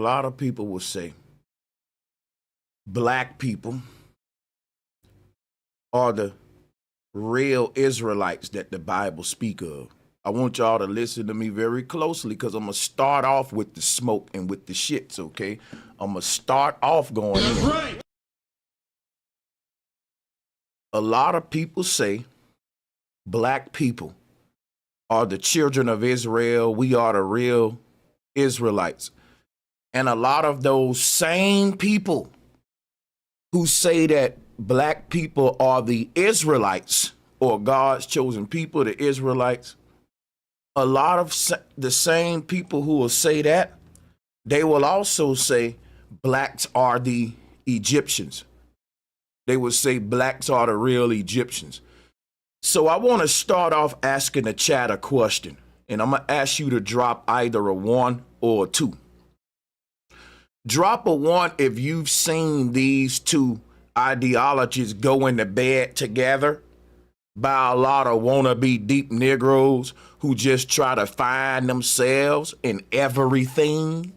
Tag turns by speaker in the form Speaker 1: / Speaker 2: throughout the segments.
Speaker 1: A lot of people will say black people are the real Israelites that the Bible speak of. I want y'all to listen to me very closely because I'm going to start off with the smoke and with the shits, okay? I'm going to start off going in. Right. A lot of people say black people are the children of Israel. We are the real Israelites. And a lot of those same people who say that black people are the Israelites or God's chosen people, the Israelites, a lot of the same people who will say that, they will also say blacks are the Egyptians. They will say blacks are the real Egyptians. So I want to start off asking the chat a question, and I'm going to ask you to drop either a 1 or a 2. Drop a 1 if you've seen these two ideologies go into bed together by a lot of wannabe deep Negroes who just try to find themselves in everything.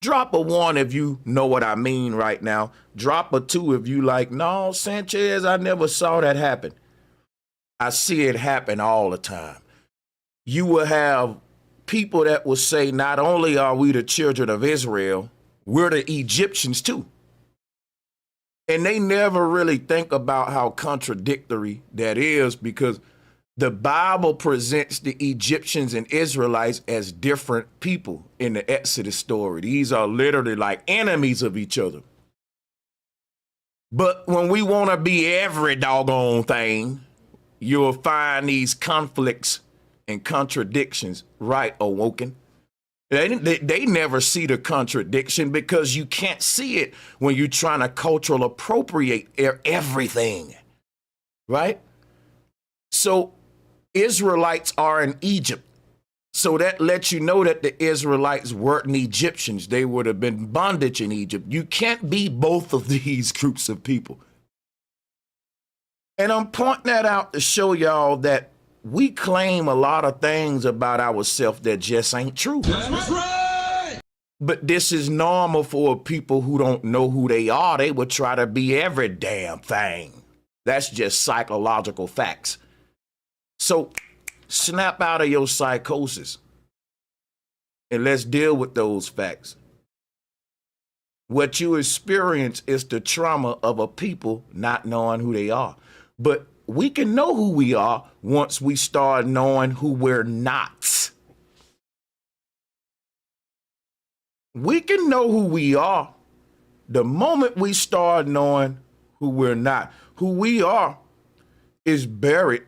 Speaker 1: Drop a 1 if you know what I mean right now. Drop a 2 if you like, no, Sanchez, I never saw that happen. I see it happen all the time. You will have people that will say, not only are we the children of Israel, we're the Egyptians too. And they never really think about how contradictory that is, because the Bible presents the Egyptians and Israelites as different people in the Exodus story. These are literally like enemies of each other. But when we want to be every doggone thing, you'll find these conflicts and contradictions right awoken. They never see the contradiction because you can't see it when you're trying to cultural appropriate everything, right? So Israelites are in Egypt. So that lets you know that the Israelites weren't Egyptians. They would have been bondage in Egypt. You can't be both of these groups of people. And I'm pointing that out to show y'all that we claim a lot of things about ourselves that just ain't true. That's right. But this is normal for people who don't know who they are. They would try to be every damn thing. That's just psychological facts. So snap out of your psychosis and let's deal with those facts. What you experience is the trauma of a people not knowing who they are. But we can know who we are once we start knowing who we're not. We can know who we are the moment we start knowing who we're not. Who we are is buried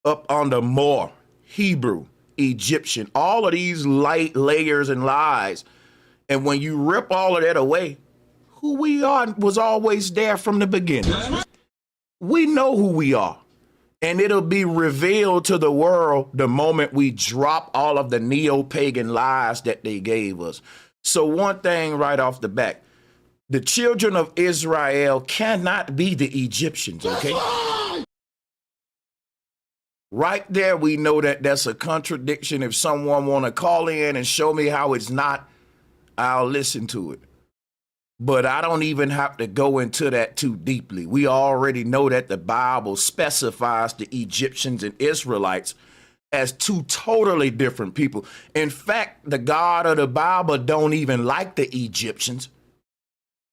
Speaker 1: up under more Hebrew, Egyptian, all of these light layers and lies. And when you rip all of that away, who we are was always there from the beginning. We know who we are, and it'll be revealed to the world the moment we drop all of the neo-pagan lies that they gave us. So one thing right off the bat, the children of Israel cannot be the Egyptians, okay? Right there, we know that that's a contradiction. If someone want to call in and show me how it's not, I'll listen to it. But I don't even have to go into that too deeply. We already know that the Bible specifies the Egyptians and Israelites as two totally different people. In fact, the God of the Bible don't even like the Egyptians.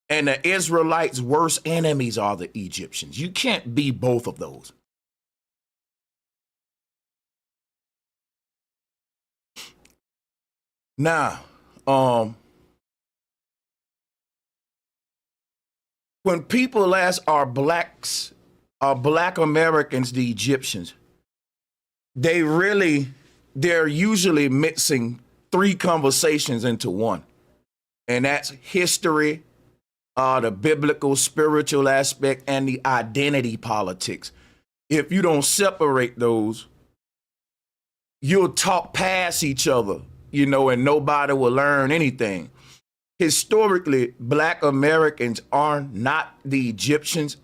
Speaker 1: And the Israelites' worst enemies are the Egyptians. You can't be both of those. Now, when people ask, are black Americans the Egyptians? They're usually mixing 3 conversations into one. And that's history, the biblical, spiritual aspect, and the identity politics. If you don't separate those, you'll talk past each other, and nobody will learn anything. Historically, black Americans are not the Egyptians,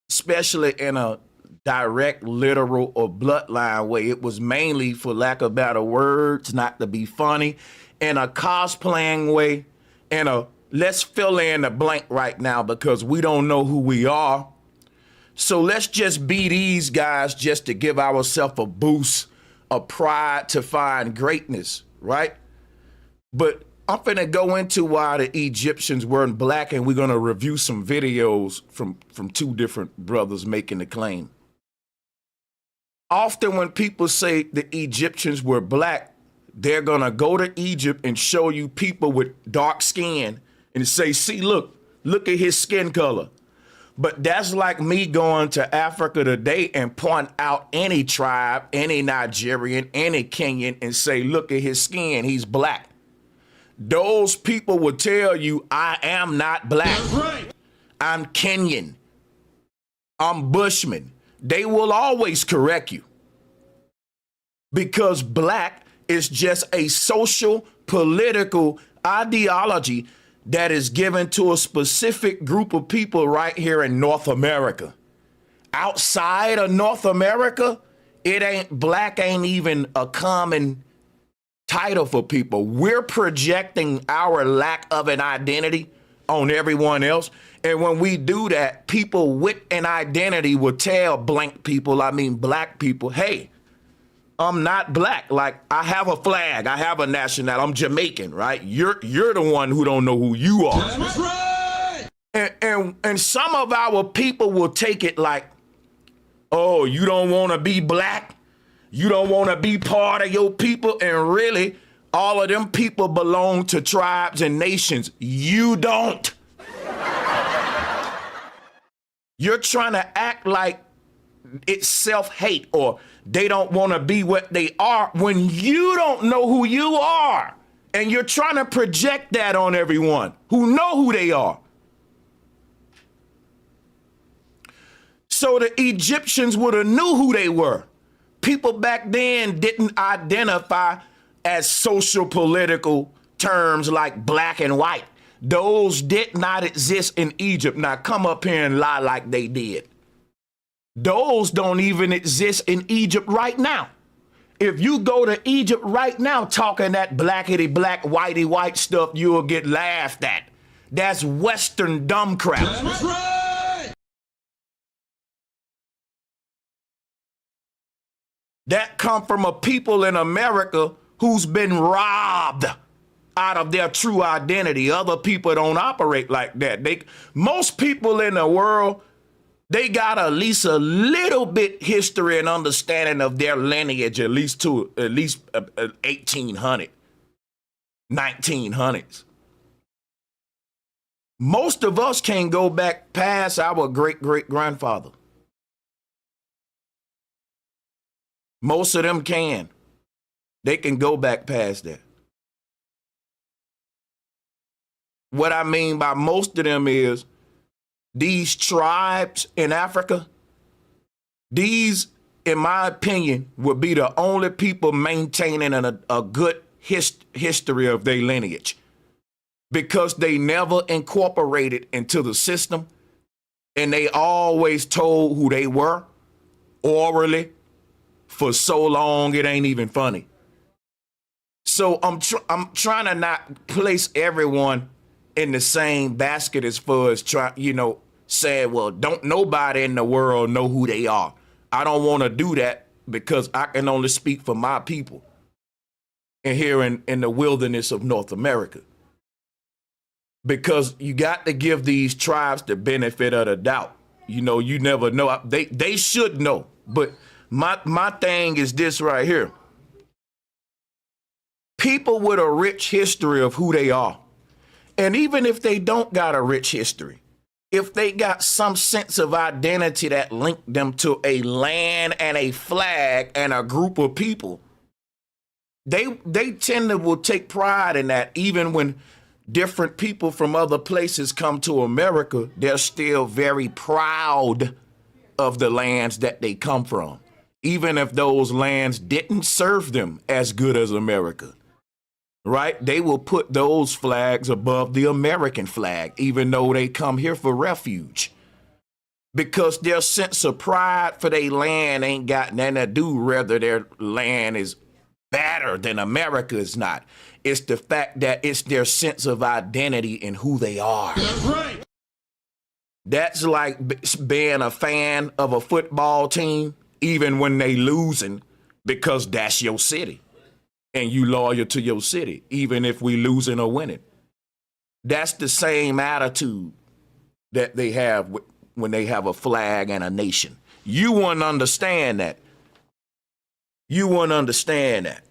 Speaker 1: especially in a direct, literal, or bloodline way. It was mainly, for lack of better words, not to be funny, in a cosplaying way And let's fill in the blank right now because we don't know who we are. So let's just be these guys just to give ourselves a boost of pride to find greatness, right? But I'm finna go into why the Egyptians weren't black, and we're gonna review some videos from two different brothers making the claim. Often when people say the Egyptians were black, they're gonna go to Egypt and show you people with dark skin and say, see, look at his skin color. But that's like me going to Africa today and point out any tribe, any Nigerian, any Kenyan and say, look at his skin, he's black. Those people will tell you, I am not black. That's right. I'm Kenyan. I'm Bushman. They will always correct you because black is just a social, political ideology that is given to a specific group of people right here in North America. Outside of North America, black ain't even a common title for people. We're projecting our lack of an identity on everyone else. And when we do that, people with an identity will tell black people, hey, I'm not black. Like, I have a flag, I have a nationality, I'm Jamaican, right? You're the one who don't know who you are. That's right. And some of our people will take it like, oh, you don't want to be black? You don't want to be part of your people? And really, all of them people belong to tribes and nations. You don't. You're trying to act like it's self-hate or they don't want to be what they are when you don't know who you are. And you're trying to project that on everyone who know who they are. So the Egyptians would have knew who they were. People back then didn't identify as social political terms like black and white. Those did not exist in Egypt. Now come up here and lie like they did. Those don't even exist in Egypt right now. If you go to Egypt right now talking that blackity black, whitey white stuff, you'll get laughed at. That's Western dumb crap. That's right. That come from a people in America who's been robbed out of their true identity. Other people don't operate like that. Most people in the world, they got at least a little bit history and understanding of their lineage, at least 1800, 1900s. Most of us can't go back past our great-great-grandfather. Most of them can. They can go back past that. What I mean by most of them is these tribes in Africa, these, in my opinion, would be the only people maintaining a good history of their lineage because they never incorporated into the system and they always told who they were orally for so long it ain't even funny. So I'm trying to not place everyone in the same basket as far as saying, well, don't nobody in the world know who they are. I don't want to do that because I can only speak for my people and here in the wilderness of North America. Because you got to give these tribes the benefit of the doubt. You never know. They should know. But my thing is this right here. People with a rich history of who they are, and even if they don't got a rich history, if they got some sense of identity that linked them to a land and a flag and a group of people, they tend to will take pride in that. Even when different people from other places come to America, they're still very proud of the lands that they come from, even if those lands didn't serve them as good as America. Right? They will put those flags above the American flag, even though they come here for refuge. Because their sense of pride for their land ain't got nothing to do whether their land is better than America is not. It's the fact that it's their sense of identity and who they are.
Speaker 2: That's right.
Speaker 1: That's like being a fan of a football team, even when they losing, because that's your city. And you loyal to your city, even if we losing or winning. That's the same attitude that they have when they have a flag and a nation. You wouldn't understand that. You wouldn't understand that.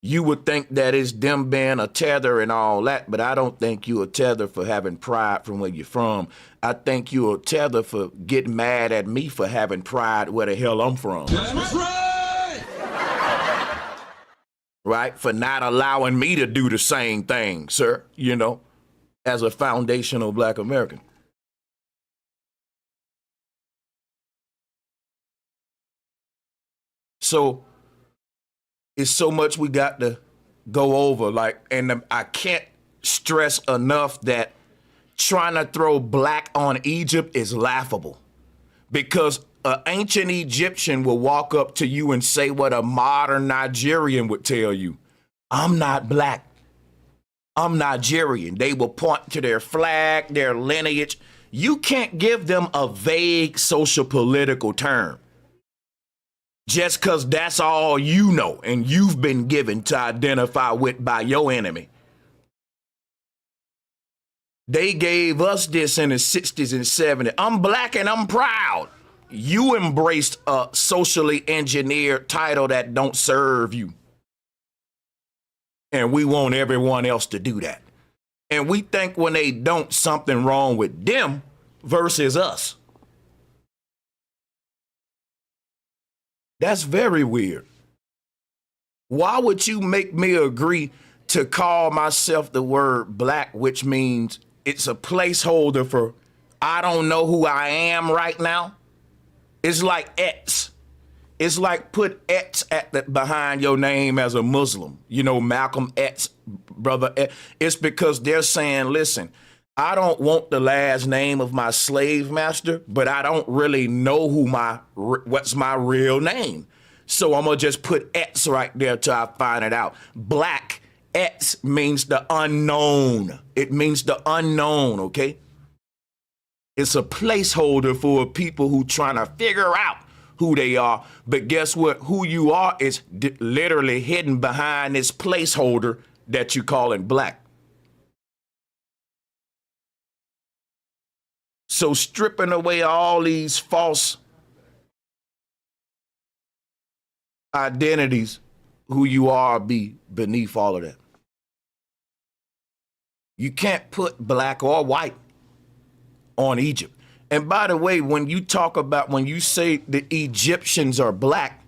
Speaker 1: You would think that it's them being a tether and all that, but I don't think you a tether for having pride from where you're from. I think you a tether for getting mad at me for having pride where the hell I'm from.
Speaker 2: That's right.
Speaker 1: Right? For not allowing me to do the same thing, sir, you know, as a foundational Black American. So it's so much we got to go over, like, and I can't stress enough that trying to throw black on Egypt is laughable, because an ancient Egyptian will walk up to you and say what a modern Nigerian would tell you. I'm not black. I'm Nigerian. They will point to their flag, their lineage. You can't give them a vague social political term just because that's all you know and you've been given to identify with by your enemy. They gave us this in the 60s and 70s. I'm black and I'm proud. You embraced a socially engineered title that don't serve you. And we want everyone else to do that. And we think when they don't, something wrong with them versus us. That's very weird. Why would you make me agree to call myself the word black, which means it's a placeholder for I don't know who I am right now? It's like BEATZ. It's like put BEATZ at the behind your name as a Muslim. You know, Malcolm X, brother. It's because they're saying, listen, I don't want the last name of my slave master, but I don't really know what's my real name. So I'm gonna just put BEATZ right there till I find it out. Black, BEATZ means the unknown. It means the unknown, okay? It's a placeholder for people who trying to figure out who they are. But guess what? Who you are is literally hidden behind this placeholder that you calling black. So stripping away all these false identities, who you are be beneath all of that. You can't put black or white on Egypt. And by the way, when you say the Egyptians are black,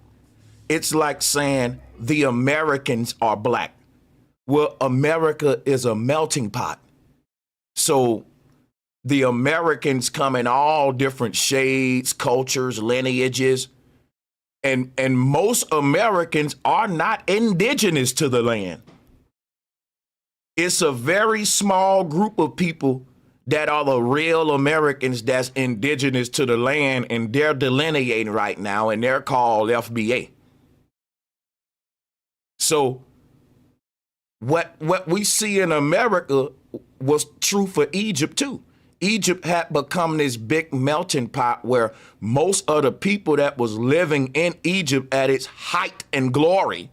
Speaker 1: it's like saying the Americans are black. Well, America is a melting pot. So the Americans come in all different shades, cultures, lineages, and most Americans are not indigenous to the land. It's a very small group of people that are the real Americans that's indigenous to the land, and they're delineating right now, and they're called FBA. So what we see in America was true for Egypt too. Egypt had become this big melting pot where most of the people that was living in Egypt at its height and glory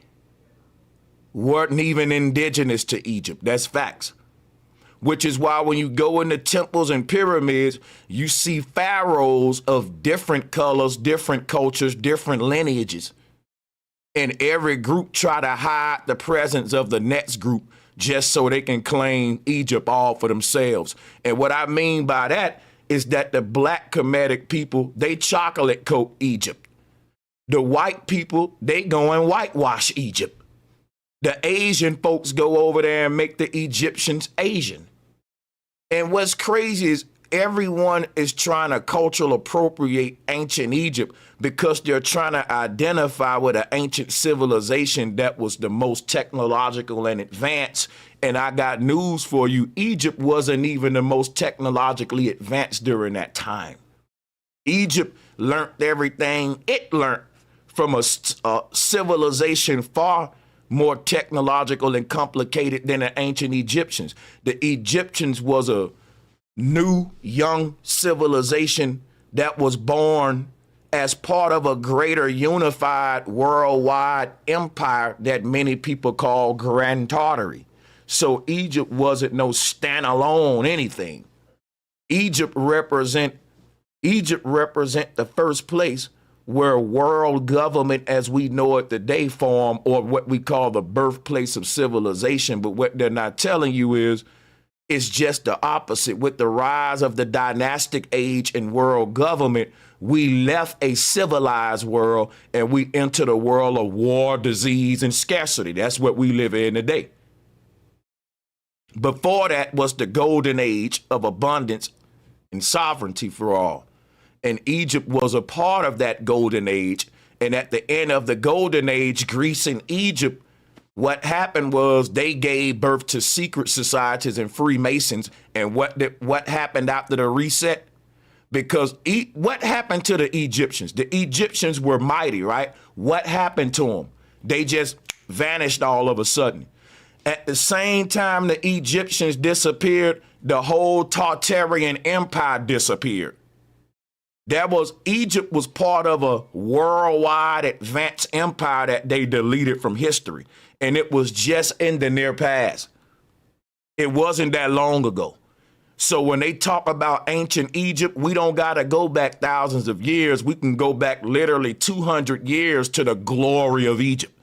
Speaker 1: weren't even indigenous to Egypt. That's facts. Which is why when you go into temples and pyramids, you see pharaohs of different colors, different cultures, different lineages. And every group try to hide the presence of the next group just so they can claim Egypt all for themselves. And what I mean by that is that the black Kemetic people, they chocolate coat Egypt. The white people, they go and whitewash Egypt. The Asian folks go over there and make the Egyptians Asian. And what's crazy is everyone is trying to cultural appropriate ancient Egypt because they're trying to identify with an ancient civilization that was the most technological and advanced. And I got news for you. Egypt wasn't even the most technologically advanced during that time. Egypt learned everything it learned from a civilization far more technological and complicated than the ancient Egyptians. The Egyptians was a new, young civilization that was born as part of a greater unified worldwide empire that many people call Grand Tartary. So Egypt wasn't no standalone anything. Egypt represent the first place where world government as we know it today formed, or what we call the birthplace of civilization. But what they're not telling you is it's just the opposite. With the rise of the dynastic age in world government, we left a civilized world and we entered a world of war, disease, and scarcity. That's what we live in today. Before that was the golden age of abundance and sovereignty for all. And Egypt was a part of that golden age. And at the end of the golden age, Greece and Egypt, what happened was they gave birth to secret societies and Freemasons. And what happened after the reset? Because what happened to the Egyptians? The Egyptians were mighty, right? What happened to them? They just vanished all of a sudden. At the same time the Egyptians disappeared, the whole Tartarian Empire disappeared. Egypt was part of a worldwide advanced empire that they deleted from history. And it was just in the near past. It wasn't that long ago. So when they talk about ancient Egypt, we don't got to go back thousands of years. We can go back literally 200 years to the glory of Egypt.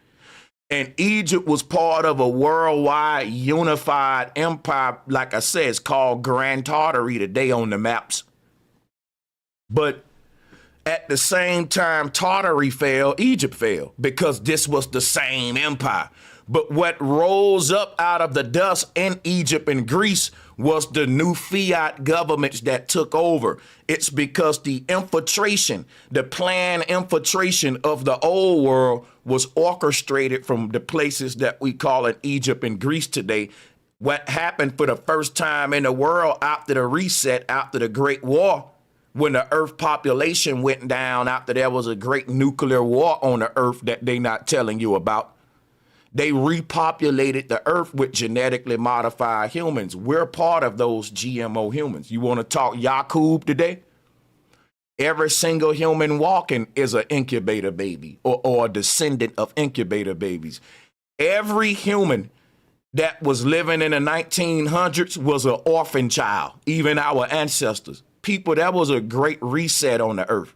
Speaker 1: And Egypt was part of a worldwide unified empire. Like I said, it's called Grand Tartary today on the maps. But at the same time Tartary fell, Egypt fell, because this was the same empire. But what rose up out of the dust in Egypt and Greece was the new fiat governments that took over. It's because the infiltration, the planned infiltration of the old world was orchestrated from the places that we call in Egypt and Greece today. What happened for the first time in the world after the reset, after the Great War, when the Earth population went down, after there was a great nuclear war on the Earth that they not telling you about, they repopulated the Earth with genetically modified humans. We're part of those GMO humans. You want to talk Yakub today? Every single human walking is an incubator baby or a descendant of incubator babies. Every human that was living in the 1900s was an orphan child, even our ancestors. People, that was a great reset on the Earth.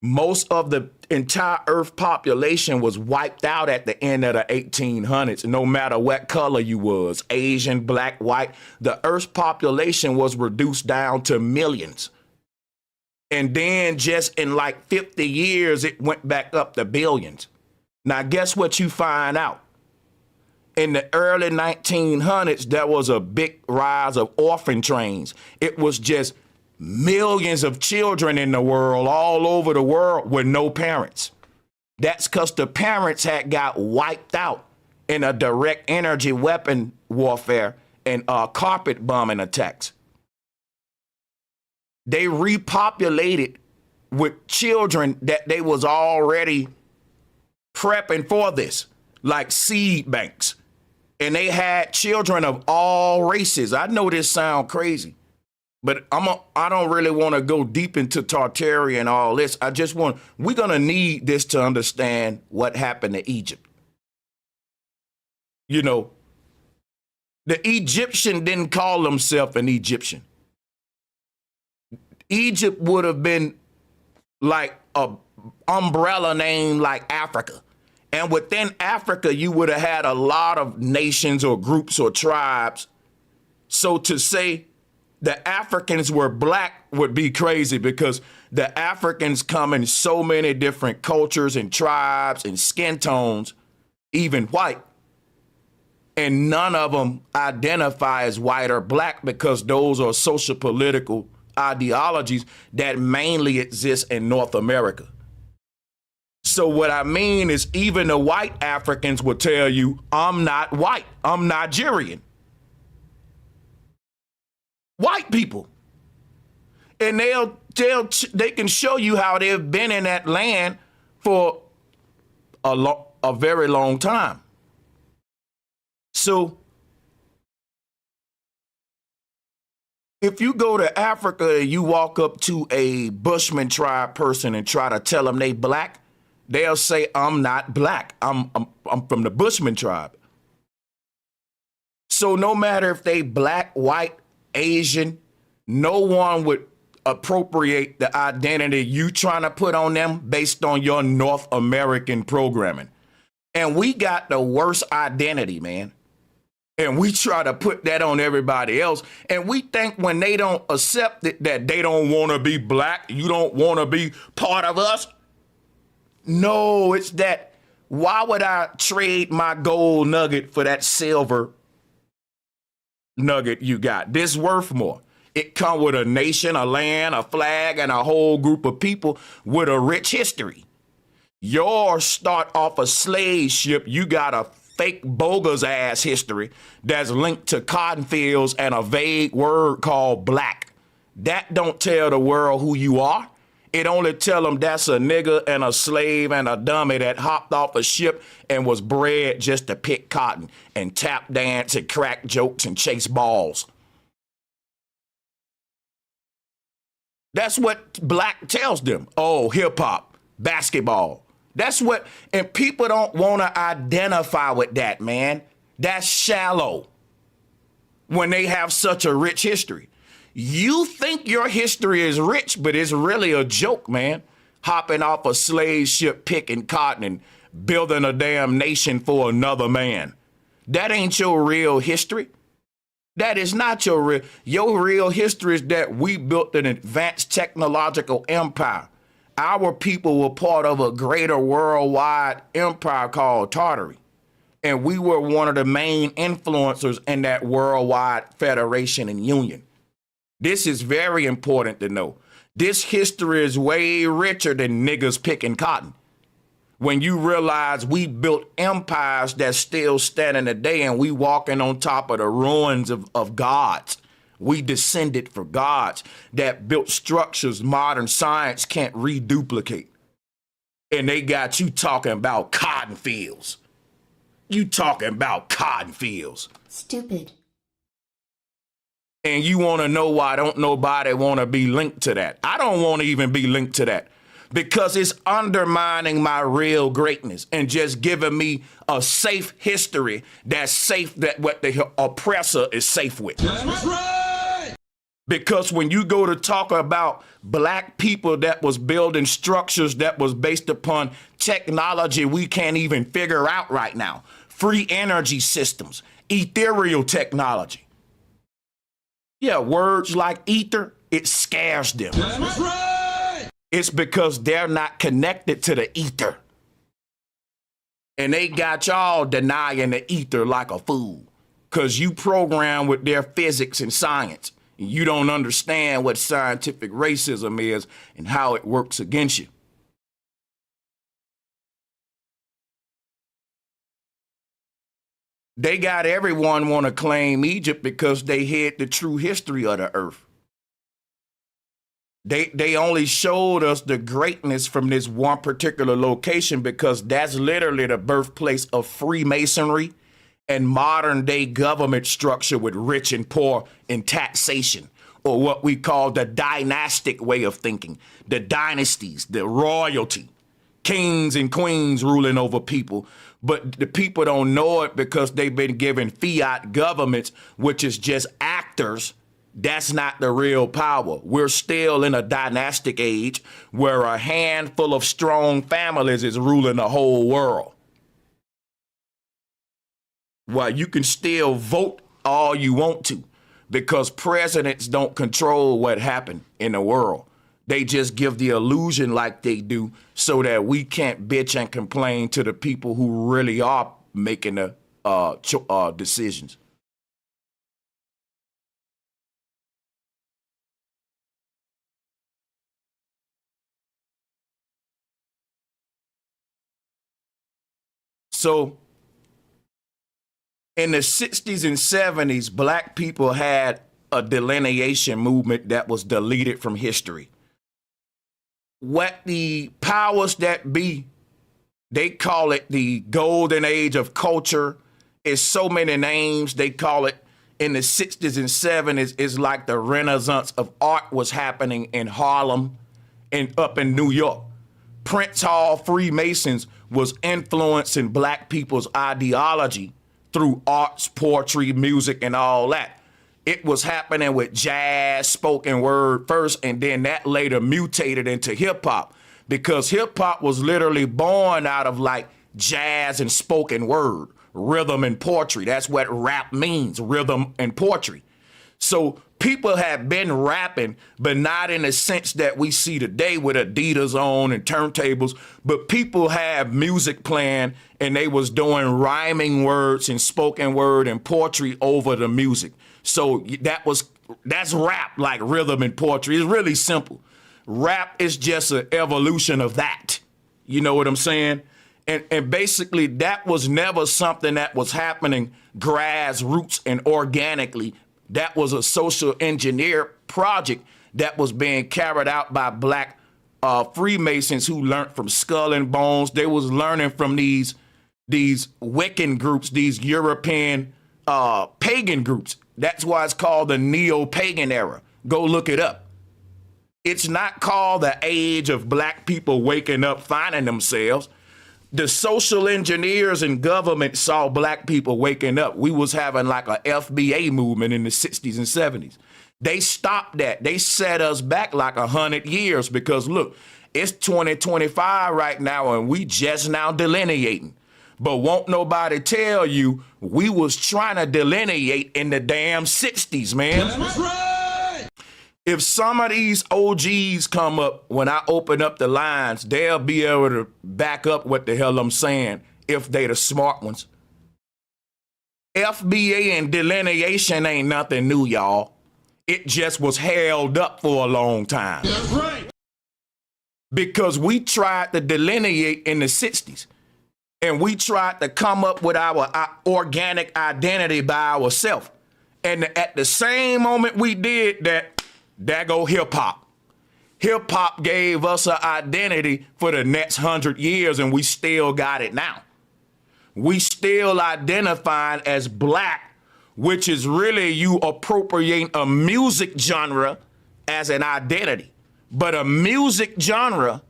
Speaker 1: Most of the entire Earth population was wiped out at the end of the 1800s, no matter what color you was, Asian, black, white. The Earth's population was reduced down to millions. And then just in like 50 years, it went back up to billions. Now, guess what you find out? In the early 1900s, there was a big rise of orphan trains. It was just millions of children in the world, all over the world, with no parents. That's because the parents had got wiped out in a direct energy weapon warfare and carpet bombing attacks. They repopulated with children that they was already prepping for this, like seed banks. And they had children of all races. I know this sounds crazy, but I don't really want to go deep into Tartary and all this. We're going to need this to understand what happened to Egypt. You know, the Egyptian didn't call himself an Egyptian. Egypt would have been like a umbrella name like Africa. And within Africa, you would have had a lot of nations or groups or tribes. So to say the Africans were black would be crazy, because the Africans come in so many different cultures and tribes and skin tones, even white. And none of them identify as white or black, because those are social political ideologies that mainly exist in North America. So what I mean is, even the white Africans will tell you, I'm not white, I'm Nigerian. White people. And they can show you how they've been in that land for a very long time. So if you go to Africa and you walk up to a Bushman tribe person and try to tell them they black, they'll say, I'm not black. I'm from the Bushman tribe. So no matter if they black, white, Asian, no one would appropriate the identity you trying to put on them based on your North American programming. And we got the worst identity, man. And we try to put that on everybody else. And we think when they don't accept it that they don't want to be black, you don't want to be part of us. No, it's that, why would I trade my gold nugget for that silver nugget you got? This worth more. It come with a nation, a land, a flag, and a whole group of people with a rich history. Yours start off a slave ship. You got a fake bogus ass history that's linked to cotton fields and a vague word called black. That don't tell the world who you are. It only tell them that's a nigger and a slave and a dummy that hopped off a ship and was bred just to pick cotton and tap dance and crack jokes and chase balls. That's what black tells them. Oh, hip hop, basketball. That's what, and people don't want to identify with that, man. That's shallow when they have such a rich history. You think your history is rich, but it's really a joke, man. Hopping off a slave ship, picking cotton and building a damn nation for another man. That ain't your real history. That is not your real history is that we built an advanced technological empire. Our people were part of a greater worldwide empire called Tartary. And we were one of the main influencers in that worldwide federation and union. This is very important to know. This history is way richer than niggas picking cotton. When you realize we built empires that still standing today and we walking on top of the ruins of gods. We descended from gods that built structures modern science can't reduplicate. And they got you talking about cotton fields. You talking about cotton fields.
Speaker 2: Stupid.
Speaker 1: And you want to know why don't nobody want to be linked to that? I don't want to even be linked to that. Because it's undermining my real greatness and just giving me a safe history that's safe, that what the oppressor is safe with. That's right. Because when you go to talk about black people that was building structures that was based upon technology we can't even figure out right now, free energy systems, ethereal technology. Yeah, words like ether, it scares them. That's right. It's because they're not connected to the ether. And they got y'all denying the ether like a fool. Because you program with their physics and science. And you don't understand what scientific racism is and how it works against you. They got everyone want to claim Egypt because they hid the true history of the earth. They only showed us the greatness from this one particular location because that's literally the birthplace of Freemasonry and modern day government structure with rich and poor and taxation, or what we call the dynastic way of thinking, the dynasties, the royalty, kings and queens ruling over people. But the people don't know it because they've been given fiat governments, which is just actors. That's not the real power. We're still in a dynastic age where a handful of strong families is ruling the whole world. Well, you can still vote all you want to because presidents don't control what happened in the world. They just give the illusion like they do so that we can't bitch and complain to the people who really are making the decisions. So in the 60s and 70s, black people had a delineation movement that was deleted from history. What the powers that be, they call it the golden age of culture it's so many names. They call it in the 60s and 70s. It's like the renaissance of art was happening in Harlem and up in New York. Prince Hall Freemasons was influencing black people's ideology through arts, poetry, music, and all that. It was happening with jazz, spoken word first, and then that later mutated into hip hop, because hip hop was literally born out of like jazz and spoken word, rhythm and poetry. That's what rap means, rhythm and poetry. So people have been rapping, but not in the sense that we see today with Adidas on and turntables, but people have music playing and they was doing rhyming words and spoken word and poetry over the music. So that's rap, like rhythm and poetry. It's really simple. Rap is just an evolution of that. You know what I'm saying? And basically that was never something that was happening grassroots and organically. That was a social engineer project that was being carried out by black Freemasons who learned from Skull and Bones. They was learning from these Wiccan groups, these European pagan groups. That's why it's called the neo-pagan era. Go look it up. It's not called the age of black people waking up, finding themselves. The social engineers in government saw black people waking up. We was having like a FBA movement in the 60s and 70s. They stopped that. They set us back like 100 years because look, it's 2025 right now and we just now delineating. But won't nobody tell you we was trying to delineate in the damn 60s, man. That's right. If some of these OGs come up, when I open up the lines, they'll be able to back up what the hell I'm saying if they the smart ones. FBA and delineation ain't nothing new, y'all. It just was held up for a long time. That's right. Because we tried to delineate in the 60s. And we tried to come up with our organic identity by ourselves. And at the same moment we did that, there go hip hop. Hip hop gave us an identity for the next 100 years, and we still got it now. We still identifying as black, which is really you appropriating a music genre as an identity. But a music genre,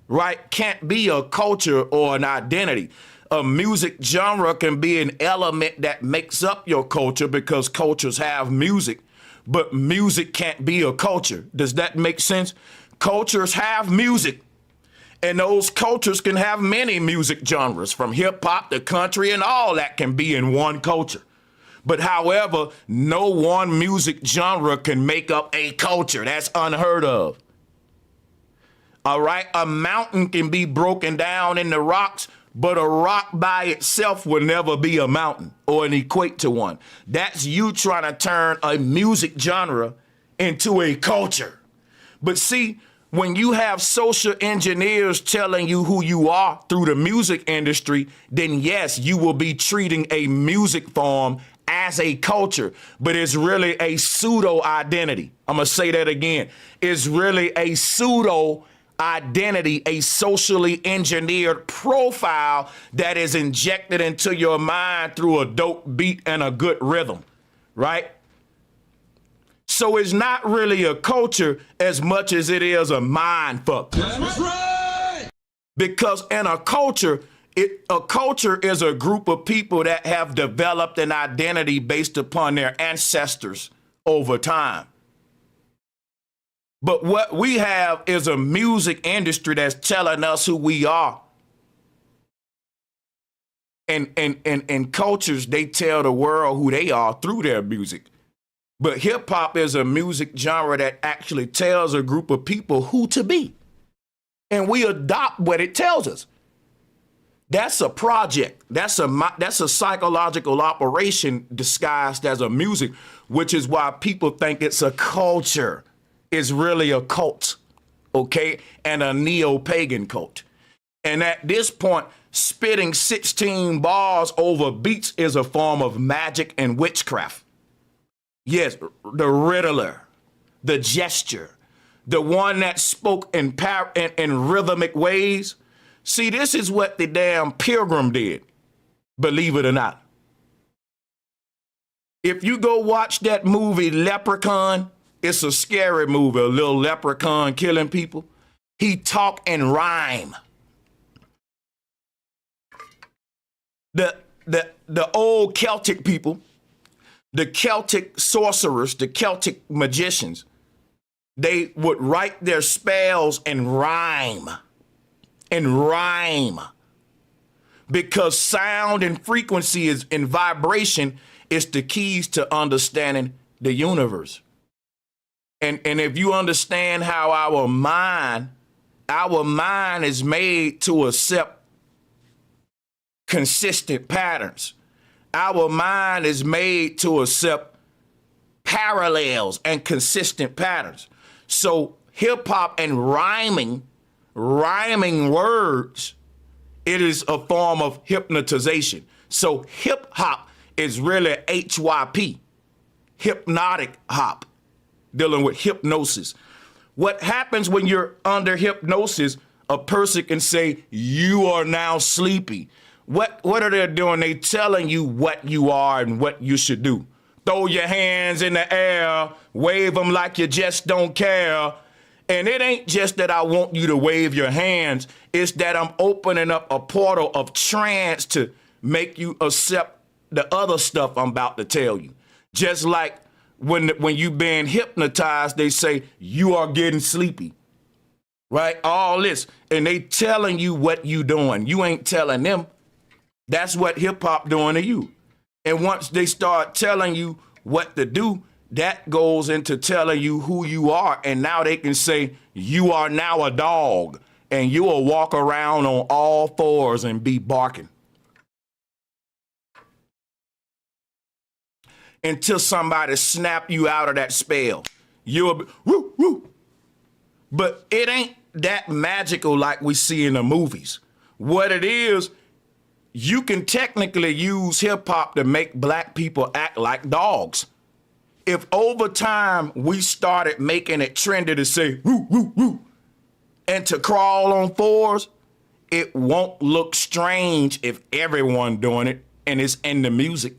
Speaker 1: right, can't be a culture or an identity. A music genre can be an element that makes up your culture because cultures have music, but music can't be a culture. Does that make sense? Cultures have music, and those cultures can have many music genres, from hip hop to country, and all that can be in one culture. But however, no one music genre can make up a culture. That's unheard of. All right, a mountain can be broken down into rocks, but a rock by itself will never be a mountain or an equate to one. That's you trying to turn a music genre into a culture. But see, when you have social engineers telling you who you are through the music industry, then yes, you will be treating a music form as a culture, but it's really a pseudo identity. I'm gonna say that again. It's really a pseudo identity, a socially engineered profile that is injected into your mind through a dope beat and a good rhythm, right? So it's not really a culture as much as it is a mind fuck. That's right. Because in a culture is a group of people that have developed an identity based upon their ancestors over time. But what we have is a music industry that's telling us who we are. And cultures, they tell the world who they are through their music. But hip hop is a music genre that actually tells a group of people who to be. And we adopt what it tells us. That's a project. That's a psychological operation disguised as a music, which is why people think it's a culture. It's really a cult, okay? And a neo-pagan cult. And at this point, spitting 16 bars over beats is a form of magic and witchcraft. Yes, the Riddler, the gesture, the one that spoke in rhythmic ways. See, this is what the damn Pilgrim did, believe it or not. If you go watch that movie Leprechaun, it's a scary movie, a little leprechaun killing people. He talk and rhyme. The old Celtic people, the Celtic sorcerers, the Celtic magicians, they would write their spells and rhyme. Because sound and frequency and vibration is the keys to understanding the universe. And if you understand how our mind is made to accept consistent patterns. Our mind is made to accept parallels and consistent patterns. So hip hop and rhyming words, it is a form of hypnotization. So hip hop is really HYP, hypnotic hop, dealing with hypnosis. What happens when you're under hypnosis, a person can say, you are now sleepy. What are they doing? They telling you what you are and what you should do. Throw your hands in the air, wave them like you just don't care. And it ain't just that I want you to wave your hands. It's that I'm opening up a portal of trance to make you accept the other stuff I'm about to tell you. Just like when you been hypnotized, they say you are getting sleepy, right? All this, and they telling you what you doing. You ain't telling them. That's what hip hop doing to you. And once they start telling you what to do, that goes into telling you who you are. And now they can say, you are now a dog, and you will walk around on all fours and be barking. Until somebody snap you out of that spell. You'll be, woo, woo. But it ain't that magical like we see in the movies. What it is, you can technically use hip hop to make black people act like dogs. If over time we started making it trendy to say woo, woo, woo, and to crawl on fours, it won't look strange if everyone doing it and it's in the music.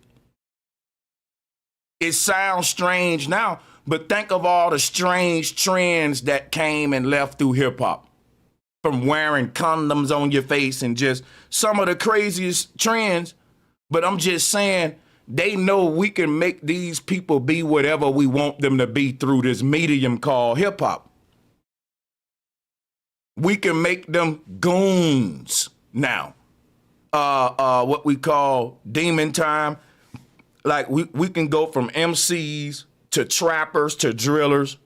Speaker 1: It sounds strange now, but think of all the strange trends that came and left through hip hop. From wearing condoms on your face and just some of the craziest trends. But I'm just saying, they know we can make these people be whatever we want them to be through this medium called hip hop. We can make them goons now. What we call demon time. Like we can go from MCs to trappers to drillers,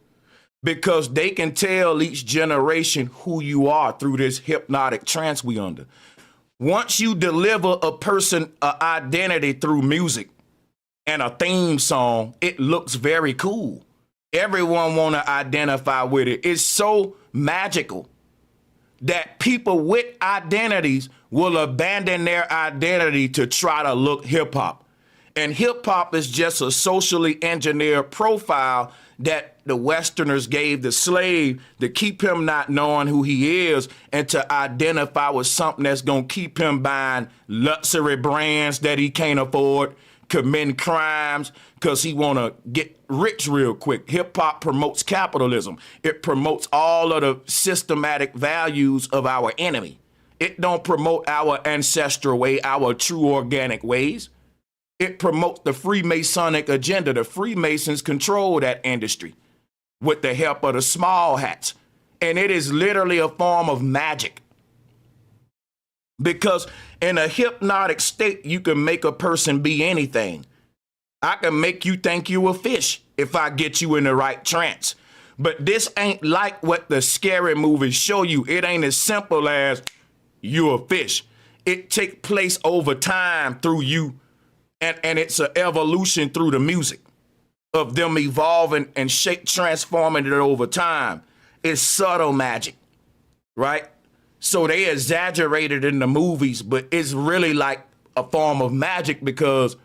Speaker 1: because they can tell each generation who you are through this hypnotic trance we under. Once you deliver a person an identity through music and a theme song, it looks very cool. Everyone want to identify with it. It's so magical that people with identities will abandon their identity to try to look hip hop. And hip hop is just a socially engineered profile that the Westerners gave the slave to keep him not knowing who he is and to identify with something that's going to keep him buying luxury brands that he can't afford, committing crimes because he want to get rich real quick. Hip hop promotes capitalism. It promotes all of the systematic values of our enemy. It don't promote our ancestral way, our true organic ways. It promotes the Freemasonic agenda. The Freemasons control that industry with the help of the small hats. And it is literally a form of magic. Because in a hypnotic state, you can make a person be anything. I can make you think you a fish if I get you in the right trance. But this ain't like what the scary movies show you. It ain't as simple as you a fish. It takes place over time through you. And it's an evolution through the music of them evolving and transforming it over time. It's subtle magic, right? So they exaggerated in the movies, but it's really like a form of magic, because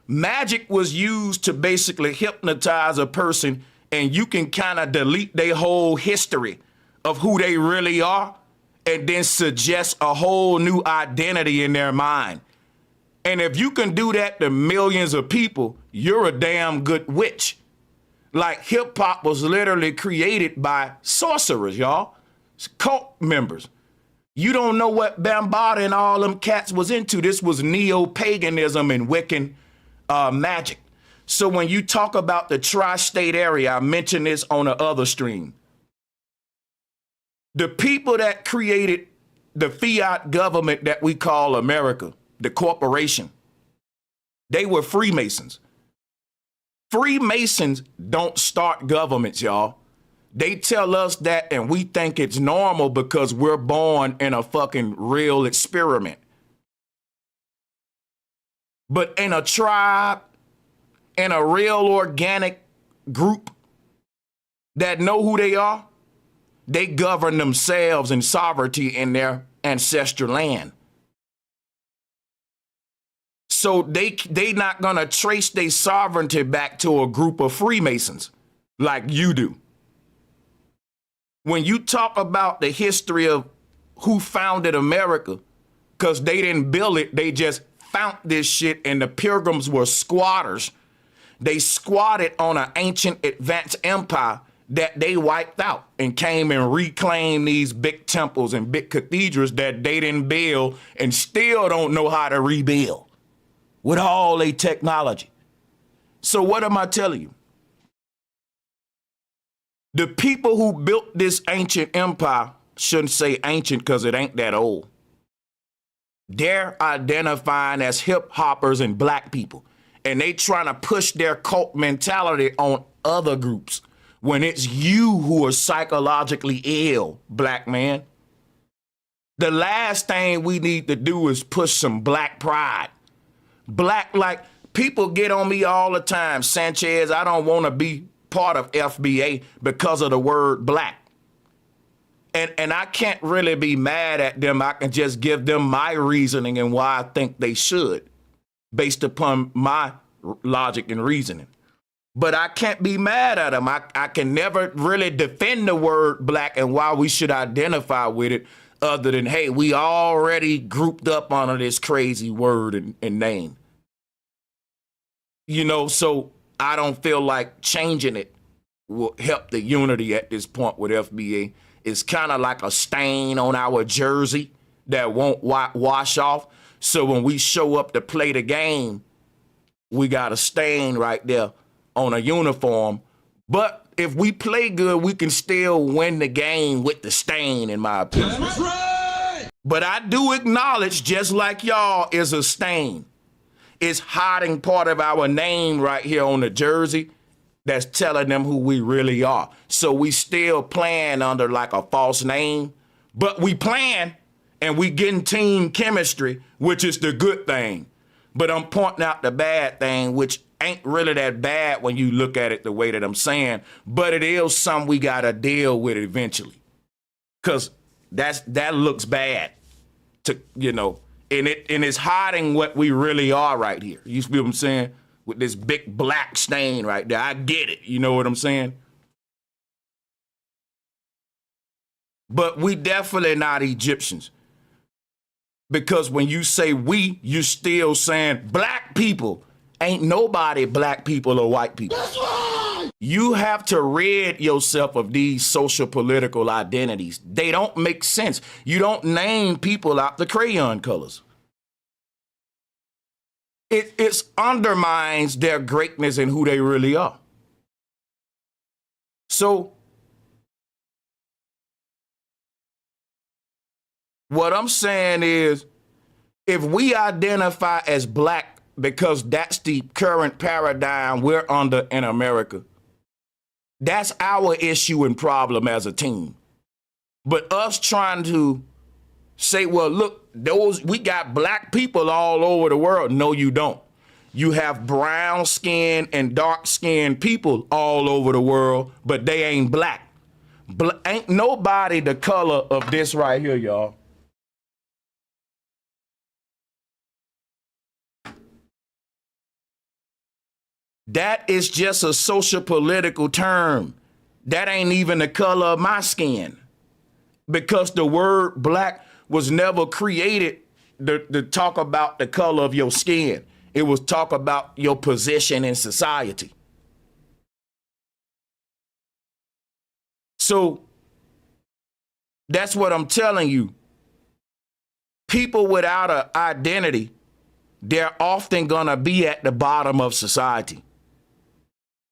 Speaker 1: magic was used to basically hypnotize a person, and you can kind of delete their whole history of who they really are and then suggest a whole new identity in their mind. And if you can do that to millions of people, you're a damn good witch. Like hip hop was literally created by sorcerers, y'all. Cult members. You don't know what Bambaataa and all them cats was into. This was neo-paganism and Wiccan magic. So when you talk about the tri-state area, I mentioned this on the other stream. The people that created the fiat government that we call America, the corporation, they were Freemasons. Freemasons don't start governments, y'all. They tell us that and we think it's normal because we're born in a fucking real experiment. But in a tribe, in a real organic group that know who they are, they govern themselves in sovereignty in their ancestral land. So they not gonna trace their sovereignty back to a group of Freemasons like you do. When you talk about the history of who founded America, because they didn't build it, they just found this shit, and the Pilgrims were squatters. They squatted on an ancient advanced empire that they wiped out and came and reclaimed these big temples and big cathedrals that they didn't build and still don't know how to rebuild with all their technology. So what am I telling you? The people who built this ancient empire, shouldn't say ancient because it ain't that old. They're identifying as hip hoppers and black people. And they trying to push their cult mentality on other groups when it's you who are psychologically ill, black man. The last thing we need to do is push some black pride. Black, like, people get on me all the time. Sanchez, I don't want to be part of FBA because of the word black. And I can't really be mad at them. I can just give them my reasoning and why I think they should, based upon my logic and reasoning. But I can't be mad at them. I can never really defend the word black and why we should identify with it other than, hey, we already grouped up under this crazy word and name. You know, so I don't feel like changing it will help the unity at this point with FBA. It's kind of like a stain on our jersey that won't wash off. So when we show up to play the game, we got a stain right there on a uniform. But if we play good, we can still win the game with the stain, in my opinion. That's right. But I do acknowledge, just like y'all, is a stain. It's hiding part of our name right here on the jersey that's telling them who we really are. So we still playing under like a false name, but we playing and we getting team chemistry, which is the good thing. But I'm pointing out the bad thing, which ain't really that bad when you look at it the way that I'm saying, but it is something we gotta deal with eventually. Cause that looks bad to, you know, and it's hiding what we really are right here. You feel what I'm saying? With this big black stain right there. I get it. You know what I'm saying? But we definitely not Egyptians. Because when you say we, you're still saying black people. Ain't nobody black people or white people. That's right. You have to rid yourself of these social political identities. They don't make sense. You don't name people out the crayon colors. It undermines their greatness and who they really are. So what I'm saying is, if we identify as black because that's the current paradigm we're under in America, that's our issue and problem as a team. But us trying to say, well, look, we got black people all over the world. No, you don't. You have brown skinned and dark skinned people all over the world, but they ain't black. Ain't nobody the color of this right here, y'all. That is just a social political term. That ain't even the color of my skin. Because the word black was never created the talk about the color of your skin. It was talk about your position in society. So that's what I'm telling you. People without an identity, they're often going to be at the bottom of society.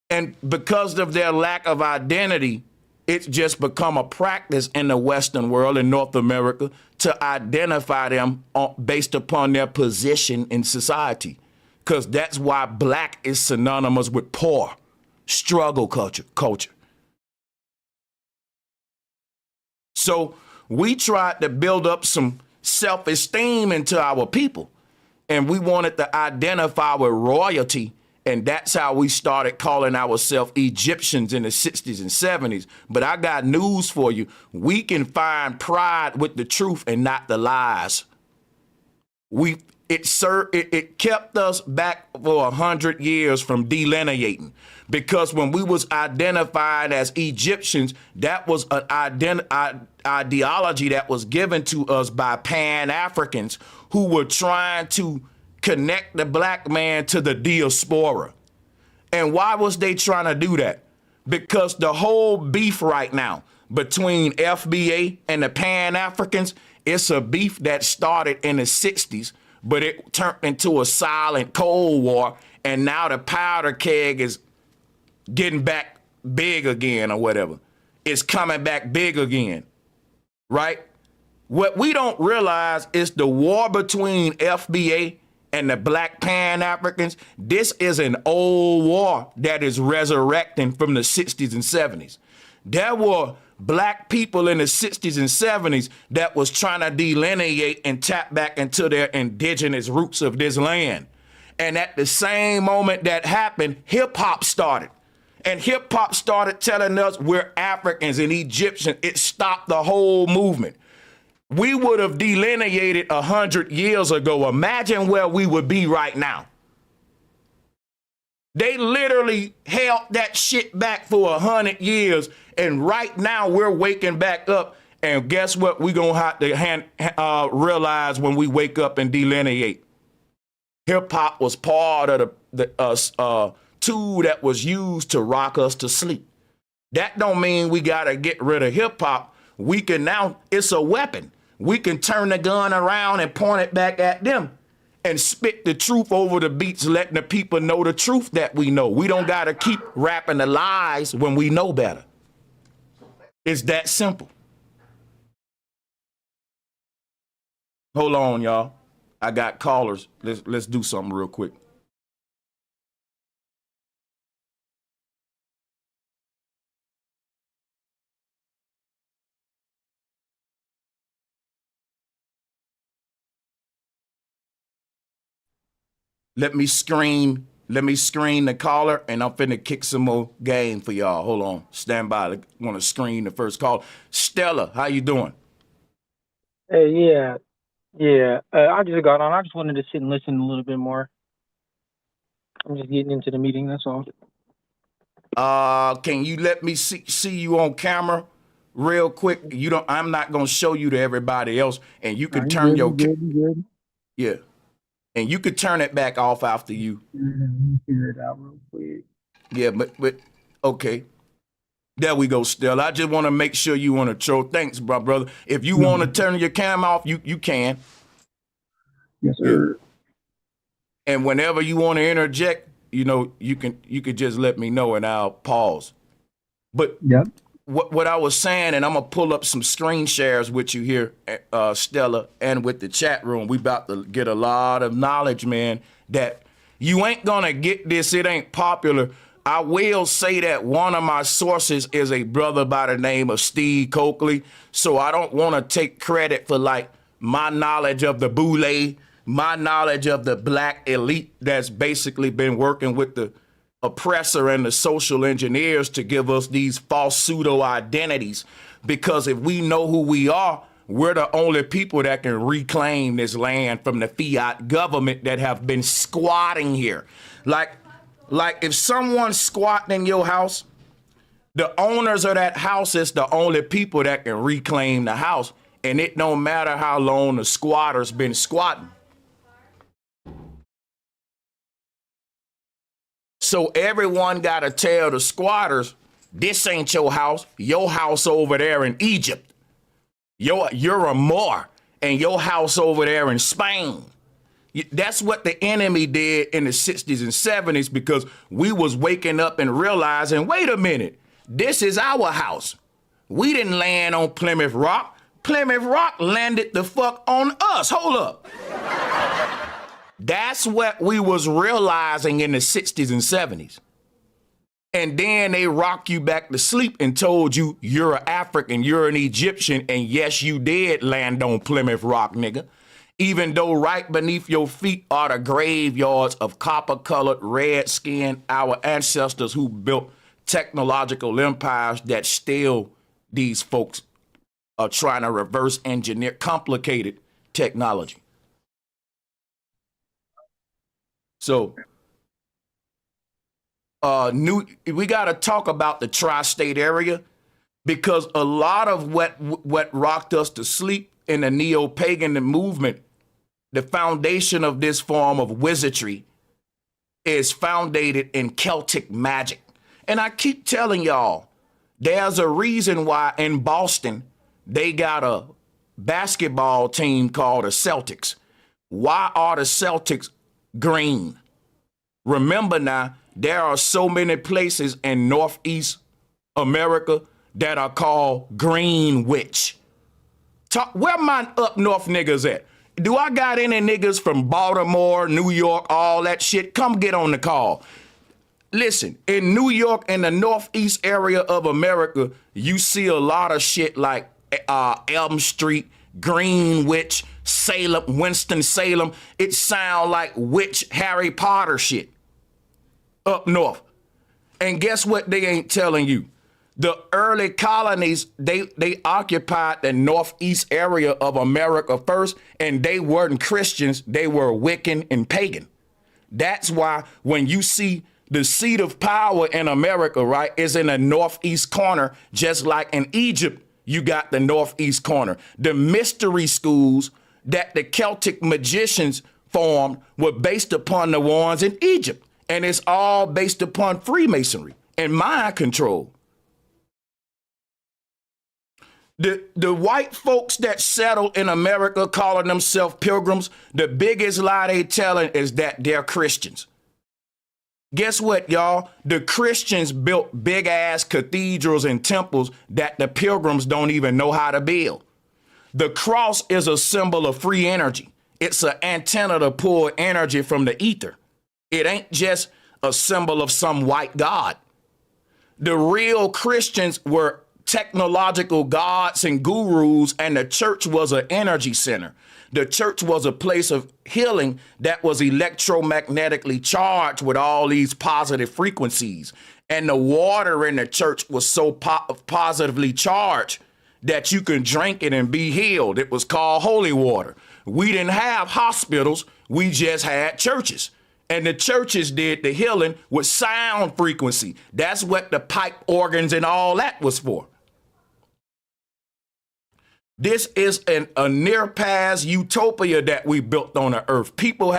Speaker 1: And because of their lack of identity, it's just become a practice in the Western world, in North America, to identify them based upon their position in society. Because that's why black is synonymous with poor, struggle culture. So we tried to build up some self-esteem into our people, and we wanted to identify with royalty. And that's how we started calling ourselves Egyptians in the 60s and 70s. But I got news for you. We can find pride with the truth and not the lies. It kept us back for 100 years from delineating, because when we was identified as Egyptians, that was an ideology that was given to us by Pan-Africans who were trying to connect the black man to the diaspora. And why was they trying to do that? Because the whole beef right now between FBA and the Pan-Africans, it's a beef that started in the 60s, but it turned into a silent Cold War, and now the powder keg is getting back big again or whatever. It's coming back big again, right? What we don't realize is the war between FBA and the black Pan-Africans. This is an old war that is resurrecting from the 60s and 70s. There were black people in the 60s and 70s that was trying to delineate and tap back into their indigenous roots of this land. And at the same moment that happened, hip hop started. And hip hop started telling us we're Africans and Egyptians. It stopped the whole movement. We would have delineated 100 years ago. Imagine where we would be right now. They literally held that shit back for 100 years. And right now we're waking back up. And guess what? We're going to have to realize when we wake up and delineate. Hip hop was part of the tool that was used to rock us to sleep. That don't mean we got to get rid of hip hop. We can now, it's a weapon. We can turn the gun around and point it back at them and spit the truth over the beats, letting the people know the truth that we know. We don't got to keep rapping the lies when we know better. It's that simple. Hold on, y'all. I got callers. Let's do something real quick. Let me screen the caller, and I'm finna kick some more game for y'all. Hold on, stand by. I want to screen the first call. Stella, how you doing?
Speaker 2: Hey, yeah. I just got on. I just wanted to sit and listen a little bit more. I'm just getting into the meeting. That's all.
Speaker 1: Can you let me see you on camera real quick? I'm not gonna show you to everybody else, and you can turn your
Speaker 2: good.
Speaker 1: Yeah. And you could turn it back off after you.
Speaker 2: Figure it out real quick.
Speaker 1: Yeah, but okay. There we go, Stella. I just want to make sure you want to show. Thanks, brother. If you want to turn your cam off, you can.
Speaker 2: Yes, sir.
Speaker 1: Yeah. And whenever you want to interject, you could just let me know and I'll pause. But
Speaker 2: yep.
Speaker 1: What I was saying, and I'm gonna pull up some screen shares with you here, Stella, and with the chat room. We about to get a lot of knowledge, man, that you ain't gonna get this. It ain't popular. I will say that one of my sources is a brother by the name of Steve Coakley. So I don't want to take credit for like my knowledge of the boule, my knowledge of the black elite that's basically been working with the oppressor and the social engineers to give us these false pseudo identities. Because if we know who we are, we're the only people that can reclaim this land from the fiat government that have been squatting here. Like if someone's squatting in your house, the owners of that house is the only people that can reclaim the house. And it don't matter how long the squatters been squatting. So everyone got to tell the squatters, this ain't your house over there in Egypt. You're a Moor, and your house over there in Spain. That's what the enemy did in the 60s and 70s, because we was waking up and realizing, wait a minute, this is our house. We didn't land on Plymouth Rock. Plymouth Rock landed the fuck on us. Hold up. That's what we was realizing in the 60s and 70s. And then they rock you back to sleep and told you you're an African, you're an Egyptian, and yes, you did land on Plymouth Rock, nigga. Even though right beneath your feet are the graveyards of copper-colored, red-skinned, our ancestors who built technological empires that still these folks are trying to reverse engineer complicated technology. So we got to talk about the tri-state area, because a lot of what rocked us to sleep in the neo-pagan movement, the foundation of this form of wizardry is founded in Celtic magic. And I keep telling y'all, there's a reason why in Boston they got a basketball team called the Celtics. Why are the Celtics green? Remember now, there are so many places in Northeast America that are called Greenwich. Where my up north niggas at? Do I got any niggas from Baltimore, New York, all that shit? Come get on the call. Listen, in New York and the Northeast area of America, you see a lot of shit like Elm Street, Greenwich, Salem, Winston-Salem. It sound like witch Harry Potter shit up north. And guess what they ain't telling you? The early colonies, they occupied the northeast area of America first, and they weren't Christians, they were Wiccan and pagan. That's why when you see the seat of power in America, right, is in the northeast corner, just like in Egypt, you got the northeast corner. The mystery schools that the Celtic magicians formed were based upon the ones in Egypt, and it's all based upon Freemasonry and mind control. The white folks that settled in America calling themselves pilgrims, the biggest lie they telling is that they're Christians. Guess what, y'all? The Christians built big ass cathedrals and temples that the pilgrims don't even know how to build. The cross is a symbol of free energy. It's an antenna to pull energy from the ether. It ain't just a symbol of some white god. The real Christians were technological gods and gurus, and the church was an energy center. The church was a place of healing that was electromagnetically charged with all these positive frequencies. And the water in the church was so positively charged that you can drink it and be healed. It was called holy water. We didn't have hospitals. We just had churches. And the churches did the healing with sound frequency. That's what the pipe organs and all that was for. This is a near past utopia that we built on the earth. People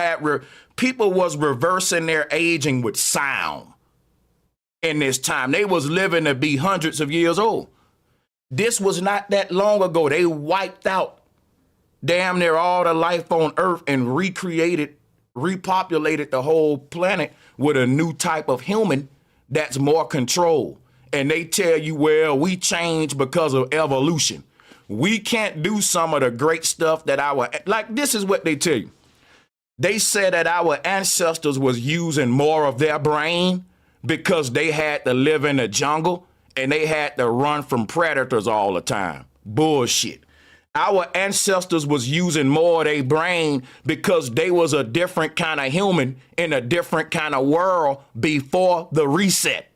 Speaker 1: was reversing their aging with sound in this time. They was living to be hundreds of years old. This was not that long ago. They wiped out damn near all the life on earth and repopulated the whole planet with a new type of human that's more controlled. And they tell you, well, we changed because of evolution. We can't do some of the great stuff that this is what they tell you. They said that our ancestors was using more of their brain because they had to live in the jungle and they had to run from predators all the time. Bullshit. Our ancestors was using more of their brain because they was a different kind of human in a different kind of world before the reset.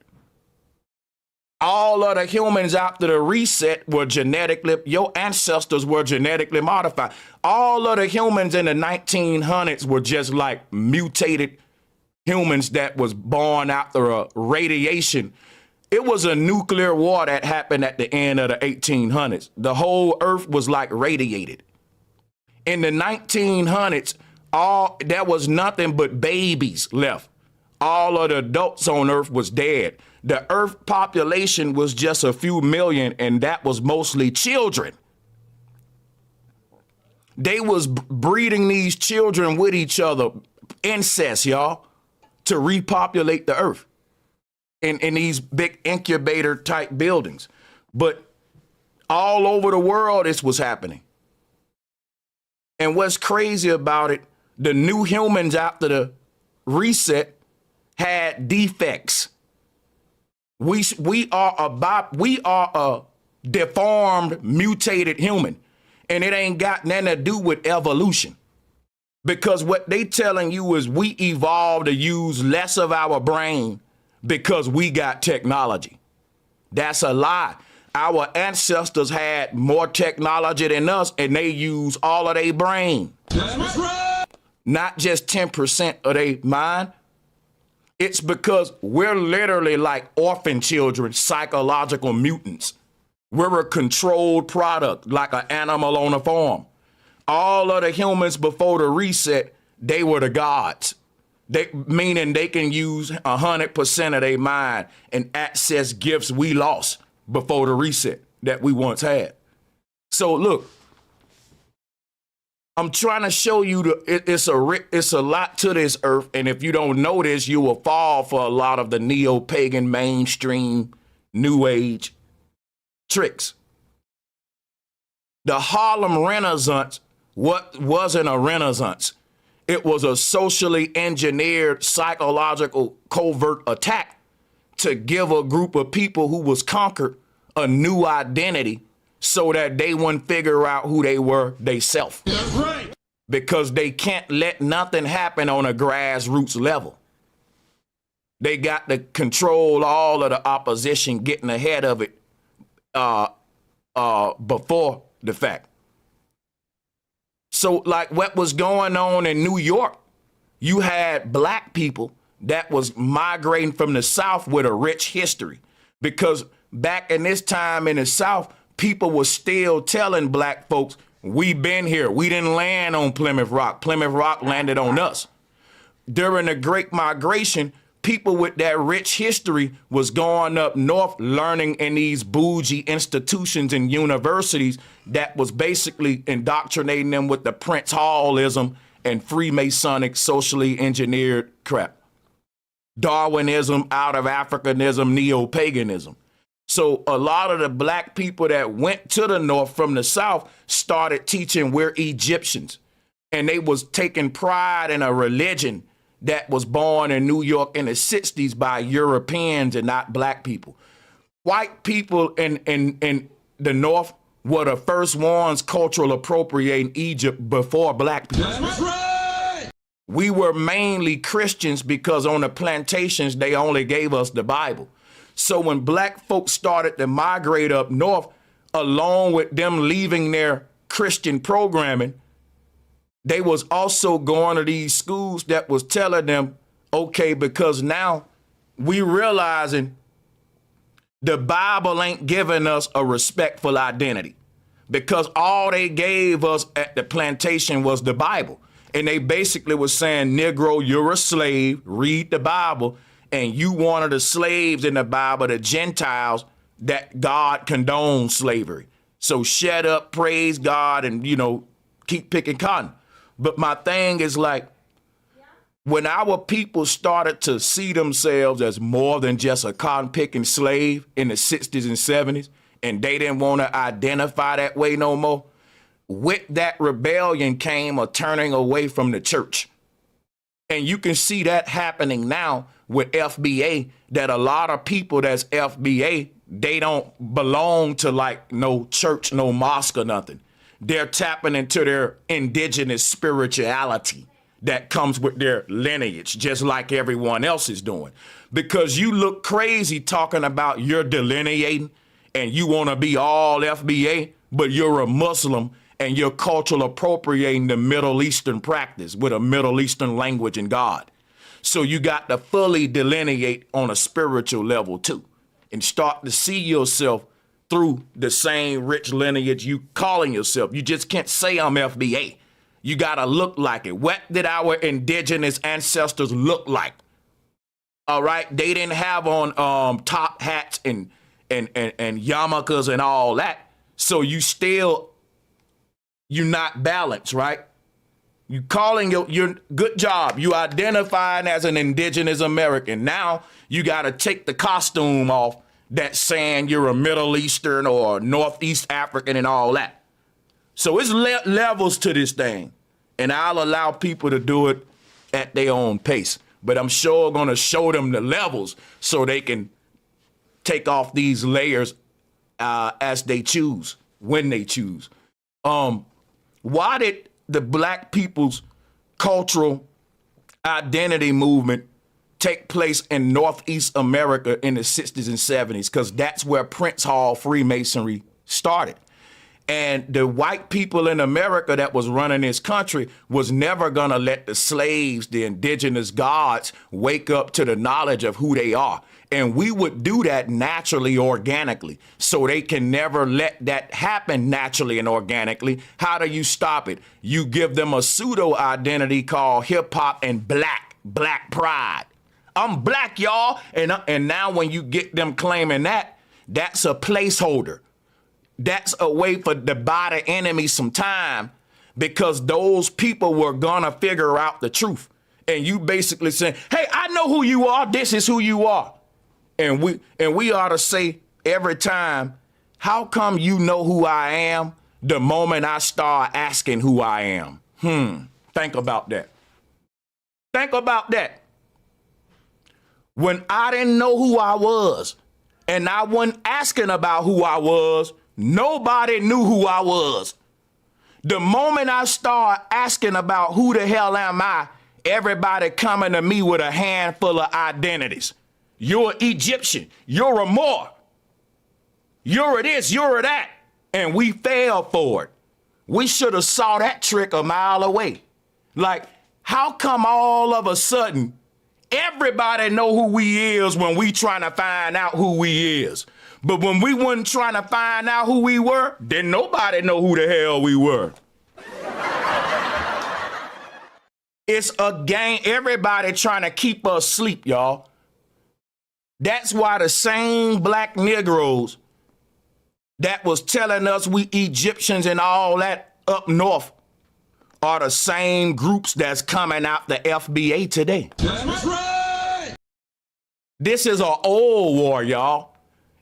Speaker 1: All of the humans after the reset were your ancestors were genetically modified. All of the humans in the 1900s were just like mutated humans that was born after a radiation It was a nuclear war that happened at the end of the 1800s. The whole earth was like radiated. In the 1900s, there was nothing but babies left. All of the adults on earth was dead. The earth population was just a few million, and that was mostly children. They was breeding these children with each other, incest, y'all, to repopulate the earth in these big incubator type buildings. But all over the world, this was happening. And what's crazy about it, the new humans after the reset had defects. We are a deformed, mutated human, and it ain't got nothing to do with evolution. Because what they telling you is we evolved to use less of our brain because we got technology. That's a lie. Our ancestors had more technology than us, and they use all of their brain. That's right. Not just 10% of their mind. It's because we're literally like orphan children, psychological mutants. We're a controlled product, like an animal on a farm. All of the humans before the reset, they were the gods. Meaning they can use 100% of their mind and access gifts we lost before the reset that we once had. So look, I'm trying to show you it's a lot to this earth, and if you don't know this, you will fall for a lot of the neo-pagan mainstream new age tricks. The Harlem Renaissance wasn't a renaissance. It was a socially engineered psychological covert attack to give a group of people who was conquered a new identity so that they wouldn't figure out who they were theyself. That's right. Because they can't let nothing happen on a grassroots level. They got to control all of the opposition getting ahead of it before the fact. So like what was going on in New York, you had black people that was migrating from the South with a rich history, because back in this time in the South, people were still telling black folks, we been here. We didn't land on Plymouth Rock. Plymouth Rock landed on us. During the Great Migration, people with that rich history was going up north, learning in these bougie institutions and universities that was basically indoctrinating them with the Prince Hallism and Freemasonic socially engineered crap. Darwinism, out of Africanism, neo-paganism. So a lot of the black people that went to the north from the south started teaching we're Egyptians. And they was taking pride in a religion that was born in New York in the 60s by Europeans and not black people. White people in the north were the first ones cultural appropriating Egypt before black people. That's right. We were mainly Christians because on the plantations, they only gave us the Bible. So when black folks started to migrate up north, along with them leaving their Christian programming, they was also going to these schools that was telling them, okay, because now we realizing the Bible ain't giving us a respectful identity, because all they gave us at the plantation was the Bible. And they basically was saying, Negro, you're a slave, read the Bible. And you one of the slaves in the Bible, the Gentiles, that God condones slavery. So shut up, praise God, and, keep picking cotton. But my thing is like, when our people started to see themselves as more than just a cotton-picking slave in the 60s and 70s, and they didn't want to identify that way no more, with that rebellion came a turning away from the church. And you can see that happening now with FBA, that a lot of people that's FBA, they don't belong to like no church, no mosque or nothing. They're tapping into their indigenous spirituality that comes with their lineage, just like everyone else is doing. Because you look crazy talking about you're delineating and you want to be all FBA, but you're a Muslim and you're cultural appropriating the Middle Eastern practice with a Middle Eastern language and God. So you got to fully delineate on a spiritual level too. and start to see yourself through the same rich lineage you calling yourself. You just can't say I'm FBA. You gotta look like it. What did our indigenous ancestors look like? All right, they didn't have on top hats and yarmulkes and all that. So you're not balanced, right? You calling your good job. You identifying as an indigenous American. Now you got to take the costume off that's saying you're a Middle Eastern or Northeast African and all that. So it's levels to this thing, and I'll allow people to do it at their own pace. But I'm sure going to show them the levels so they can take off these layers as they choose, when they choose. Why did the Black people's cultural identity movement take place in Northeast America in the 60s and 70s? Because that's where Prince Hall Freemasonry started. And the white people in America that was running this country was never going to let the slaves, the indigenous gods, wake up to the knowledge of who they are. And we would do that naturally, organically. So they can never let that happen naturally and organically. How do you stop it? You give them a pseudo identity called hip hop and black pride. I'm black, y'all. And now when you get them claiming that, that's a placeholder. That's a way for to buy the enemy some time, because those people were gonna figure out the truth. And you basically saying, hey, I know who you are. This is who you are. And we ought to say every time, how come you know who I am the moment I start asking who I am? Think about that. Think about that. When I didn't know who I was and I wasn't asking about who I was, nobody knew who I was. The moment I start asking about who the hell am I, everybody coming to me with a handful of identities. You're Egyptian. You're a Moor. You're a this, you're a that. And we fell for it. We should have saw that trick a mile away. Like, how come all of a sudden everybody know who we is when we trying to find out who we is? But when we wasn't trying to find out who we were, then nobody know who the hell we were. It's a game. Everybody trying to keep us asleep, y'all. That's why the same black Negroes that was telling us we Egyptians and all that up north are the same groups that's coming out the FBA today. That's right. This is an old war, y'all.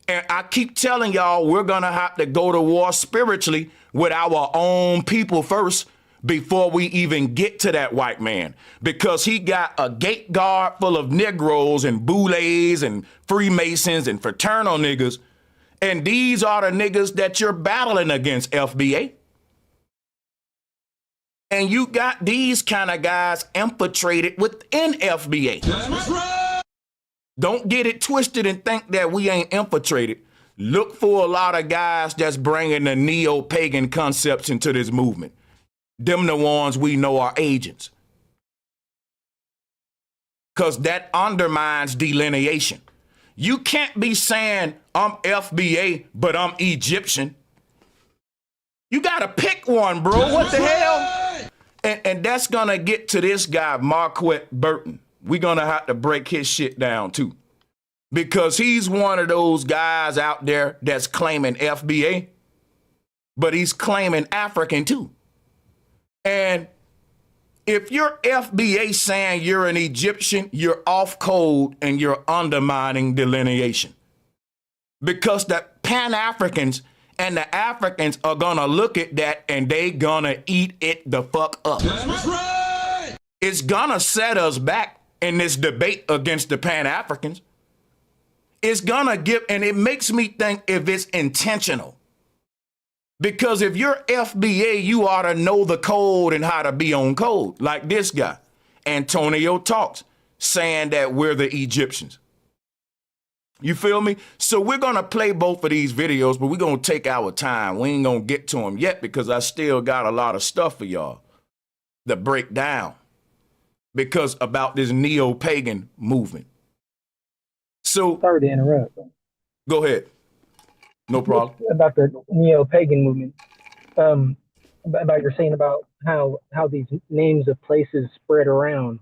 Speaker 1: And I keep telling y'all, we're going to have to go to war spiritually with our own people first before we even get to that white man, because he got a gate guard full of Negroes and boulets and Freemasons and fraternal niggas. And these are the niggas that you're battling against, FBA. And you got these kind of guys infiltrated within FBA. That's right. Don't get it twisted and think that we ain't infiltrated. Look for a lot of guys that's bringing the neo-pagan concepts into this movement. Them the ones we know are agents. Because that undermines delineation. You can't be saying I'm FBA, but I'm Egyptian. You got to pick one, bro. What the hell? And that's going to get to this guy, Marquette Burton. We're going to have to break his shit down, too. Because he's one of those guys out there that's claiming FBA, but he's claiming African, too. And if you're FBA saying you're an Egyptian, you're off code and you're undermining delineation. Because the Pan-Africans and the Africans are going to look at that and they going to eat it the fuck up. That's right. It's going to set us back in this debate against the Pan-Africans. It's going to give, and it makes me think if it's intentional. Because if you're FBA, you ought to know the code and how to be on code. Like this guy, Antonio Talks, saying that we're the Egyptians. You feel me? So we're going to play both of these videos, but we're going to take our time. We ain't going to get to them yet because I still got a lot of stuff for y'all to break down. Because about this neo-pagan movement. So,
Speaker 2: sorry to interrupt.
Speaker 1: Go ahead. No problem.
Speaker 2: about the neo-pagan movement. Um, about you're saying about how these names of places spread around.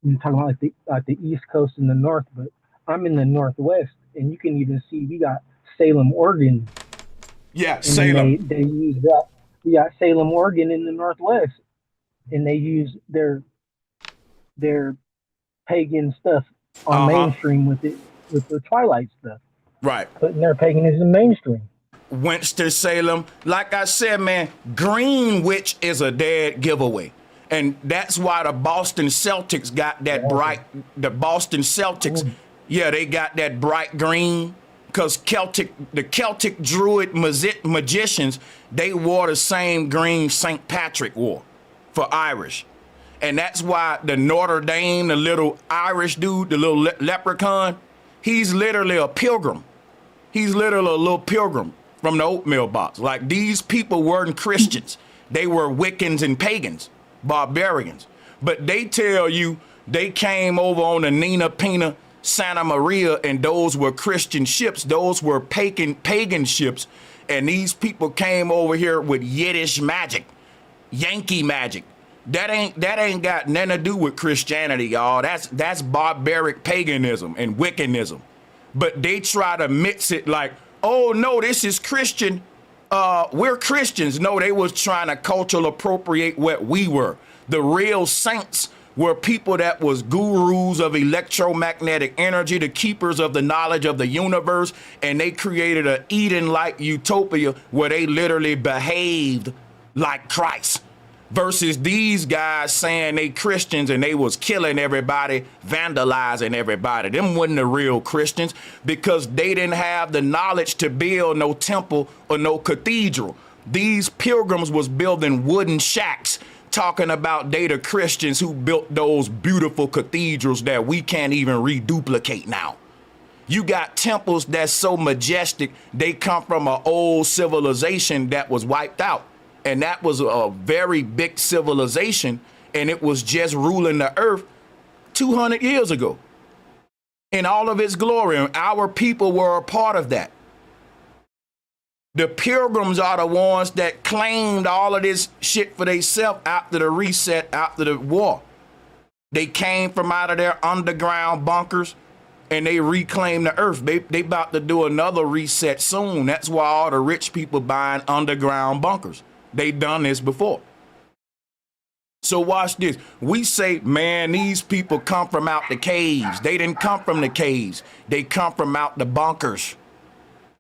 Speaker 2: You're talking about like the East Coast and the North, but I'm in the Northwest, and you can even see we got Salem, Oregon,
Speaker 1: Yeah,
Speaker 2: and then
Speaker 1: Salem.
Speaker 2: they use that. We got Salem, Oregon in the Northwest, and they use their pagan stuff on
Speaker 1: Uh-huh.
Speaker 2: mainstream with it with the Twilight stuff,
Speaker 1: Right.
Speaker 2: putting their paganism mainstream.
Speaker 1: Winston-Salem. Like I said, man, Greenwich is a dead giveaway. And that's why the Boston Celtics got that bright, the Boston Celtics, yeah, they got that bright green. Because the Celtic Druid magicians, they wore the same green St. Patrick wore for Irish. And that's why the Notre Dame, the little Irish dude, the little leprechaun, he's literally a pilgrim. He's literally a little pilgrim from the oatmeal box. Like, these people weren't Christians. They were Wiccans and pagans, barbarians. But they tell you they came over on the Nina Pina, Santa Maria, and those were Christian ships. Those were pagan ships. And these people came over here with Yiddish magic, Yankee magic. That ain't got nothing to do with Christianity, y'all. That's barbaric paganism and Wiccanism. But they try to mix it like, oh no, this is Christian. We're Christians. No, they was trying to cultural appropriate what we were. The real saints were people that was gurus of electromagnetic energy, the keepers of the knowledge of the universe, and they created an Eden-like utopia where they literally behaved like Christ. Versus these guys saying they Christians and they was killing everybody, vandalizing everybody. Them wasn't the real Christians because they didn't have the knowledge to build no temple or no cathedral. These pilgrims was building wooden shacks, talking about they the Christians who built those beautiful cathedrals that we can't even reduplicate now. You got temples that's so majestic, they come from an old civilization that was wiped out. And that was a very big civilization, and it was just ruling the earth 200 years ago in all of its glory. And our people were a part of that. The pilgrims are the ones that claimed all of this shit for themselves after the reset, after the war. They came from out of their underground bunkers and they reclaimed the earth. They about to do another reset soon. That's why all the rich people buying underground bunkers. They done this before. So watch this. We say, man, these people come from out the caves. They didn't come from the caves. They come from out the bunkers.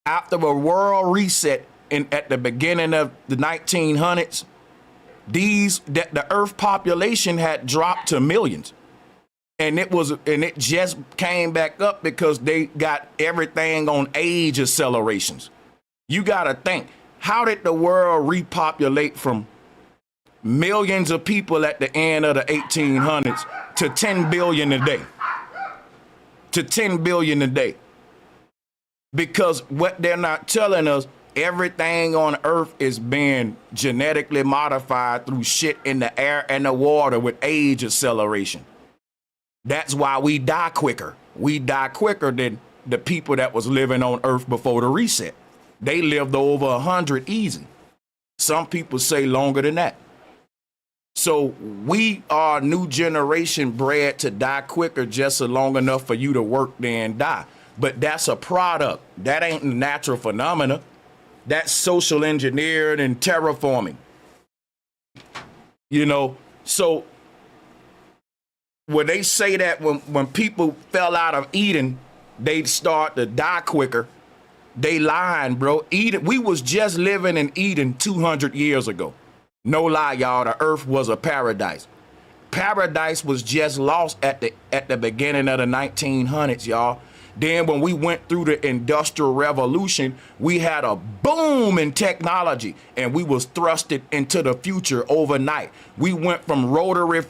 Speaker 1: After a world reset at the beginning of the 1900s, the earth population had dropped to millions. And it just came back up because they got everything on age accelerations. You got to think. How did the world repopulate from millions of people at the end of the 1800s to 10 billion a day? To 10 billion a day. Because what they're not telling us, everything on Earth is being genetically modified through shit in the air and the water with age acceleration. That's why we die quicker. We die quicker than the people that was living on Earth before the reset. They lived over 100 easy. Some people say longer than that. So we are a new generation bred to die quicker, just long enough for you to work there and die. But that's a product. That ain't a natural phenomena. That's social engineered and terraforming. You know, so when they say that when people fell out of Eden, they'd start to die quicker, they lying, bro. Eden, we was just living in Eden 200 years ago. No lie, y'all, the earth was a paradise. Paradise was just lost at the beginning of the 1900s, y'all. Then when we went through the Industrial Revolution, we had a boom in technology and we was thrusted into the future overnight. We went from rotary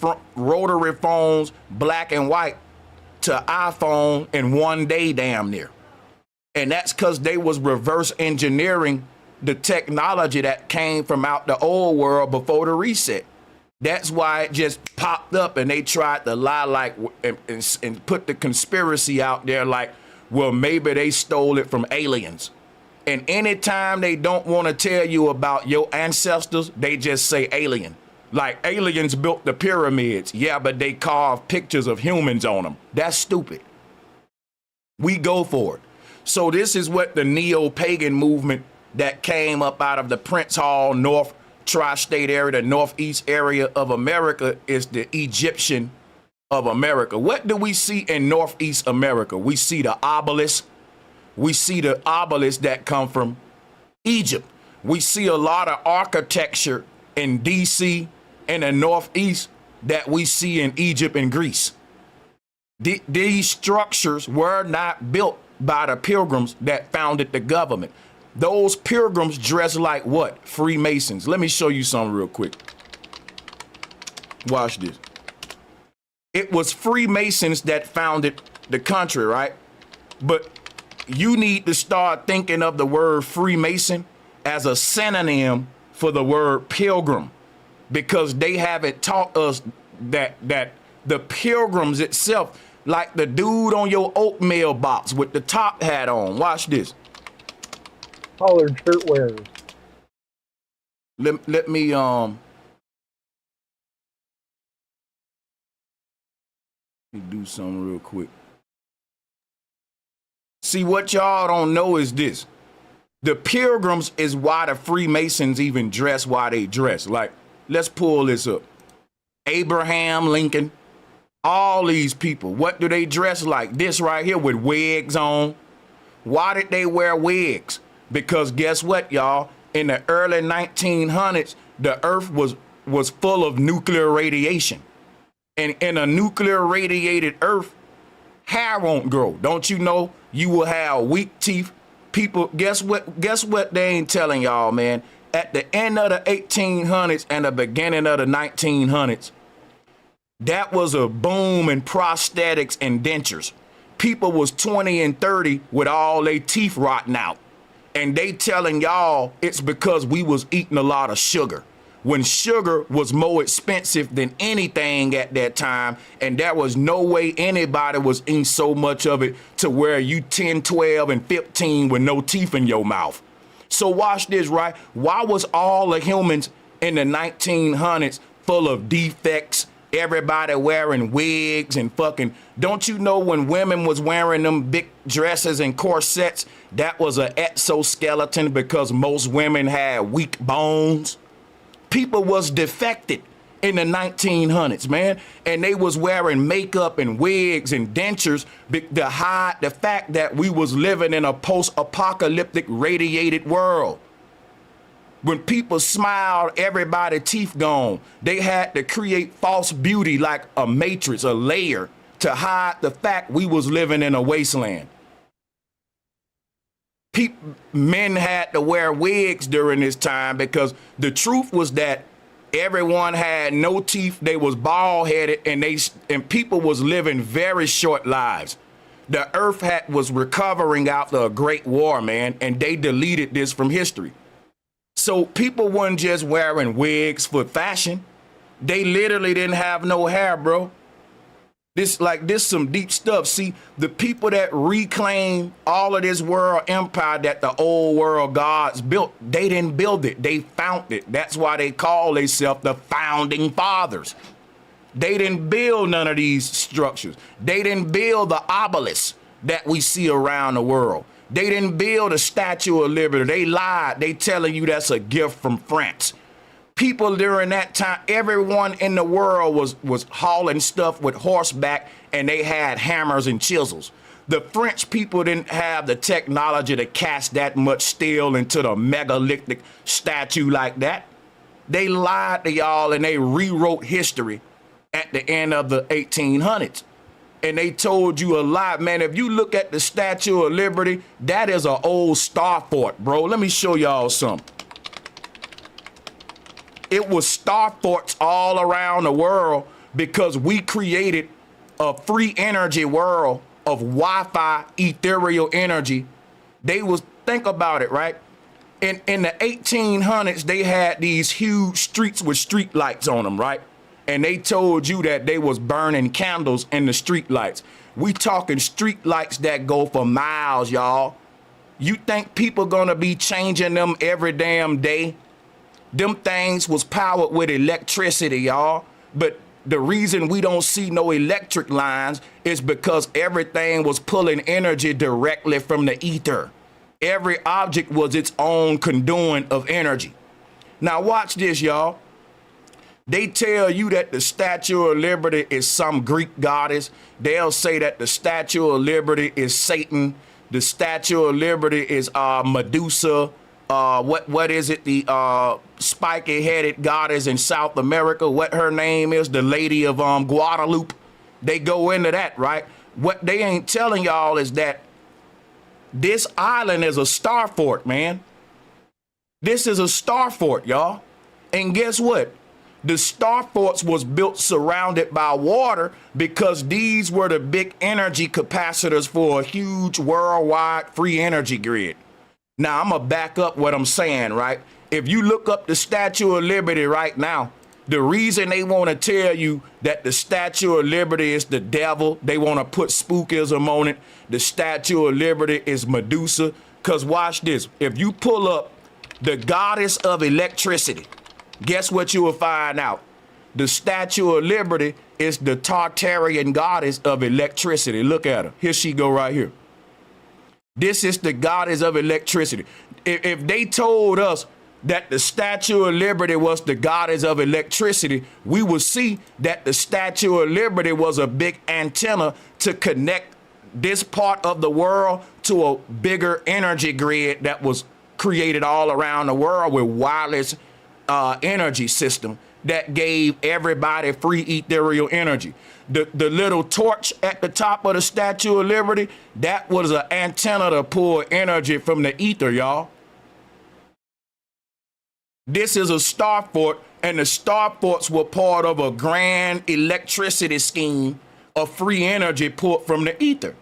Speaker 1: phones, black and white, to iPhone in one day damn near. And that's because they was reverse engineering the technology that came from out the old world before the reset. That's why it just popped up and they tried to lie like and put the conspiracy out there like, well, maybe they stole it from aliens. And anytime they don't want to tell you about your ancestors, they just say alien. Like aliens built the pyramids. Yeah, but they carved pictures of humans on them. That's stupid. We go for it. So this is what the neo-pagan movement that came up out of the Prince Hall, North Tri-State area, the Northeast area of America, is the Egyptian of America. What do we see in Northeast America? We see the obelisk. We see the obelisks that come from Egypt. We see a lot of architecture in DC and the Northeast that we see in Egypt and Greece. These structures were not built by the pilgrims that founded the government. Those pilgrims dressed like what? Freemasons. Let me show you something real quick. Watch this. It was Freemasons that founded the country, right? But you need to start thinking of the word Freemason as a synonym for the word pilgrim, because they haven't taught us that the pilgrims itself, like the dude on your oatmeal box with the top hat on. Watch this.
Speaker 2: Collared shirt wearers.
Speaker 1: Let me do something real quick. See, what y'all don't know is this. The pilgrims is why the Freemasons even dress why they dress. Like, let's pull this up. Abraham Lincoln, all these people, what do they dress like? This right here with wigs on. Why did they wear wigs? Because guess what, y'all? In the early 1900s, the earth was full of nuclear radiation. And in a nuclear radiated earth, hair won't grow. Don't you know you will have weak teeth? People, guess what they ain't telling y'all, man? At the end of the 1800s and the beginning of the 1900s, that was a boom in prosthetics and dentures. People was 20 and 30 with all their teeth rotting out. And they telling y'all it's because we was eating a lot of sugar, when sugar was more expensive than anything at that time, and there was no way anybody was eating so much of it to where you 10, 12, and 15 with no teeth in your mouth. So watch this, right? Why was all the humans in the 1900s full of defects? Everybody wearing wigs and fucking, don't you know when women was wearing them big dresses and corsets, that was an exoskeleton because most women had weak bones? People was defected in the 1900s, man. And they was wearing makeup and wigs and dentures to hide the fact that we was living in a post-apocalyptic radiated world. When people smiled, everybody's teeth gone. They had to create false beauty like a matrix, a layer, to hide the fact we was living in a wasteland. Men had to wear wigs during this time because the truth was that everyone had no teeth. They was bald headed, and people was living very short lives. The earth was recovering after a great war, man, and they deleted this from history. So people weren't just wearing wigs for fashion. They literally didn't have no hair, bro. This some deep stuff. See, the people that reclaim all of this world empire that the old world gods built, they didn't build it. They found it. That's why they call themselves the founding fathers. They didn't build none of these structures. They didn't build the obelisks that we see around the world. They didn't build a Statue of Liberty. They lied. They telling you that's a gift from France. People during that time, everyone in the world was hauling stuff with horseback, and they had hammers and chisels. The French people didn't have the technology to cast that much steel into the megalithic statue like that. They lied to y'all, and they rewrote history at the end of the 1800s. And they told you a lie, man. If you look at the Statue of Liberty, that is an old star fort, bro. Let me show y'all something. It was star forts all around the world because we created a free energy world of Wi-Fi ethereal energy. Think about it, right? In the 1800s, they had these huge streets with street lights on them, right? and they told you that they was burning candles in the street lights. We talking street lights that go for miles, y'all. You think people gonna be changing them every damn day? Them things was powered with electricity, y'all. But the reason we don't see no electric lines is because everything was pulling energy directly from the ether. Every object was its own conduit of energy. Now watch this, y'all. They tell you that the Statue of Liberty is some Greek goddess. They'll say that the Statue of Liberty is Satan. The Statue of Liberty is Medusa. What is it? The spiky-headed goddess in South America. What her name is? The Lady of Guadalupe. They go into that, right? What they ain't telling y'all is that this island is a star fort, man. This is a star fort, y'all. And guess what? The star forts was built surrounded by water because these were the big energy capacitors for a huge worldwide free energy grid. Now, I'm going to back up what I'm saying, right? If you look up the Statue of Liberty right now, the reason they want to tell you that the Statue of Liberty is the devil, they want to put spookism on it, the Statue of Liberty is Medusa, because watch this. If you pull up the goddess of electricity, guess what you will find out? The Statue of Liberty is the Tartarian goddess of electricity. Look at her. Here she go right here. This is the goddess of electricity. If they told us that the Statue of Liberty was the goddess of electricity, we would see that the Statue of Liberty was a big antenna to connect this part of the world to a bigger energy grid that was created all around the world with wireless energy system that gave everybody free ethereal energy. The little torch at the top of the Statue of Liberty, that was an antenna to pull energy from the ether, y'all. This is a star fort, and the star forts were part of a grand electricity scheme of free energy pulled from the ether.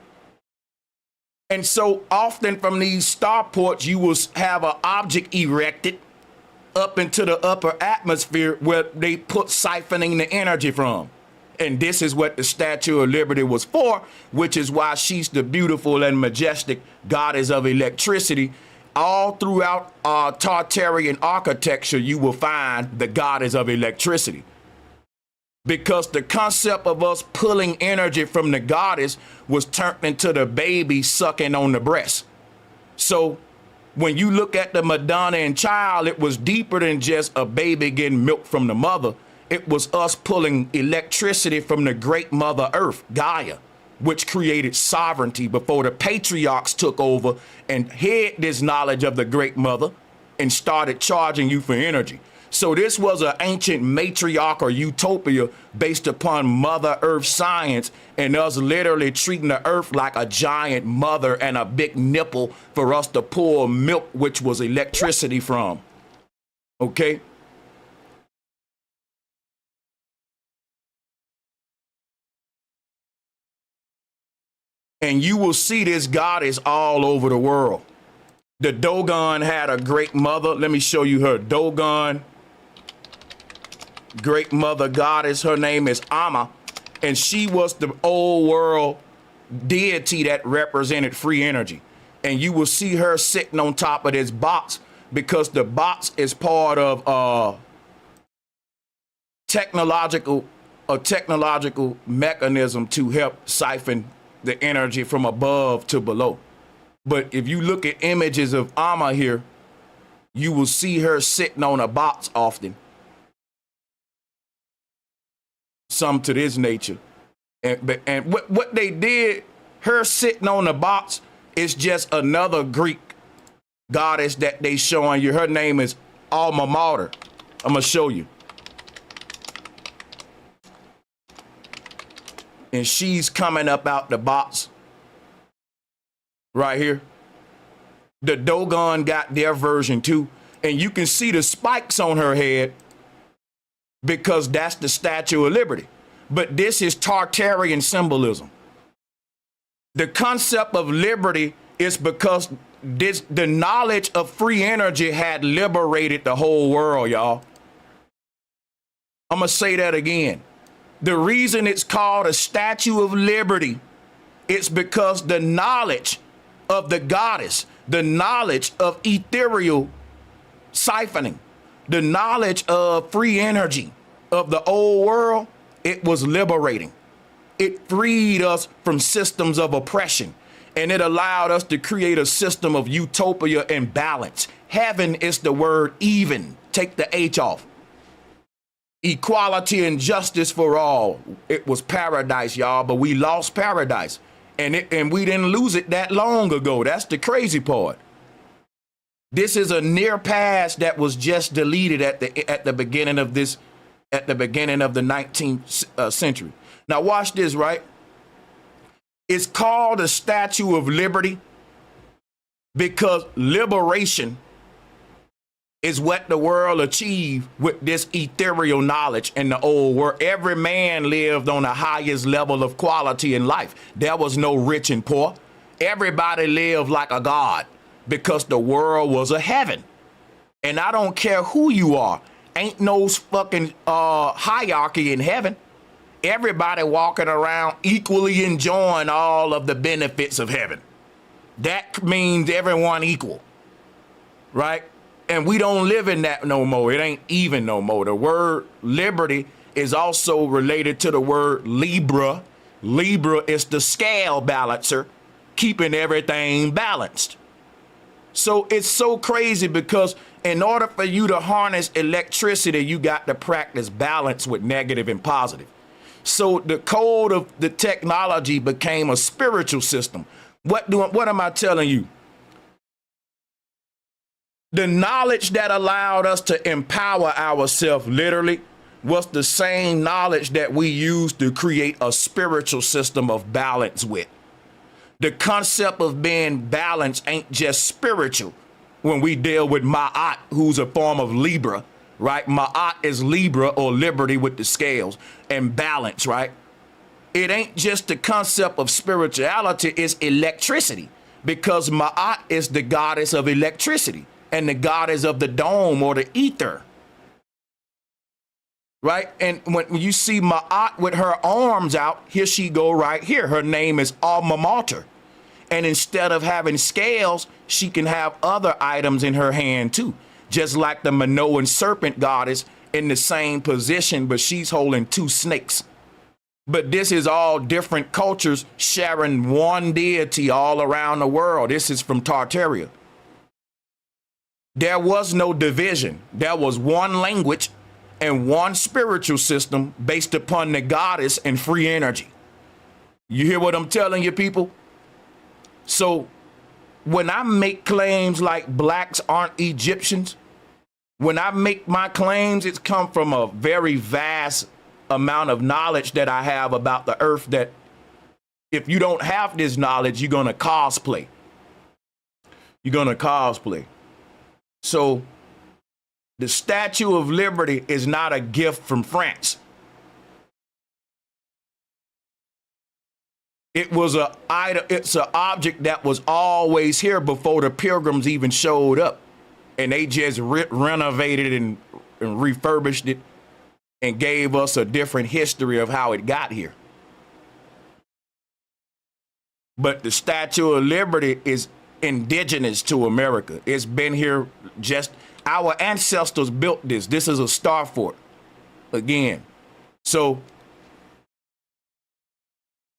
Speaker 1: And so often from these starports, you will have an object erected up into the upper atmosphere where they put siphoning the energy from. And this is what the Statue of Liberty was for, which is why she's the beautiful and majestic goddess of electricity. All throughout Tartarian architecture, you will find the goddess of electricity. Because the concept of us pulling energy from the goddess was turned into the baby sucking on the breast. So when you look at the Madonna and Child, it was deeper than just a baby getting milk from the mother. It was us pulling electricity from the great Mother Earth, Gaia, which created sovereignty before the patriarchs took over and hid this knowledge of the great mother and started charging you for energy. So this was an ancient matriarch or utopia based upon Mother Earth science and us literally treating the earth like a giant mother and a big nipple for us to pour milk, which was electricity from. Okay? And you will see this goddess all over the world. The Dogon had a great mother. Let me show you her. Dogon, great mother goddess. Her name is Amma. And she was the old world deity that represented free energy. And you will see her sitting on top of this box because the box is part of technological mechanism to help siphon the energy from above to below. But if you look at images of Amma here, you will see her sitting on a box often. Some to this nature. And what they did, her sitting on the box is just another Greek goddess that they showing you. Her name is Alma Mater. I'm gonna show you. And she's coming up out the box right here. The Dogon got their version too. And you can see the spikes on her head because that's the Statue of Liberty. But this is Tartarian symbolism. The concept of liberty is because the knowledge of free energy had liberated the whole world, y'all. I'm going to say that again. The reason it's called a Statue of Liberty, it's because the knowledge of the goddess, the knowledge of ethereal siphoning, the knowledge of free energy of the old world, it was liberating. It freed us from systems of oppression, and it allowed us to create a system of utopia and balance. Heaven is the word even. Take the H off. Equality and justice for all. It was paradise, y'all, but we lost paradise. And we didn't lose it that long ago. That's the crazy part. This is a near past that was just deleted at the beginning of the 19th century. Now watch this, right? It's called a Statue of Liberty because liberation is what the world achieved with this ethereal knowledge in the old world. Every man lived on the highest level of quality in life. There was no rich and poor. Everybody lived like a god because the world was a heaven. And I don't care who you are. Ain't no fucking hierarchy in heaven. Everybody walking around equally enjoying all of the benefits of heaven. That means everyone equal, right? And we don't live in that no more. It ain't even no more. The word liberty is also related to the word Libra. Libra is the scale balancer, keeping everything balanced. So it's so crazy because in order for you to harness electricity, you got to practice balance with negative and positive. So the code of the technology became a spiritual system. What am I telling you? The knowledge that allowed us to empower ourselves literally was the same knowledge that we used to create a spiritual system of balance with. The concept of being balanced ain't just spiritual when we deal with Ma'at, who's a form of Libra, right? Ma'at is Libra or liberty with the scales and balance, right? It ain't just the concept of spirituality, it's electricity because Ma'at is the goddess of electricity and the goddess of the dome or the ether, right? And when you see Ma'at with her arms out, here she go right here. Her name is Alma Mater. And instead of having scales, she can have other items in her hand too. Just like the Minoan serpent goddess in the same position, but she's holding two snakes. But this is all different cultures sharing one deity all around the world. This is from Tartaria. There was no division. There was one language and one spiritual system based upon the goddess and free energy. You hear what I'm telling you, people? So when I make claims like blacks aren't Egyptians, when I make my claims, it's come from a very vast amount of knowledge that I have about the earth that if you don't have this knowledge, you're going to cosplay. You're going to cosplay. So the Statue of Liberty is not a gift from France. It's an object that was always here before the pilgrims even showed up. And they just renovated and refurbished it and gave us a different history of how it got here. But the Statue of Liberty is indigenous to America. It's been here our ancestors built this. This is a star fort again. So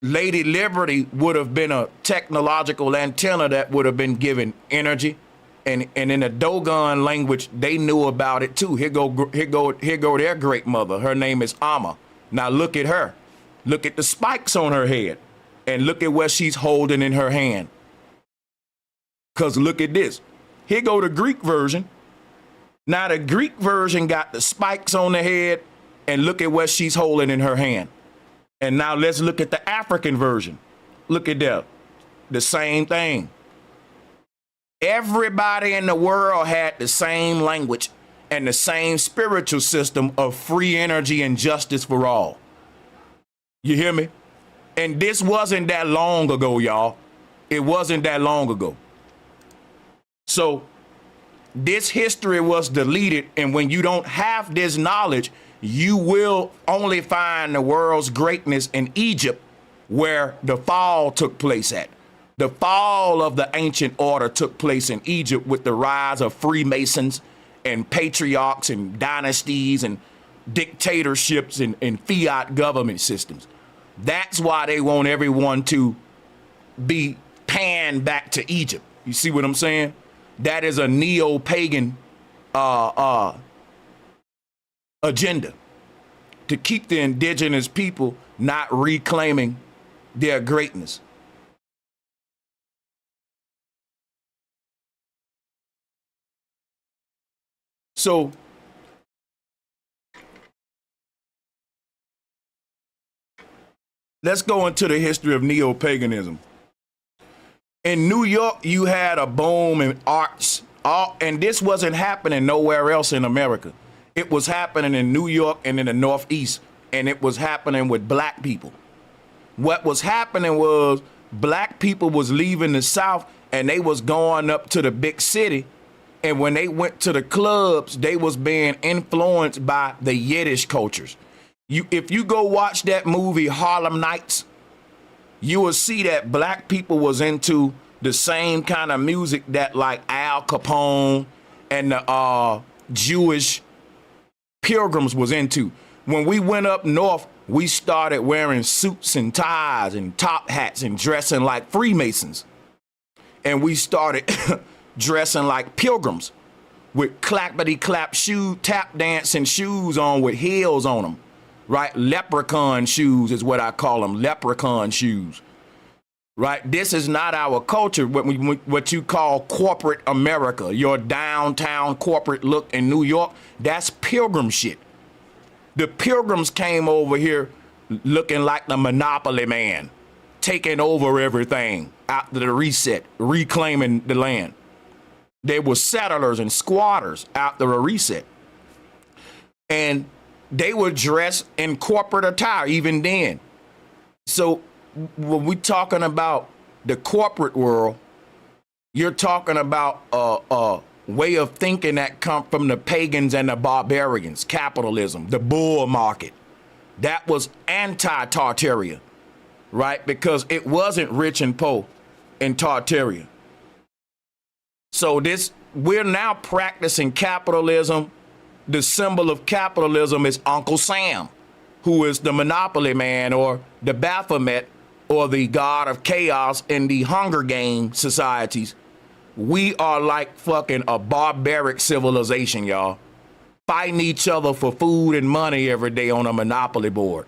Speaker 1: Lady Liberty would have been a technological antenna that would have been given energy. And in the Dogon language, they knew about it too. Here go their great mother. Her name is Amma. Now look at her. Look at the spikes on her head. And look at what she's holding in her hand. Because look at this. Here go the Greek version. Now the Greek version got the spikes on the head. And look at what she's holding in her hand. And now let's look at the African version. Look at that. The same thing. Everybody in the world had the same language and the same spiritual system of free energy and justice for all. You hear me? And this wasn't that long ago, y'all. It wasn't that long ago. So this history was deleted. And when you don't have this knowledge, you will only find the world's greatness in Egypt, where the fall took place at. The fall of the ancient order took place in Egypt with the rise of Freemasons and patriarchs and dynasties and dictatorships and fiat government systems. That's why they want everyone to be panned back to Egypt. You see what I'm saying? That is a neo-pagan agenda to keep the indigenous people not reclaiming their greatness. So let's go into the history of neo-paganism. In New York, you had a boom in arts, and this wasn't happening nowhere else in America. It was happening in New York and in the Northeast, and it was happening with black people. What was happening was black people was leaving the South, and they was going up to the big city, and when they went to the clubs, they was being influenced by the Yiddish cultures. If you go watch that movie Harlem Nights, you will see that black people was into the same kind of music that like Al Capone and the Jewish pilgrims was into. When we went up north, we started wearing suits and ties and top hats and dressing like Freemasons. And we started dressing like pilgrims with clappity-clap shoe, tap dancing shoes on with heels on them. Right? Leprechaun shoes is what I call them, leprechaun shoes. Right? This is not our culture, what you call corporate America, your downtown corporate look in New York. That's pilgrim shit. The pilgrims came over here looking like the Monopoly man, taking over everything after the reset, reclaiming the land. They were settlers and squatters after a reset. And they were dressed in corporate attire even then. So when we're talking about the corporate world, you're talking about a way of thinking that come from the pagans and the barbarians, capitalism, the bull market. That was anti-Tartaria, right? Because it wasn't rich and poor in Tartaria. So we're now practicing capitalism. The symbol of capitalism is Uncle Sam, who is the Monopoly man or the Baphomet or the god of chaos in the Hunger Game societies. We are like fucking a barbaric civilization, y'all. Fighting each other for food and money every day on a Monopoly board.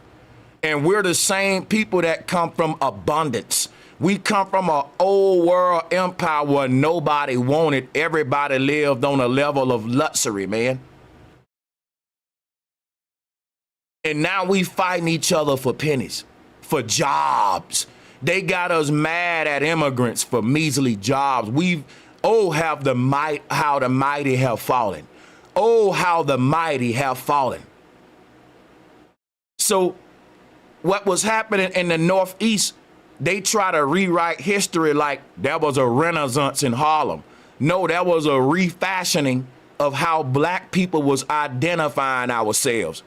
Speaker 1: And we're the same people that come from abundance. We come from an old world empire where nobody wanted, everybody lived on a level of luxury, man. And now we fighting each other for pennies, for jobs. They got us mad at immigrants for measly jobs. How the mighty have fallen. Oh, how the mighty have fallen. So what was happening in the Northeast, they try to rewrite history like there was a renaissance in Harlem. No, there was a refashioning of how black people was identifying ourselves.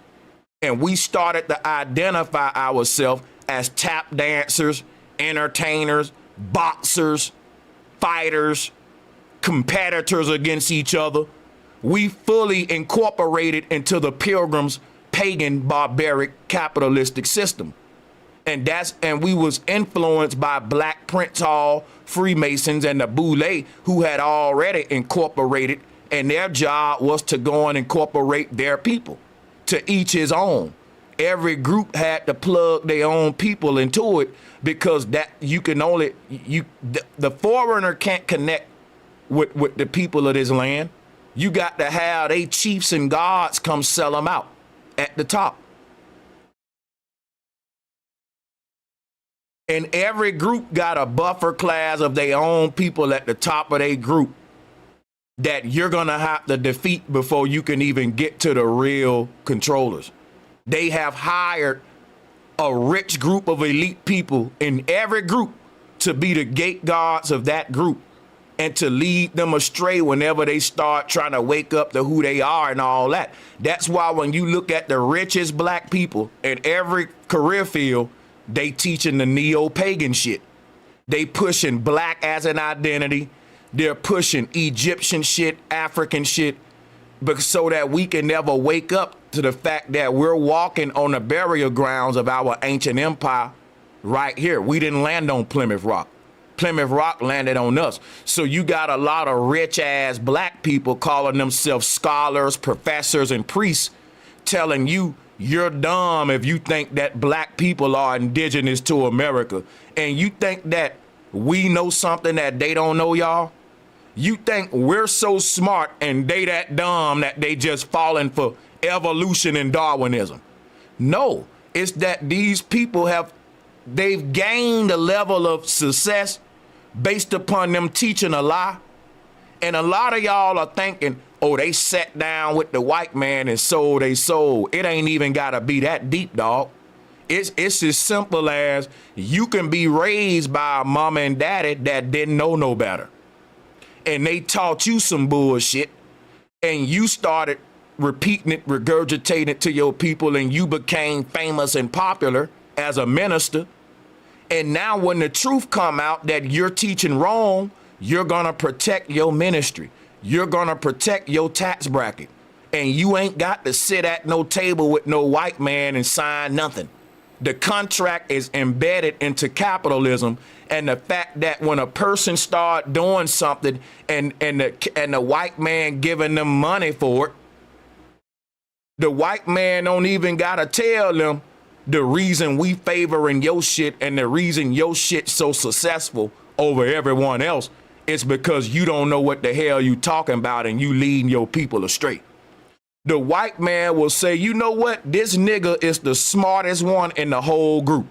Speaker 1: And we started to identify ourselves as tap dancers, entertainers, boxers, fighters, competitors against each other. We fully incorporated into the Pilgrims' pagan, barbaric, capitalistic system. And we was influenced by Black Prince Hall, Freemasons, and the Boule, who had already incorporated, and their job was to go and incorporate their people. To each his own. Every group had to plug their own people into it because that the foreigner can't connect with the people of this land. You got to have they chiefs and gods come sell them out at the top. And every group got a buffer class of their own people at the top of their group that you're going to have to defeat before you can even get to the real controllers. They have hired a rich group of elite people in every group to be the gate guards of that group. and to lead them astray whenever they start trying to wake up to who they are and all that. That's why when you look at the richest black people in every career field, they teaching the neo-pagan shit. They pushing black as an identity. They're pushing Egyptian shit, African shit, but so that we can never wake up to the fact that we're walking on the burial grounds of our ancient empire right here. We didn't land on Plymouth Rock. Plymouth Rock landed on us. So you got a lot of rich ass black people calling themselves scholars, professors, and priests, telling you you're dumb if you think that black people are indigenous to America. And you think that we know something that they don't know, y'all? You think we're so smart and they that dumb that they just falling for evolution and Darwinism? No, it's that these people they've gained a level of success based upon them teaching a lie. And a lot of y'all are thinking, oh, they sat down with the white man and sold they soul. It ain't even gotta be that deep, dog. It's as simple as you can be raised by a mama and daddy that didn't know no better. And they taught you some bullshit and you started repeating it, regurgitating it to your people, and you became famous and popular as a minister. And now when the truth come out that you're teaching wrong, you're gonna protect your ministry. You're gonna protect your tax bracket. And you ain't got to sit at no table with no white man and sign nothing. The contract is embedded into capitalism, and the fact that when a person start doing something and the white man giving them money for it, the white man don't even gotta tell them the reason we favoring your shit and the reason your shit's so successful over everyone else is because you don't know what the hell you talking about and you leading your people astray. The white man will say, you know what? This nigga is the smartest one in the whole group.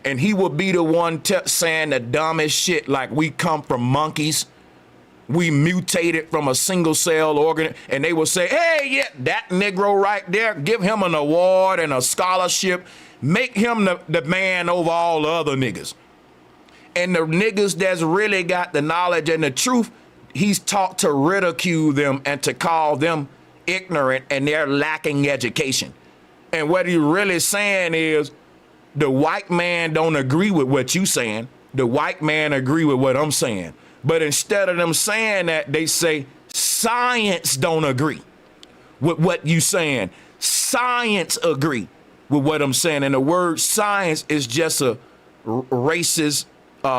Speaker 1: And he will be the one saying the dumbest shit, like we come from monkeys. We mutated from a single cell organ. And they will say, hey, yeah, that Negro right there, give him an award and a scholarship. Make him the man over all the other niggas. And the niggas that's really got the knowledge and the truth, he's taught to ridicule them and to call them ignorant and they're lacking education. And what he's really saying is the white man don't agree with what you saying. The white man agree with what I'm saying. But instead of them saying that, they say science don't agree with what you saying. Science agree with what I'm saying. And the word science is just a racist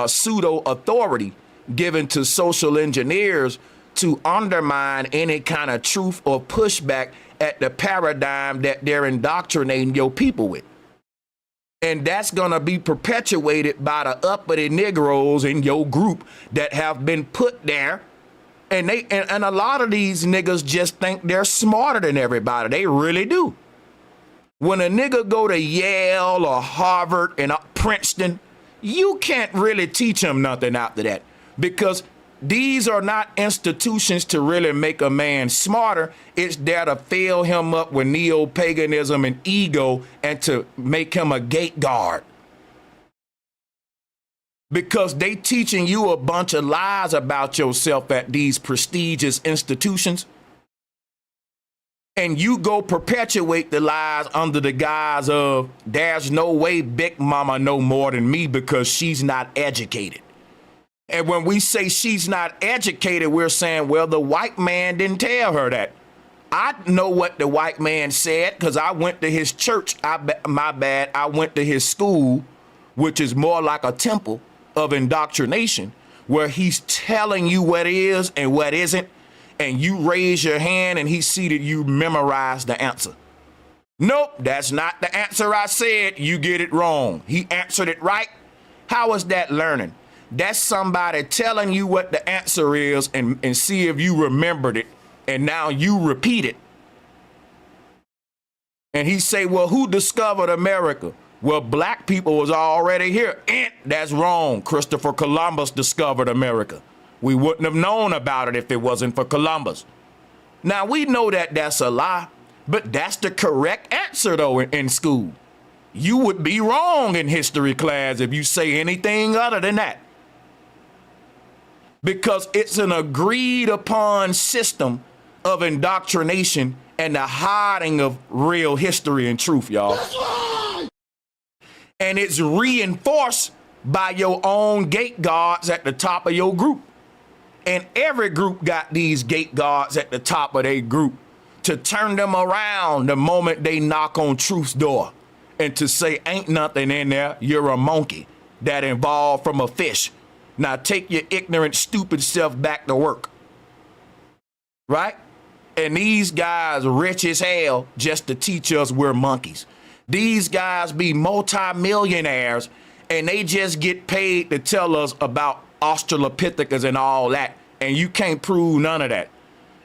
Speaker 1: pseudo authority given to social engineers to undermine any kind of truth or pushback at the paradigm that they're indoctrinating your people with. And that's gonna be perpetuated by the uppity Negroes in your group that have been put there. And a lot of these niggas just think they're smarter than everybody. They really do. When a nigga go to Yale or Harvard and Princeton, you can't really teach him nothing after that, because these are not institutions to really make a man smarter. It's there to fill him up with neo-paganism and ego and to make him a gate guard. Because they teaching you a bunch of lies about yourself at these prestigious institutions. And you go perpetuate the lies under the guise of there's no way Big Mama know more than me because she's not educated. And when we say she's not educated, we're saying, well, the white man didn't tell her that. I know what the white man said because I went to his church. My bad. I went to his school, which is more like a temple of indoctrination, where he's telling you what is and what isn't. And you raise your hand and he see that you memorize the answer. Nope, that's not the answer I said. You get it wrong. He answered it right. How is that learning? That's somebody telling you what the answer is and see if you remembered it. And now you repeat it. And he say, well, who discovered America? Well, black people was already here. That's wrong. Christopher Columbus discovered America. We wouldn't have known about it if it wasn't for Columbus. Now, we know that that's a lie, but that's the correct answer, though, in school. You would be wrong in history class if you say anything other than that. because it's an agreed upon system of indoctrination and the hiding of real history and truth, y'all. That's right. And it's reinforced by your own gate guards at the top of your group. And every group got these gate guards at the top of their group to turn them around the moment they knock on truth's door and to say, ain't nothing in there, you're a monkey that evolved from a fish. Now take your ignorant, stupid self back to work. Right? And these guys rich as hell just to teach us we're monkeys. These guys be multimillionaires and they just get paid to tell us about Australopithecus and all that. And you can't prove none of that.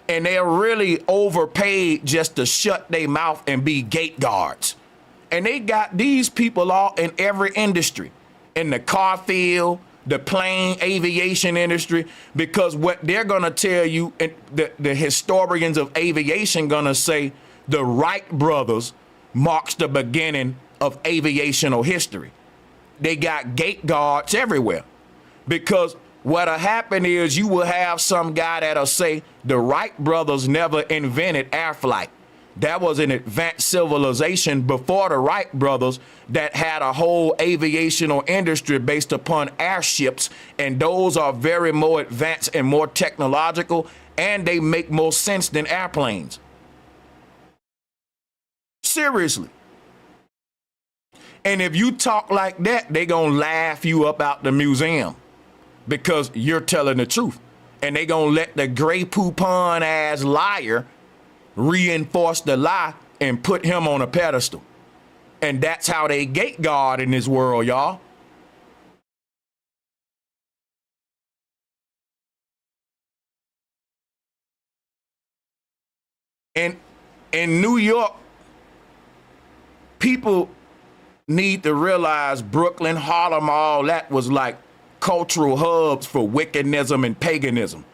Speaker 1: And they're really overpaid just to shut their mouth and be gate guards. And they got these people all in every industry, in the car field, the plane aviation industry, because what they're going to tell you, and the historians of aviation going to say, the Wright brothers marks the beginning of aviational history. They got gate guards everywhere, because what'll happen is you will have some guy that'll say the Wright brothers never invented air flight. That was an advanced civilization before the Wright brothers that had a whole aviational industry based upon airships, and those are very more advanced and more technological, and they make more sense than airplanes. Seriously. And if you talk like that, they gonna laugh you up out the museum because you're telling the truth. And they gonna let the gray poupon ass liar reinforce the lie and put him on a pedestal. And that's how they gate guard in this world, y'all. And in New York, people need to realize Brooklyn, Harlem, all that was like cultural hubs for wiccanism and paganism.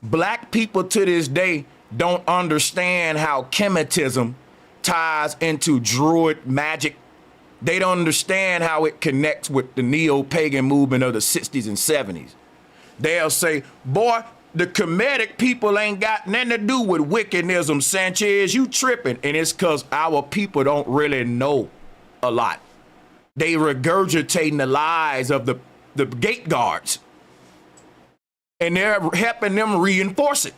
Speaker 1: Black people to this day don't understand how Kemetism ties into Druid magic. They don't understand how it connects with the neo-pagan movement of the 60s and 70s. They'll say, boy, the Kemetic people ain't got nothing to do with wiccanism, Sanchez, you tripping. And it's because our people don't really know a lot. They regurgitating the lies of the gate guards. And they're helping them reinforce it.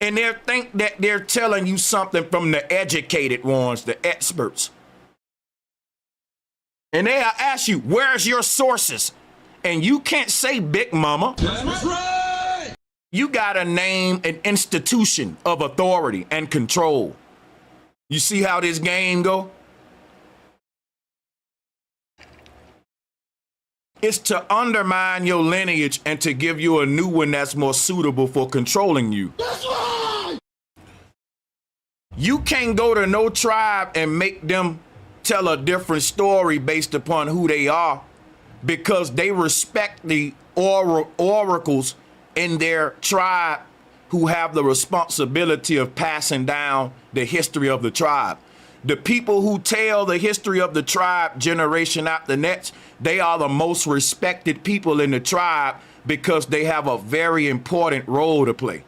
Speaker 1: And they think that they're telling you something from the educated ones, the experts. And they'll ask you, where's your sources? And you can't say Big Mama. That's right. You gotta name an institution of authority and control. You see how this game go? It's to undermine your lineage and to give you a new one that's more suitable for controlling you. That's right. You can't go to no tribe and make them tell a different story based upon who they are, because they respect the oracles in their tribe who have the responsibility of passing down the history of the tribe. The people who tell the history of the tribe generation after next, they are the most respected people in the tribe because they have a very important role to play.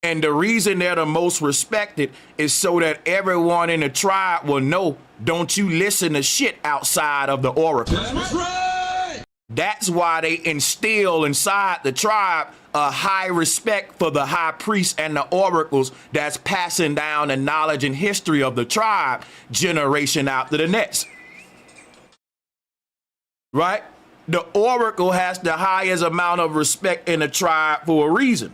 Speaker 1: And the reason they're the most respected is so that everyone in the tribe will know, don't you listen to shit outside of the oracle. That's right. That's why they instill inside the tribe a high respect for the high priests and the oracles that's passing down the knowledge and history of the tribe generation after the next. Right? The oracle has the highest amount of respect in the tribe for a reason.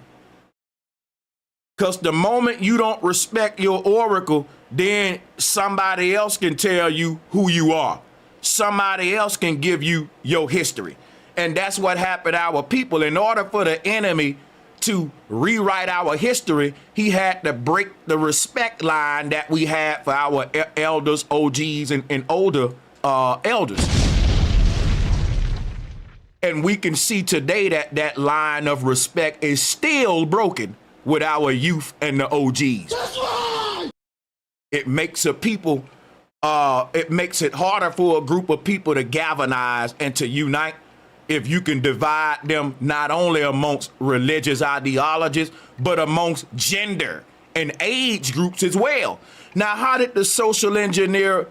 Speaker 1: Because the moment you don't respect your oracle, then somebody else can tell you who you are. Somebody else can give you your history. And that's what happened to our people. In order for the enemy to rewrite our history, he had to break the respect line that we had for our elders, OGs, and older elders. And we can see today that that line of respect is still broken with our youth and the OGs. That's right. It makes it harder for a group of people to galvanize and to unite, if you can divide them not only amongst religious ideologies, but amongst gender and age groups as well. Now, how did the social engineer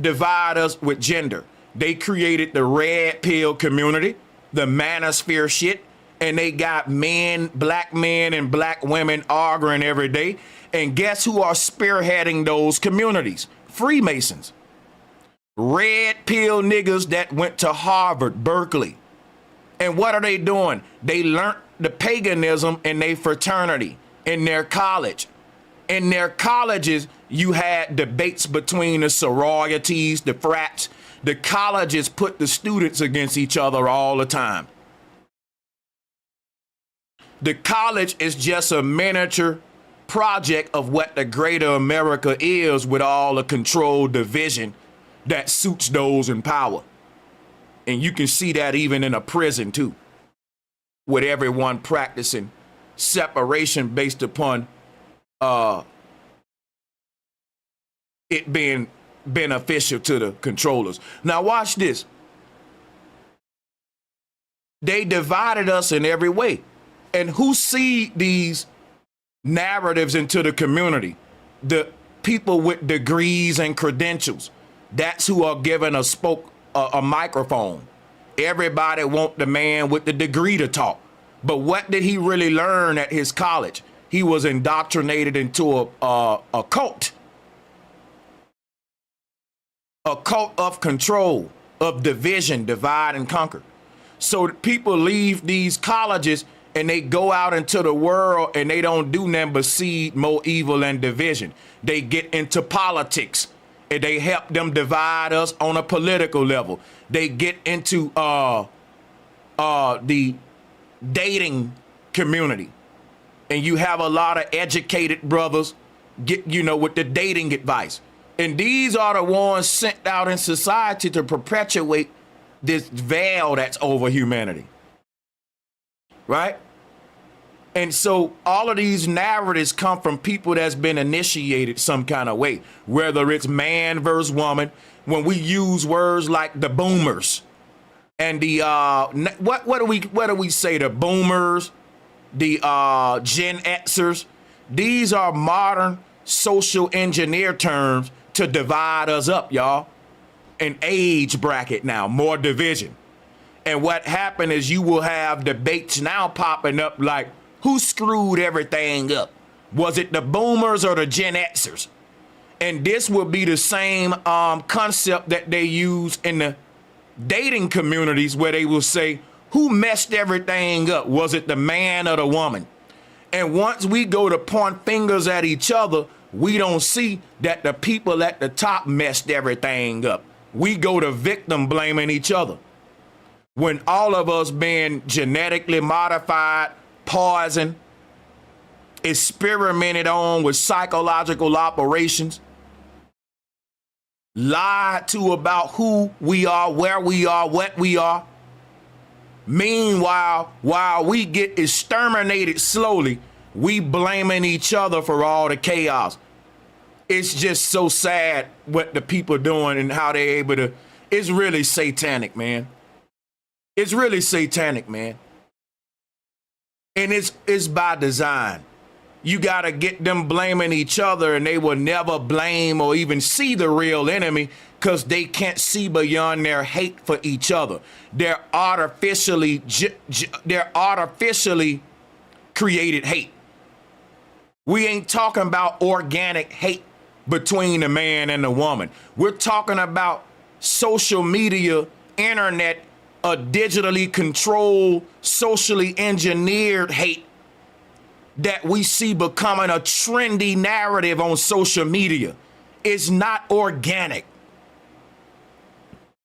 Speaker 1: divide us with gender? They created the red pill community, the manosphere shit, and they got black men and black women arguing every day. And guess who are spearheading those communities? Freemasons. Red pill niggas that went to Harvard, Berkeley. And what are they doing? They learned the paganism in their fraternity, in their college. In their colleges, you had debates between the sororities, the frats. The colleges put the students against each other all the time. The college is just a miniature project of what the greater America is, with all the controlled division that suits those in power. And you can see that even in a prison too, with everyone practicing separation based upon it being beneficial to the controllers. Now watch this. They divided us in every way. And who see these narratives into the community? The people with degrees and credentials. That's who are given a microphone. Everybody want the man with the degree to talk. But what did he really learn at his college? He was indoctrinated into a cult. A cult of control, of division, divide and conquer. So people leave these colleges and they go out into the world and they don't do nothing but seed more evil and division. They get into politics and they help them divide us on a political level. They get into the dating community. And you have a lot of educated brothers with the dating advice. And these are the ones sent out in society to perpetuate this veil that's over humanity. Right? And so all of these narratives come from people that's been initiated some kind of way, whether it's man versus woman. When we use words like the boomers and the what do we say, the boomers, the Gen Xers, these are modern social engineer terms to divide us up, y'all. An age bracket now, more division. And what happened is you will have debates now popping up like, who screwed everything up? Was it the boomers or the Gen Xers? And this will be the same concept that they use in the dating communities, where they will say, who messed everything up? Was it the man or the woman? And once we go to point fingers at each other, we don't see that the people at the top messed everything up. We go to victim blaming each other. When all of us being genetically modified, poisoned, experimented on with psychological operations, lied to about who we are, where we are, what we are. Meanwhile, while we get exterminated slowly, we blaming each other for all the chaos. It's just so sad what the people doing and how they able to. It's really satanic, man. It's really satanic, man. And it's by design. You got to get them blaming each other, and they will never blame or even see the real enemy because they can't see beyond their hate for each other. They're artificially created hate. We ain't talking about organic hate between the man and the woman. We're talking about social media, internet, a digitally controlled, socially engineered hate that we see becoming a trendy narrative on social media. It's not organic.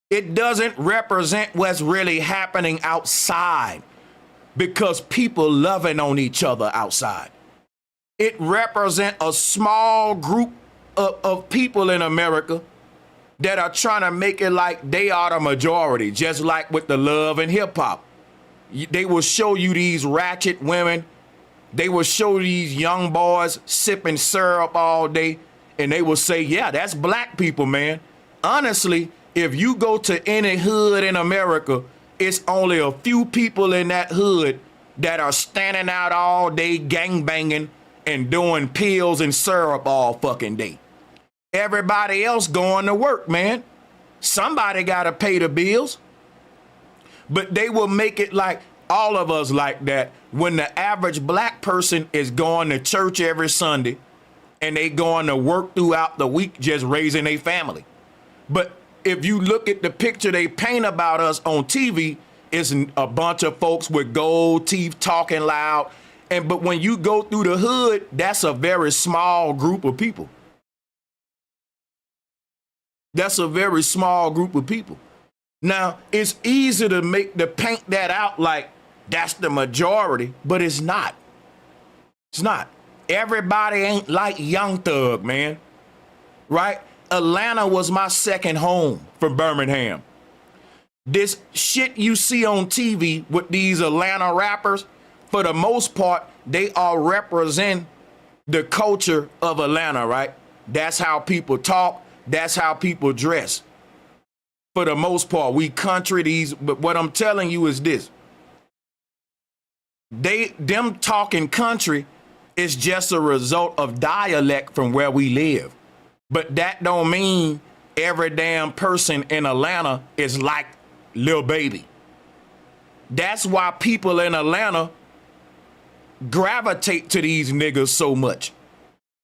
Speaker 1: It doesn't represent what's really happening outside, because people loving on each other outside. It represents a small group of people in America that are trying to make it like they are the majority, just like with the love and hip hop. They will show you these ratchet women. They will show these young boys sipping syrup all day, and they will say, yeah, that's black people, man. Honestly, if you go to any hood in America it's only a few people in that hood that are standing out all day gangbanging and doing pills and syrup all fucking day. Everybody else going to work, man. Somebody got to pay the bills. But they will make it like all of us like that when the average black person is going to church every Sunday and they going to work throughout the week just raising a family. But if you look at the picture they paint about us on TV, it's a bunch of folks with gold teeth talking loud. But when you go through the hood, that's a very small group of people. That's a very small group of people. Now, it's easy to paint that out like that's the majority, but it's not. It's not. Everybody ain't like Young Thug, man. Right? Atlanta was my second home from Birmingham. This shit you see on TV with these Atlanta rappers, for the most part, they all represent the culture of Atlanta, right? That's how people talk. That's how people dress. For the most part, we country these, but what I'm telling you is this. Them talking country is just a result of dialect from where we live. But that don't mean every damn person in Atlanta is like Lil Baby. That's why people in Atlanta gravitate to these niggas so much.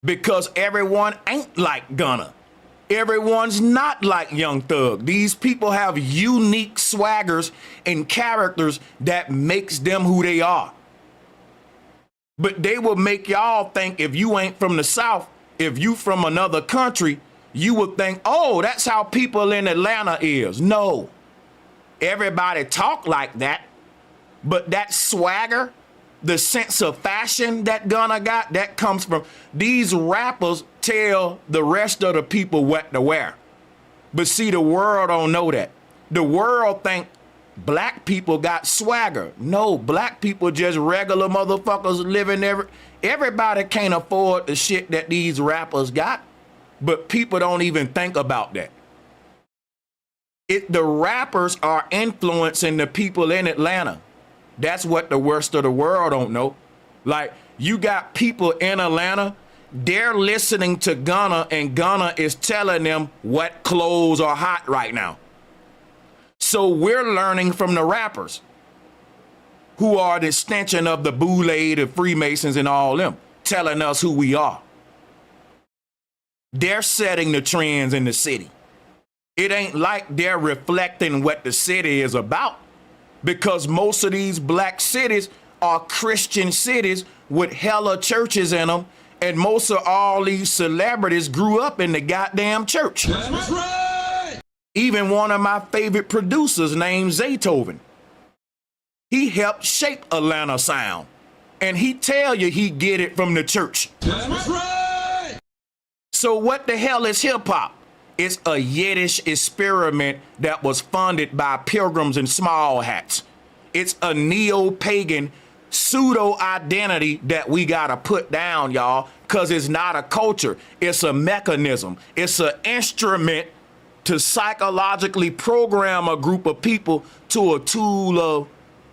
Speaker 1: Because everyone ain't like Gunna. Everyone's not like Young Thug. These people have unique swaggers and characters that makes them who they are. But they will make y'all think if you ain't from the South, if you from another country, you would think, oh, that's how people in Atlanta is. No, everybody talk like that, but that swagger, the sense of fashion that Gunna got, that comes from these rappers tell the rest of the people what to wear. But see, the world don't know that. The world think black people got swagger. No, black people just regular motherfuckers living everybody can't afford the shit that these rappers got, but people don't even think about that. The rappers are influencing the people in Atlanta. That's what the rest of the world don't know. Like, you got people in Atlanta, they're listening to Gunna, and Gunna is telling them what clothes are hot right now. So we're learning from the rappers who are the extension of the Boule, the Freemasons, and all them, telling us who we are. They're setting the trends in the city. It ain't like they're reflecting what the city is about, because most of these black cities are Christian cities with hella churches in them, and most of all these celebrities grew up in the goddamn church. That's right. Even one of my favorite producers named Zaytoven, he helped shape Atlanta sound, and he tell you he get it from the church. That's right. So what the hell is hip hop? It's a Yiddish experiment that was funded by pilgrims and small hats. It's a neo-pagan pseudo-identity that we gotta put down, y'all, because it's not a culture. It's a mechanism. It's an instrument to psychologically program a group of people to a tool of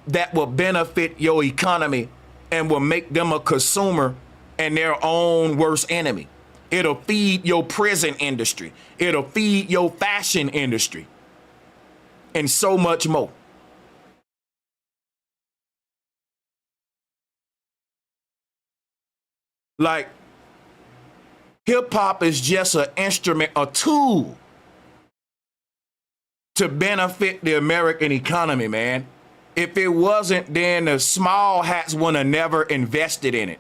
Speaker 1: that will benefit your economy and will make them a consumer and their own worst enemy. It'll feed your prison industry. It'll feed your fashion industry. And so much more. Like, hip hop is just an instrument, a tool to benefit the American economy, man. If it wasn't, then the small hats would have never invested in it,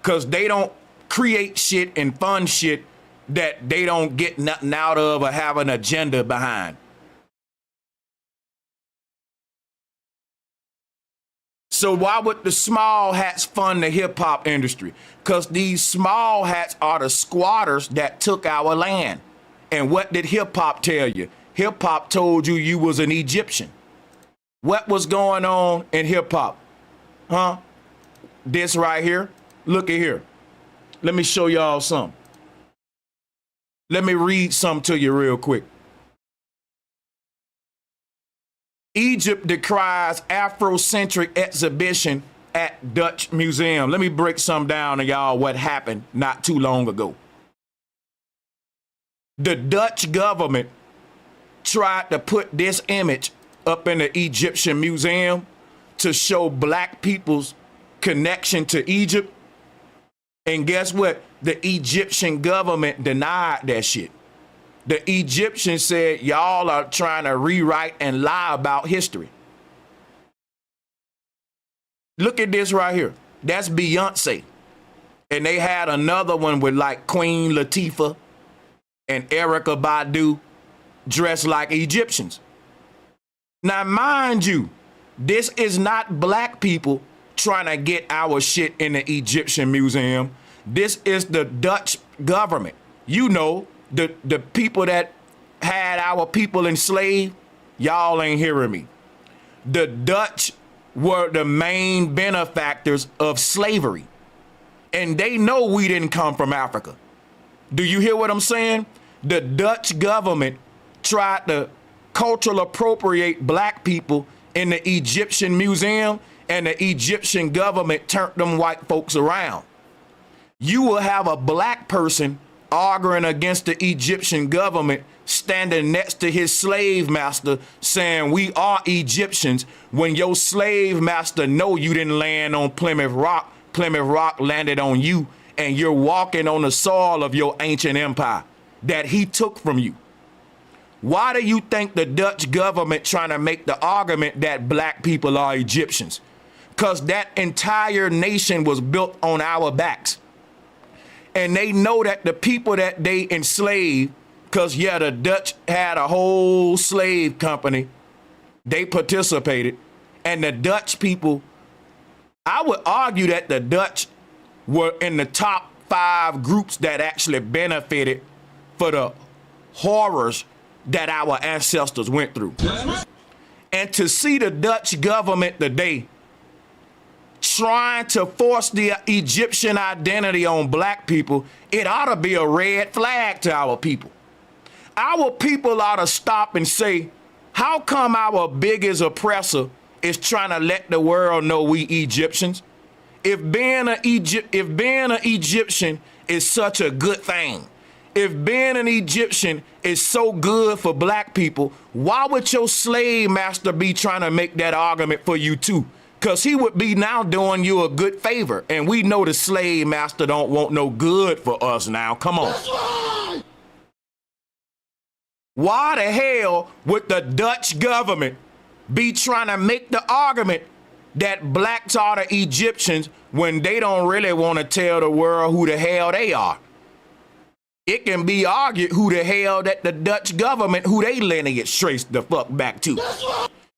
Speaker 1: because they don't create shit and fund shit that they don't get nothing out of or have an agenda behind. So why would the small hats fund the hip hop industry? Because these small hats are the squatters that took our land. And what did hip hop tell you? Hip hop told you was an Egyptian. What was going on in hip hop? Huh? This right here. Look at here. Let me show y'all something. Let me read something to you real quick. Egypt decries Afrocentric exhibition at Dutch Museum. Let me break some down to y'all what happened not too long ago. The Dutch government tried to put this image up in the Egyptian museum to show black people's connection to Egypt. And guess what? The Egyptian government denied that shit. The Egyptians said, y'all are trying to rewrite and lie about history. Look at this right here. That's Beyonce. And they had another one with like Queen Latifah and Erykah Badu dressed like Egyptians. Now, mind you, this is not black people trying to get our shit in the Egyptian museum. This is the Dutch government. You know, the people that had our people enslaved. Y'all ain't hearing me. The Dutch were the main benefactors of slavery. And they know we didn't come from Africa. Do you hear what I'm saying? The Dutch government tried to cultural appropriate black people in the Egyptian museum, and the Egyptian government turned them white folks around. You will have a black person arguing against the Egyptian government, standing next to his slave master saying we are Egyptians, when your slave master know you didn't land on Plymouth Rock. Plymouth Rock landed on you, and you're walking on the soil of your ancient empire that he took from you. Why do you think the Dutch government trying to make the argument that black people are Egyptians? Because that entire nation was built on our backs. And they know that the people that they enslaved, because yeah, the Dutch had a whole slave company, they participated. And the Dutch people, I would argue that the Dutch were in the top 5 groups that actually benefited for the horrors that our ancestors went through. And to see the Dutch government today trying to force the Egyptian identity on black people, it ought to be a red flag to our people. Our people ought to stop and say, how come our biggest oppressor is trying to let the world know we Egyptians? If being an Egyptian is such a good thing, if being an Egyptian is so good for black people, why would your slave master be trying to make that argument for you too? Because he would be now doing you a good favor. And we know the slave master don't want no good for us now. Come on. Right. Why the hell would the Dutch government be trying to make the argument that blacks are the Egyptians when they don't really want to tell the world who the hell they are? It can be argued who the hell that the Dutch government, who they lineage traced the fuck back to.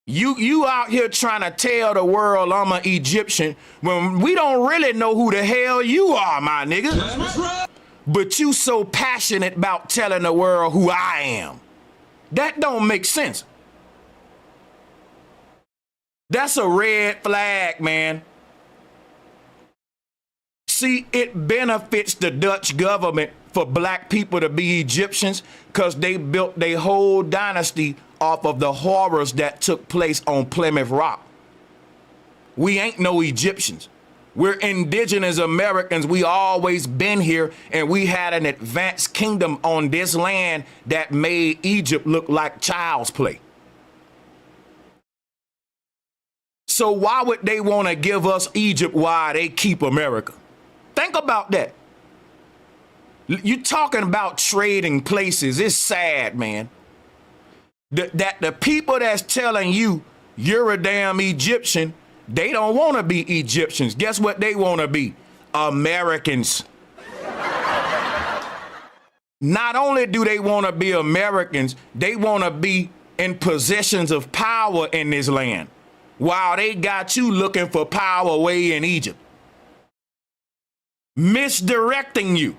Speaker 1: You out here trying to tell the world I'm an Egyptian when we don't really know who the hell you are, my nigga. But you so passionate about telling the world who I am. That don't make sense. That's a red flag, man. See, it benefits the Dutch government for black people to be Egyptians because they built their whole dynasty off of the horrors that took place on Plymouth Rock. We ain't no Egyptians. We're indigenous Americans. We always been here, and we had an advanced kingdom on this land that made Egypt look like child's play. So why would they want to give us Egypt while they keep America? Think about that. You talking about trading places. It's sad, man. That the people that's telling you you're a damn Egyptian, they don't want to be Egyptians. Guess what they want to be? Americans. Not only do they want to be Americans, they want to be in positions of power in this land while they got you looking for power way in Egypt. Misdirecting you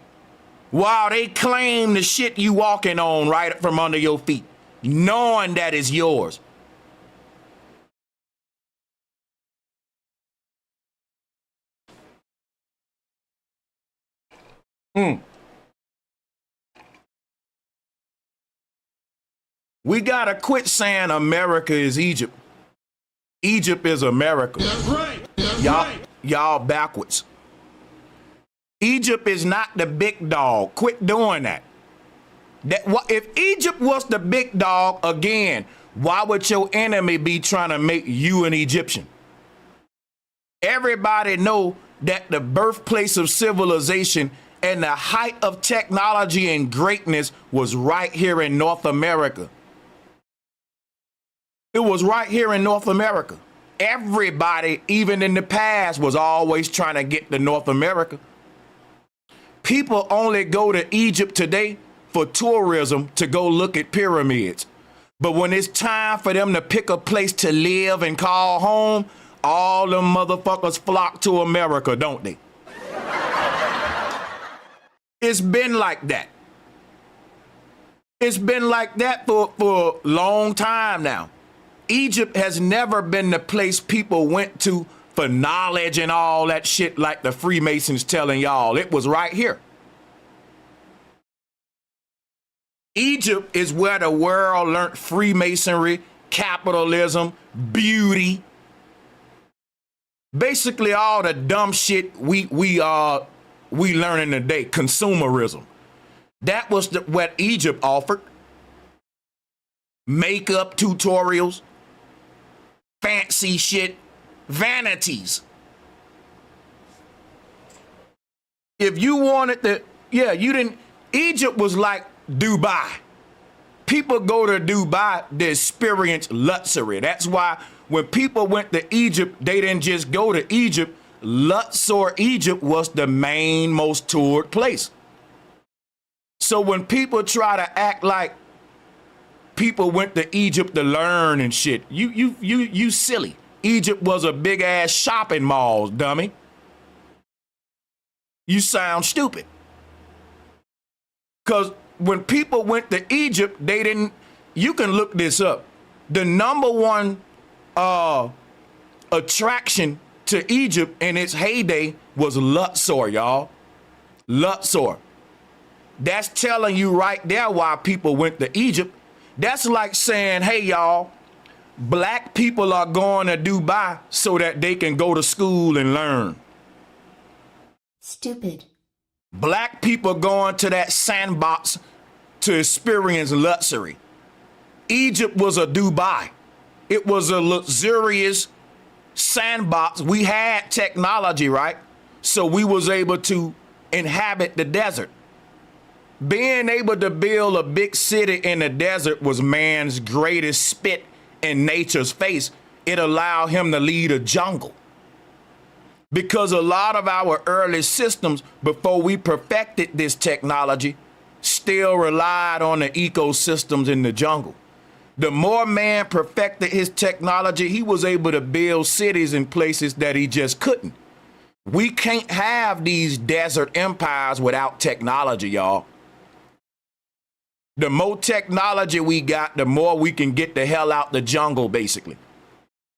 Speaker 1: while they claim the shit you walking on right from under your feet, knowing that it's yours. We gotta quit saying America is Egypt. Egypt is America.
Speaker 3: That's right. That's
Speaker 1: Y'all,
Speaker 3: right.
Speaker 1: y'all backwards. Egypt is not the big dog. Quit doing that. If Egypt was the big dog again, why would your enemy be trying to make you an Egyptian? Everybody know that the birthplace of civilization and the height of technology and greatness was right here in North America. It was right here in North America. Everybody, even in the past, was always trying to get to North America. People only go to Egypt today for tourism to go look at pyramids. But when it's time for them to pick a place to live and call home, all them motherfuckers flock to America, don't they? It's been like that. It's been like that for a long time now. Egypt has never been the place people went to for knowledge and all that shit like the Freemasons telling y'all. It was right here. Egypt is where the world learned Freemasonry, capitalism, beauty. Basically all the dumb shit we learning today, consumerism. That was what Egypt offered. Makeup tutorials, fancy shit, vanities. If you wanted to, Egypt was like Dubai. People go to Dubai to experience luxury. That's why when people went to Egypt, they didn't just go to Egypt. Luxor, Egypt was the main most toured place. So when people try to act like people went to Egypt to learn and shit, you silly. Egypt was a big ass shopping mall, dummy. You sound stupid. Because when people went to Egypt, they didn't, you can look this up. The number one attraction to Egypt in its heyday was Luxor, y'all. Luxor. That's telling you right there why people went to Egypt. That's like saying, hey, y'all, black people are going to Dubai so that they can go to school and learn.
Speaker 4: Stupid.
Speaker 1: Black people going to that sandbox to experience luxury. Egypt was a Dubai. It was a luxurious sandbox. We had technology, right? So we was able to inhabit the desert. Being able to build a big city in the desert was man's greatest spit in nature's face. It allowed him to lead a jungle. Because a lot of our early systems, before we perfected this technology, still relied on the ecosystems in the jungle. The more man perfected his technology, he was able to build cities in places that he just couldn't. We can't have these desert empires without technology, y'all. The more technology we got, the more we can get the hell out the jungle, basically.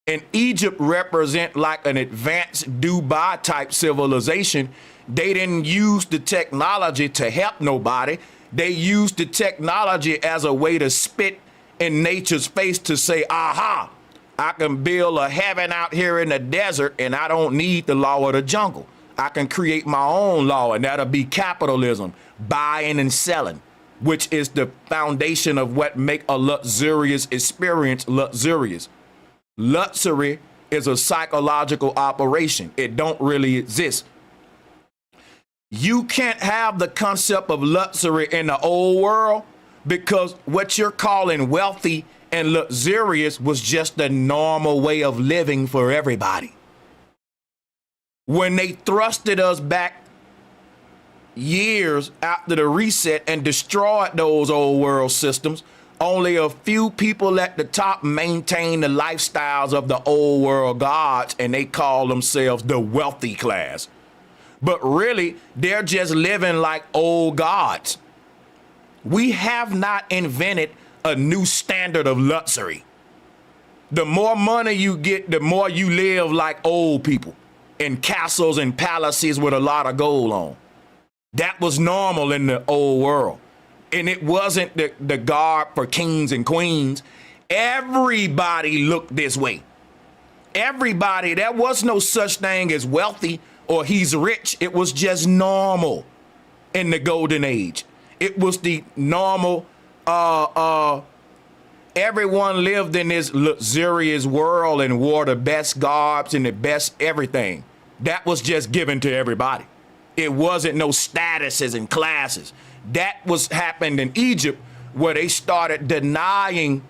Speaker 1: And Egypt represent like an advanced Dubai type civilization. They didn't use the technology to help nobody. They used the technology as a way to spit in nature's face to say, aha, I can build a heaven out here in the desert and I don't need the law of the jungle. I can create my own law, and that'll be capitalism, buying and selling, which is the foundation of what make a luxurious experience luxurious. Luxury is a psychological operation. It don't really exist. You can't have the concept of luxury in the old world because what you're calling wealthy and luxurious was just the normal way of living for everybody. When they thrusted us back years after the reset and destroyed those old world systems, only a few people at the top maintain the lifestyles of the old world gods, and they call themselves the wealthy class. But really, they're just living like old gods. We have not invented a new standard of luxury. The more money you get, the more you live like old people in castles and palaces with a lot of gold on. That was normal in the old world. And it wasn't the garb for kings and queens. Everybody looked this way. Everybody, there was no such thing as wealthy or he's rich. It was just normal in the golden age. It was the normal, everyone lived in this luxurious world and wore the best garbs and the best everything. That was just given to everybody. It wasn't no statuses and classes. That was happened in Egypt, where they started denying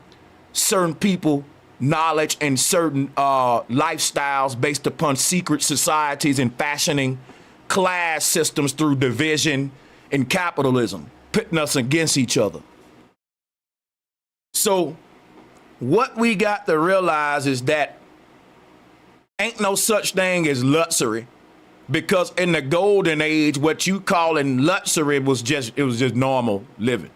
Speaker 1: certain people knowledge and certain lifestyles based upon secret societies and fashioning class systems through division and capitalism, pitting us against each other. So what we got to realize is that ain't no such thing as luxury, because in the golden age, what you calling luxury was just normal living.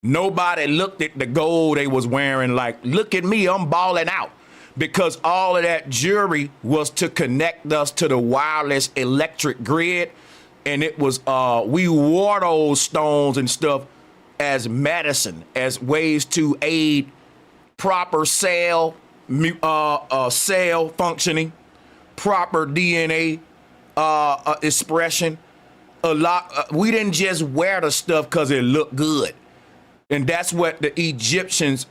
Speaker 1: Nobody looked at the gold they was wearing like, look at me, I'm balling out. Because all of that jewelry was to connect us to the wireless electric grid. And it was, we wore those stones and stuff as medicine, as ways to aid proper cell functioning, proper DNA expression. We didn't just wear the stuff because it looked good. And that's what the Egyptians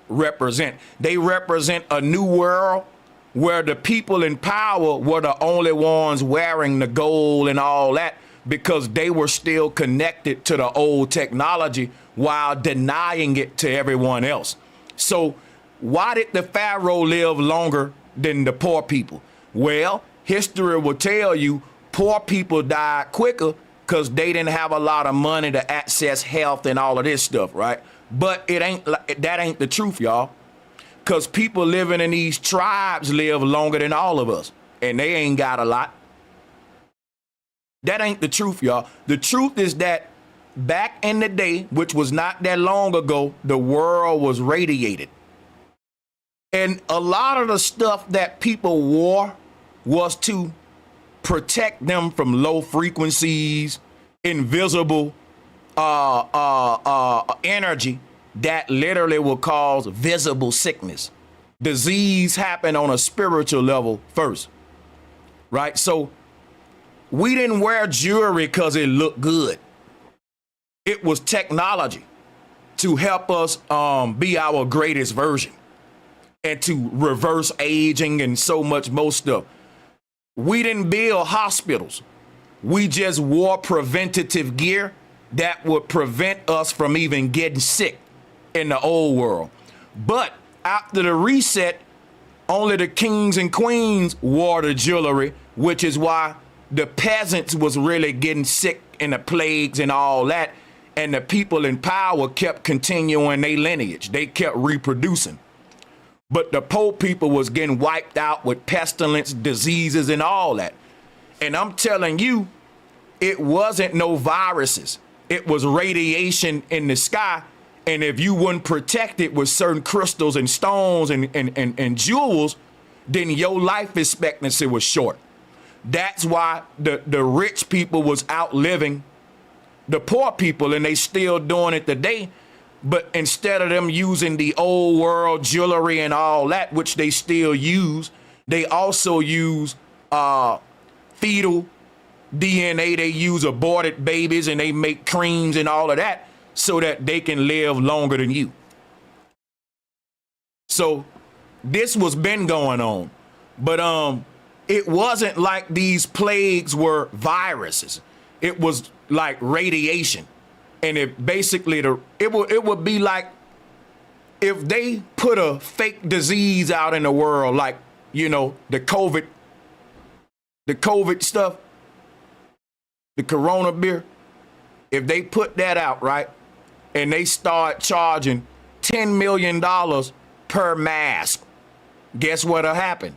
Speaker 1: represent. They represent a new world where the people in power were the only ones wearing the gold and all that, because they were still connected to the old technology while denying it to everyone else. So why did the Pharaoh live longer than the poor people? Well, history will tell you poor people died quicker because they didn't have a lot of money to access health and all of this stuff, right? But that ain't the truth, y'all. Because people living in these tribes live longer than all of us, and they ain't got a lot. That ain't the truth, y'all. The truth is that back in the day, which was not that long ago, the world was radiated. And a lot of the stuff that people wore was to protect them from low frequencies, invisible energy that literally will cause visible sickness. Disease happen on a spiritual level first, right? So we didn't wear jewelry because it looked good. It was technology to help us be our greatest version and to reverse aging and so much more stuff. We didn't build hospitals. We just wore preventative gear that would prevent us from even getting sick in the old world. But after the reset, only the kings and queens wore the jewelry, which is why the peasants was really getting sick in the plagues and all that. And the people in power kept continuing their lineage. They kept reproducing. But the poor people was getting wiped out with pestilence, diseases, and all that. And I'm telling you, it wasn't no viruses. It was radiation in the sky. And if you wouldn't protect it with certain crystals and stones and jewels, then your life expectancy was short. That's why the rich people was outliving the poor people, and they still doing it today. But instead of them using the old world jewelry and all that, which they still use, they also use fetal DNA. They use aborted babies, and they make creams and all of that so that they can live longer than you. So this was been going on, but it wasn't like these plagues were viruses. It was like radiation. And it basically, it would be like if they put a fake disease out in the world, like, you know, the COVID stuff, the Corona beer, if they put that out, right, and they start charging $10 million per mask, guess what'll happen?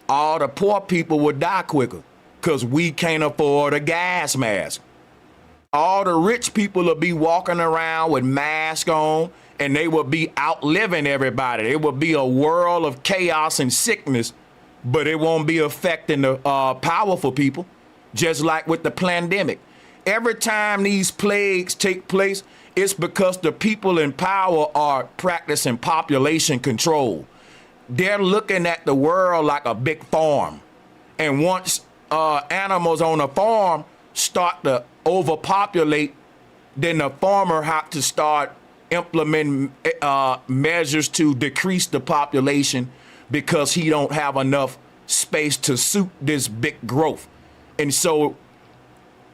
Speaker 1: All the poor people would die quicker because we can't afford a gas mask. All the rich people will be walking around with masks on, and they will be outliving everybody. It will be a world of chaos and sickness, but it won't be affecting the powerful people, just like with the pandemic. Every time these plagues take place, it's because the people in power are practicing population control. they're looking at the world like a big farm. And once animals on a farm start to overpopulate, then the farmer have to start implementing measures to decrease the population because he don't have enough space to suit this big growth. And so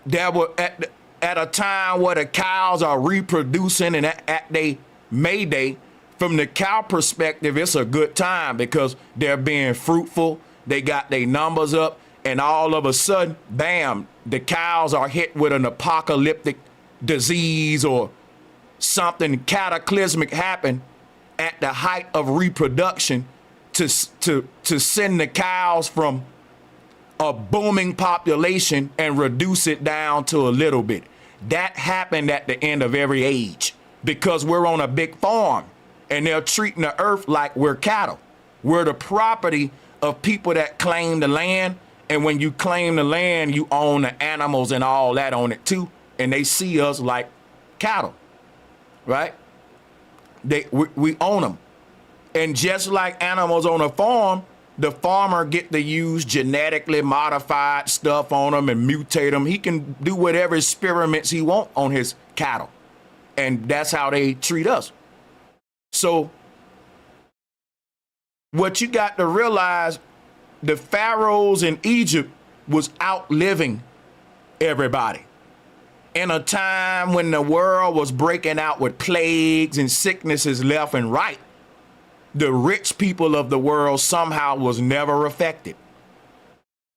Speaker 1: there were at a time where the cows are reproducing and at they Mayday, from the cow perspective, it's a good time because they're being fruitful. They got their numbers up, and all of a sudden, bam, the cows are hit with an apocalyptic disease or something cataclysmic happen at the height of reproduction to send the cows from a booming population and reduce it down to a little bit. That happened at the end of every age because we're on a big farm and they're treating the earth like we're cattle. We're the property of people that claim the land. And when you claim the land, you own the animals and all that on it too. And they see us like cattle, right? We own them. And just like animals on a farm, the farmer get to use genetically modified stuff on them and mutate them. He can do whatever experiments he want on his cattle. And that's how they treat us. So what you got to realize, the pharaohs in Egypt was outliving everybody. In a time when the world was breaking out with plagues and sicknesses left and right, the rich people of the world somehow was never affected.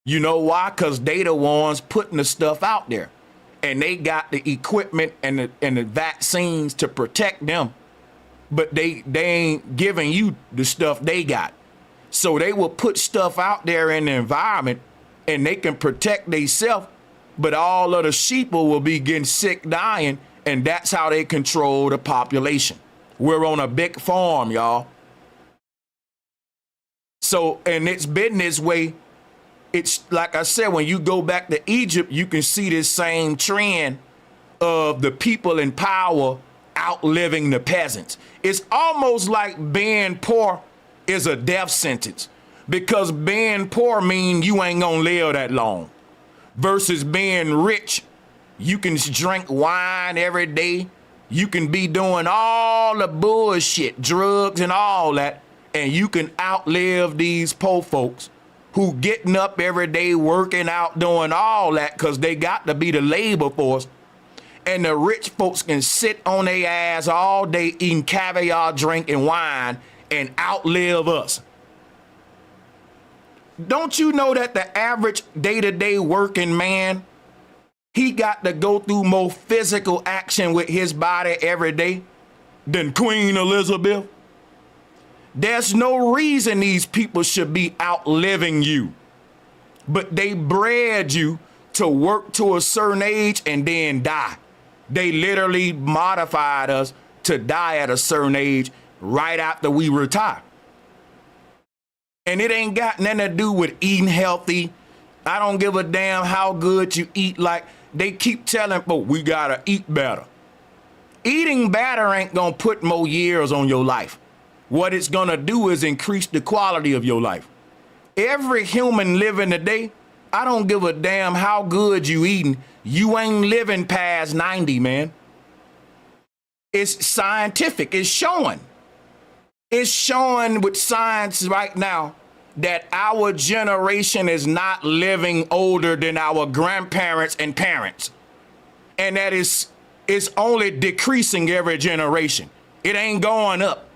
Speaker 1: You know why? Because they the ones putting the stuff out there. And they got the equipment and the vaccines to protect them. But they ain't giving you the stuff they got. So they will put stuff out there in the environment and they can protect themselves. But all of the sheep will be getting sick, dying. And that's how they control the population. We're on a big farm, y'all. So, and it's been this way. It's like I said, when you go back to Egypt, you can see this same trend of the people in power outliving the peasants. It's almost like being poor is a death sentence, because being poor means you ain't gonna live that long, versus being rich. You can drink wine every day. You can be doing all the bullshit, drugs and all that, and you can outlive these poor folks who getting up every day, working out, doing all that because they got to be the labor force. And the rich folks can sit on their ass all day eating caviar, drinking wine, and outlive us. Don't you know that the average day-to-day working man, he got to go through more physical action with his body every day than Queen Elizabeth? There's no reason these people should be outliving you, but they bred you to work to a certain age and then die. They literally modified us to die at a certain age right after we retire. And it ain't got nothing to do with eating healthy. I don't give a damn how good you eat. Like they keep telling, but we gotta eat better. Eating better ain't gonna put more years on your life. What it's gonna do is increase the quality of your life. Every human living today, I don't give a damn how good you eating, you ain't living past 90, man. It's scientific, it's showing. It's showing with science right now that our generation is not living older than our grandparents and parents. And that it's only decreasing every generation. It ain't going up.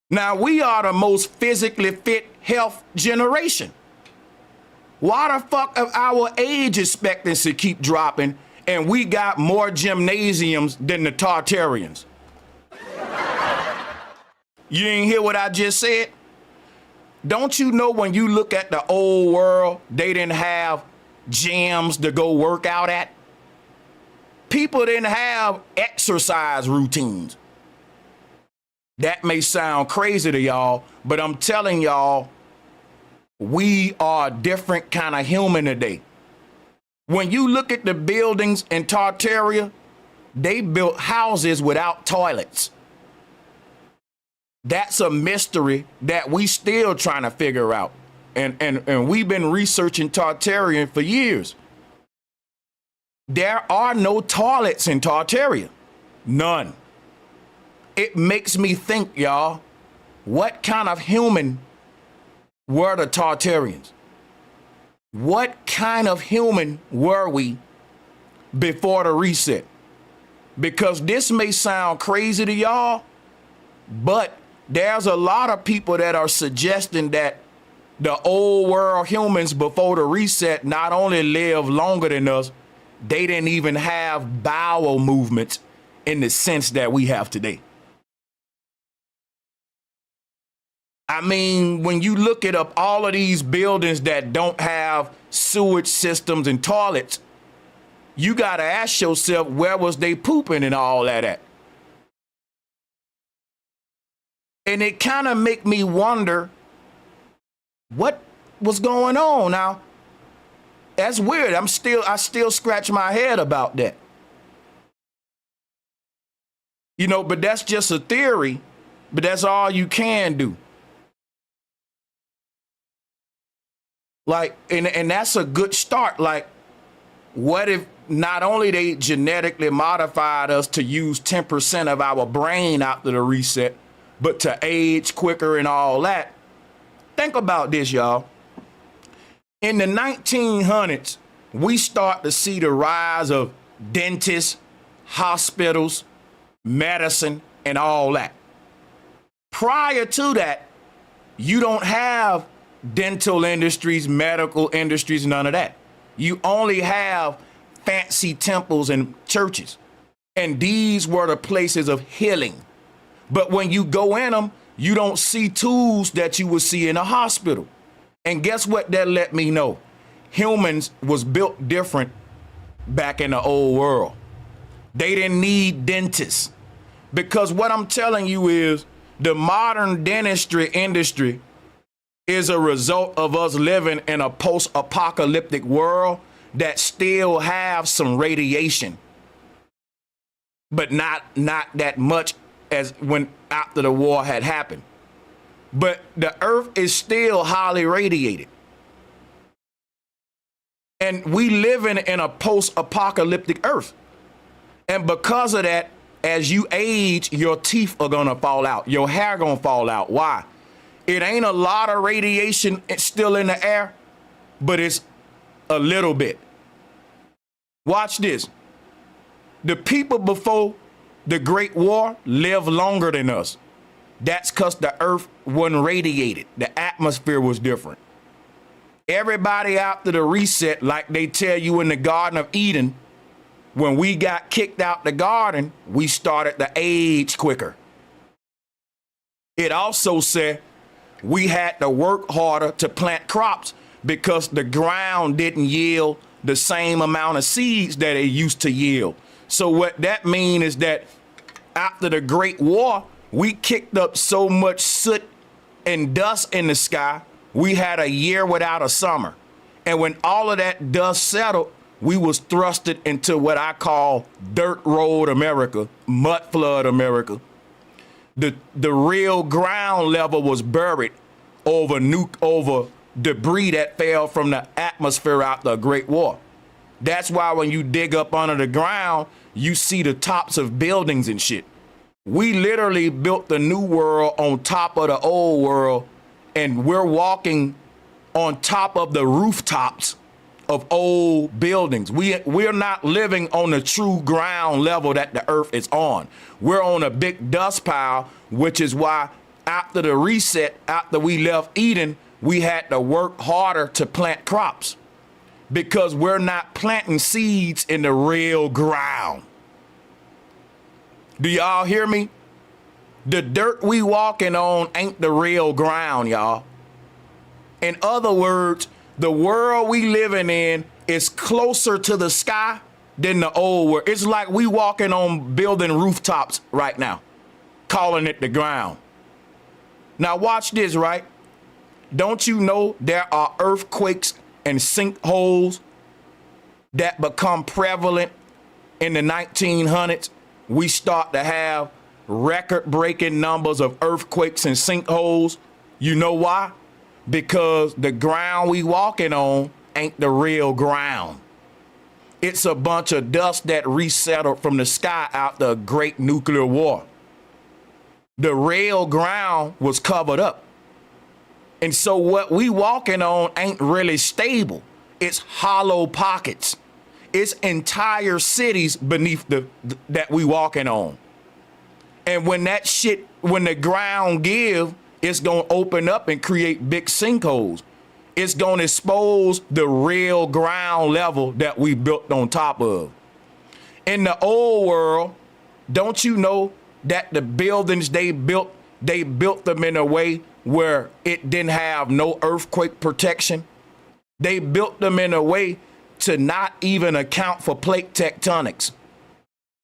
Speaker 1: Now, we are the most physically fit health generation. Why the fuck of our age expectancy keep dropping and we got more gymnasiums than the Tartarians? You ain't hear what I just said? Don't you know when you look at the old world, they didn't have gyms to go work out at? People didn't have exercise routines. That may sound crazy to y'all, but I'm telling y'all, we are a different kind of human today. When you look at the buildings in Tartaria, they built houses without toilets. That's a mystery that we still trying to figure out. And we've been researching Tartarian for years. There are no toilets in Tartaria. None. It makes me think, y'all, what kind of human were the Tartarians? What kind of human were we before the reset? Because this may sound crazy to y'all, but there's a lot of people that are suggesting that the old world humans before the reset not only lived longer than us, they didn't even have bowel movements in the sense that we have today. I mean, when you look at up all of these buildings that don't have sewage systems and toilets, you got to ask yourself, where was they pooping and all that at? And it kind of make me wonder what was going on. Now, that's weird. I still scratch my head about that. You know, but that's just a theory, but that's all you can do. Like, and that's a good start. Like, what if not only they genetically modified us to use 10% of our brain after the reset, but to age quicker and all that? Think about this, y'all. In the 1900s, we start to see the rise of dentists, hospitals, medicine, and all that. Prior to that, you don't have dental industries, medical industries, none of that. You only have fancy temples and churches. And these were the places of healing. But when you go in them, you don't see tools that you would see in a hospital. And guess what that let me know? Humans was built different back in the old world. They didn't need dentists. Because what I'm telling you is the modern dentistry industry is a result of us living in a post-apocalyptic world that still have some radiation, but not that much as when after the war had happened. But the earth is still highly radiated. And we living in a post-apocalyptic earth. And because of that, as you age, your teeth are gonna fall out. Your hair gonna fall out. Why? It ain't a lot of radiation still in the air, but it's a little bit. Watch this. The people before the Great War lived longer than us. That's because the earth wasn't radiated. The atmosphere was different. Everybody after the reset, like they tell you in the Garden of Eden, when we got kicked out the garden, we started to age quicker. It also said we had to work harder to plant crops because the ground didn't yield the same amount of seeds that it used to yield. So what that means is that after the Great War, we kicked up so much soot and dust in the sky, we had a year without a summer. And when all of that dust settled, we was thrusted into what I call dirt road America, mud flood America. The real ground level was buried over debris that fell from the atmosphere after the Great War. That's why when you dig up under the ground, you see the tops of buildings and shit. We literally built the new world on top of the old world, and we're walking on top of the rooftops of old buildings. We're not living on the true ground level that the earth is on. We're on a big dust pile, which is why after the reset, after we left Eden, we had to work harder to plant crops because we're not planting seeds in the real ground. Do y'all hear me? The dirt we walking on ain't the real ground, y'all. In other words, the world we living in is closer to the sky than the old world. It's like we walking on building rooftops right now, calling it the ground. Now watch this, right? Don't you know there are earthquakes and sinkholes that become prevalent in the 1900s? We start to have record-breaking numbers of earthquakes and sinkholes. You know why? Because the ground we walking on ain't the real ground. It's a bunch of dust that resettled from the sky after a great nuclear war. The real ground was covered up. And so what we walking on ain't really stable. It's hollow pockets. It's entire cities beneath that we walking on. And when that shit, when the ground give, it's gonna open up and create big sinkholes. It's gonna expose the real ground level that we built on top of. In the old world, don't you know that the buildings they built them in a way where it didn't have no earthquake protection? They built them in a way to not even account for plate tectonics.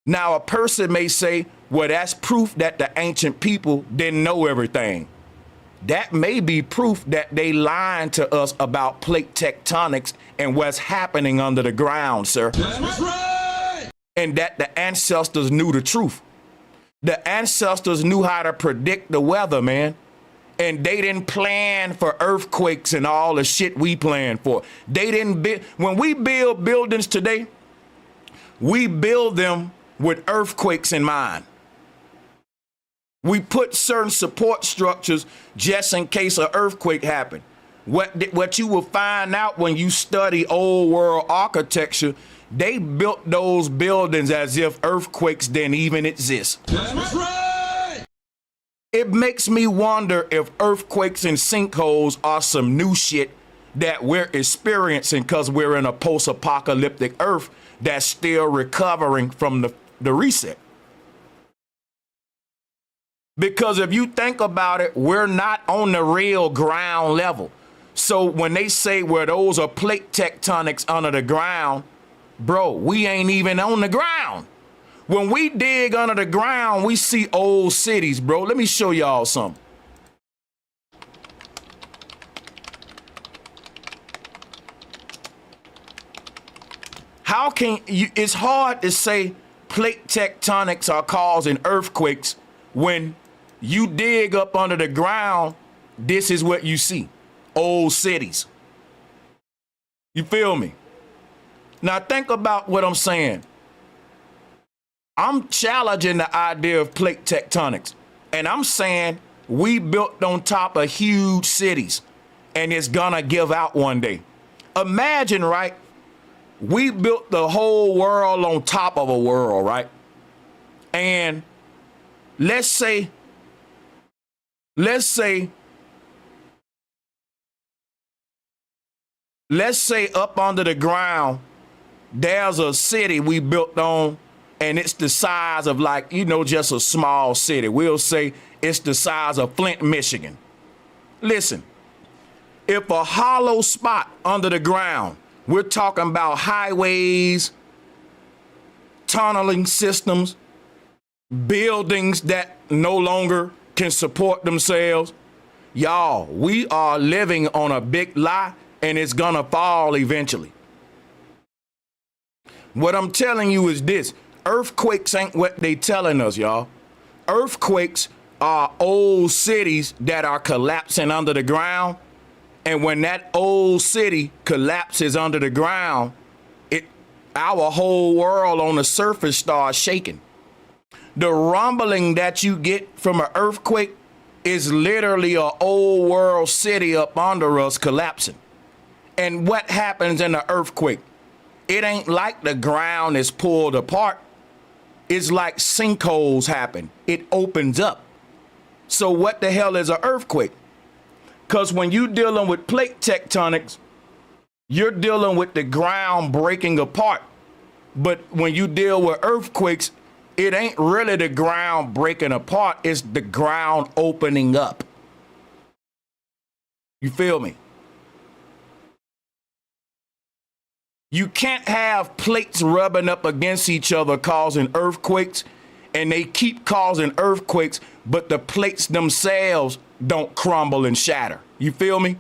Speaker 1: Now, a person may say, well, that's proof that the ancient people didn't know everything. That may be proof that they lied to us about plate tectonics and what's happening under the ground, sir. That's right. And that the ancestors knew the truth. The ancestors knew how to predict the weather, man. And they didn't plan for earthquakes and all the shit we planned for. They didn't when we build buildings today, we build them with earthquakes in mind. We put certain support structures just in case an earthquake happened. What you will find out when you study old world architecture, they built those buildings as if earthquakes didn't even exist. That's right. It makes me wonder if earthquakes and sinkholes are some new shit that we're experiencing because we're in a post-apocalyptic Earth that's still recovering from the reset. Because if you think about it, we're not on the real ground level. So when they say, well, those are plate tectonics under the ground, bro, we ain't even on the ground. When we dig under the ground, we see old cities, bro. Let me show y'all something. How can you, it's hard to say plate tectonics are causing earthquakes when you dig up under the ground, this is what you see, old cities. You feel me? Now think about what I'm saying. I'm challenging the idea of plate tectonics, and I'm saying we built on top of huge cities, and it's gonna give out one day. Imagine, right? We built the whole world on top of a world, right? And let's say up under the ground, there's a city we built on, and it's the size of, like, you know, just a small city. We'll say it's the size of Flint, Michigan. Listen, if a hollow spot under the ground, we're talking about highways, tunneling systems, buildings that no longer can support themselves. Y'all, we are living on a big lie, and it's gonna fall eventually. What I'm telling you is this: earthquakes ain't what they telling us, y'all. Earthquakes are old cities that are collapsing under the ground. And when that old city collapses under the ground, our whole world on the surface starts shaking. The rumbling that you get from an earthquake is literally an old world city up under us collapsing. And what happens in an earthquake? It ain't like the ground is pulled apart. It's like sinkholes happen. It opens up. So what the hell is an earthquake? Because when you're dealing with plate tectonics, you're dealing with the ground breaking apart. But when you deal with earthquakes, it ain't really the ground breaking apart. It's the ground opening up. You feel me? You can't have plates rubbing up against each other causing earthquakes, and they keep causing earthquakes, but the plates themselves don't crumble and shatter. You feel me?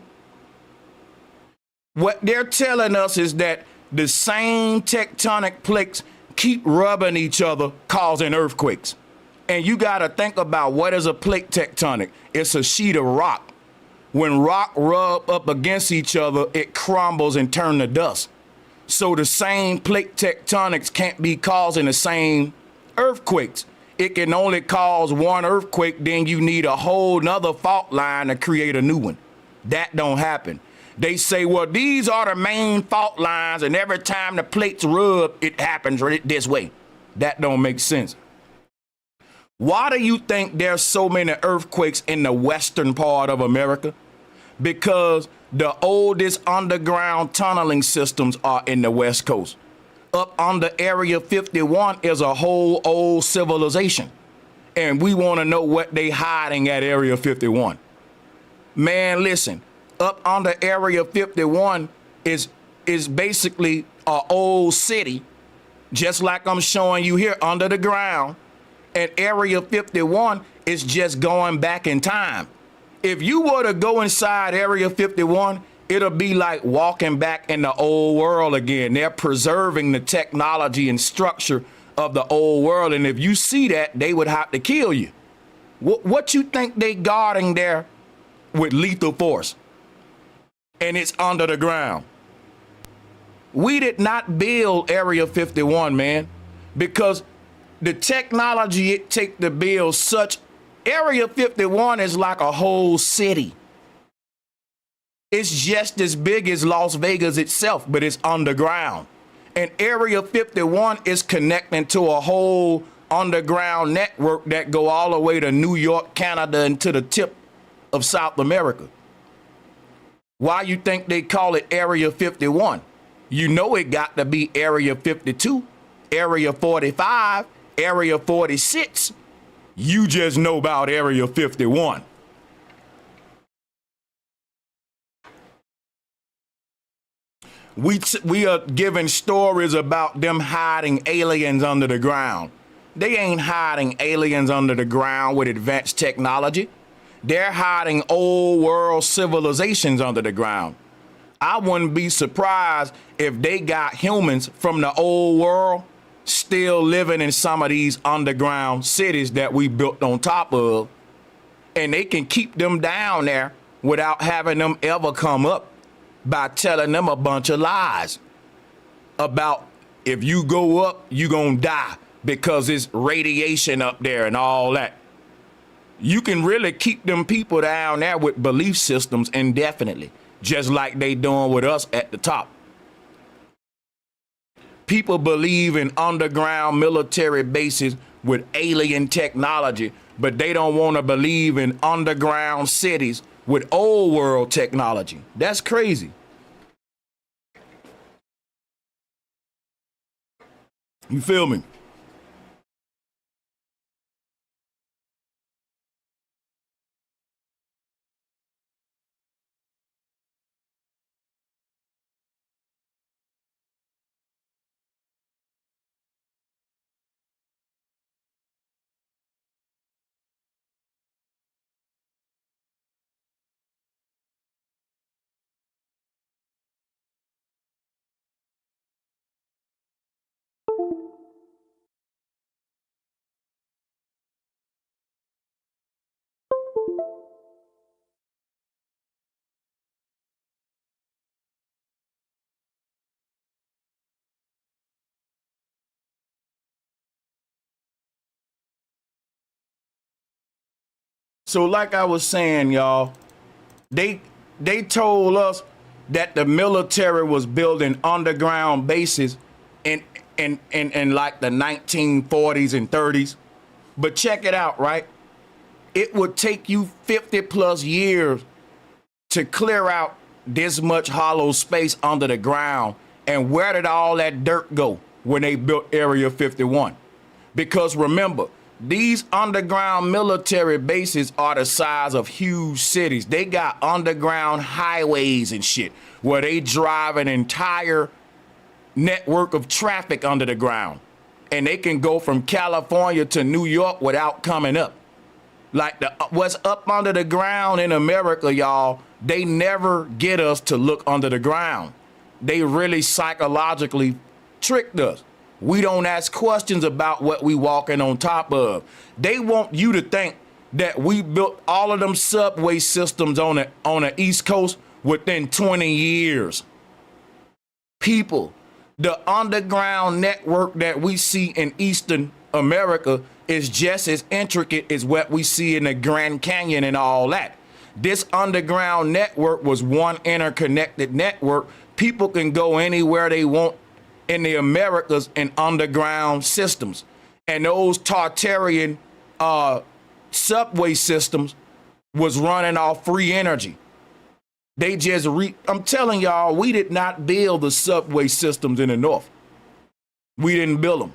Speaker 1: What they're telling us is that the same tectonic plates keep rubbing each other, causing earthquakes. And you got to think about what is a plate tectonic. It's a sheet of rock. When rock rub up against each other, it crumbles and turn to dust. So the same plate tectonics can't be causing the same earthquakes. It can only cause one earthquake, then you need a whole nother fault line to create a new one. That don't happen. They say, well, these are the main fault lines, and every time the plates rub, it happens this way. That don't make sense. Why do you think there's so many earthquakes in the western part of America? Because the oldest underground tunneling systems are in the West Coast. Up under Area 51 is a whole old civilization. And we want to know what they hiding at Area 51. Man, listen, up under Area 51 is basically an old city, just like I'm showing you here under the ground. And Area 51 is just going back in time. If you were to go inside Area 51, it'll be like walking back in the old world again. They're preserving the technology and structure of the old world. And if you see that, they would have to kill you. What you think they guarding there with lethal force? And it's under the ground. We did not build Area 51, man, because the technology it take to build such Area 51 is like a whole city. It's just as big as Las Vegas itself, but it's underground. And Area 51 is connecting to a whole underground network that go all the way to New York, Canada, and to the tip of South America. Why you think they call it Area 51? You know it got to be Area 52, Area 45, Area 46. You just know about Area 51. We are given stories about them hiding aliens under the ground. They ain't hiding aliens under the ground with advanced technology. They're hiding old world civilizations under the ground. I wouldn't be surprised if they got humans from the old world still living in some of these underground cities that we built on top of, and they can keep them down there without having them ever come up by telling them a bunch of lies about if you go up, you gonna die because it's radiation up there and all that. You can really keep them people down there with belief systems indefinitely, just like they doing with us at the top. People believe in underground military bases with alien technology, but they don't want to believe in underground cities with old world technology. That's crazy. You feel me? So like I was saying, y'all, they told us that the military was building underground bases in like the 1940s and 30s. But check it out, right? It would take you 50 plus years to clear out this much hollow space under the ground. And where did all that dirt go when they built Area 51? Because remember, these underground military bases are the size of huge cities. They got underground highways and shit where they drive an entire network of traffic under the ground. And they can go from California to New York without coming up. Like what's up under the ground in America, y'all, they never get us to look under the ground. They really psychologically tricked us. We don't ask questions about what we walking on top of. They want you to think that we built all of them subway systems on the East Coast within 20 years. People, the underground network that we see in Eastern America is just as intricate as what we see in the Grand Canyon and all that. This underground network was one interconnected network. People can go anywhere they want in the Americas in underground systems. And those Tartarian subway systems was running off free energy. They just I'm telling y'all, we did not build the subway systems in the North. We didn't build them.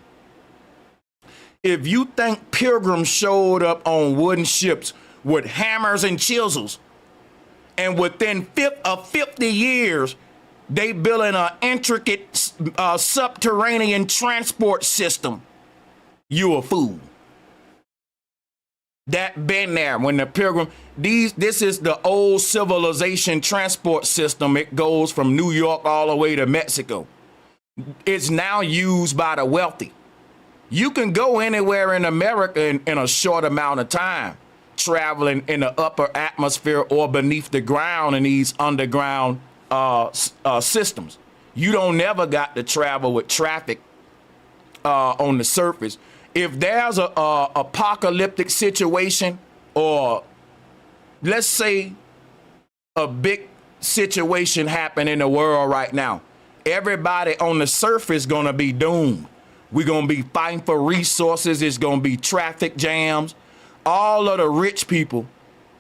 Speaker 1: If you think pilgrims showed up on wooden ships with hammers and chisels, and within 50 years, they building an intricate subterranean transport system, you a fool. That been there when the pilgrim, this is the old civilization transport system. It goes from New York all the way to Mexico. It's now used by the wealthy. You can go anywhere in America in a short amount of time, traveling in the upper atmosphere or beneath the ground in these underground systems. You don't never got to travel with traffic on the surface. If there's a apocalyptic situation, or let's say a big situation happen in the world right now, everybody on the surface gonna be doomed. We're gonna be fighting for resources. It's gonna be traffic jams. All of the rich people,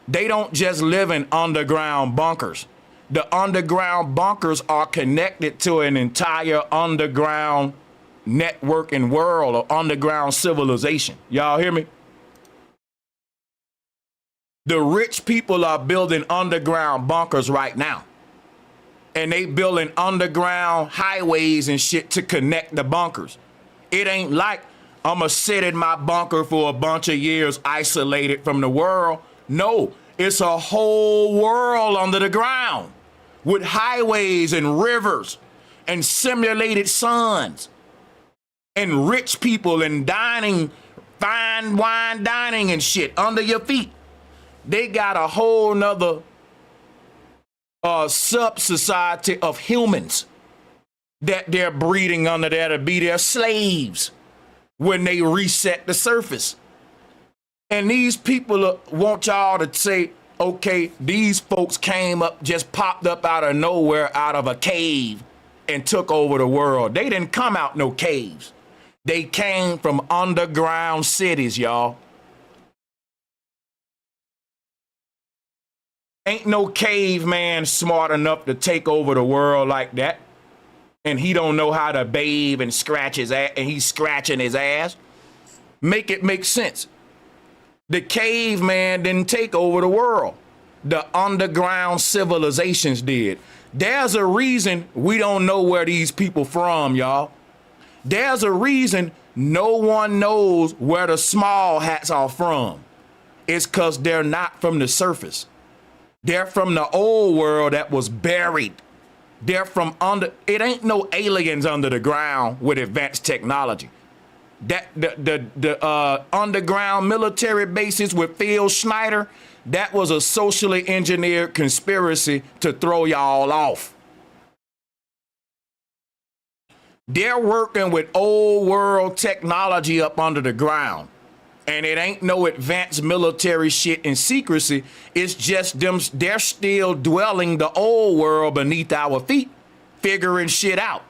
Speaker 1: they don't just live in underground bunkers. The underground bunkers are connected to an entire underground network and world or underground civilization. Y'all hear me? The rich people are building underground bunkers right now. And they building underground highways and shit to connect the bunkers. It ain't like I'm gonna sit in my bunker for a bunch of years isolated from the world. No, it's a whole world under the ground with highways and rivers and simulated suns and rich people and dining, fine wine dining and shit under your feet. They got a whole nother sub-society of humans that they're breeding under there to be their slaves when they reset the surface. And these people want y'all to say, okay, these folks came up, just popped up out of nowhere, out of a cave and took over the world. They didn't come out no caves. They came from underground cities, y'all. Ain't no caveman smart enough to take over the world like that. And he don't know how to bathe and scratch his ass, and he's scratching his ass. Make it make sense. The caveman didn't take over the world. The underground civilizations did. There's a reason we don't know where these people from, y'all. There's a reason no one knows where the small hats are from. It's because they're not from the surface. They're from the old world that was buried. They're from it ain't no aliens under the ground with advanced technology. That the underground military bases with Phil Schneider, that was a socially engineered conspiracy to throw y'all off. They're working with old world technology up under the ground. And it ain't no advanced military shit in secrecy. It's just them, they're still dwelling the old world beneath our feet, figuring shit out.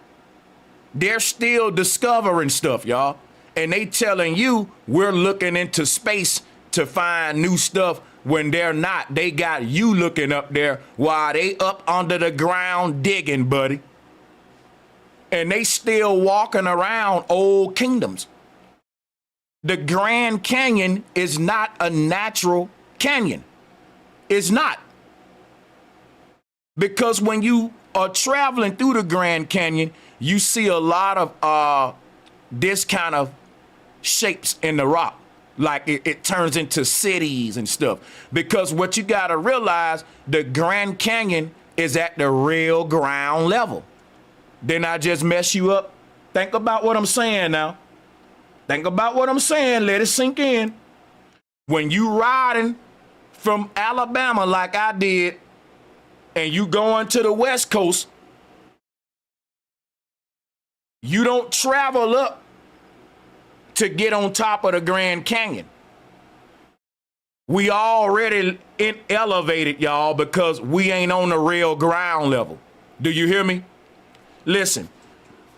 Speaker 1: They're still discovering stuff, y'all. And they telling you we're looking into space to find new stuff when they're not. They got you looking up there while they up under the ground digging, buddy. And they still walking around old kingdoms. The Grand Canyon is not a natural canyon. It's not. Because when you are traveling through the Grand Canyon, you see a lot of this kind of shapes in the rock. Like it turns into cities and stuff. Because what you got to realize, the Grand Canyon is at the real ground level. Didn't I just mess you up? Think about what I'm saying now. Think about what I'm saying. Let it sink in. When you riding from Alabama like I did, and you going to the West Coast, you don't travel up to get on top of the Grand Canyon. We already elevated, y'all, because we ain't on the real ground level. Do you hear me? Listen,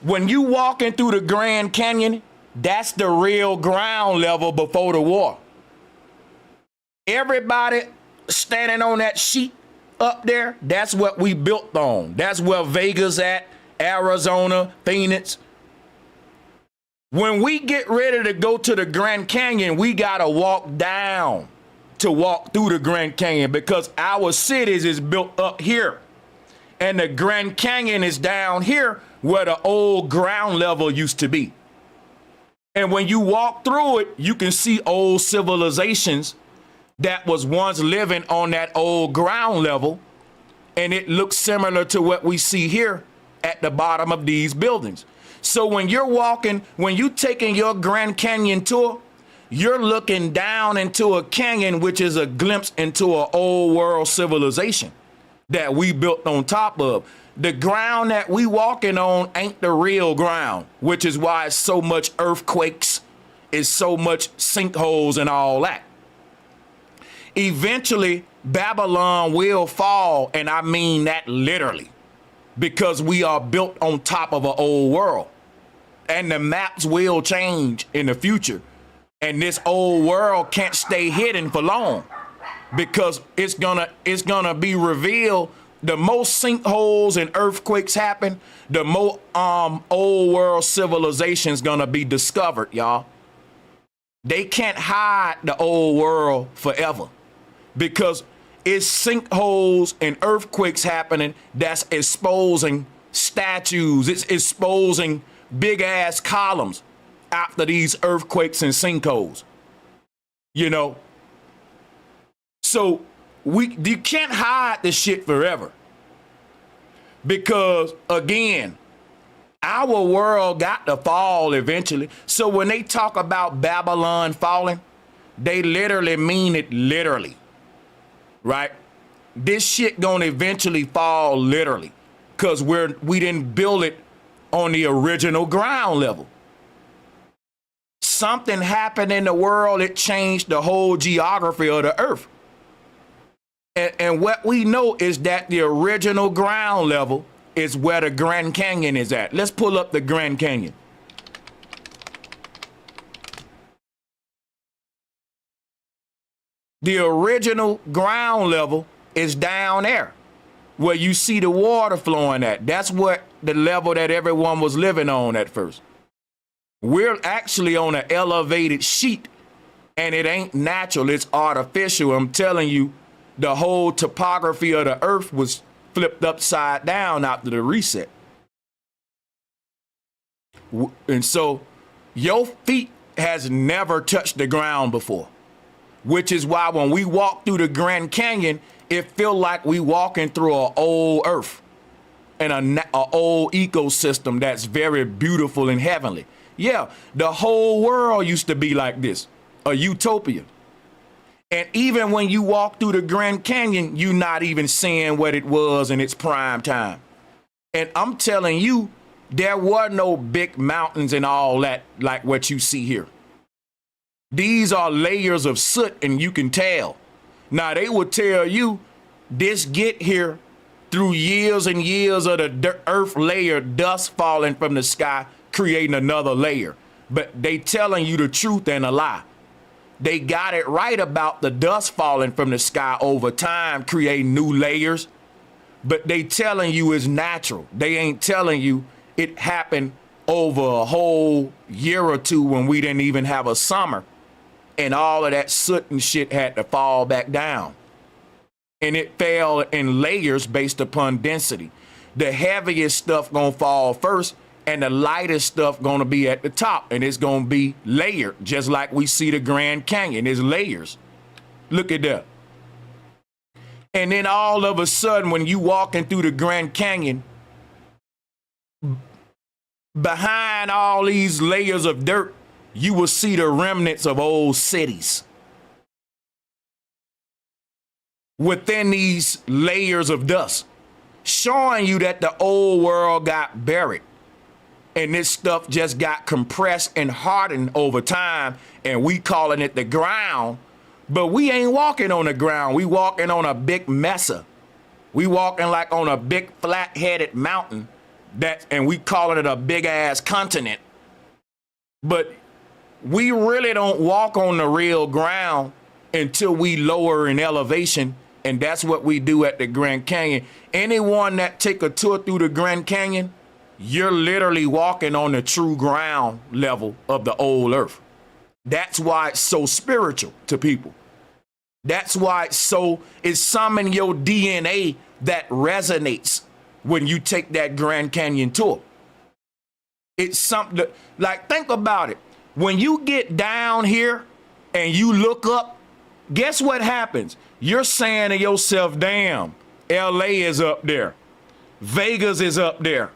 Speaker 1: when you walking through the Grand Canyon, that's the real ground level before the war. Everybody standing on that sheet up there, that's what we built on. That's where Vegas at, Arizona, Phoenix. When we get ready to go to the Grand Canyon, we gotta walk down to walk through the Grand Canyon because our cities is built up here. And the Grand Canyon is down here where the old ground level used to be. And when you walk through it, you can see old civilizations that was once living on that old ground level, and it looks similar to what we see here at the bottom of these buildings. So when you're walking, when you're taking your Grand Canyon tour, you're looking down into a canyon, which is a glimpse into an old world civilization that we built on top of. The ground that we walking on ain't the real ground, which is why it's so much earthquakes, it's so much sinkholes and all that. Eventually, Babylon will fall, and I mean that literally, because we are built on top of an old world. And the maps will change in the future. And this old world can't stay hidden for long because it's gonna be revealed. The most sinkholes and earthquakes happen, the more old world civilization's gonna be discovered, y'all. They can't hide the old world forever because it's sinkholes and earthquakes happening that's exposing statues. It's exposing big ass columns after these earthquakes and sinkholes, you know. So you can't hide this shit forever because again, our world got to fall eventually. So when they talk about Babylon falling, they literally mean it literally, right? This shit gonna eventually fall literally because we didn't build it on the original ground level. Something happened in the world, it changed the whole geography of the earth. And what we know is that the original ground level is where the Grand Canyon is at. Let's pull up the Grand Canyon. The original ground level is down there where you see the water flowing at. That's what the level that everyone was living on at first. We're actually on an elevated sheet and it ain't natural, it's artificial. I'm telling you, the whole topography of the earth was flipped upside down after the reset. And so your feet has never touched the ground before, which is why when we walk through the Grand Canyon, it feel like we walking through an old earth and an old ecosystem that's very beautiful and heavenly. Yeah, the whole world used to be like this, a utopia. And even when you walk through the Grand Canyon, you're not even seeing what it was in its prime time. And I'm telling you, there were no big mountains and all that like what you see here. These are layers of soot, and you can tell. Now, they would tell you this get here through years and years of the earth layer, dust falling from the sky, creating another layer. But they telling you the truth and a lie. They got it right about the dust falling from the sky over time, creating new layers. But they telling you it's natural. They ain't telling you it happened over a whole year or two when we didn't even have a summer. And all of that soot and shit had to fall back down. And it fell in layers based upon density. The heaviest stuff gonna fall first, and the lightest stuff gonna be at the top, and it's gonna be layered, just like we see the Grand Canyon. It's layers. Look at that. And then all of a sudden, when you walking through the Grand Canyon, Behind all these layers of dirt, you will see the remnants of old cities. Within these layers of dust, showing you that the old world got buried. And this stuff just got compressed and hardened over time, and we calling it the ground. But we ain't walking on the ground. We walking on a big mesa. We walking like on a big flat-headed mountain, and we calling it a big-ass continent. But we really don't walk on the real ground until we lower in elevation, and that's what we do at the Grand Canyon. Anyone that take a tour through the Grand Canyon, you're literally walking on the true ground level of the old earth. That's why it's so spiritual to people. That's why it's some in your DNA that resonates when you take that Grand Canyon tour. It's something that, like, think about it. When you get down here and you look up, guess what happens? You're saying to yourself, damn, LA is up there. Vegas is up there.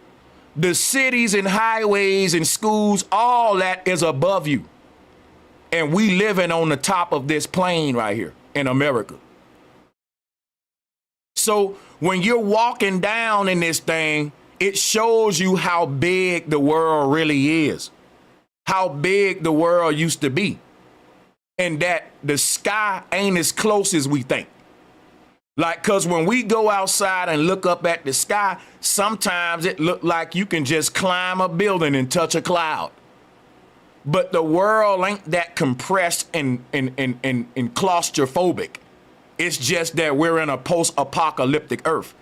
Speaker 1: The cities and highways and schools, all that is above you. And we living on the top of this plane right here in America. So when you're walking down in this thing, it shows you how big the world really is, how big the world used to be, and that the sky ain't as close as we think. Like, cause when we go outside and look up at the sky, sometimes it look like you can just climb a building and touch a cloud. But the world ain't that compressed and claustrophobic. It's just that we're in a post-apocalyptic earth.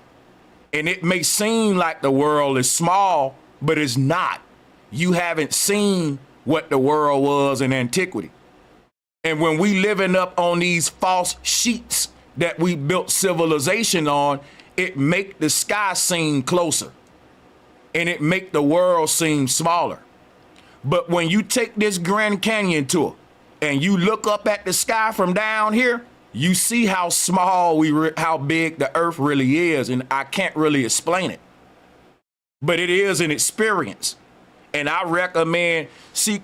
Speaker 1: And it may seem like the world is small, but it's not. You haven't seen what the world was in antiquity. And when we living up on these false sheets that we built civilization on, it make the sky seem closer. And it make the world seem smaller. But when you take this Grand Canyon tour and you look up at the sky from down here, you see how small how big the earth really is. And I can't really explain it, but it is an experience. And I recommend,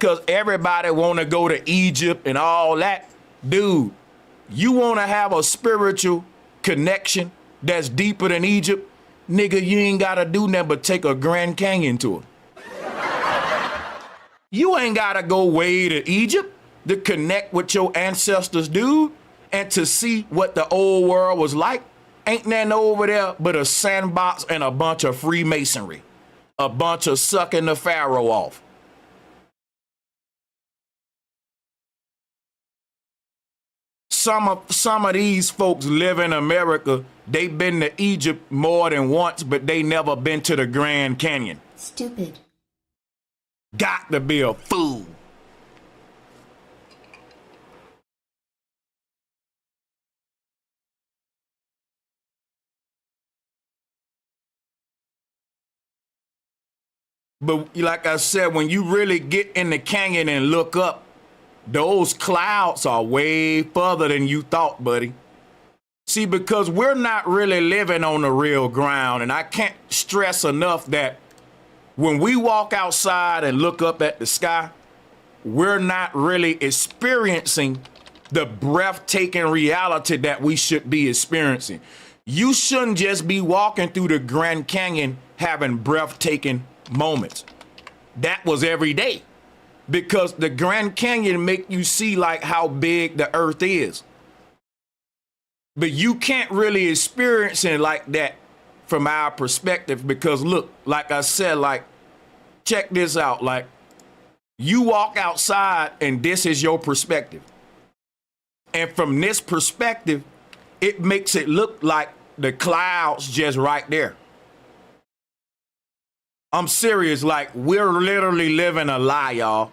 Speaker 1: cause everybody want to go to Egypt and all that. Dude, you want to have a spiritual connection that's deeper than Egypt, nigga, you ain't got to do nothing but take a Grand Canyon tour. You ain't got to go way to Egypt to connect with your ancestors, dude, and to see what the old world was like. Ain't nothing over there but a sandbox and a bunch of Freemasonry, a bunch of sucking the pharaoh off. Some of these folks live in America. They've been to Egypt more than once, but they never been to the Grand Canyon.
Speaker 3: Stupid.
Speaker 1: Got to be a fool. But like I said, when you really get in the canyon and look up, those clouds are way further than you thought, buddy. See, because we're not really living on the real ground, and I can't stress enough that when we walk outside and look up at the sky, we're not really experiencing the breathtaking reality that we should be experiencing. You shouldn't just be walking through the Grand Canyon having breathtaking moments. That was every day, because the Grand Canyon make you see like how big the earth is. But you can't really experience it like that from our perspective, because look, like I said, like, check this out. Like, you walk outside and this is your perspective. And from this perspective, it makes it look like the clouds just right there. I'm serious. Like, we're literally living a lie, y'all,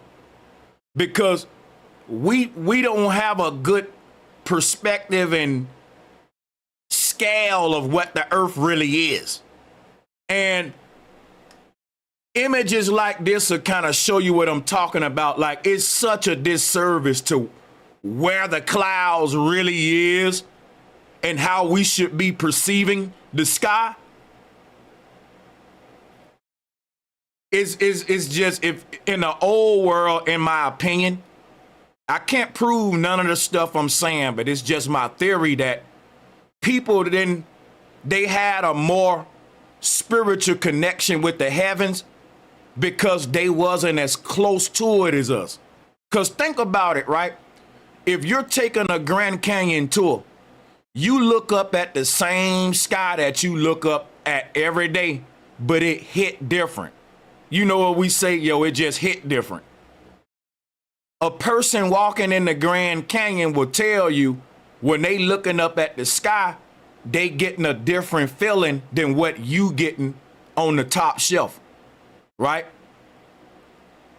Speaker 1: because we don't have a good perspective and scale of what the earth really is. And images like this will kind of show you what I'm talking about. Like, it's such a disservice to where the clouds really is and how we should be perceiving the sky. It's just, if in the old world, in my opinion, I can't prove none of the stuff I'm saying, but it's just my theory that people then, they had a more spiritual connection with the heavens because they wasn't as close to it as us. Because think about it, right? If you're taking a Grand Canyon tour, you look up at the same sky that you look up at every day, but it hit different. You know what we say, yo, it just hit different. A person walking in the Grand Canyon will tell you when they looking up at the sky, they getting a different feeling than what you getting on the top shelf, right?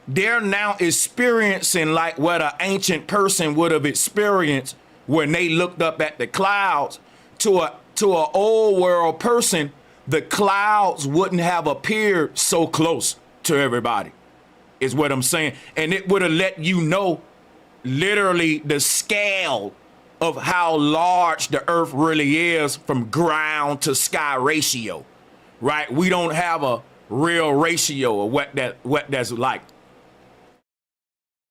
Speaker 1: They're now experiencing like what an ancient person would have experienced when they looked up at the clouds. To an old world person, the clouds wouldn't have appeared so close to everybody, is what I'm saying. And it would have let you know literally the scale of how large the earth really is from ground to sky ratio, right? We don't have a real ratio of what that's like.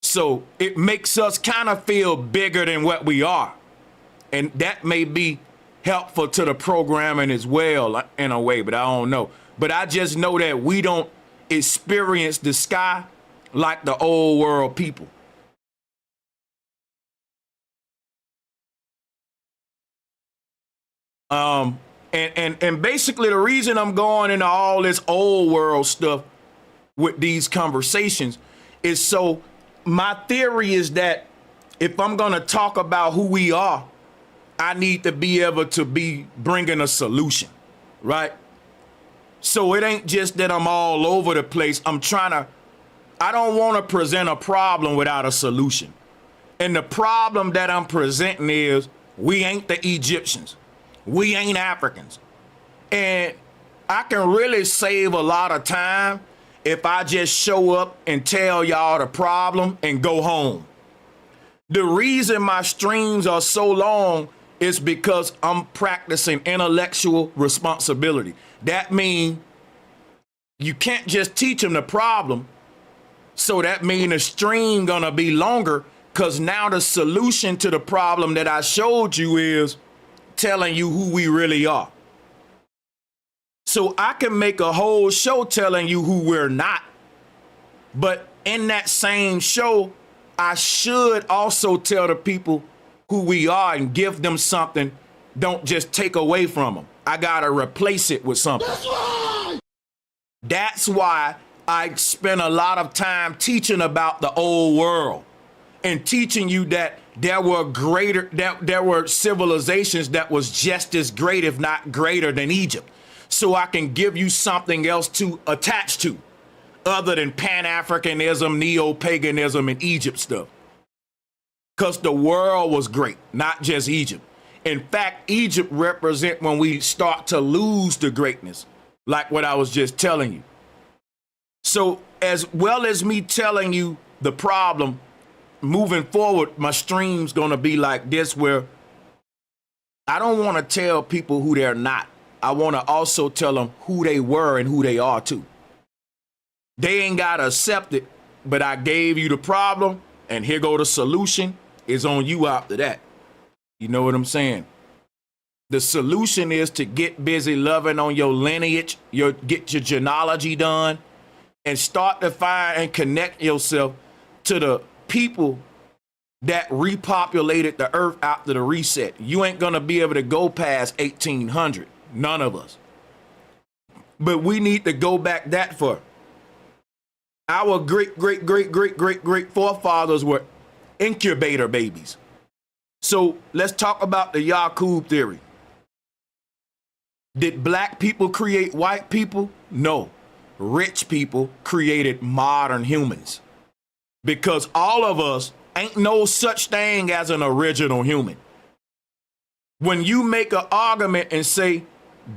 Speaker 1: So it makes us kind of feel bigger than what we are. And that may be helpful to the programming as well in a way, but I don't know. But I just know that we don't experience the sky like the old world people. And basically the reason I'm going into all this old world stuff with these conversations is so my theory is that if I'm going to talk about who we are, I need to be able to be bringing a solution, right? So it ain't just that I'm all over the place. I don't want to present a problem without a solution. And the problem that I'm presenting is we ain't the Egyptians. We ain't Africans. And I can really save a lot of time if I just show up and tell y'all the problem and go home. The reason my streams are so long is because I'm practicing intellectual responsibility. That means you can't just teach them the problem. So that means the stream gonna be longer, because now the solution to the problem that I showed you is telling you who we really are. So I can make a whole show telling you who we're not. But in that same show, I should also tell the people who we are and give them something. Don't just take away from them. I gotta replace it with something. That's why I spend a lot of time teaching about the old world and teaching you that there were civilizations that was just as great, if not greater than Egypt. So I can give you something else to attach to other than Pan-Africanism, neo-paganism, and Egypt stuff. Because the world was great, not just Egypt. In fact, Egypt represents when we start to lose the greatness, like what I was just telling you. So as well as me telling you the problem, moving forward, my stream's gonna be like this, where I don't want to tell people who they're not. I want to also tell them who they were and who they are too. They ain't gotta accept it, but I gave you the problem, and here go the solution. Is on you after that. You know what I'm saying? The solution is to get busy loving on your lineage, get your genealogy done, and start to find and connect yourself to the people that repopulated the earth after the reset. You ain't gonna be able to go past 1800, none of us. But we need to go back that far. Our great forefathers were incubator babies. So let's talk about the Yakub theory. Did black people create white people? No. Rich people created modern humans. Because all of us ain't no such thing as an original human. When you make an argument and say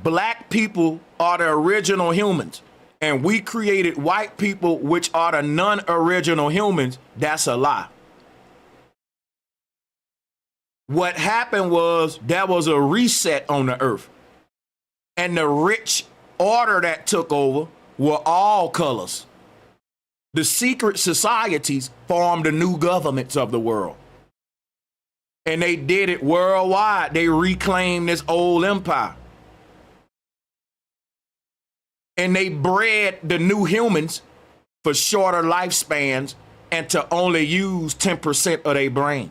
Speaker 1: black people are the original humans and we created white people, which are the non-original humans, that's a lie. What happened was there was a reset on the earth, and the rich order that took over were all colors. The secret societies formed the new governments of the world. And they did it worldwide. They reclaimed this old empire. And they bred the new humans for shorter lifespans and to only use 10% of their brain.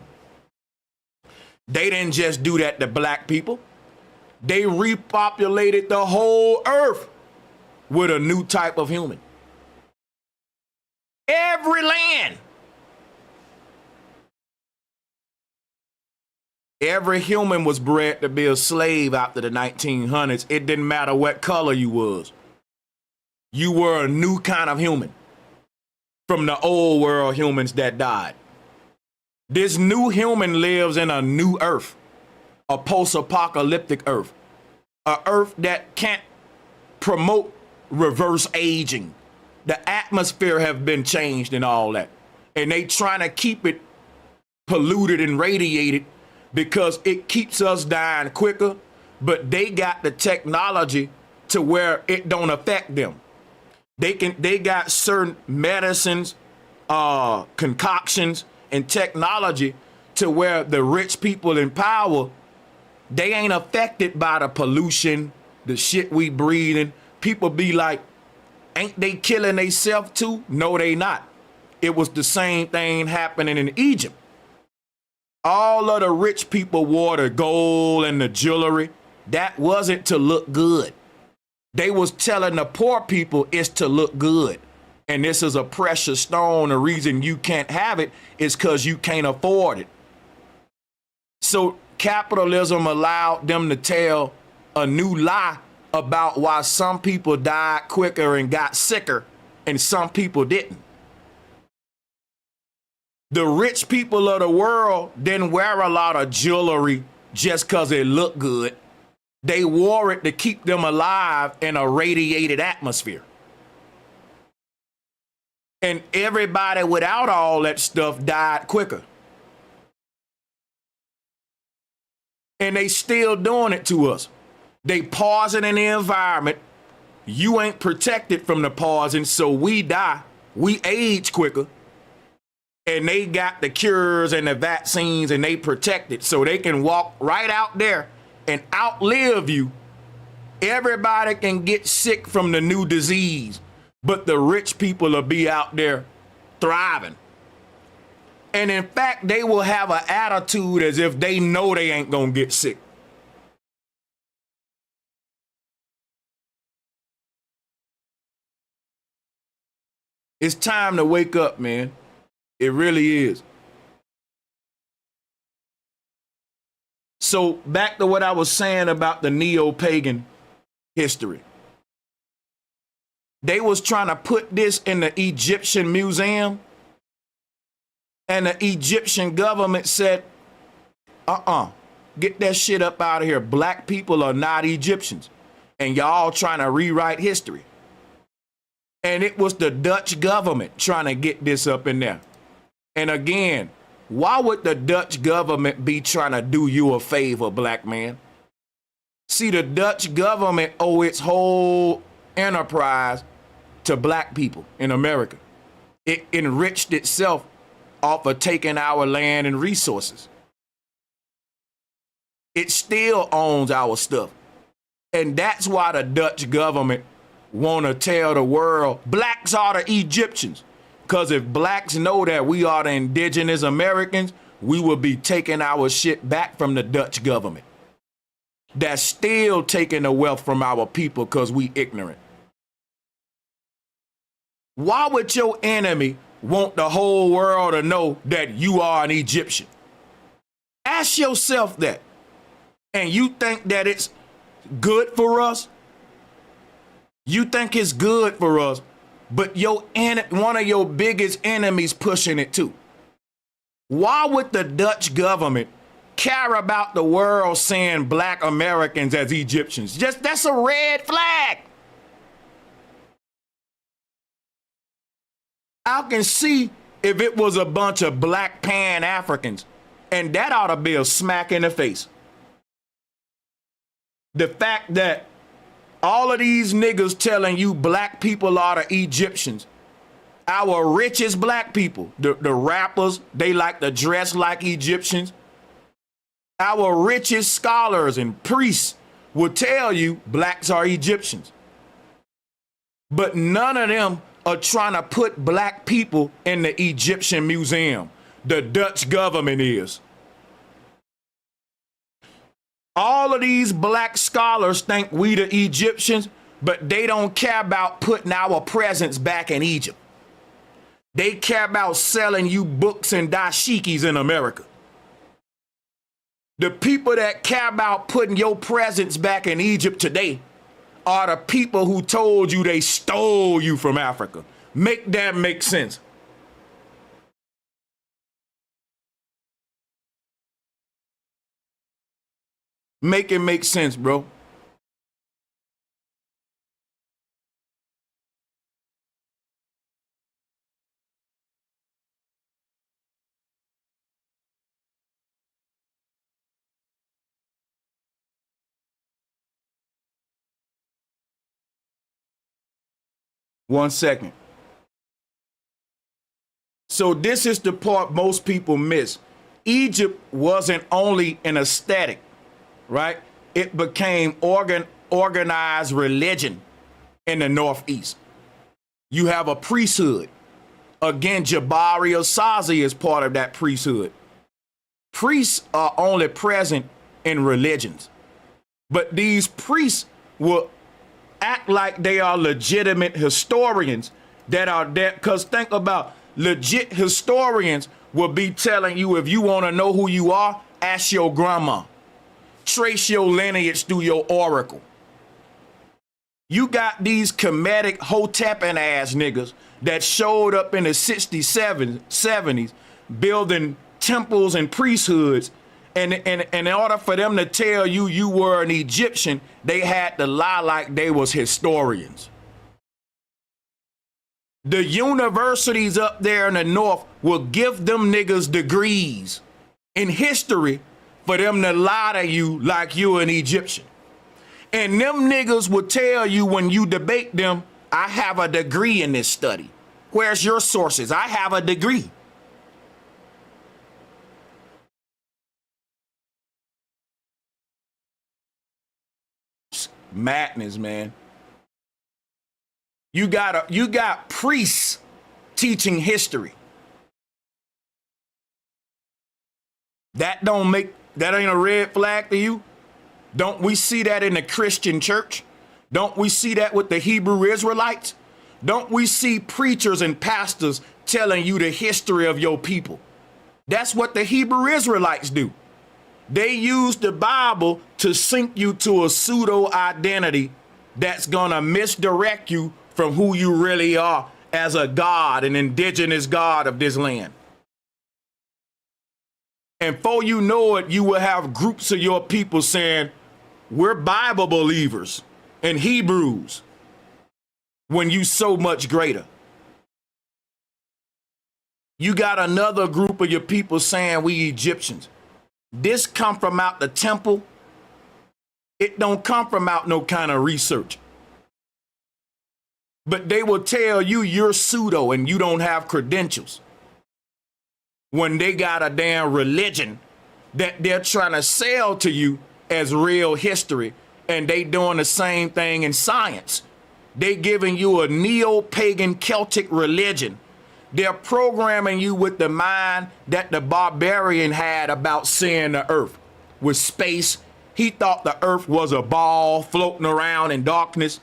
Speaker 1: They didn't just do that to black people. They repopulated the whole earth with a new type of human. Every land. Every human was bred to be a slave after the 1900s. It didn't matter what color you was. You were a new kind of human from the old world humans that died. This new human lives in a new earth, a post-apocalyptic earth, a earth that can't promote reverse aging. The atmosphere have been changed and all that. And they trying to keep it polluted and radiated because it keeps us dying quicker, but they got the technology to where it don't affect them. They got certain medicines, concoctions, and technology to where the rich people in power, they ain't affected by the pollution, the shit we breathing. People be like, ain't they killing themselves too? No, they not. It was the same thing happening in Egypt. All of the rich people wore the gold and the jewelry. That wasn't to look good. They was telling the poor people it's to look good. And this is a precious stone. The reason you can't have it is because you can't afford it. So capitalism allowed them to tell a new lie about why some people died quicker and got sicker and some people didn't. The rich people of the world didn't wear a lot of jewelry just because it looked good. They wore it to keep them alive in a radiated atmosphere. And everybody without all that stuff died quicker. And they still doing it to us. They poisoning the environment. You ain't protected from the poison, so we die. We age quicker. And they got the cures and the vaccines and they protect it so they can walk right out there and outlive you. Everybody can get sick from the new disease, but the rich people will be out there thriving. And in fact, they will have an attitude as if they know they ain't gonna get sick. It's time to wake up, man. It really is. So back to what I was saying about the neo-pagan history. They was trying to put this in the Egyptian museum, and the Egyptian government said, get that shit up out of here. Black people are not Egyptians, and y'all trying to rewrite history. And it was the Dutch government trying to get this up in there. And again, why would the Dutch government be trying to do you a favor, black man? See, the Dutch government owe its whole enterprise to black people in America. It enriched itself off of taking our land and resources. It still owns our stuff. And that's why the Dutch government want to tell the world blacks are the Egyptians. Because if blacks know that we are the indigenous Americans, we will be taking our shit back from the Dutch government. That's still taking the wealth from our people because we ignorant. Why would your enemy want the whole world to know that you are an Egyptian? Ask yourself that. And you think that it's good for us? You think it's good for us, but one of your biggest enemies pushing it too. Why would the Dutch government care about the world seeing black Americans as Egyptians? That's a red flag. I can see if it was a bunch of black Pan-Africans, and that ought to be a smack in the face. The fact that all of these niggas telling you black people are the Egyptians, Our richest black people, the rappers, they like to dress like Egyptians. Our richest scholars and priests will tell you blacks are Egyptians. But none of them are trying to put black people in the Egyptian museum. The Dutch government is. All of these black scholars think we the Egyptians, but they don't care about putting our presence back in Egypt. They care about selling you books and dashikis in America. The people that care about putting your presence back in Egypt today are the people who told you they stole you from Africa. Make that make sense. Make it make sense, bro. One second. So this is the part most people miss. Egypt wasn't only an aesthetic, right? It became organized religion in the Northeast. You have a priesthood. Again, Jabari Asazi is part of that priesthood. Priests are only present in religions. But these priests will act like they are legitimate historians that are there. Because think about legit historians will be telling you, if you want to know who you are, ask your grandma. Trace your lineage through your oracle. You got these comedic Hotepan ass niggas that showed up in the 60s, 70s, building temples and priesthoods. And in order for them to tell you you were an Egyptian, they had to lie like they was historians. The universities up there in the north will give them niggas degrees in history for them to lie to you like you an Egyptian. And them niggas will tell you when you debate them, I have a degree in this study. Where's your sources? I have a degree. Madness, man. You got priests teaching history. That ain't a red flag to you? Don't we see that in the Christian church? Don't we see that with the Hebrew Israelites? Don't we see preachers and pastors telling you the history of your people? That's what the Hebrew Israelites do. They use the Bible to sink you to a pseudo identity that's gonna misdirect you from who you really are as a god, an indigenous god of this land. And before you know it, you will have groups of your people saying, we're Bible believers and Hebrews, when you so much greater. You got another group of your people saying we Egyptians. This come from out the temple. It don't come from out no kind of research. But they will tell you you're pseudo and you don't have credentials, when they got a damn religion that they're trying to sell to you as real history, and they doing the same thing in science. They giving you a neo-pagan Celtic religion. They're programming you with the mind that the barbarian had about seeing the earth with space. He thought the earth was a ball floating around in darkness.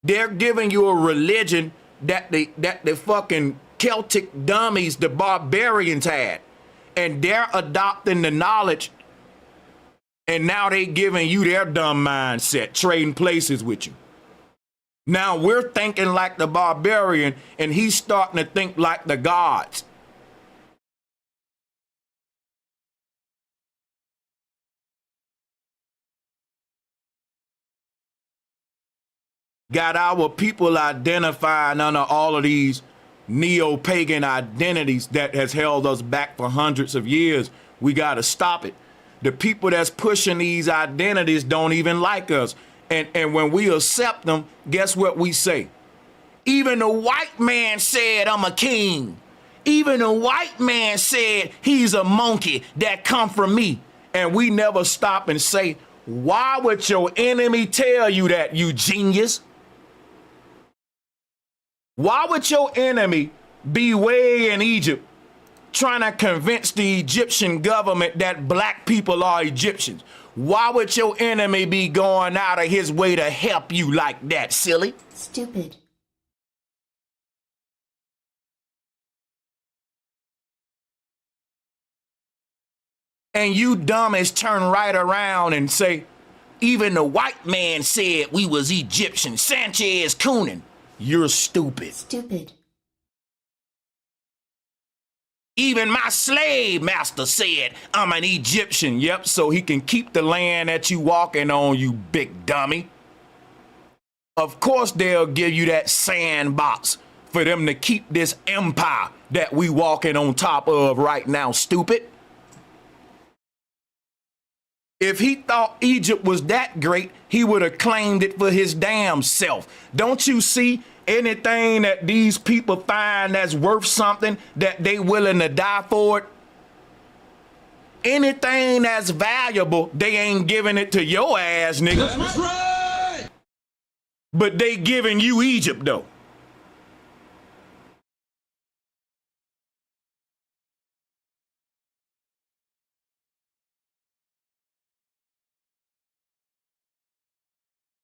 Speaker 1: They're giving you a religion that the fucking Celtic dummies, the barbarians, had. And they're adopting the knowledge, and now they giving you their dumb mindset, trading places with you. Now we're thinking like the barbarian, and he's starting to think like the gods. Got our people identifying under all of these neo-pagan identities that has held us back for hundreds of years. We got to stop it. The people that's pushing these identities don't even like us. And when we accept them, guess what we say? Even the white man said, I'm a king. Even the white man said he's a monkey that come from me. And we never stop and say, why would your enemy tell you that, you genius? Why would your enemy be way in Egypt trying to convince the Egyptian government that black people are Egyptians? Why would your enemy be going out of his way to help you like that, silly?
Speaker 3: Stupid.
Speaker 1: And you dummies turn right around and say, even the white man said we was Egyptian. Sanchez cooning. You're stupid.
Speaker 3: Stupid.
Speaker 1: Even my slave master said I'm an Egyptian. Yep, so he can keep the land that you walking on, you big dummy. Of course they'll give you that sandbox for them to keep this empire that we walking on top of right now, stupid. If he thought Egypt was that great, he would have claimed it for his damn self. Don't you see? Anything that these people find that's worth something, that they willing to die for it? Anything that's valuable, they ain't giving it to your ass, nigga. That's right. But they giving you Egypt, though.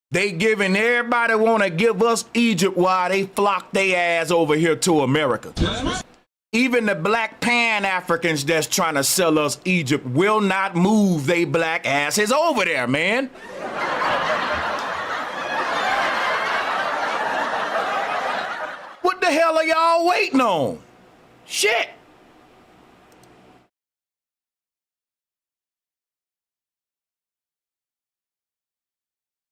Speaker 1: They giving everybody want to give us Egypt while they flock their ass over here to America. Even the black Pan-Africans that's trying to sell us Egypt will not move they black asses over there, man. What the hell are y'all waiting on? Shit.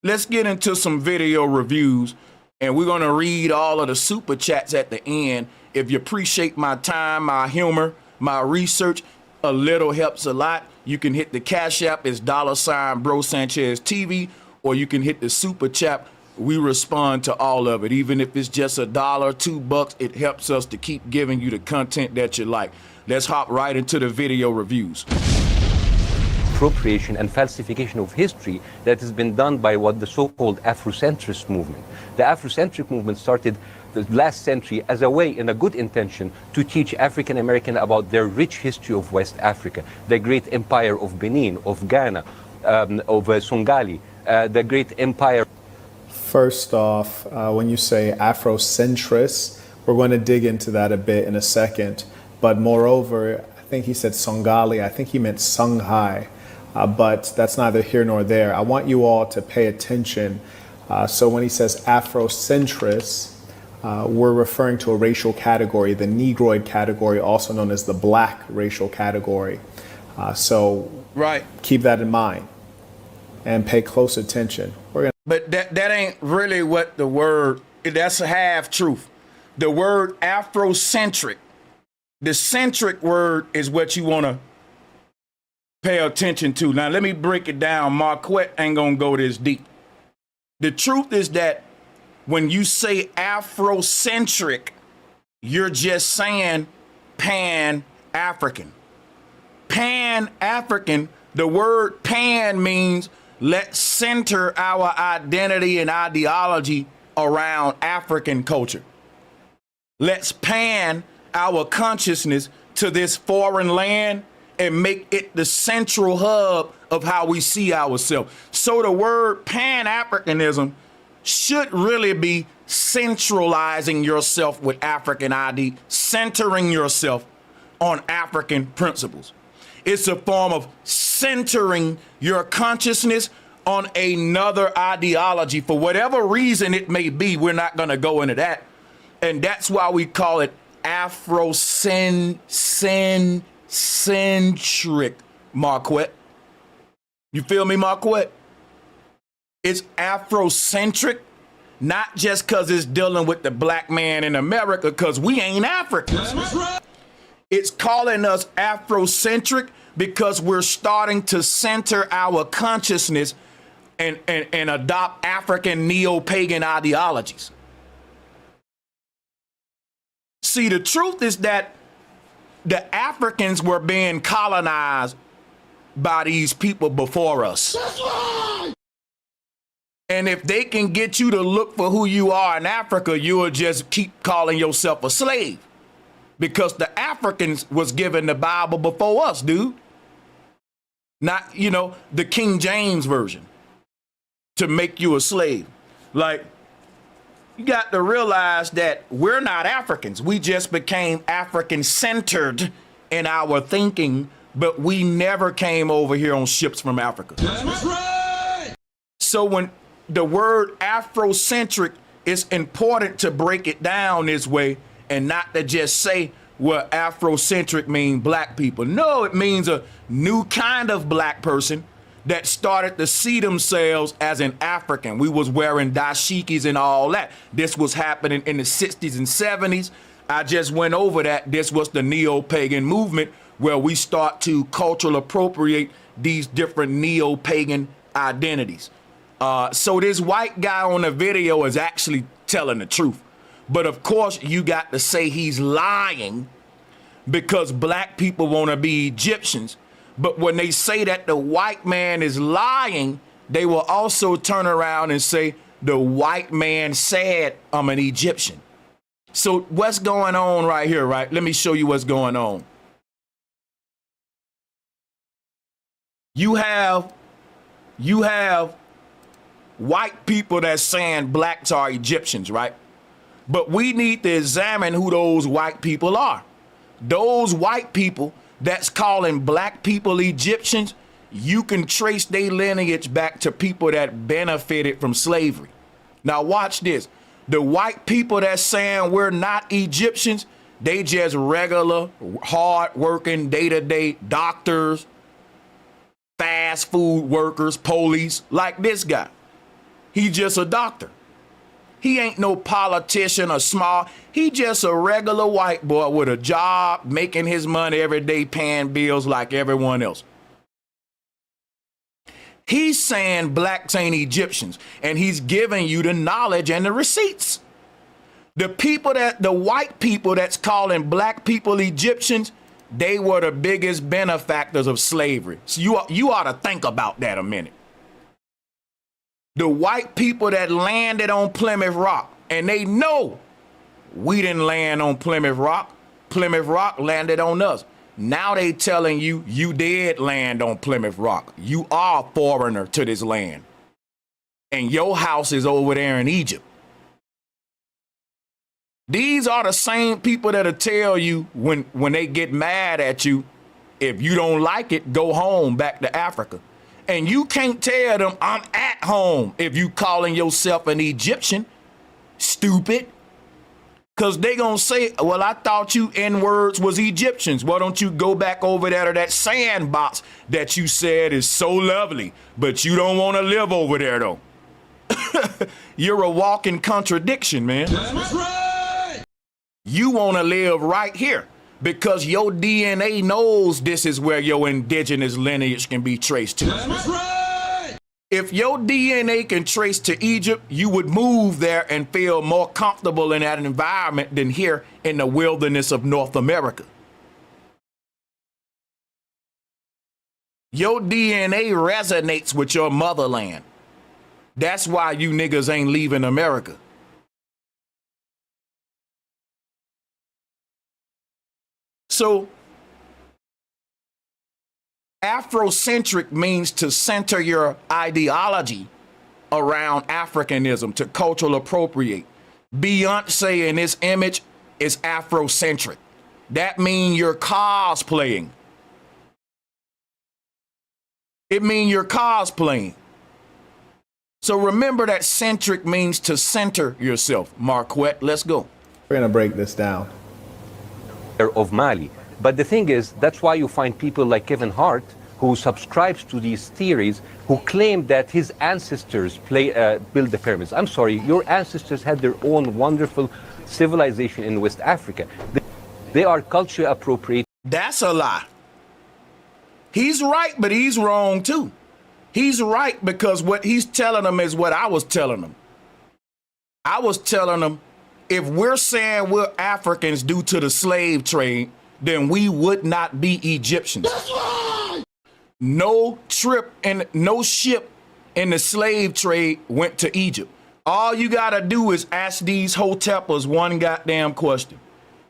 Speaker 1: Let's get into some video reviews, and we're going to read all of the super chats at the end. If you appreciate my time, my humor, my research, a little helps a lot. You can hit the Cash App, it's $Bro Sanchez TV, or you can hit the super chat. We respond to all of it. Even if it's just $1, $2, it helps us to keep giving you the content that you like. Let's hop right into the video reviews.
Speaker 4: Appropriation and falsification of history that has been done by what the so-called Afrocentrist movement. The Afrocentric movement started the last century as a way, in a good intention, to teach African American about their rich history of West Africa, the great empire of Benin, of Ghana, of Songhali, the great empire.
Speaker 5: First off, when you say Afrocentrist, we're going to dig into that a bit in a second. But moreover, I think he said Songhali, I think he meant Songhai. But that's neither here nor there. I want you all to pay attention. So when he says Afrocentrist, we're referring to a racial category, the Negroid category, also known as the Black racial category. So
Speaker 1: right.
Speaker 5: Keep that in mind and pay close attention.
Speaker 1: But that ain't really what the word, that's a half truth. The word Afrocentric, the centric word is what you want to pay attention to. Now, let me break it down. Marquette ain't going to go this deep. The truth is that when you say Afrocentric, you're just saying Pan-African. Pan-African, the word pan means let's center our identity and ideology around African culture. Let's pan our consciousness to this foreign land and make it the central hub of how we see ourselves. So the word Pan-Africanism should really be centralizing yourself with African ID, centering yourself on African principles. It's a form of centering your consciousness on another ideology. For whatever reason it may be, we're not going to go into that. And that's why we call it Afrocentric, Marquette. You feel me, Marquette? It's Afrocentric, not just because it's dealing with the black man in America, because we ain't Africans. It's calling us Afrocentric because we're starting to center our consciousness and adopt African neo-pagan ideologies. See, the truth is that the Africans were being colonized by these people before us. That's right. And if they can get you to look for who you are in Africa, you'll just keep calling yourself a slave. Because the Africans was given the Bible before us, dude. Not, you know, the King James version to make you a slave. Like, you got to realize that we're not Africans. We just became African-centered in our thinking, but we never came over here on ships from Africa. That's right. So when the word Afrocentric, it's important to break it down this way and not to just say, well, Afrocentric mean black people. No, it means a new kind of black person that started to see themselves as an African. We was wearing dashikis and all that. This was happening in the 60s and 70s. I just went over that. This was the neo-pagan movement where we start to cultural appropriate these different neo-pagan identities. So this white guy on the video is actually telling the truth. But of course, you got to say he's lying because black people want to be Egyptians. But when they say that the white man is lying, they will also turn around and say the white man said I'm an Egyptian. So what's going on right here, right? Let me show you what's going on. You have white people that's saying blacks are Egyptians, right? But we need to examine who those white people are. Those white people that's calling black people Egyptians, you can trace their lineage back to people that benefited from slavery. Now watch this. The white people that's saying we're not Egyptians, they just regular, hard-working, day-to-day doctors, fast food workers, police, like this guy. He just a doctor. He ain't no politician or small. He just a regular white boy with a job, making his money every day, paying bills like everyone else. He's saying blacks ain't Egyptians, and he's giving you the knowledge and the receipts. The white people that's calling black people Egyptians, they were the biggest benefactors of slavery. So you ought to think about that a minute. The white people that landed on Plymouth Rock, and they know we didn't land on Plymouth Rock. Plymouth Rock landed on us. Now they telling you, you did land on Plymouth Rock. You are a foreigner to this land. And your house is over there in Egypt. These are the same people that'll tell you when they get mad at you, if you don't like it, go home back to Africa. And you can't tell them I'm at home if you calling yourself an Egyptian, stupid. Because they going to say, well, I thought you N-words was Egyptians. Why don't you go back over there to that sandbox that you said is so lovely, but you don't want to live over there, though. You're a walking contradiction, man. That's right. You want to live right here because your DNA knows this is where your indigenous lineage can be traced to. That's right. If your DNA can trace to Egypt, you would move there and feel more comfortable in that environment than here in the wilderness of North America. Your DNA resonates with your motherland. That's why you niggas ain't leaving America. So, Afrocentric means to center your ideology around Africanism, to cultural appropriate. Beyonce in this image is Afrocentric. That means you're cosplaying. It means you're cosplaying. So remember that centric means to center yourself. Marquette, let's go.
Speaker 5: We're going to break this down.
Speaker 4: Of Mali. But the thing is, that's why you find people like Kevin Hart, who subscribes to these theories, who claim that his ancestors built the pyramids. I'm sorry, your ancestors had their own wonderful civilization in West Africa. They are culture appropriate.
Speaker 1: That's a lie. He's right, but he's wrong too. He's right because what he's telling them is what I was telling them. I was telling them If we're saying we're Africans due to the slave trade, then we would not be Egyptians. That's right. No ship in the slave trade went to Egypt. All you gotta do is ask these Hotepers one goddamn question.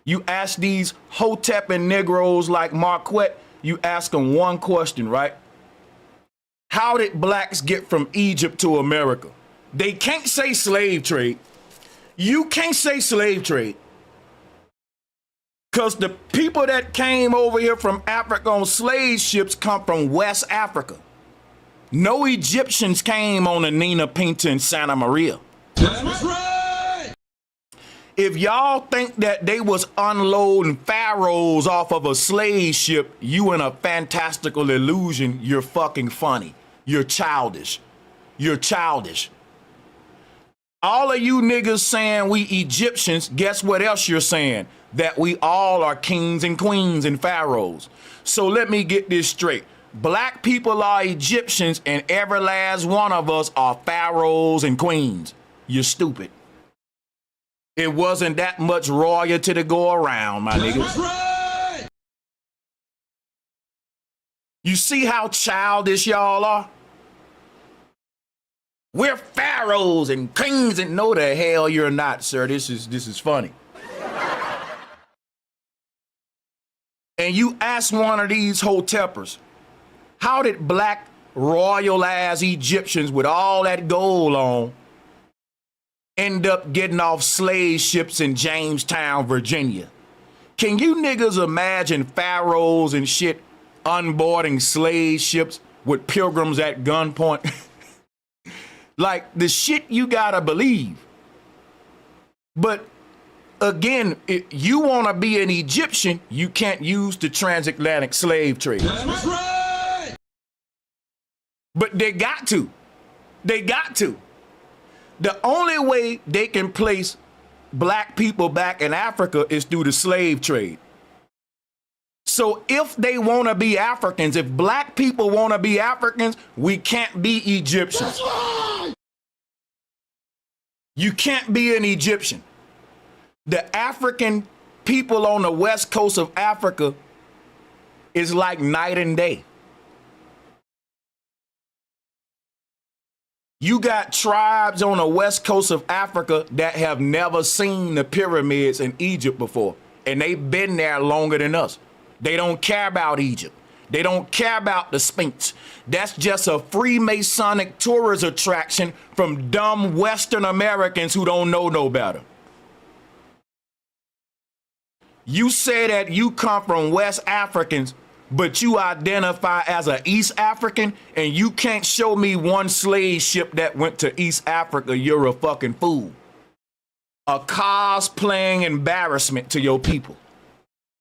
Speaker 1: You ask these Hotep and Negroes like Marquette, you ask them one question, right? How did blacks get from Egypt to America? They can't say slave trade. You can't say slave trade. Because the people that came over here from Africa on slave ships come from West Africa. No Egyptians came on the Nina Pinta and Santa Maria. That's right. If y'all think that they was unloading pharaohs off of a slave ship, you in a fantastical illusion. You're fucking funny. You're childish. You're childish. All of you niggas saying we Egyptians, guess what else you're saying? That we all are kings and queens and pharaohs. So let me get this straight. Black people are Egyptians and every last one of us are pharaohs and queens. You're stupid. It wasn't that much royalty to go around, my niggas. Right. You see how childish y'all are? We're pharaohs and kings, and no the hell you're not, sir. This is funny. And you ask one of these Hotepers, how did black royal ass Egyptians with all that gold on end up getting off slave ships in Jamestown, Virginia? Can you niggas imagine pharaohs and shit onboarding slave ships with pilgrims at gunpoint? Like the shit you gotta believe. But again, if you wanna be an Egyptian, you can't use the transatlantic slave trade. That's right. But they got to. They got to. The only way they can place black people back in Africa is through the slave trade. So if they want to be Africans, if black people want to be Africans, we can't be Egyptians. That's right. You can't be an Egyptian. The African people on the west coast of Africa is like night and day. You got tribes on the west coast of Africa that have never seen the pyramids in Egypt before, and they've been there longer than us. They don't care about Egypt. They don't care about the Sphinx. That's just a Freemasonic tourist attraction from dumb Western Americans who don't know no better. You say that you come from West Africans, but you identify as an East African, and you can't show me one slave ship that went to East Africa. You're a fucking fool. A cosplaying embarrassment to your people.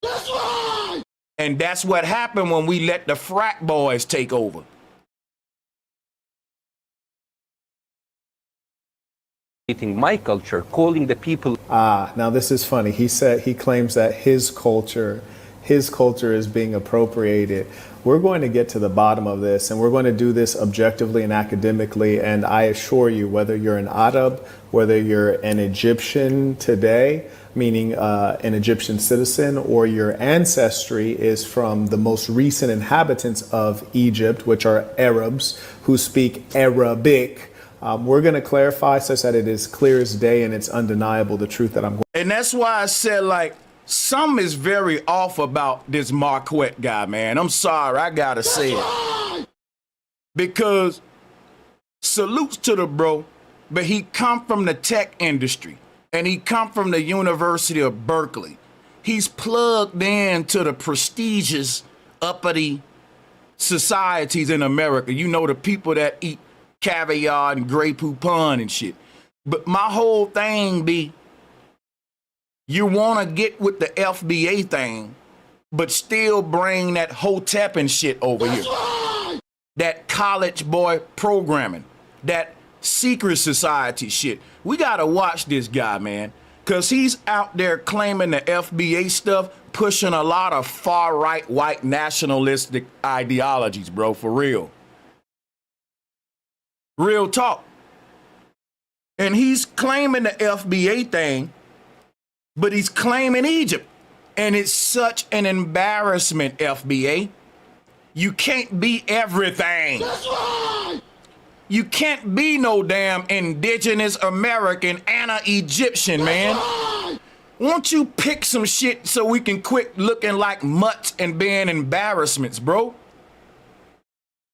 Speaker 1: That's right. And that's what happened when we let the frat boys take over.
Speaker 4: My culture, calling the people.
Speaker 5: Now this is funny. He claims that his culture is being appropriated. We're going to get to the bottom of this, and we're going to do this objectively and academically. And I assure you, whether you're an Arab, whether you're an Egyptian today, meaning an Egyptian citizen, or your ancestry is from the most recent inhabitants of Egypt, which are Arabs who speak Arabic, we're going to clarify such that it is clear as day and it's undeniable the truth that I'm going.
Speaker 1: And that's why I said, like, something is very off about this Marquette guy, man. I'm sorry, I gotta say it. Because salutes to the bro, but he come from the tech industry. And he come from the University of Berkeley. He's plugged in to the prestigious, uppity societies in America. You know, the people that eat caviar and Grey Poupon and shit. But my whole thing be, you want to get with the FBA thing, but still bring that Hotep and shit over here. Right. That college boy programming, that secret society shit. We got to watch this guy, man, because he's out there claiming the FBA stuff, pushing a lot of far-right white nationalistic ideologies, bro, for real. Real talk. And he's claiming the FBA thing, but he's claiming Egypt. And it's such an embarrassment, FBA. You can't be everything. That's right. You can't be no damn indigenous American and an Egyptian, man. Right. Won't you pick some shit so we can quit looking like mutts and being embarrassments, bro?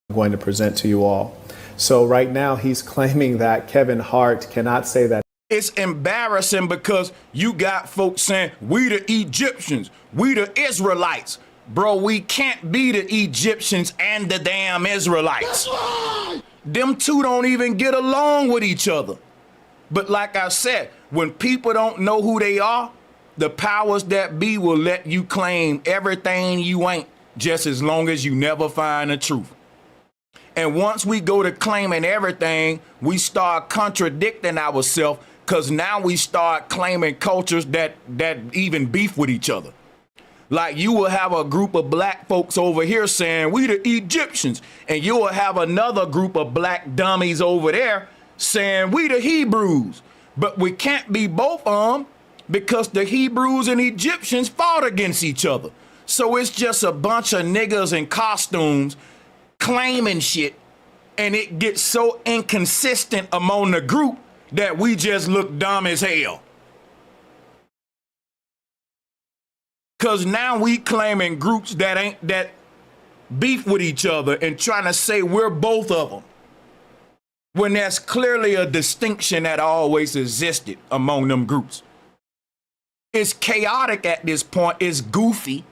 Speaker 5: I'm going to present to you all. So right now he's claiming that Kevin Hart cannot say that.
Speaker 1: It's embarrassing because you got folks saying, we the Egyptians, we the Israelites. Bro, we can't be the Egyptians and the damn Israelites. That's right. Them two don't even get along with each other. But like I said, when people don't know who they are, the powers that be will let you claim everything you ain't, just as long as you never find the truth. And once we go to claiming everything, we start contradicting ourselves, because now we start claiming cultures that even beef with each other. Like you will have a group of black folks over here saying, we the Egyptians. And you will have another group of black dummies over there saying, we the Hebrews. But we can't be both of them because the Hebrews and Egyptians fought against each other. So it's just a bunch of niggas in costumes claiming shit. And it gets so inconsistent among the group that we just look dumb as hell. Cause now we claiming groups that beef with each other and trying to say we're both of them, when there's clearly a distinction that always existed among them groups. It's chaotic at this point, it's goofy,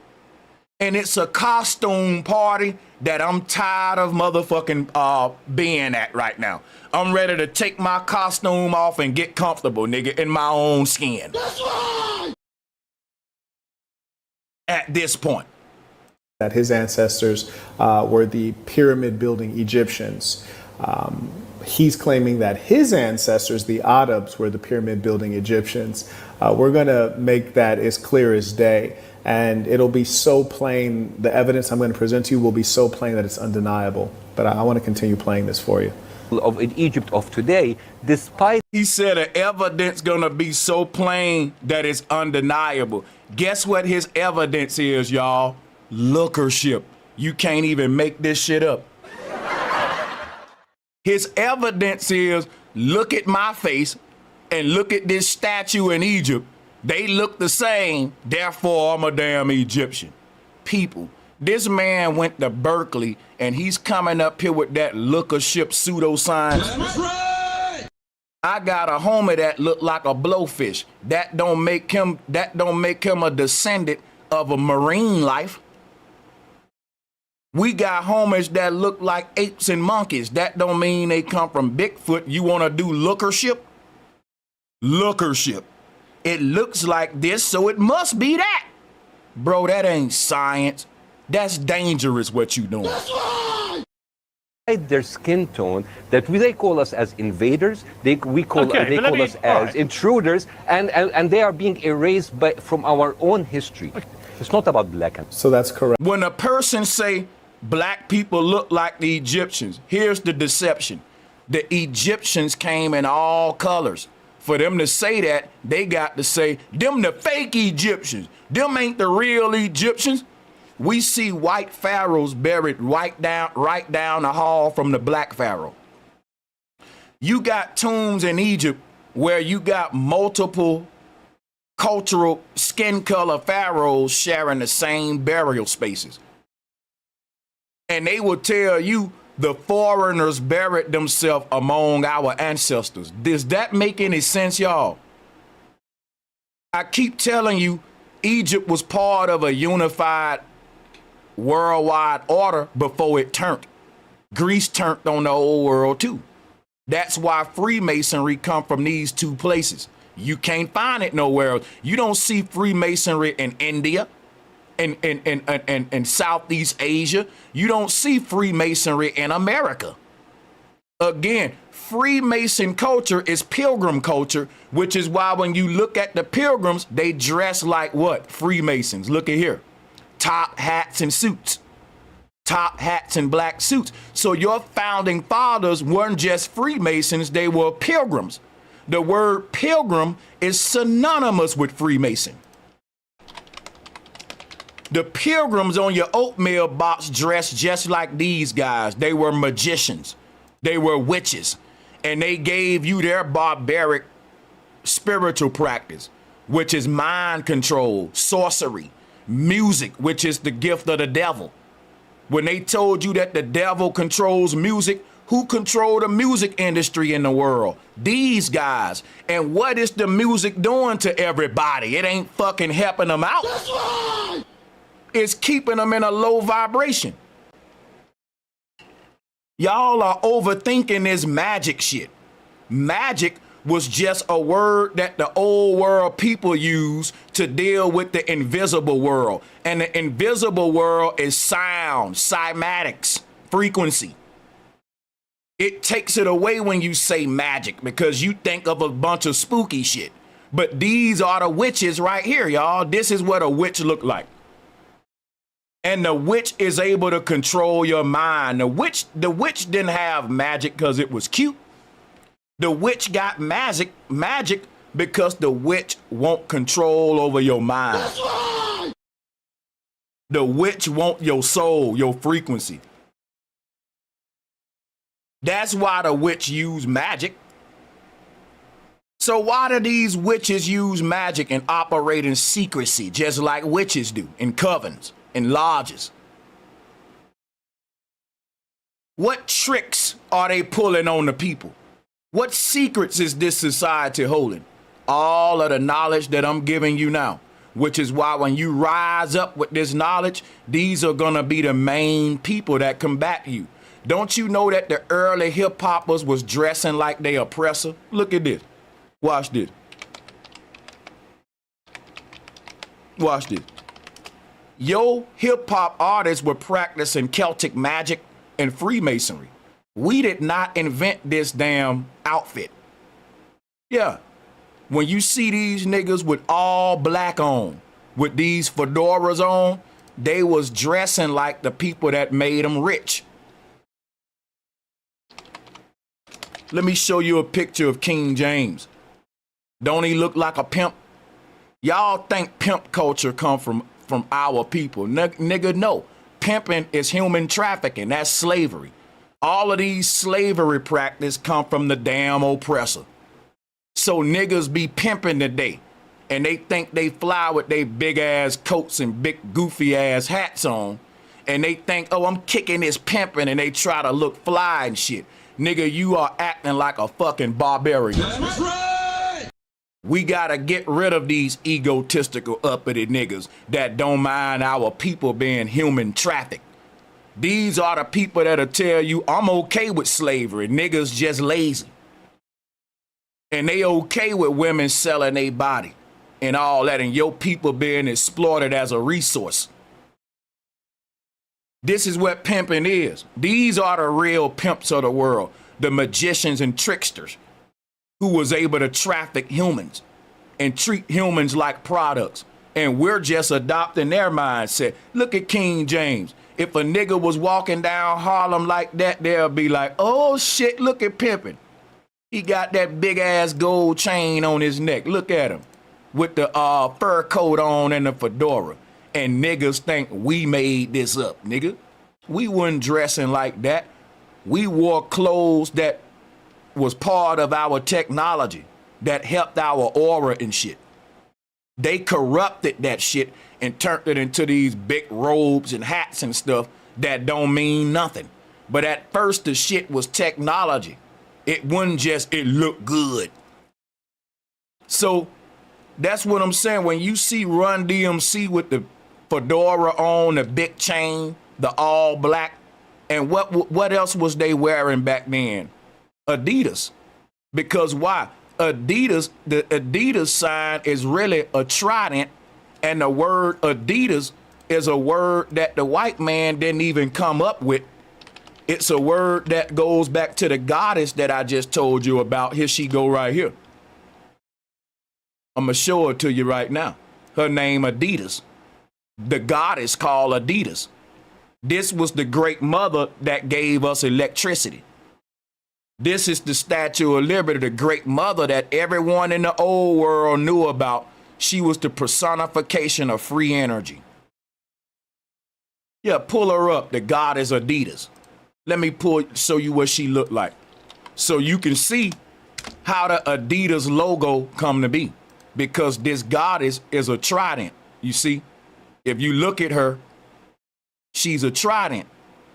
Speaker 1: and it's a costume party that I'm tired of motherfucking being at right now. I'm ready to take my costume off and get comfortable, nigga, in my own skin. That's right. At this point.
Speaker 5: That his ancestors were the pyramid building Egyptians. He's claiming that his ancestors, the Arabs, were the pyramid building Egyptians. We're going to make that as clear as day. And it'll be so plain, the evidence I'm going to present to you will be so plain that it's undeniable. But I want to continue playing this for you.
Speaker 4: Of in Egypt of today, despite...
Speaker 1: He said the evidence going to be so plain that it's undeniable. Guess what his evidence is, y'all? Lookership. You can't even make this shit up. His evidence is, look at my face and look at this statue in Egypt. They look the same, therefore I'm a damn Egyptian. People, this man went to Berkeley and he's coming up here with that lookership pseudoscience. That's right. I got a homie that look like a blowfish. That don't make him a descendant of a marine life. We got homies that look like apes and monkeys. That don't mean they come from Bigfoot. You want to do lookership? Lookership. It looks like this, so it must be that. Bro, that ain't science. That's dangerous what you doing. That's right.
Speaker 4: their skin tone, that they call us as invaders, they call us as intruders, and they are being erased from our own history. It's not about black and...
Speaker 5: So that's correct.
Speaker 1: When a person say black people look like the Egyptians, here's the deception. The Egyptians came in all colors. For them to say that, they got to say, them the fake Egyptians. Them ain't the real Egyptians. We see white pharaohs buried right down the hall from the black pharaoh. You got tombs in Egypt where you got multiple cultural skin color pharaohs sharing the same burial spaces. And they will tell you the foreigners buried themselves among our ancestors. Does that make any sense, y'all? I keep telling you, Egypt was part of a unified worldwide order before it turned. Greece turned on the whole world too. That's why Freemasonry come from these two places. You can't find it nowhere else. You don't see Freemasonry in India, in Southeast Asia. You don't see Freemasonry in America. Again, Freemason culture is pilgrim culture, which is why when you look at the pilgrims, they dress like what? Freemasons. Look at here. Top hats and suits. Top hats and black suits. So your founding fathers weren't just Freemasons, they were pilgrims. The word pilgrim is synonymous with Freemason. The pilgrims on your oatmeal box dressed just like these guys. They were magicians. They were witches. And they gave you their barbaric spiritual practice, which is mind control, sorcery, music, which is the gift of the devil. When they told you that the devil controls music, who control the music industry in the world? These guys. And what is the music doing to everybody? It ain't fucking helping them out. That's right. It's keeping them in a low vibration. Y'all are overthinking this magic shit. Magic was just a word that the old world people use to deal with the invisible world. And the invisible world is sound, cymatics, frequency. It takes it away when you say magic because you think of a bunch of spooky shit. But these are the witches right here, y'all. This is what a witch look like. And the witch is able to control your mind. The witch didn't have magic because it was cute. The witch got magic because the witch won't control over your mind. That's right. The witch want your soul, your frequency. That's why the witch use magic. So why do these witches use magic and operate in secrecy, just like witches do, in covens, in lodges? What tricks are they pulling on the people? What secrets is this society holding? All of the knowledge that I'm giving you now, which is why when you rise up with this knowledge, these are gonna be the main people that combat you. Don't you know that the early hip hoppers was dressing like they oppressor? Look at this. Watch this. Watch this. Yo, hip hop artists were practicing Celtic magic and Freemasonry. We did not invent this damn outfit. Yeah. When you see these niggas with all black on, with these fedoras on, they was dressing like the people that made them rich. Let me show you a picture of King James. Don't he look like a pimp? Y'all think pimp culture come from our people. Nigga, no. Pimping is human trafficking. That's slavery. All of these slavery practice come from the damn oppressor. So niggas be pimping today. And they think they fly with they big ass coats and big goofy ass hats on. And they think, oh, I'm kicking this pimping, and they try to look fly and shit. Nigga, you are acting like a fucking barbarian. That's right. We gotta get rid of these egotistical uppity niggas that don't mind our people being human trafficked. These are the people that'll tell you, I'm okay with slavery. Niggas just lazy. And they okay with women selling their body and all that, and your people being exploited as a resource. This is what pimping is. These are the real pimps of the world, the magicians and tricksters who was able to traffic humans and treat humans like products. And we're just adopting their mindset. Look at King James. If a nigga was walking down Harlem like that, they'll be like, oh shit, look at pimping. He got that big ass gold chain on his neck. Look at him with the fur coat on and the fedora. And niggas think we made this up, nigga. We wasn't dressing like that. We wore clothes that was part of our technology that helped our aura and shit. They corrupted that shit and turned it into these big robes and hats and stuff that don't mean nothing. But at first the shit was technology. It wasn't just, it looked good. So that's what I'm saying. When you see Run DMC with the fedora on, the big chain, the all black, and what else was they wearing back then? Adidas. Because why? Adidas, the Adidas sign is really a trident, and the word Adidas is a word that the white man didn't even come up with. It's a word that goes back to the goddess that I just told you about. Here she go right here. I'm gonna show her to you right now. Her name Adidas. The goddess called Adidas. This was the great mother that gave us electricity. This is the Statue of Liberty, the great mother that everyone in the old world knew about. She was the personification of free energy. Yeah, pull her up, the goddess Adidas. Let me show you what she looked like. So you can see how the Adidas logo come to be. Because this goddess is a trident, you see? If you look at her, she's a trident,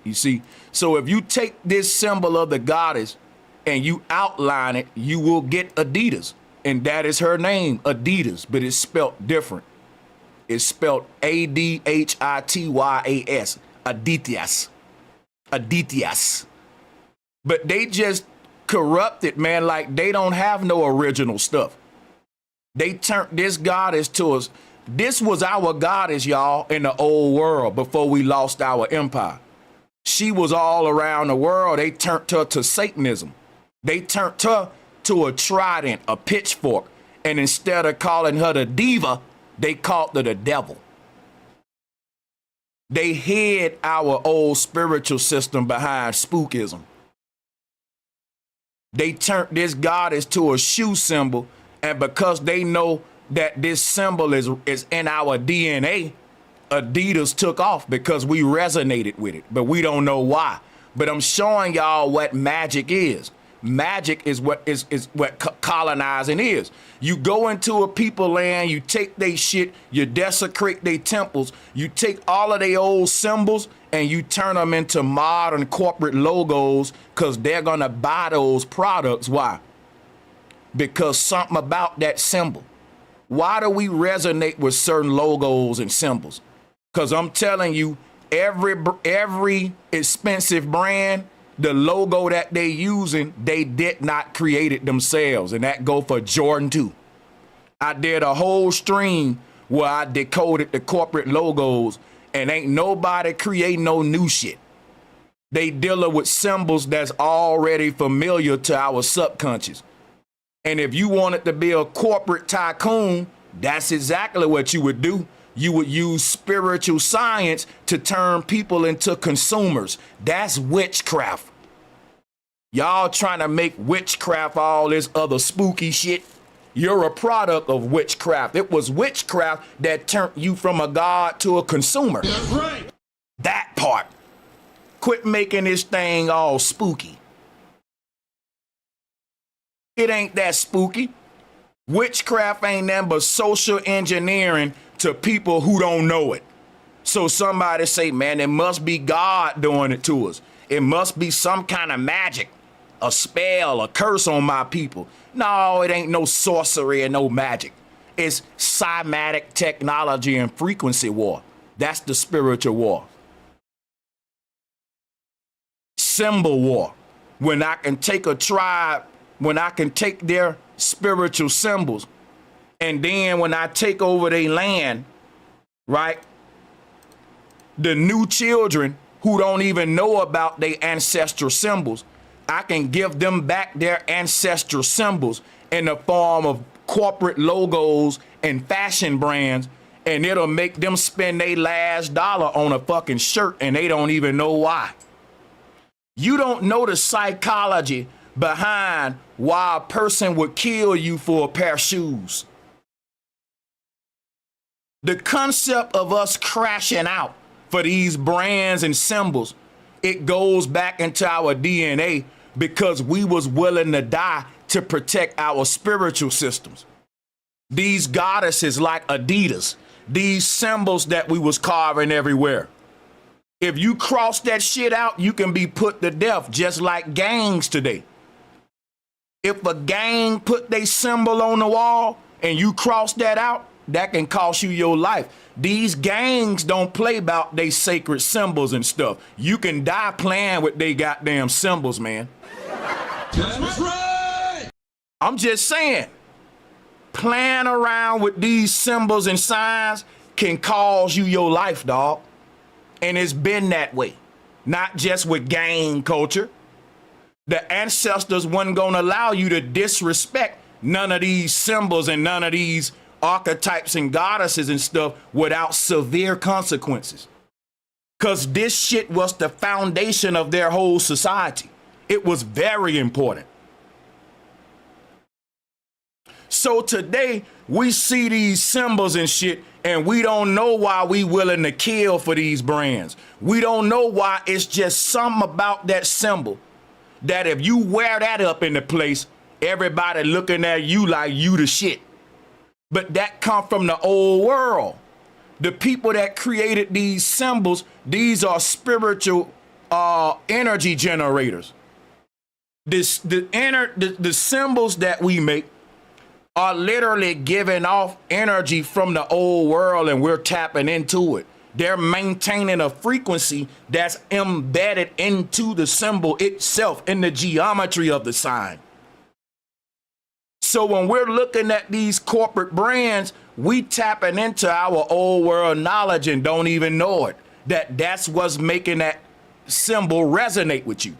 Speaker 1: you see? So if you take this symbol of the goddess and you outline it, you will get Adidas. And that is her name, Adidas, but it's spelled different. It's spelled Adhytyas, Adityas, Adityas. But they just corrupted, man, like they don't have no original stuff. They turned this goddess to us. This was our goddess, y'all, in the old world before we lost our empire. She was all around the world. They turned her to Satanism. They turned her to a trident, a pitchfork. And instead of calling her the diva, they called her the devil. They hid our old spiritual system behind spookism. They turned this goddess to a shoe symbol. And because they know that this symbol is in our DNA, Adidas took off because we resonated with it, but we don't know why. But I'm showing y'all what magic is. Magic is what colonizing is. You go into a people land, you take their shit, you desecrate their temples, you take all of their old symbols and you turn them into modern corporate logos because they're gonna buy those products. Why? Because something about that symbol. Why do we resonate with certain logos and symbols? Because I'm telling you, every expensive brand, the logo that they using, they did not create it themselves. And that go for Jordan too. I did a whole stream where I decoded the corporate logos and ain't nobody creating no new shit. They dealing with symbols that's already familiar to our subconscious. And if you wanted to be a corporate tycoon, that's exactly what you would do. You would use spiritual science to turn people into consumers. That's witchcraft. Y'all trying to make witchcraft all this other spooky shit. You're a product of witchcraft. It was witchcraft that turned you from a god to a consumer. That's right. That part. Quit making this thing all spooky. It ain't that spooky. Witchcraft ain't nothing but social engineering to people who don't know it. So somebody say, man, it must be God doing it to us. It must be some kind of magic, a spell, a curse on my people. No, it ain't no sorcery and no magic. It's cymatic technology and frequency war. That's the spiritual war. Symbol war. When I can take a tribe, when I can take their spiritual symbols, and then when I take over their land, right? The new children who don't even know about their ancestral symbols, I can give them back their ancestral symbols in the form of corporate logos and fashion brands, and it'll make them spend their last dollar on a fucking shirt and they don't even know why. You don't know the psychology behind why a person would kill you for a pair of shoes. The concept of us crashing out for these brands and symbols, it goes back into our DNA because we was willing to die to protect our spiritual systems. These goddesses like Adidas, these symbols that we was carving everywhere. If you cross that shit out, you can be put to death, just like gangs today. If a gang put their symbol on the wall and you cross that out, that can cost you your life. These gangs don't play about their sacred symbols and stuff. You can die playing with their goddamn symbols, man. That's right. I'm just saying, playing around with these symbols and signs can cause you your life, dog. And it's been that way, not just with gang culture. The ancestors wasn't gonna allow you to disrespect none of these symbols and none of these archetypes and goddesses and stuff without severe consequences. Cause this shit was the foundation of their whole society. It was very important. So today we see these symbols and shit, and we don't know why we willing to kill for these brands. We don't know why. It's just something about that symbol that if you wear that up in the place, everybody looking at you like you the shit. But that come from the old world. The people that created these symbols, these are spiritual energy generators. The symbols that we make are literally giving off energy from the old world, and we're tapping into it. They're maintaining a frequency that's embedded into the symbol itself, in the geometry of the sign. So when we're looking at these corporate brands, we tapping into our old world knowledge and don't even know it. That's what's making that symbol resonate with you.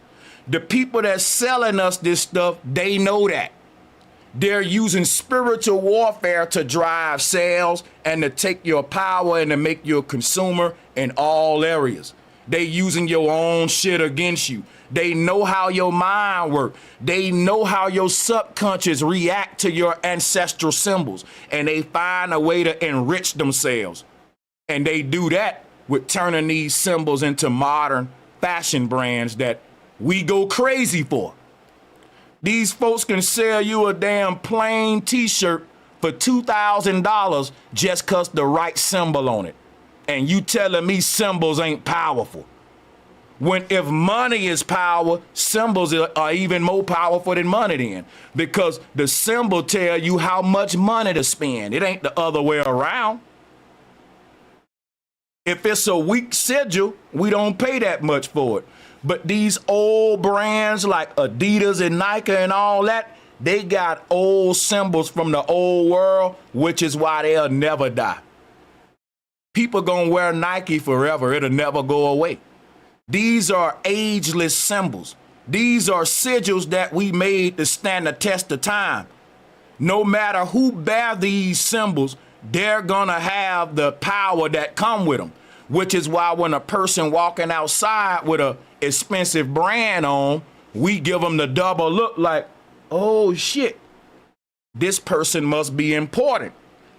Speaker 1: The people that's selling us this stuff, they know that. They're using spiritual warfare to drive sales and to take your power and to make you a consumer in all areas. They using your own shit against you. They know how your mind works. They know how your subconscious react to your ancestral symbols, and they find a way to enrich themselves. And they do that with turning these symbols into modern fashion brands that we go crazy for. These folks can sell you a damn plain t-shirt for $2,000 just cause the right symbol on it. And you telling me symbols ain't powerful. When if money is power, symbols are even more powerful than money then. Because the symbol tell you how much money to spend. It ain't the other way around. If it's a weak sigil, we don't pay that much for it. But these old brands like Adidas and Nike and all that, they got old symbols from the old world, which is why they'll never die. People gonna wear Nike forever. It'll never go away. These are ageless symbols. These are sigils that we made to stand the test of time. No matter who bear these symbols, they're gonna have the power that come with them, which is why when a person walking outside with a expensive brand on, we give them the double look like, oh shit, this person must be important.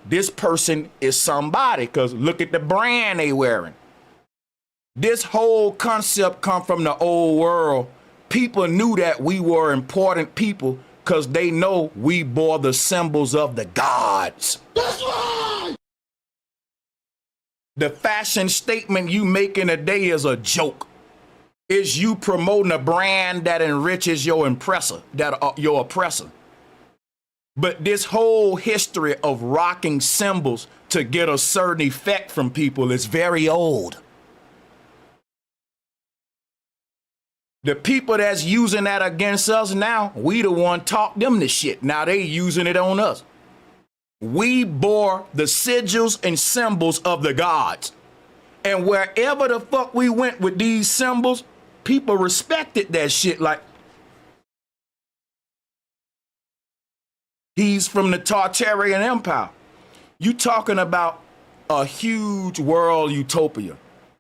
Speaker 1: This person is somebody, because look at the brand they wearing. This whole concept come from the old world. People knew that we were important people because they know we bore the symbols of the gods. That's right. The fashion statement you make in a day is a joke. Is you promoting a brand that enriches your oppressor. But this whole history of rocking symbols to get a certain effect from people is very old. The people that's using that against us now, we the one taught them this shit. Now they using it on us. We bore the sigils and symbols of the gods. And wherever the fuck we went with these symbols, people respected that shit. Like, he's from the Tartarian Empire. You talking about a huge world utopia.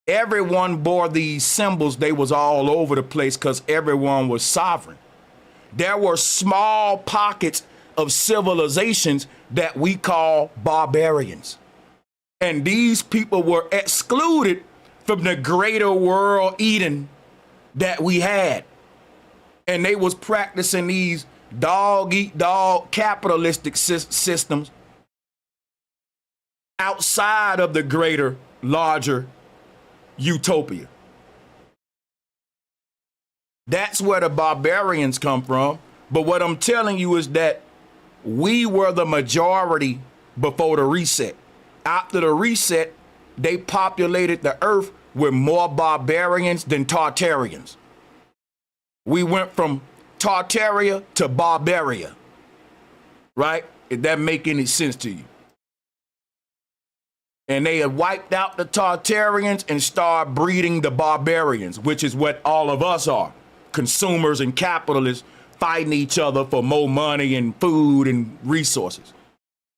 Speaker 1: Everyone bore these symbols. They was all over the place because everyone was sovereign. There were small pockets of civilizations that we call barbarians. And these people were excluded from the greater world Eden that we had. And they was practicing these dog-eat-dog capitalistic systems outside of the greater, larger utopia. That's where the barbarians come from. But what I'm telling you is that we were the majority before the reset. After the reset, they populated the earth with more barbarians than Tartarians. We went from Tartaria to Barbaria, right? If that make any sense to you. And they had wiped out the Tartarians and started breeding the barbarians, which is what all of us are. Consumers and capitalists fighting each other for more money and food and resources.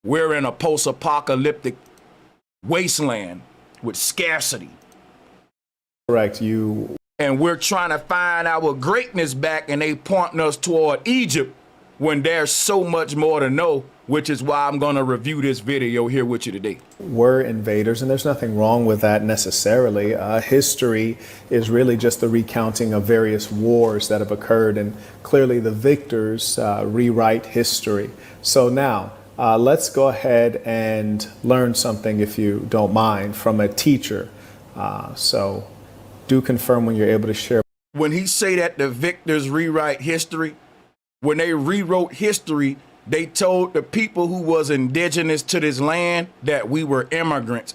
Speaker 1: We're in a post-apocalyptic wasteland with scarcity.
Speaker 5: Correct. You
Speaker 1: And we're trying to find our greatness back, and they pointing us toward Egypt when there's so much more to know, which is why I'm going to review this video here with you today.
Speaker 5: We're invaders, and there's nothing wrong with that necessarily. History is really just the recounting of various wars that have occurred, and clearly the victors rewrite history. So now, let's go ahead and learn something, if you don't mind, from a teacher. So do confirm when you're able to share.
Speaker 1: When he say that the victors rewrite history, when they rewrote history, they told the people who was indigenous to this land that we were immigrants.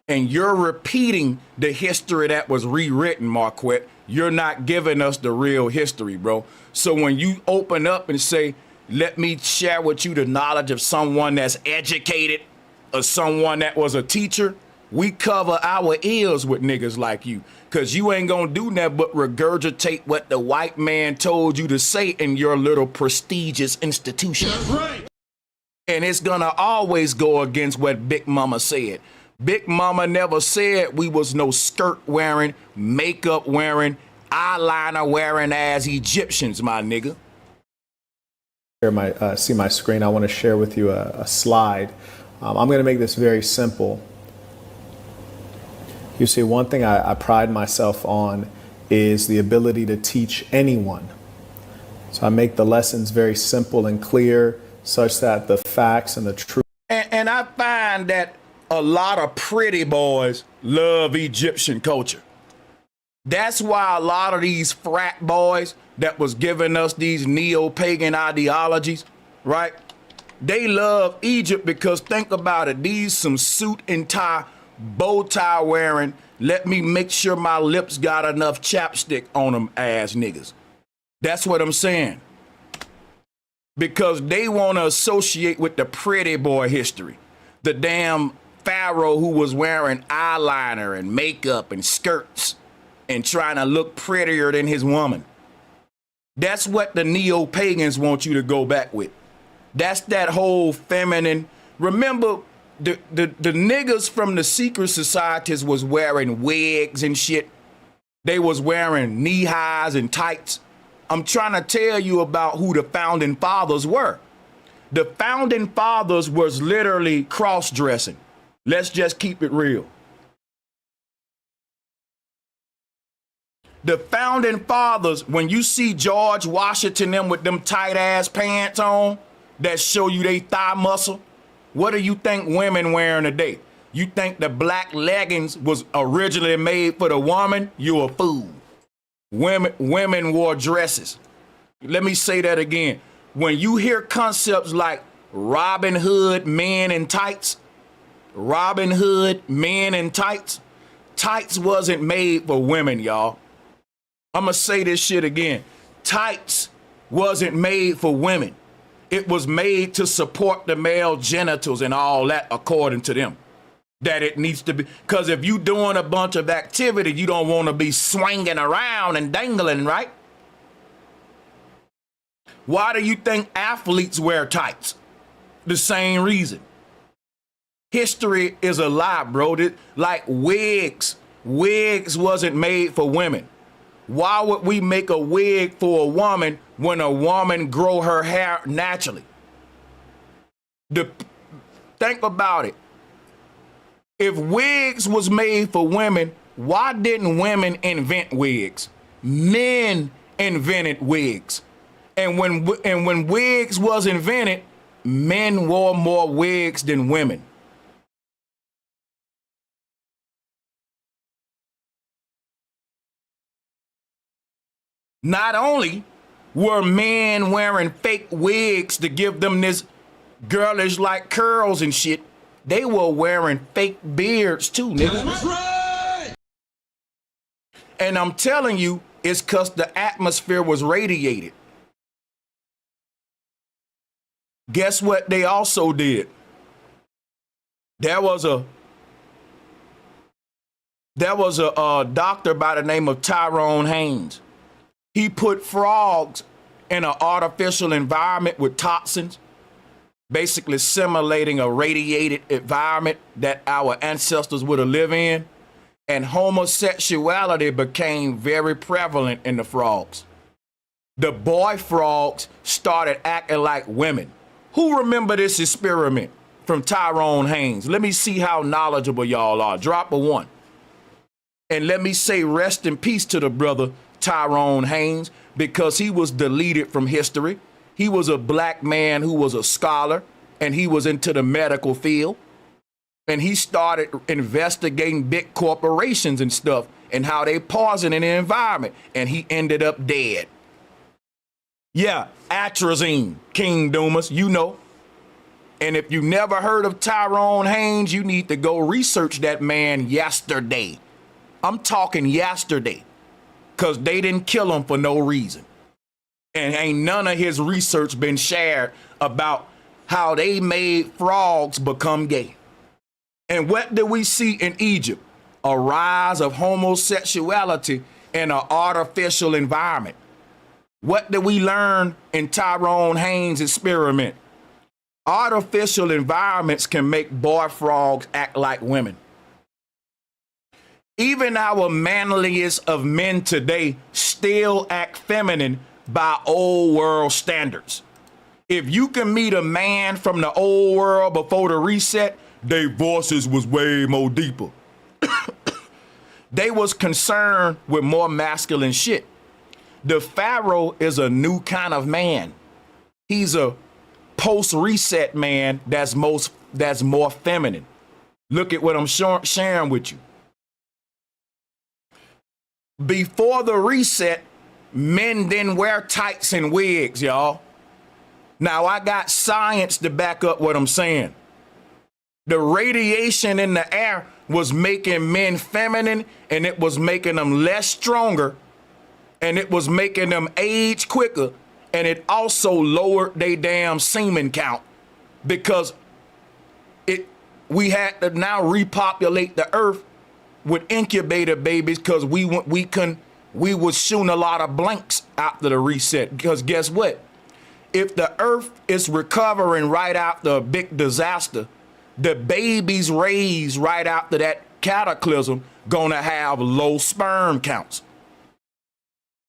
Speaker 1: And you're repeating the history that was rewritten, Marquette. You're not giving us the real history, bro. So when you open up and say, let me share with you the knowledge of someone that's educated or someone that was a teacher, we cover our ears with niggas like you, because you ain't gonna do nothing but regurgitate what the white man told you to say in your little prestigious institution. That's right. And it's gonna always go against what Big Mama said. Big Mama never said we was no skirt wearing, makeup wearing, eyeliner wearing as Egyptians, my nigga.
Speaker 5: See my screen. I want to share with you a slide. I'm going to make this very simple. You see, one thing I pride myself on is the ability to teach anyone. So I make the lessons very simple and clear, such that the facts and the truth.
Speaker 1: And I find that a lot of pretty boys love Egyptian culture. That's why a lot of these frat boys that was giving us these neo-pagan ideologies, right? They love Egypt because think about it. These some suit and tie, bow tie wearing, let me make sure my lips got enough chapstick on them ass niggas. That's what I'm saying. Because they want to associate with the pretty boy history. The damn pharaoh who was wearing eyeliner and makeup and skirts and trying to look prettier than his woman. That's what the neo-pagans want you to go back with. That's that whole feminine. Remember, the niggas from the secret societies was wearing wigs and shit. They was wearing knee highs and tights. I'm trying to tell you about who the founding fathers were. The founding fathers was literally cross-dressing. Let's just keep it real. The founding fathers, when you see George Washington them with them tight ass pants on that show you they thigh muscle, what do you think women wearing today? You think the black leggings was originally made for the woman? You a fool. Women wore dresses. Let me say that again. When you hear concepts like Robin Hood men in tights, Robin Hood men in tights, tights wasn't made for women, y'all. I'm gonna say this shit again. Tights wasn't made for women. It was made to support the male genitals and all that, according to them. That it needs to be, because if you doing a bunch of activity, you don't want to be swinging around and dangling, right? Why do you think athletes wear tights? The same reason. History is a lie, bro. Like wigs wasn't made for women. Why would we make a wig for a woman when a woman grow her hair naturally? Think about it. If wigs was made for women, why didn't women invent wigs? Men invented wigs. And when wigs was invented, men wore more wigs than women. Not only were men wearing fake wigs to give them this girlish like curls and shit, they were wearing fake beards too, nigga. That's right. And I'm telling you, it's because the atmosphere was radiated. Guess what they also did? There was a doctor by the name of Tyrone Haynes. He put frogs in an artificial environment with toxins, basically simulating a radiated environment that our ancestors would have lived in. and homosexuality became very prevalent in the frogs. The boy frogs started acting like women. Who remember this experiment from Tyrone Haynes? Let me see how knowledgeable y'all are. Drop a 1. And let me say rest in peace to the brother Tyrone Haynes, because he was deleted from history. He was a black man who was a scholar, and he was into the medical field. And he started investigating big corporations and stuff and how they poison in the environment. And he ended up dead. Yeah, atrazine, King Dumas, you know. And if you never heard of Tyrone Haynes, you need to go research that man yesterday. I'm talking yesterday, because they didn't kill him for no reason. And ain't none of his research been shared about how they made frogs become gay. And what do we see in Egypt? A rise of homosexuality in an artificial environment. What did we learn in Tyrone Haynes' experiment? Artificial environments can make boy frogs act like women. Even our manliest of men today still act feminine by old world standards. If you can meet a man from the old world before the reset, their voices was way more deeper. They was concerned with more masculine shit. The Pharaoh is a new kind of man. He's a post-reset man that's more feminine. Look at what I'm sharing with you. Before the reset, men didn't wear tights and wigs, y'all. Now I got science to back up what I'm saying. The radiation in the air was making men feminine, and it was making them less stronger, and it was making them age quicker, and it also lowered their damn semen count, because we had to now repopulate the earth with incubator babies, because we was shooting a lot of blanks after the reset. Because guess what? If the earth is recovering right after a big disaster, the babies raised right after that cataclysm gonna have low sperm counts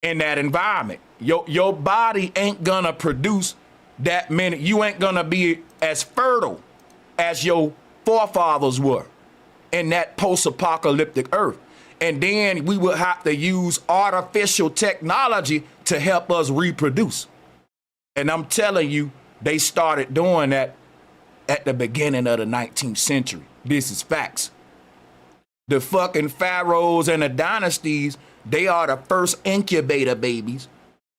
Speaker 1: in that environment. Your body ain't gonna produce that many. You ain't gonna be as fertile as your forefathers were in that post-apocalyptic earth. And then we would have to use artificial technology to help us reproduce. And I'm telling you, they started doing that at the beginning of the 19th century. This is facts. The fucking pharaohs and the dynasties, they are the first incubator babies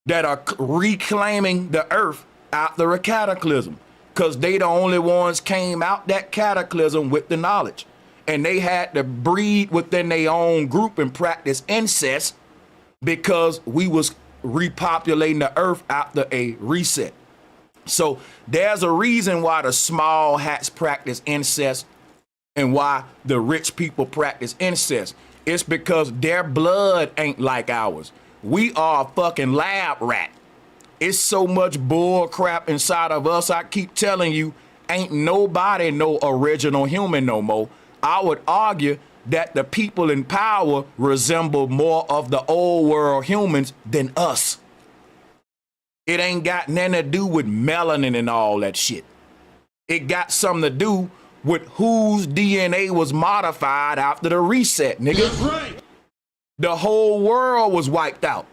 Speaker 1: that are reclaiming the earth after a cataclysm, because they the only ones came out that cataclysm with the knowledge. And they had to breed within their own group and practice incest, because we was repopulating the earth after a reset. So there's a reason why the small hats practice incest and why the rich people practice incest. It's because their blood ain't like ours. We are a fucking lab rat. It's so much bull crap inside of us. I keep telling you, ain't nobody no original human no more. I would argue that the people in power resemble more of the old world humans than us. It ain't got nothing to do with melanin and all that shit. It got something to do with whose DNA was modified after the reset, nigga. That's right. The whole world was wiped out.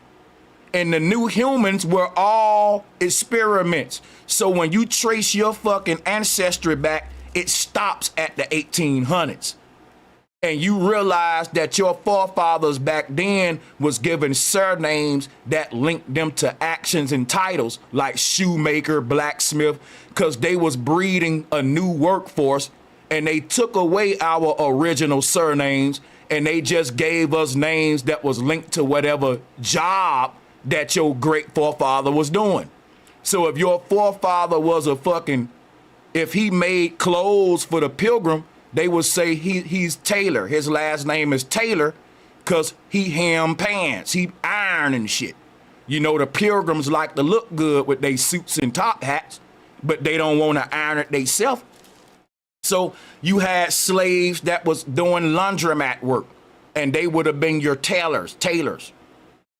Speaker 1: And the new humans were all experiments. So when you trace your fucking ancestry back, it stops at the 1800s. And you realize that your forefathers back then was given surnames that linked them to actions and titles like shoemaker, blacksmith, because they was breeding a new workforce, and they took away our original surnames and they just gave us names that was linked to whatever job that your great forefather was doing. So if your forefather was if he made clothes for the pilgrim, they would say he's Taylor. His last name is Taylor because he hem pants, he iron and shit. You know, the pilgrims like to look good with their suits and top hats, but they don't want to iron it themselves. So you had slaves that was doing laundromat work. and they would have been your tailors.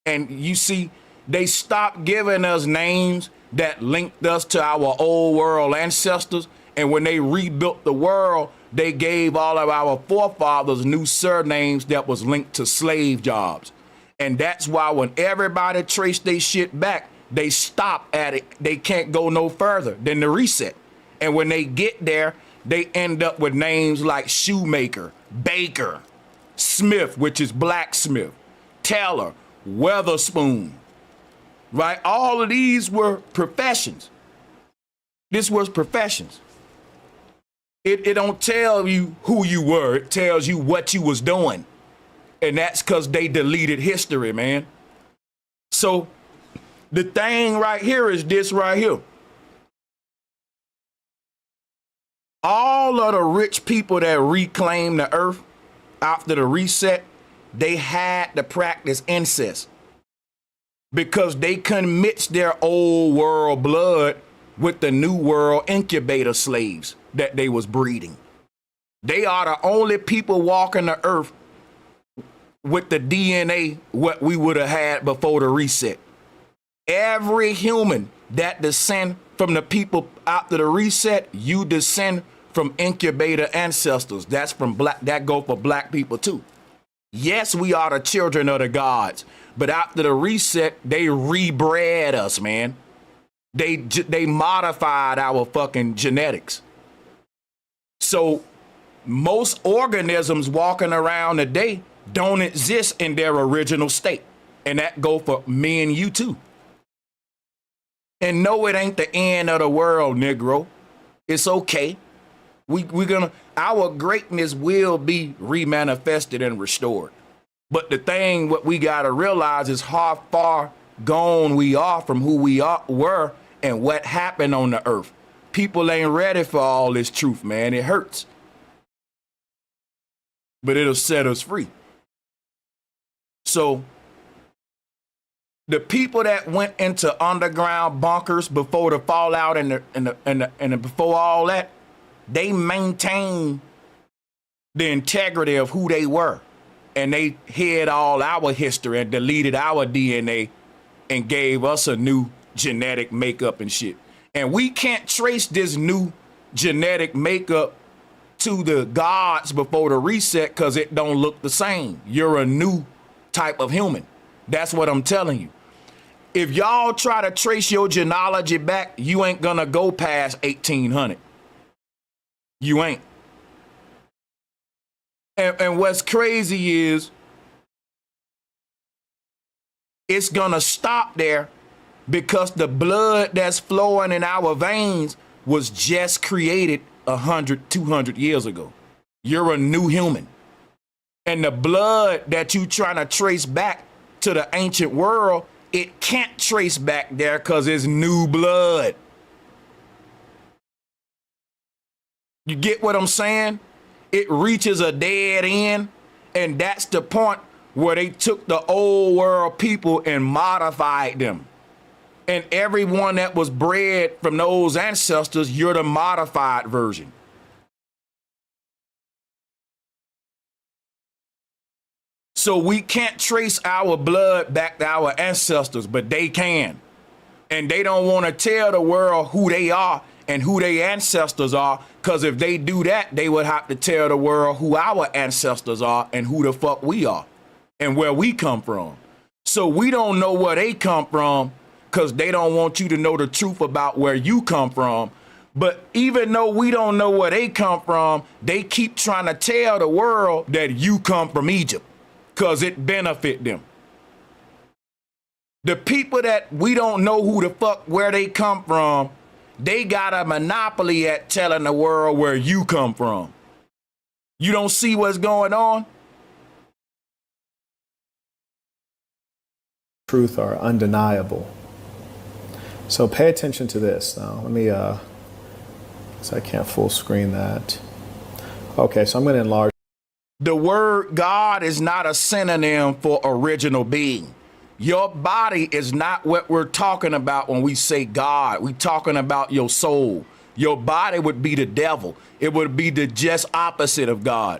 Speaker 1: And you see, they stopped giving us names that linked us to our old world ancestors. And when they rebuilt the world, they gave all of our forefathers new surnames that was linked to slave jobs. And that's why when everybody traced their shit back, they stop at it. They can't go no further than the reset. And when they get there, they end up with names like shoemaker, baker, smith, which is blacksmith, tailor, Weatherspoon, right? All of these were professions. This was professions. It don't tell you who you were. It tells you what you was doing. And that's because they deleted history, man. So the thing right here is this right here. All of the rich people that reclaimed the earth after the reset, they had to practice incest because they couldn't mix their old world blood with the new world incubator slaves that they was breeding. They are the only people walking the earth with the DNA what we would have had before the reset. Every human that descend from the people after the reset, you descend from incubator ancestors. That's from black, that go for black people too. Yes, we are the children of the gods, but after the reset, they rebred us, man. They modified our fucking genetics. So most organisms walking around today don't exist in their original state. And that go for me and you too. And no, it ain't the end of the world, Negro. It's okay. Our greatness will be remanifested and restored. But the thing what we gotta realize is how far gone we are from who we were and what happened on the earth. People ain't ready for all this truth, man. It hurts. But it'll set us free. So the people that went into underground bunkers before the fallout and before all that, they maintained the integrity of who they were. And they hid all our history and deleted our DNA and gave us a new genetic makeup and shit. And we can't trace this new genetic makeup to the gods before the reset because it don't look the same. You're a new type of human. That's what I'm telling you. If y'all try to trace your genealogy back, you ain't gonna go past 1800. You ain't. And what's crazy is it's gonna stop there because the blood that's flowing in our veins was just created 100, 200 years ago. You're a new human. And the blood that you trying to trace back to the ancient world, it can't trace back there because it's new blood. You get what I'm saying? It reaches a dead end, and that's the point where they took the old world people and modified them. And everyone that was bred from those ancestors, you're the modified version. So we can't trace our blood back to our ancestors, but they can. And they don't want to tell the world who they are and who their ancestors are, because if they do that, they would have to tell the world who our ancestors are and who the fuck we are and where we come from. So we don't know where they come from because they don't want you to know the truth about where you come from. But even though we don't know where they come from, they keep trying to tell the world that you come from Egypt because it benefit them. The people that we don't know who the fuck where they come from, they got a monopoly at telling the world where you come from. You don't see what's going on?
Speaker 5: Truth are undeniable. So pay attention to this now. Let me, so I can't full screen that. Okay, so I'm going to enlarge.
Speaker 1: The word God is not a synonym for original being. Your body is not what we're talking about when we say God. We're talking about your soul. Your body would be the devil. It would be the just opposite of God.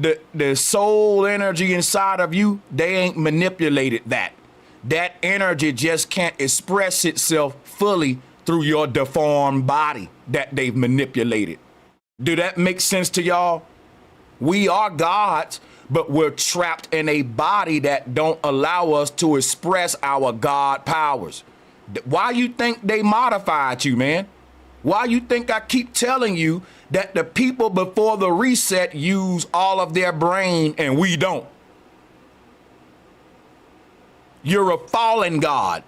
Speaker 1: The soul energy inside of you, they ain't manipulated that. That energy just can't express itself fully through your deformed body that they've manipulated. Do that make sense to y'all? We are gods, but we're trapped in a body that don't allow us to express our God powers. Why you think they modified you, man? Why you think I keep telling you that the people before the reset use all of their brain and we don't? You're a fallen God.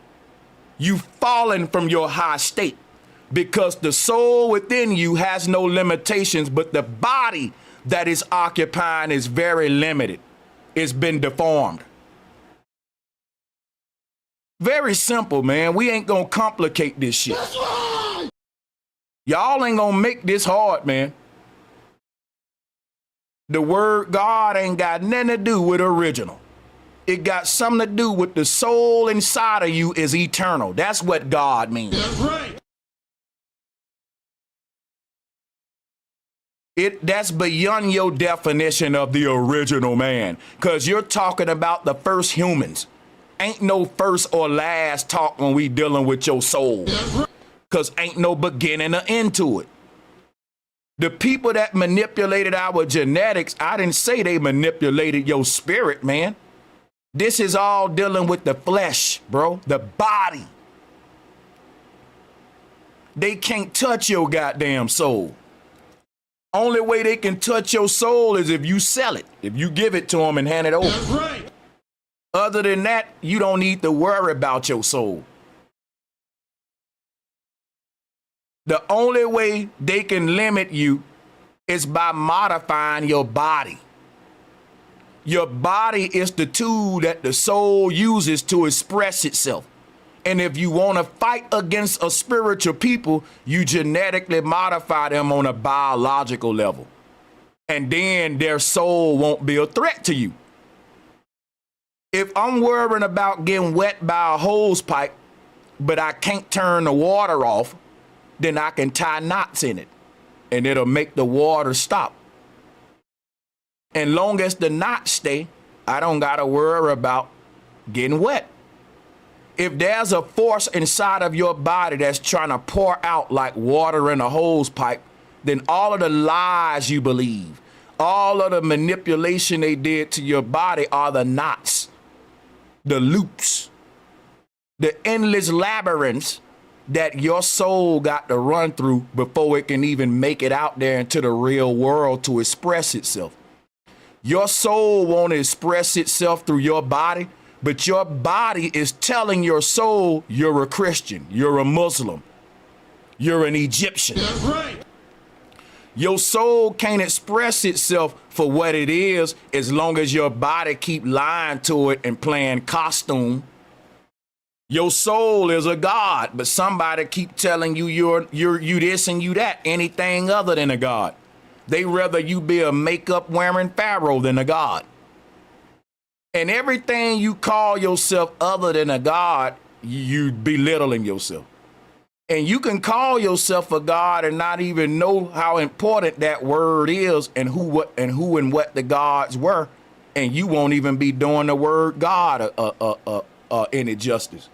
Speaker 1: You've fallen from your high state because the soul within you has no limitations, but the body that is occupying is very limited. It's been deformed. Very simple, man. We ain't gonna complicate this shit. Y'all ain't gonna make this hard, man. The word God ain't got nothing to do with original. It got something to do with the soul inside of you is eternal. That's what God means. That's right. That's beyond your definition of the original man, because you're talking about the first humans. Ain't no first or last talk when we dealing with your soul, because ain't no beginning or end to it. The people that manipulated our genetics, I didn't say they manipulated your spirit, man. This is all dealing with the flesh, bro, the body. They can't touch your goddamn soul. Only way they can touch your soul is if you sell it, if you give it to them and hand it over. That's right. Other than that, you don't need to worry about your soul. The only way they can limit you is by modifying your body. Your body is the tool that the soul uses to express itself. And if you want to fight against a spiritual people, you genetically modify them on a biological level. And then their soul won't be a threat to you. If I'm worrying about getting wet by a hose pipe, but I can't turn the water off, then I can tie knots in it and it'll make the water stop. And long as the knots stay, I don't got to worry about getting wet. If there's a force inside of your body that's trying to pour out like water in a hose pipe, then all of the lies you believe, all of the manipulation they did to your body are the knots, the loops, the endless labyrinths that your soul got to run through before it can even make it out there into the real world to express itself. Your soul won't express itself through your body, but your body is telling your soul you're a Christian, you're a Muslim, you're an Egyptian. That's right. Your soul can't express itself for what it is as long as your body keep lying to it and playing costume. Your soul is a god, but somebody keep telling you you this and you that, anything other than a god. They rather you be a makeup wearing pharaoh than a god. And everything you call yourself other than a god, you belittling yourself. And you can call yourself a god and not even know how important that word is and who and what the gods were, and you won't even be doing the word God any justice.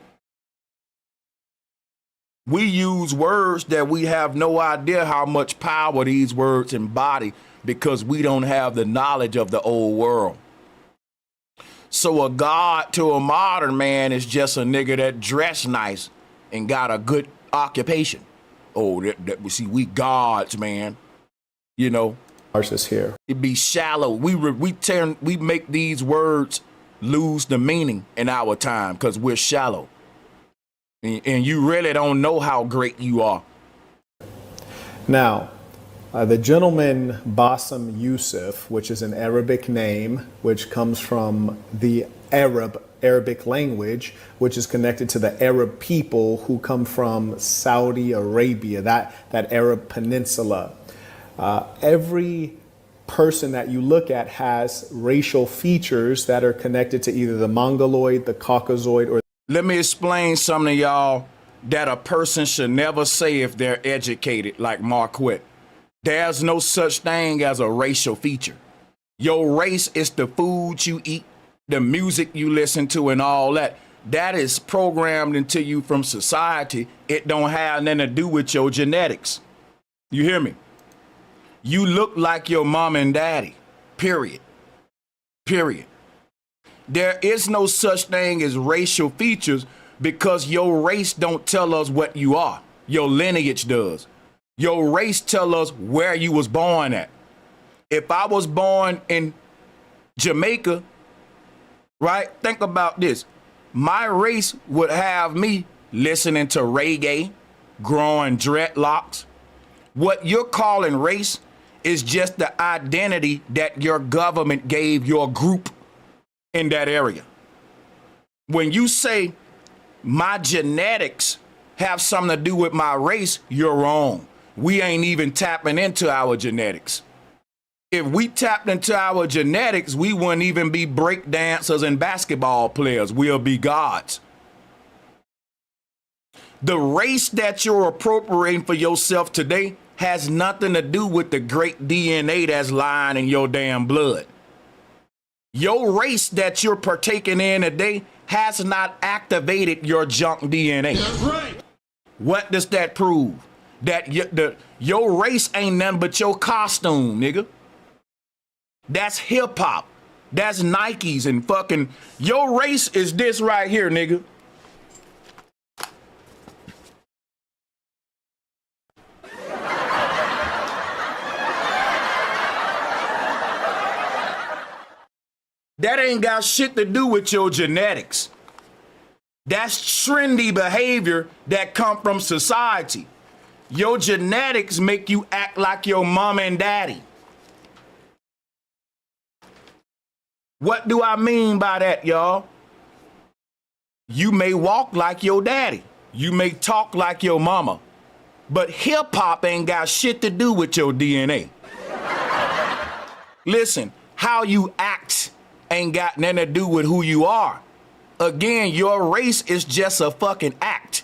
Speaker 1: We use words that we have no idea how much power these words embody because we don't have the knowledge of the old world. So a god to a modern man is just a nigga that dress nice and got a good occupation. Oh, see, we gods, man. You know,
Speaker 5: Ours is here.
Speaker 1: it be shallow. We make these words lose the meaning in our time because we're shallow. And you really don't know how great you are.
Speaker 5: Now, the gentleman Bassem Youssef, which is an Arabic name, which comes from the Arabic language, which is connected to the Arab people who come from Saudi Arabia, that Arab peninsula. Every person that you look at has racial features that are connected to either the Mongoloid, the Caucasoid, or
Speaker 1: Let me explain something to y'all that a person should never say if they're educated, like Marquette. There's no such thing as a racial feature. Your race is the food you eat, the music you listen to, and all that. That is programmed into you from society. It don't have nothing to do with your genetics. You hear me? You look like your mom and daddy, period. Period. There is no such thing as racial features because your race don't tell us what you are. Your lineage does. Your race tell us where you was born at. If I was born in Jamaica, right? Think about this. My race would have me listening to reggae, growing dreadlocks. What you're calling race is just the identity that your government gave your group in that area. When you say my genetics have something to do with my race, you're wrong. We ain't even tapping into our genetics. If we tapped into our genetics, we wouldn't even be break dancers and basketball players. We'll be gods. The race that you're appropriating for yourself today has nothing to do with the great DNA that's lying in your damn blood. Your race that you're partaking in today has not activated your junk DNA. That's right. What does that prove? That your race ain't nothing but your costume, nigga. That's hip hop. That's Nikes and fucking. Your race is this right here, nigga. That ain't got shit to do with your genetics. That's trendy behavior that come from society. Your genetics make you act like your mom and daddy. What do I mean by that, y'all? You may walk like your daddy. You may talk like your mama. But hip hop ain't got shit to do with your DNA. Listen, how you act ain't got nothing to do with who you are. Again, your race is just a fucking act.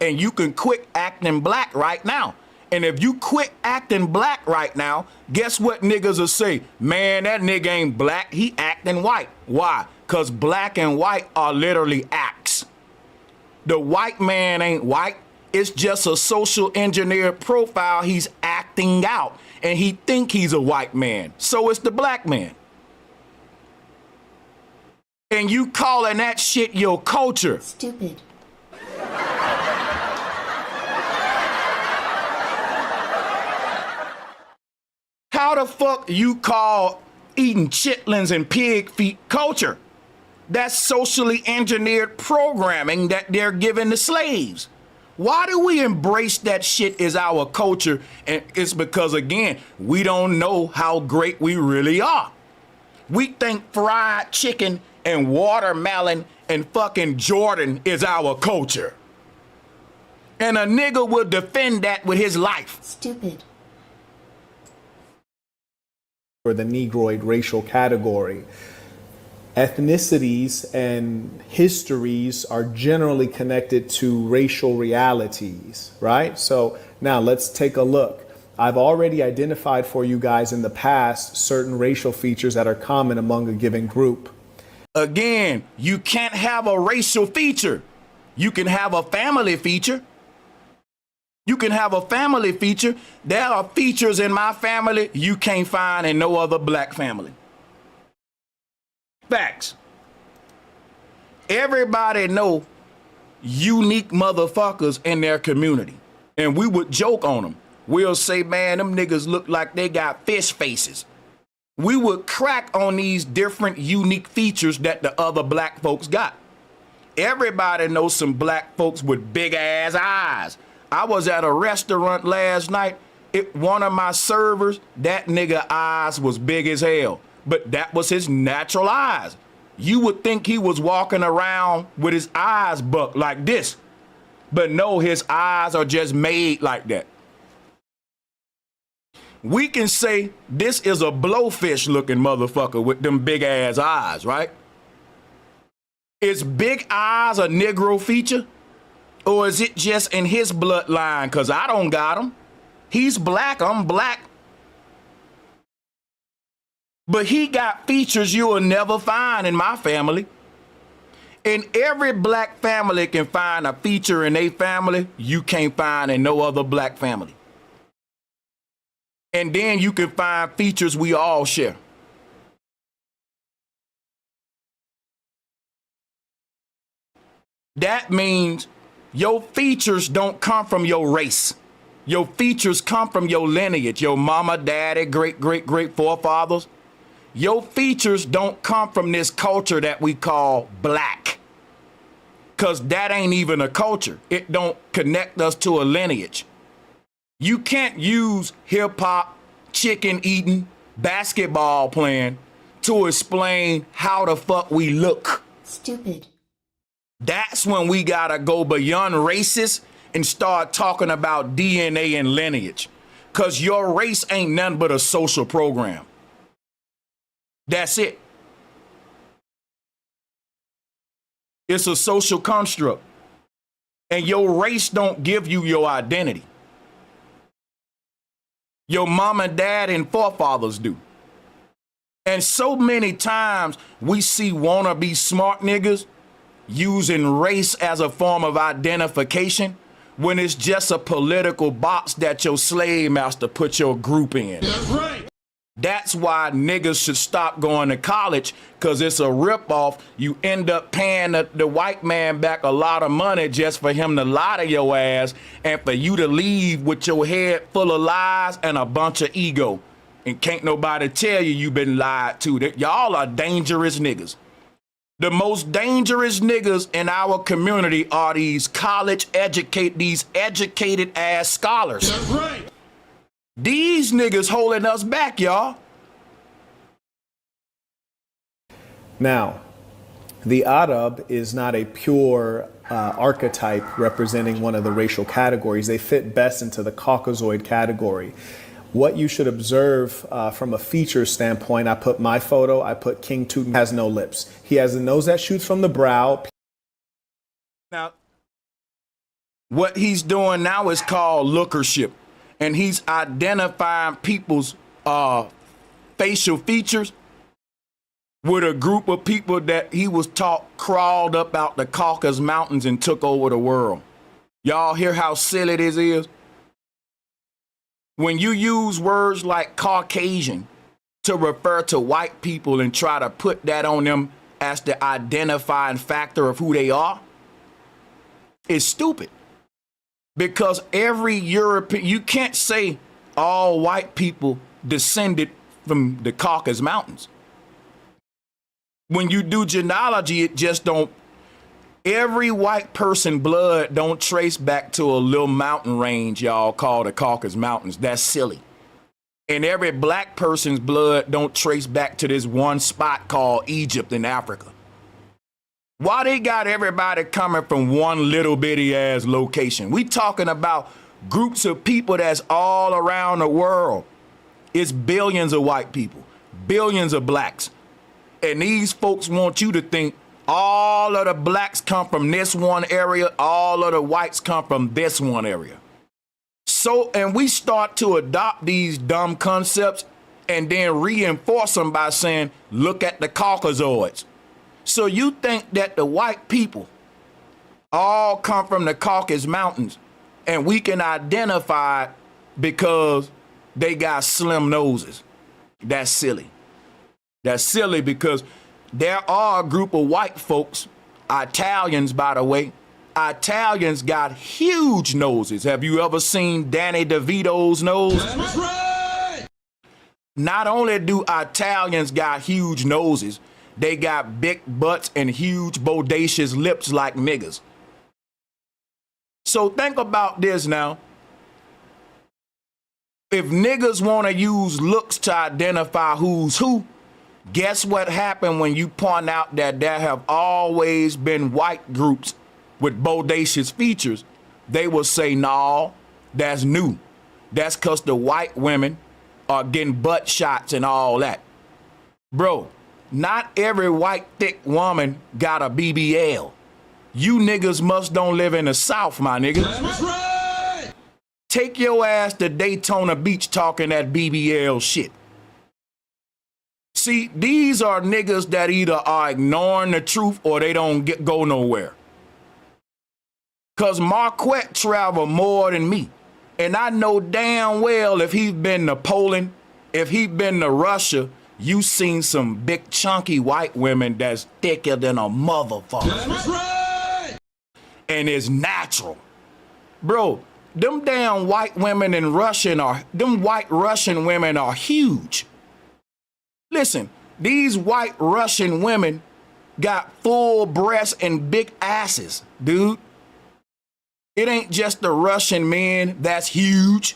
Speaker 1: And you can quit acting black right now. And if you quit acting black right now, guess what niggas will say? Man, that nigga ain't black, he acting white. Why? Because black and white are literally acts. The white man ain't white. It's just a social engineered profile he's acting out. And he think he's a white man. So it's the black man. And you calling that shit your culture.
Speaker 3: Stupid.
Speaker 1: How the fuck you call eating chitlins and pig feet culture? That's socially engineered programming that they're giving the slaves. Why do we embrace that shit as our culture? And it's because, again, we don't know how great we really are. We think fried chicken and watermelon and fucking Jordan is our culture. And a nigga will defend that with his life.
Speaker 3: Stupid.
Speaker 5: Or the Negroid racial category. Ethnicities and histories are generally connected to racial realities, right? So now let's take a look. I've already identified for you guys in the past certain racial features that are common among a given group.
Speaker 1: Again, you can't have a racial feature. You can have a family feature. You can have a family feature. There are features in my family you can't find in no other black family. Facts. Everybody know unique motherfuckers in their community. And we would joke on them. We'll say, man, them niggas look like they got fish faces. We would crack on these different unique features that the other black folks got. Everybody knows some black folks with big ass eyes. I was at a restaurant last night. One of my servers, that nigga eyes was big as hell. But that was his natural eyes. You would think he was walking around with his eyes bucked like this. But no, his eyes are just made like that. We can say this is a blowfish looking motherfucker with them big ass eyes, right? Is big eyes a Negro feature? Or is it just in his bloodline? Because I don't got him. He's black, I'm black. But he got features you will never find in my family. And every black family can find a feature in a family you can't find in no other black family. And then you can find features we all share. That means your features don't come from your race. Your features come from your lineage, your mama, daddy, great, great, great forefathers. Your features don't come from this culture that we call black. Because that ain't even a culture. It don't connect us to a lineage. You can't use hip hop, chicken eating, basketball playing to explain how the fuck we look.
Speaker 3: Stupid.
Speaker 1: That's when we gotta go beyond races and start talking about DNA and lineage. Cause your race ain't nothing but a social program. That's it. It's a social construct. And your race don't give you your identity. Your mom and dad and forefathers do. And so many times we see wannabe smart niggas using race as a form of identification when it's just a political box that your slave master put your group in. That's right. That's why niggas should stop going to college, because it's a ripoff. You end up paying the white man back a lot of money just for him to lie to your ass and for you to leave with your head full of lies and a bunch of ego. And can't nobody tell you you've been lied to. Y'all are dangerous niggas. The most dangerous niggas in our community are these educated ass scholars. That's right. These niggas holding us back, y'all.
Speaker 5: Now, the Arab is not a pure archetype representing one of the racial categories. They fit best into the Caucasoid category. What you should observe from a feature standpoint, I put my photo, I put King Tut has no lips. He has a nose that shoots from the brow.
Speaker 1: Now, what he's doing now is called lookership. And he's identifying people's facial features with a group of people that he was taught crawled up out the Caucasus Mountains and took over the world. Y'all hear how silly this is? When you use words like Caucasian to refer to white people and try to put that on them as the identifying factor of who they are, it's stupid. Because every European, you can't say all white people descended from the Caucasus Mountains. When you do genealogy, it just don't, every white person blood don't trace back to a little mountain range y'all call the Caucasus Mountains. That's silly. And every black person's blood don't trace back to this one spot called Egypt in Africa. Why they got everybody coming from one little bitty ass location? We talking about groups of people that's all around the world. It's billions of white people, billions of blacks. And these folks want you to think all of the blacks come from this one area, all of the whites come from this one area. So, and we start to adopt these dumb concepts and then reinforce them by saying, look at the Caucasoids. So you think that the white people all come from the Caucasus Mountains and we can identify it because they got slim noses. That's silly. That's silly because there are a group of white folks, Italians, by the way. Italians got huge noses. Have you ever seen Danny DeVito's nose? That's right. Not only do Italians got huge noses, they got big butts and huge bodacious lips like niggas. So think about this now. If niggas want to use looks to identify who's who, guess what happened when you point out that there have always been white groups with bodacious features? They will say, no, that's new. That's because the white women are getting butt shots and all that. Bro, not every white thick woman got a BBL. You niggas must don't live in the South, my nigga. That's right. Take your ass to Daytona Beach talking that BBL shit. See, these are niggas that either are ignoring the truth or they don't go nowhere. Cause Marquette traveled more than me. And I know damn well if he's been to Poland, if he's been to Russia, you seen some big chunky white women that's thicker than a motherfucker. That's right. And it's natural. Bro, them damn white women in Russia them white Russian women are huge. Listen, these white Russian women got full breasts and big asses, dude. It ain't just the Russian men that's huge.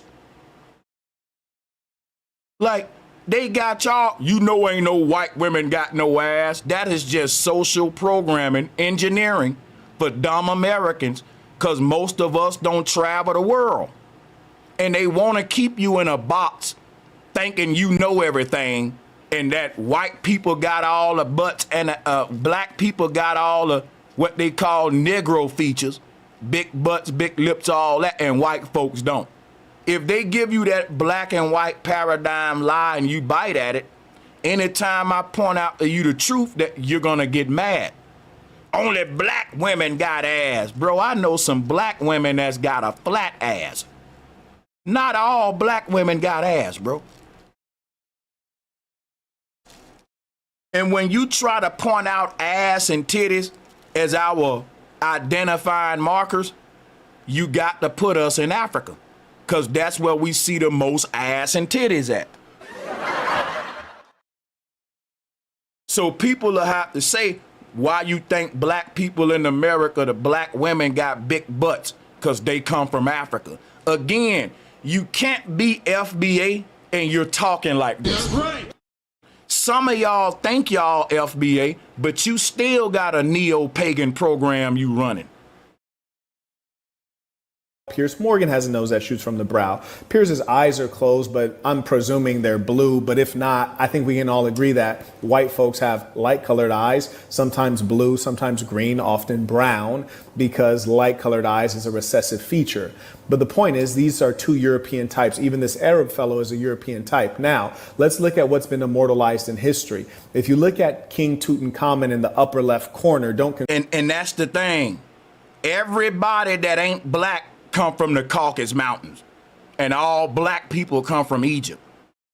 Speaker 1: Like, they got y'all, you know ain't no white women got no ass. That is just social programming, engineering for dumb Americans, because most of us don't travel the world. And they want to keep you in a box thinking you know everything, and that white people got all the butts and black people got all the what they call Negro features. Big butts, big lips, all that, and white folks don't. If they give you that black and white paradigm lie and you bite at it, anytime I point out to you the truth, that you're gonna get mad. Only black women got ass. Bro, I know some black women that's got a flat ass. Not all black women got ass, bro. And when you try to point out ass and titties as our identifying markers, you got to put us in Africa, because that's where we see the most ass and titties at. So people will have to say, why you think black people in America, the black women got big butts? Because they come from Africa. Again, you can't be FBA and you're talking like this. That's right. Some of y'all think y'all FBA, but you still got a neo-pagan program you running.
Speaker 5: Piers Morgan has a nose that shoots from the brow. Piers's eyes are closed, but I'm presuming they're blue. But if not, I think we can all agree that white folks have light-colored eyes, sometimes blue, sometimes green, often brown, because light-colored eyes is a recessive feature. But the point is, these are two European types. Even this Arab fellow is a European type. Now, let's look at what's been immortalized in history. If you look at King Tutankhamun in the upper left corner,
Speaker 1: And that's the thing. Everybody that ain't black come from the Caucasus Mountains, and all black people come from Egypt.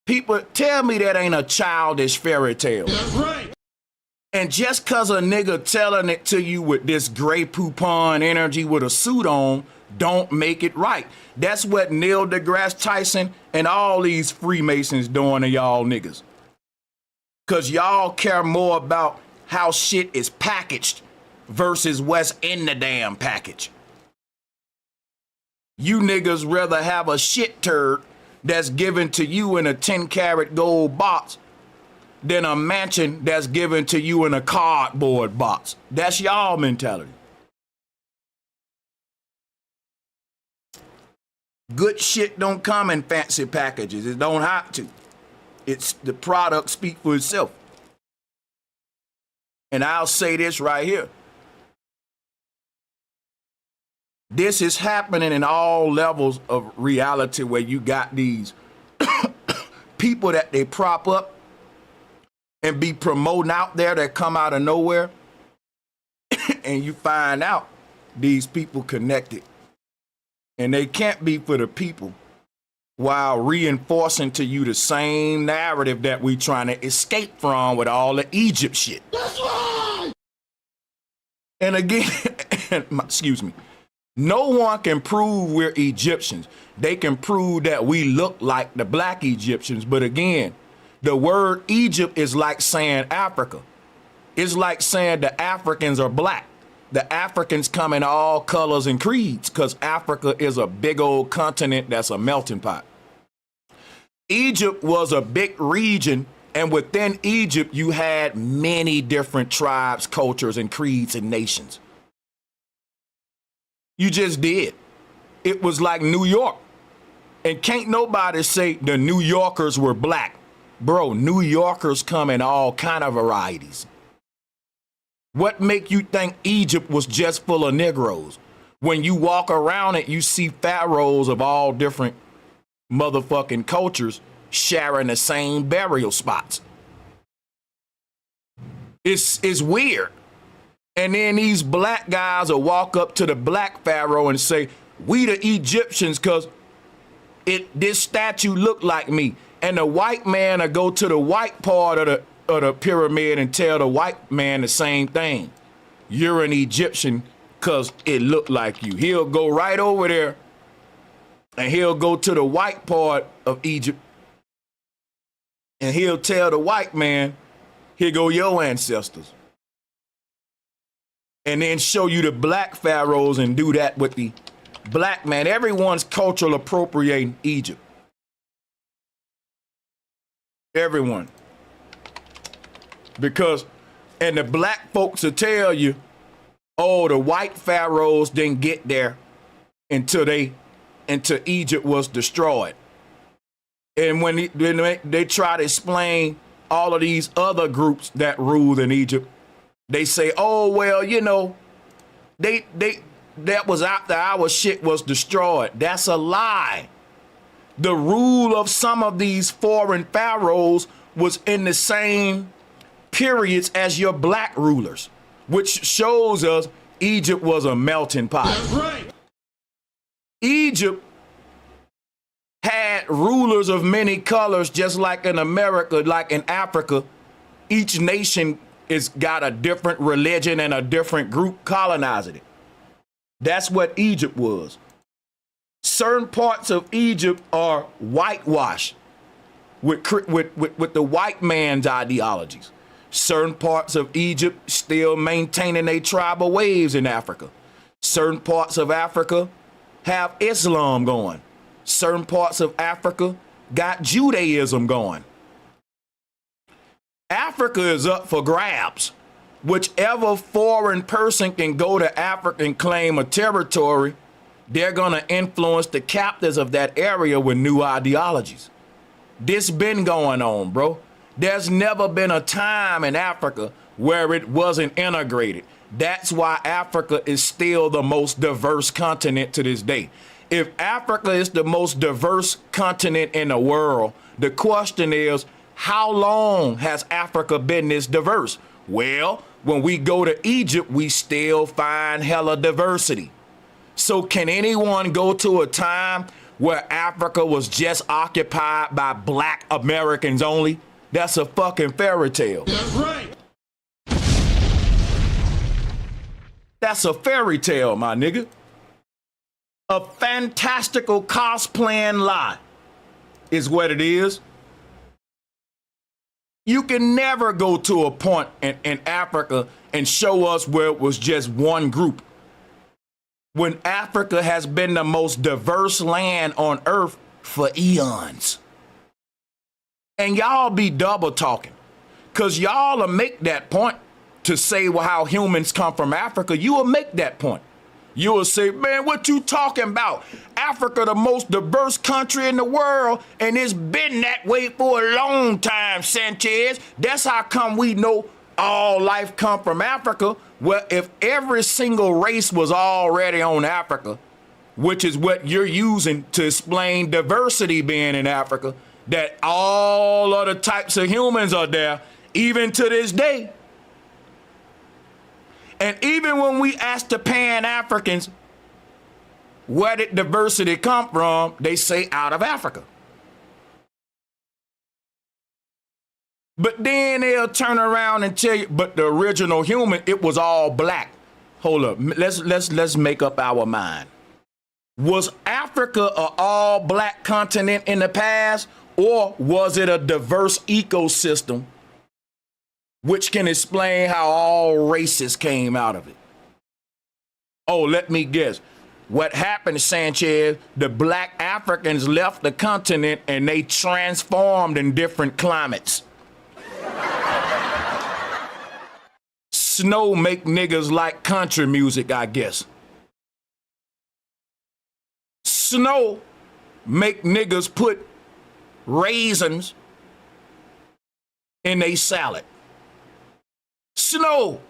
Speaker 1: People tell me that ain't a childish fairy tale. That's right. And just cause a nigga telling it to you with this Grey Poupon energy with a suit on, don't make it right. That's what Neil deGrasse Tyson and all these Freemasons doing to y'all niggas. Cause y'all care more about how shit is packaged versus what's in the damn package. You niggas rather have a shit turd that's given to you in a 10-karat gold box than a mansion that's given to you in a cardboard box. That's y'all mentality. Good shit don't come in fancy packages. It don't have to. It's the product speak for itself. And I'll say this right here. This is happening in all levels of reality, where you got these people that they prop up and be promoting out there that come out of nowhere. And you find out these people connected. And they can't be for the people, while reinforcing to you the same narrative that we trying to escape from with all the Egypt shit. That's right. And again, excuse me. No one can prove we're Egyptians. They can prove that we look like the black Egyptians. But again, the word Egypt is like saying Africa. It's like saying the Africans are black. The Africans come in all colors and creeds, because Africa is a big old continent that's a melting pot. Egypt was a big region, and within Egypt, you had many different tribes, cultures, and creeds and nations. You just did. It was like New York. And can't nobody say the New Yorkers were black. Bro, New Yorkers come in all kind of varieties. What make you think Egypt was just full of Negroes? When you walk around it, you see pharaohs of all different motherfucking cultures sharing the same burial spots. It's weird. And then these black guys will walk up to the black pharaoh and say, we the Egyptians because this statue look like me. And the white man will go to the white part of the pyramid and tell the white man the same thing. You're an Egyptian because it looked like you. He'll go right over there and he'll go to the white part of Egypt and he'll tell the white man, here go your ancestors. And then show you the black pharaohs and do that with the black man. Everyone's cultural appropriating Egypt. Everyone. Because, and the black folks will tell you, oh, the white pharaohs didn't get there until Egypt was destroyed. And when they try to explain all of these other groups that ruled in Egypt, they say, oh, well, you know, that was after our shit was destroyed. That's a lie. The rule of some of these foreign pharaohs was in the same periods as your black rulers, which shows us Egypt was a melting pot. That's right. Egypt had rulers of many colors, just like in America, like in Africa. Each nation is got a different religion and a different group colonizing it. That's what Egypt was. Certain parts of Egypt are whitewashed with the white man's ideologies. Certain parts of Egypt still maintaining their tribal ways in Africa. Certain parts of Africa have Islam going. Certain parts of Africa got Judaism going. Africa is up for grabs. Whichever foreign person can go to Africa and claim a territory, they're going to influence the captors of that area with new ideologies. This been going on, bro. There's never been a time in Africa where it wasn't integrated. That's why Africa is still the most diverse continent to this day. If Africa is the most diverse continent in the world, the question is, how long has Africa been this diverse? Well, when we go to Egypt, we still find hella diversity. So can anyone go to a time where Africa was just occupied by black Americans only? That's a fucking fairy tale. That's right. That's a fairy tale, my nigga. A fantastical cosplaying lie is what it is. You can never go to a point in Africa and show us where it was just one group. When Africa has been the most diverse land on earth for eons. And y'all be double talking. Because y'all will make that point to say, well, how humans come from Africa. You will make that point. You will say, man, what you talking about? Africa, the most diverse country in the world, and it's been that way for a long time, Sanchez. That's how come we know all life come from Africa. Well, if every single race was already on Africa, which is what you're using to explain diversity being in Africa, that all other types of humans are there, even to this day. And even when we ask the Pan-Africans, where did diversity come from, they say out of Africa. But then they'll turn around and tell you, but the original human, it was all black. Hold up, let's make up our mind. Was Africa an all black continent in the past, or was it a diverse ecosystem, which can explain how all races came out of it? Oh, let me guess. What happened, Sanchez, the black Africans left the continent and they transformed in different climates. Snow make niggas like country music, I guess. Snow make niggas put raisins in they salad. Snow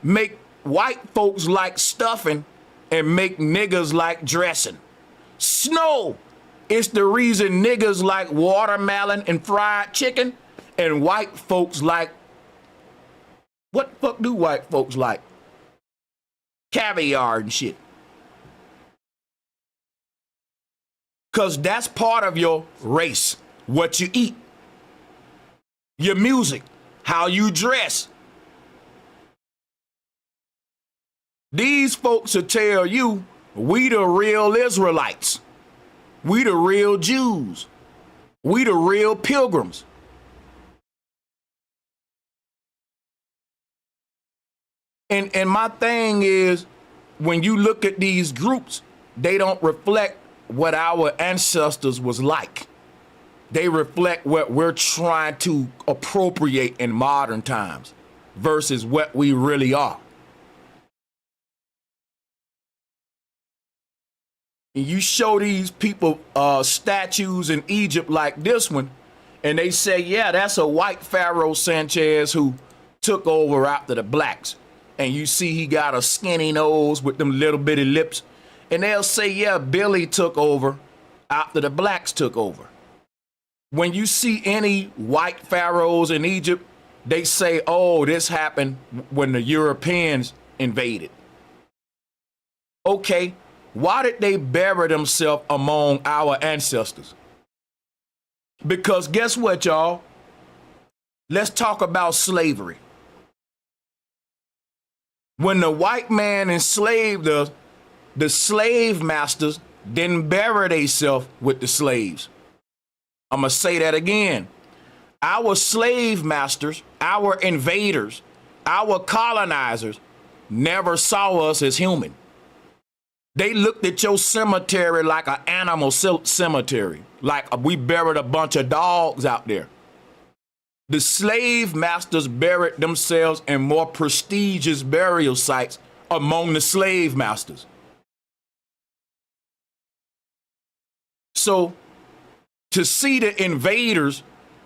Speaker 1: make white folks like stuffing and make niggas like dressing. Snow is the reason niggas like watermelon and fried chicken and white folks like What the fuck do white folks like? Caviar and shit. Because that's part of your race. What you eat. Your music. How you dress. These folks will tell you, we the real Israelites. We the real Jews. We the real pilgrims. And my thing is, when you look at these groups, they don't reflect what our ancestors was like. They reflect what we're trying to appropriate in modern times versus what we really are. And you show these people statues in Egypt like this one, and they say, yeah, that's a white pharaoh Sanchez who took over after the blacks. And you see he got a skinny nose with them little bitty lips. And they'll say, yeah, Billy took over after the blacks took over. When you see any white pharaohs in Egypt, they say, oh, this happened when the Europeans invaded. Okay, why did they bury themselves among our ancestors? Because guess what, y'all? Let's talk about slavery. When the white man enslaved us, the slave masters didn't bury themselves with the slaves. I'm going to say that again. Our slave masters, our invaders, our colonizers never saw us as human. They looked at your cemetery like an animal cemetery, like we buried a bunch of dogs out there. The slave masters buried themselves in more prestigious burial sites among the slave masters. So to see the invaders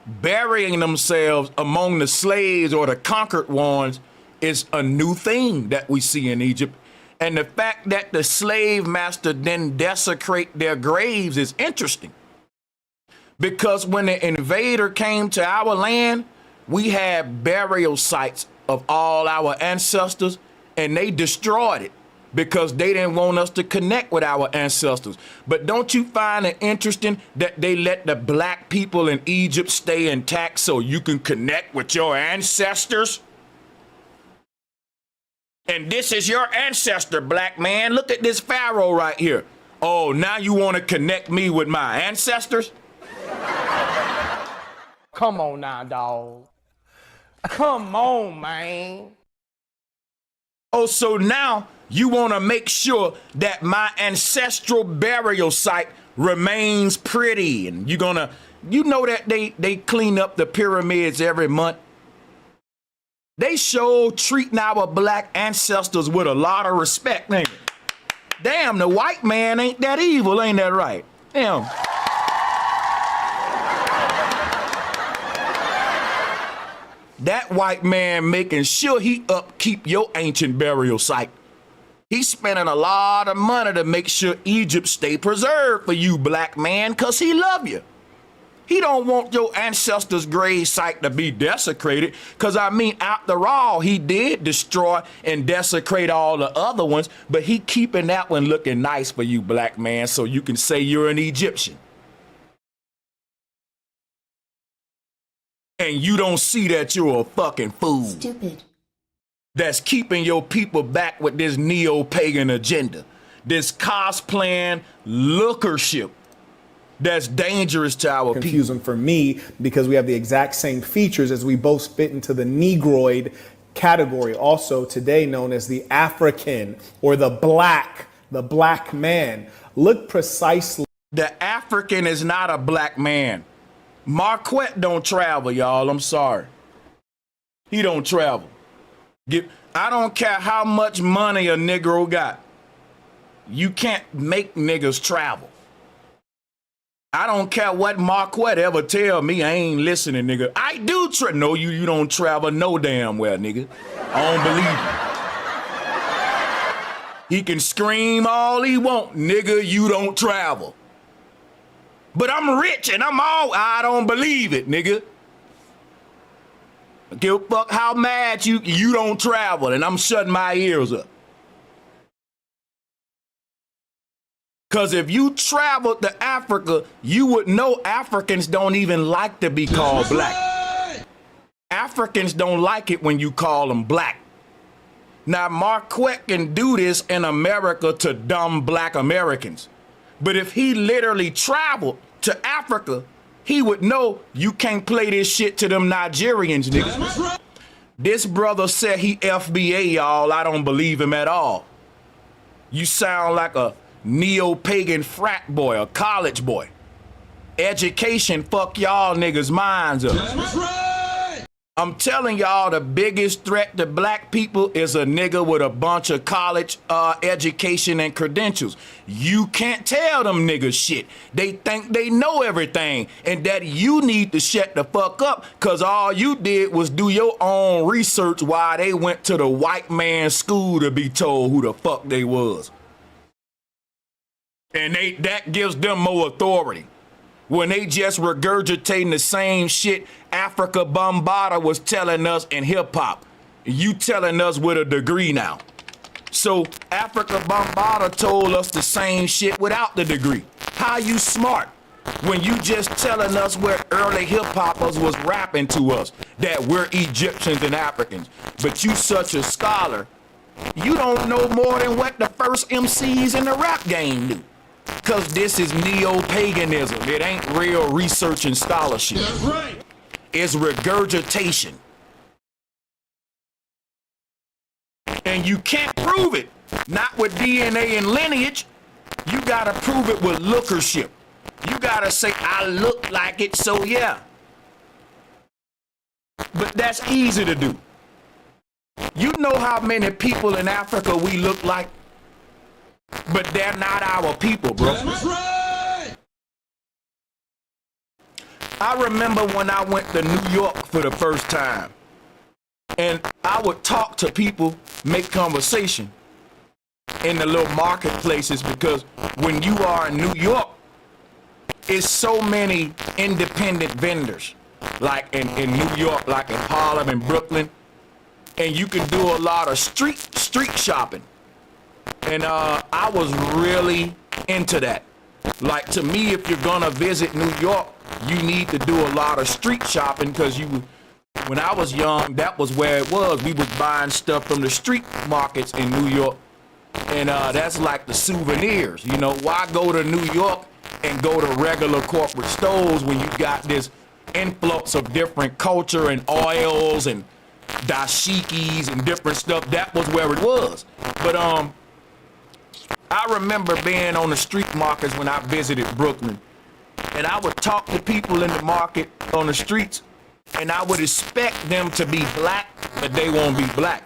Speaker 1: burying themselves among the slaves or the conquered ones is a new thing that we see in Egypt. And the fact that the slave master didn't desecrate their graves is interesting. Because when the invader came to our land, we had burial sites of all our ancestors, and they destroyed it because they didn't want us to connect with our ancestors. But don't you find it interesting that they let the black people in Egypt stay intact so you can connect with your ancestors? And this is your ancestor, black man. Look at this pharaoh right here. Oh, now you want to connect me with my ancestors?
Speaker 3: Come on now, dog. Come on, man.
Speaker 1: Oh, so now you want to make sure that my ancestral burial site remains pretty. And you're going to, you know that they clean up the pyramids every month. They show treating our black ancestors with a lot of respect, ain't it? Damn, the white man ain't that evil, ain't that right? Damn. That white man making sure he upkeep your ancient burial site. He's spending a lot of money to make sure Egypt stay preserved for you, black man, because he love you. He don't want your ancestors' grave site to be desecrated, because, I mean, after all, he did destroy and desecrate all the other ones, but he keeping that one looking nice for you, black man, so you can say you're an Egyptian. And you don't see that you're a fucking fool.
Speaker 6: Stupid.
Speaker 1: That's keeping your people back with this neo-pagan agenda, this cosplaying lookership that's dangerous to our people.
Speaker 5: Confusing for me because we have the exact same features as we both fit into the Negroid category, also today known as the African or the black man. Look precisely.
Speaker 1: The African is not a black man. Marquette don't travel, y'all. I'm sorry. He don't travel. I don't care how much money a Negro got. You can't make niggas travel. I don't care what Marquette ever tell me. I ain't listening, nigga. I do no, you don't travel no damn well, nigga. I don't believe you. He can scream all he want, nigga, you don't travel. But I'm rich and I don't believe it, nigga. Give a fuck how mad you don't travel, and I'm shutting my ears up. Because if you traveled to Africa, you would know Africans don't even like to be called black. Africans don't like it when you call them black. Now, Marquette can do this in America to dumb black Americans. But if he literally traveled to Africa, he would know you can't play this shit to them Nigerians, niggas. This brother said he FBA, y'all. I don't believe him at all. You sound like a neo-pagan frat boy, a college boy. Education fuck y'all niggas' minds up. I'm telling y'all, the biggest threat to black people is a nigga with a bunch of college education and credentials. You can't tell them niggas shit. They think they know everything, and that you need to shut the fuck up, because all you did was do your own research while they went to the white man's school to be told who the fuck they was. And that gives them more authority. When they just regurgitating the same shit Africa Bambaataa was telling us in hip-hop. You telling us with a degree now. So Africa Bambaataa told us the same shit without the degree. How you smart when you just telling us where early hip-hoppers was rapping to us, that we're Egyptians and Africans. But you such a scholar, you don't know more than what the first MCs in the rap game knew. Because this is neo-paganism. It ain't real research and scholarship. That's right. It's regurgitation. And you can't prove it. Not with DNA and lineage. You gotta prove it with lookership. You gotta say, I look like it, so yeah. But that's easy to do. You know how many people in Africa we look like? But they're not our people, bro. That's right. I remember when I went to New York for the first time, and I would talk to people, make conversation in the little marketplaces, because when you are in New York, it's so many independent vendors, like in New York, like in Harlem and Brooklyn, and you can do a lot of street shopping. And I was really into that. Like, to me, if you're gonna visit New York, you need to do a lot of street shopping, because when I was young, that was where it was. We was buying stuff from the street markets in New York, and that's like the souvenirs. You know, why go to New York and go to regular corporate stores when you got this influx of different culture and oils and dashikis and different stuff? That was where it was. But I remember being on the street markets when I visited Brooklyn, and I would talk to people in the market on the streets, and I would expect them to be black, but they won't be black.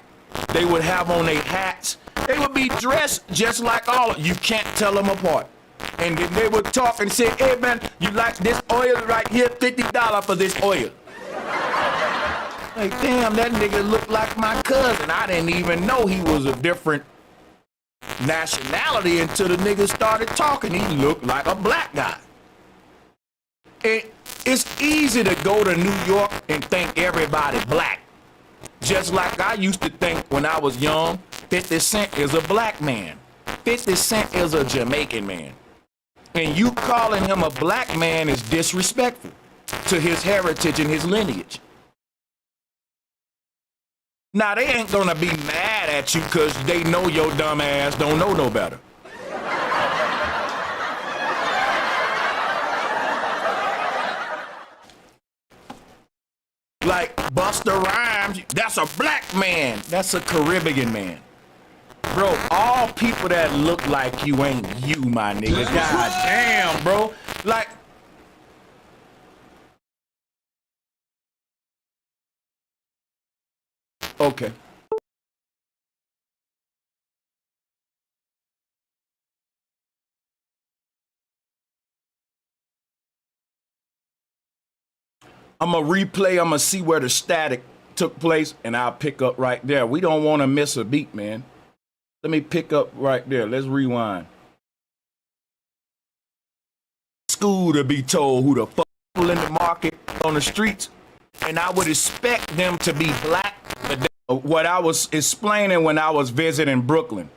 Speaker 1: They would have on their hats. They would be dressed just like all of you. Can't tell them apart. And then they would talk and say, hey man, you like this oil right here? $50 for this oil. Like, damn, that nigga looked like my cousin. I didn't even know he was a different nationality until the nigga started talking. He looked like a black guy. It's easy to go to New York and think everybody black. Just like I used to think when I was young, 50 Cent is a black man. 50 Cent is a Jamaican man. And you calling him a black man is disrespectful to his heritage and his lineage. Now, they ain't gonna be mad at you because they know your dumb ass don't know no better. Like Busta Rhymes, that's a black man. That's a Caribbean man. Bro, all people that look like you ain't you, my nigga. God damn, bro. Like, okay. I'm gonna replay, I'm gonna see where the static took place, and I'll pick up right there. We don't want to miss a beat, man. Let me pick up right there. Let's rewind. School to be told who the fuck people in the market on the streets. and I would expect them to be black. But what I was explaining when I was visiting Brooklyn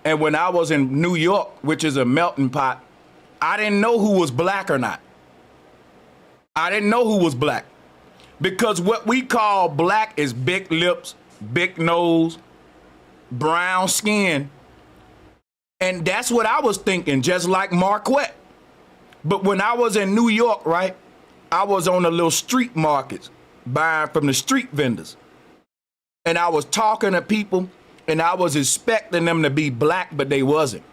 Speaker 1: and when I was in New York, which is a melting pot, I didn't know who was black or not. I didn't know who was black because what we call black is big lips, big nose, brown skin. And that's what I was thinking, just like Marquette. But when I was in New York, right, I was on the little street markets buying from the street vendors. And I was talking to people and I was expecting them to be black, but they wasn't.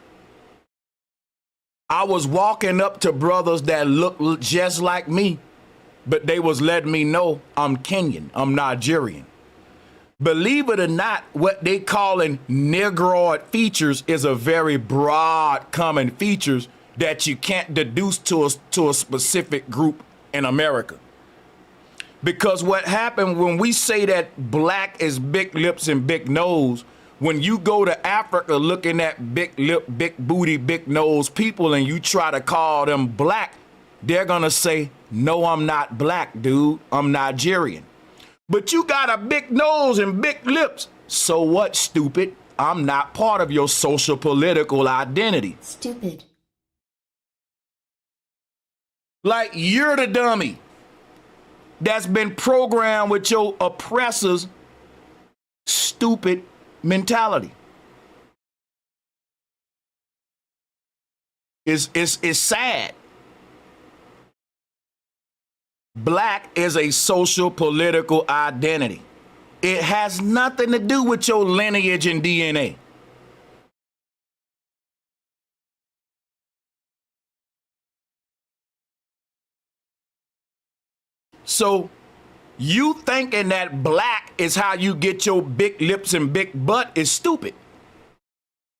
Speaker 1: I was walking up to brothers that looked just like me, but they was letting me know I'm Kenyan, I'm Nigerian. Believe it or not, what they calling Negroid features is a very broad common features that you can't deduce to a specific group in America. Because what happened when we say that black is big lips and big nose, when you go to Africa looking at big lip, big booty, big nose people and you try to call them black, they're gonna say, no, I'm not black, dude, I'm Nigerian. But you got a big nose and big lips. So what, stupid? I'm not part of your social political identity.
Speaker 6: Stupid.
Speaker 1: Like you're the dummy that's been programmed with your oppressor's stupid mentality. It's sad. Black is a social political identity. It has nothing to do with your lineage and DNA. So you thinking that black is how you get your big lips and big butt is stupid.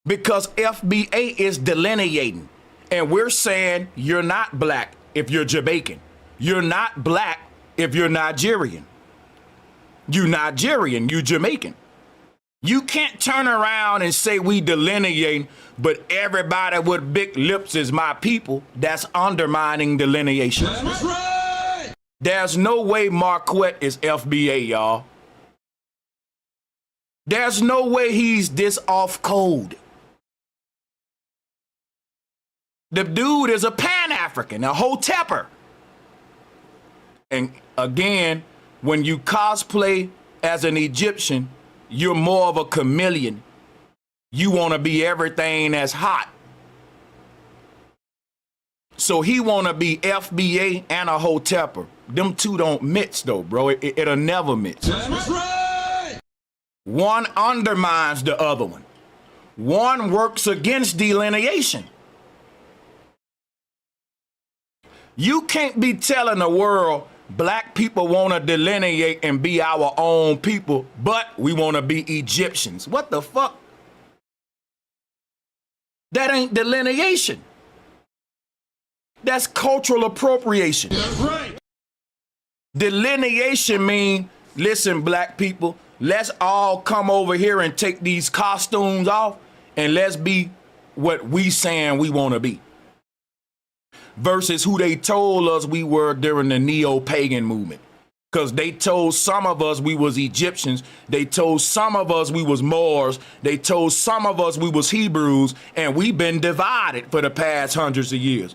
Speaker 1: Because FBA is delineating. And we're saying you're not black if you're Jamaican. You're not black if you're Nigerian. You Nigerian, you Jamaican. You can't turn around and say we delineating, but everybody with big lips is my people. That's undermining delineation. That's right. There's no way Marquette is FBA, y'all. There's no way he's this off code. The dude is a Pan-African, a Hotepper. And again, when you cosplay as an Egyptian, you're more of a chameleon. You want to be everything that's hot. So he want to be FBA and a Hotepper. Them two don't mix though, bro. It'll never mix. That's right. One undermines the other one. One works against delineation. You can't be telling the world black people want to delineate and be our own people, but we want to be Egyptians. What the fuck? That ain't delineation. That's cultural appropriation. That's right. Delineation mean, listen, black people, let's all come over here and take these costumes off and let's be what we saying we want to be. Versus who they told us we were during the neo-pagan movement. Because they told some of us we was Egyptians. They told some of us we was Moors. They told some of us we was Hebrews. And we've been divided for the past hundreds of years.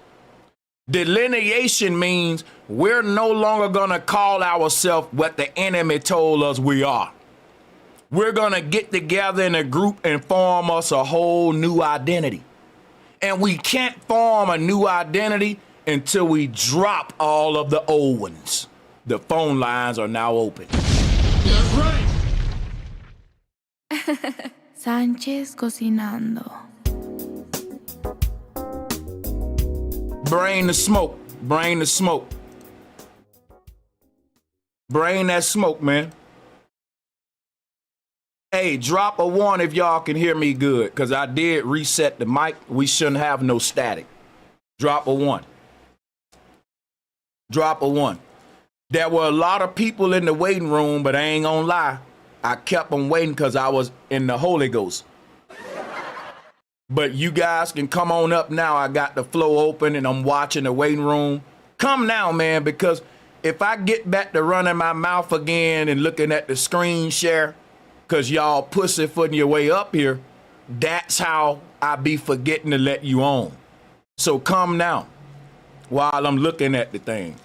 Speaker 1: Delineation means we're no longer going to call ourselves what the enemy told us we are. We're going to get together in a group and form us a whole new identity. And we can't form a new identity until we drop all of the old ones. The phone lines are now open. That's right.
Speaker 7: Sanchez cocinando.
Speaker 1: Bring the smoke. Bring the smoke. Bring that smoke, man. Hey, drop a 1 if y'all can hear me good, because I did reset the mic. We shouldn't have no static. Drop a 1. Drop a 1. There were a lot of people in the waiting room, but I ain't gonna lie. I kept them waiting because I was in the Holy Ghost. But you guys can come on up now. I got the flow open and I'm watching the waiting room. Come now, man, because if I get back to running my mouth again and looking at the screen share, cause y'all pussyfooting your way up here, that's how I be forgetting to let you on. So come now while I'm looking at the thing.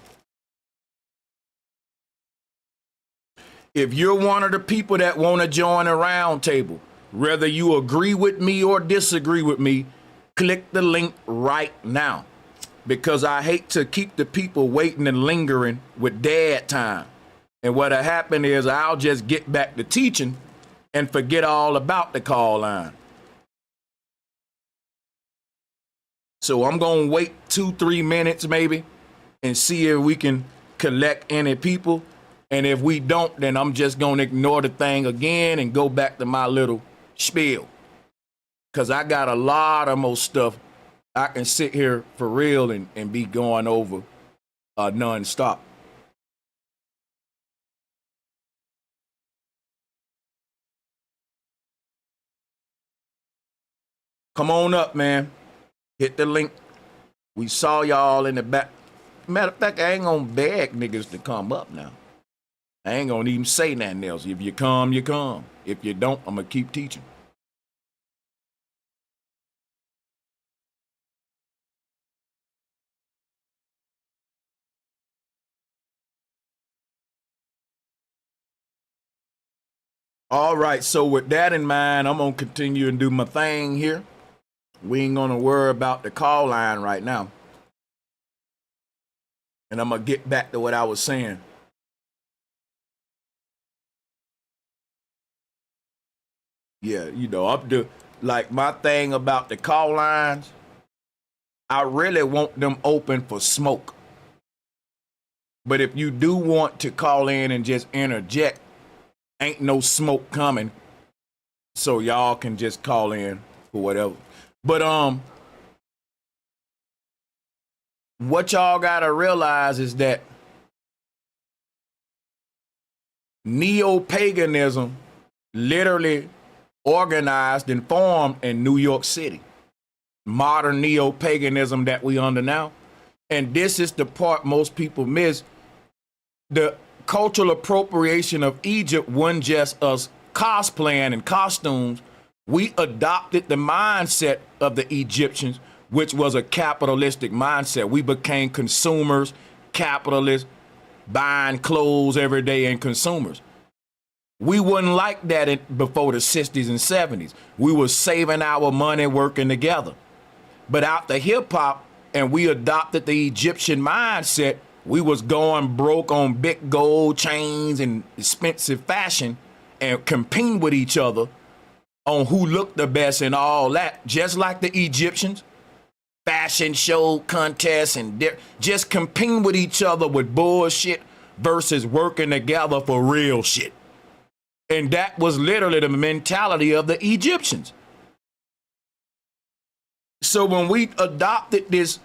Speaker 1: If you're one of the people that want to join a round table, whether you agree with me or disagree with me, click the link right now, because I hate to keep the people waiting and lingering with dad time. And what'll happen is I'll just get back to teaching and forget all about the call line. So I'm going to wait 2-3 minutes maybe and see if we can collect any people. And if we don't, then I'm just going to ignore the thing again and go back to my little spiel. Because I got a lot of more stuff I can sit here for real and be going over nonstop. Come on up, man. Hit the link. We saw y'all in the back. Matter of fact, I ain't gonna beg niggas to come up now. I ain't gonna even say nothing else. If you come, you come. If you don't, I'm gonna keep teaching. All right, so with that in mind, I'm gonna continue and do my thing here. We ain't gonna worry about the call line right now. And I'm gonna get back to what I was saying. Yeah, you know, up to like my thing about the call lines, I really want them open for smoke. But if you do want to call in and just interject, ain't no smoke coming. So y'all can just call in for whatever. But what y'all gotta realize is that neo-paganism literally organized and formed in New York City. Modern neo-paganism that we under now. And this is the part most people miss. The cultural appropriation of Egypt wasn't just us cosplaying in costumes. We adopted the mindset of the Egyptians, which was a capitalistic mindset. We became consumers, capitalists, buying clothes every day and consumers. We wasn't like that before the 60s and 70s. We were saving our money, working together. But after hip hop, and we adopted the Egyptian mindset, we was going broke on big gold chains and expensive fashion and competing with each other on who looked the best and all that, just like the Egyptians. Fashion show contests and just competing with each other with bullshit versus working together for real shit. And that was literally the mentality of the Egyptians. So when we adopted this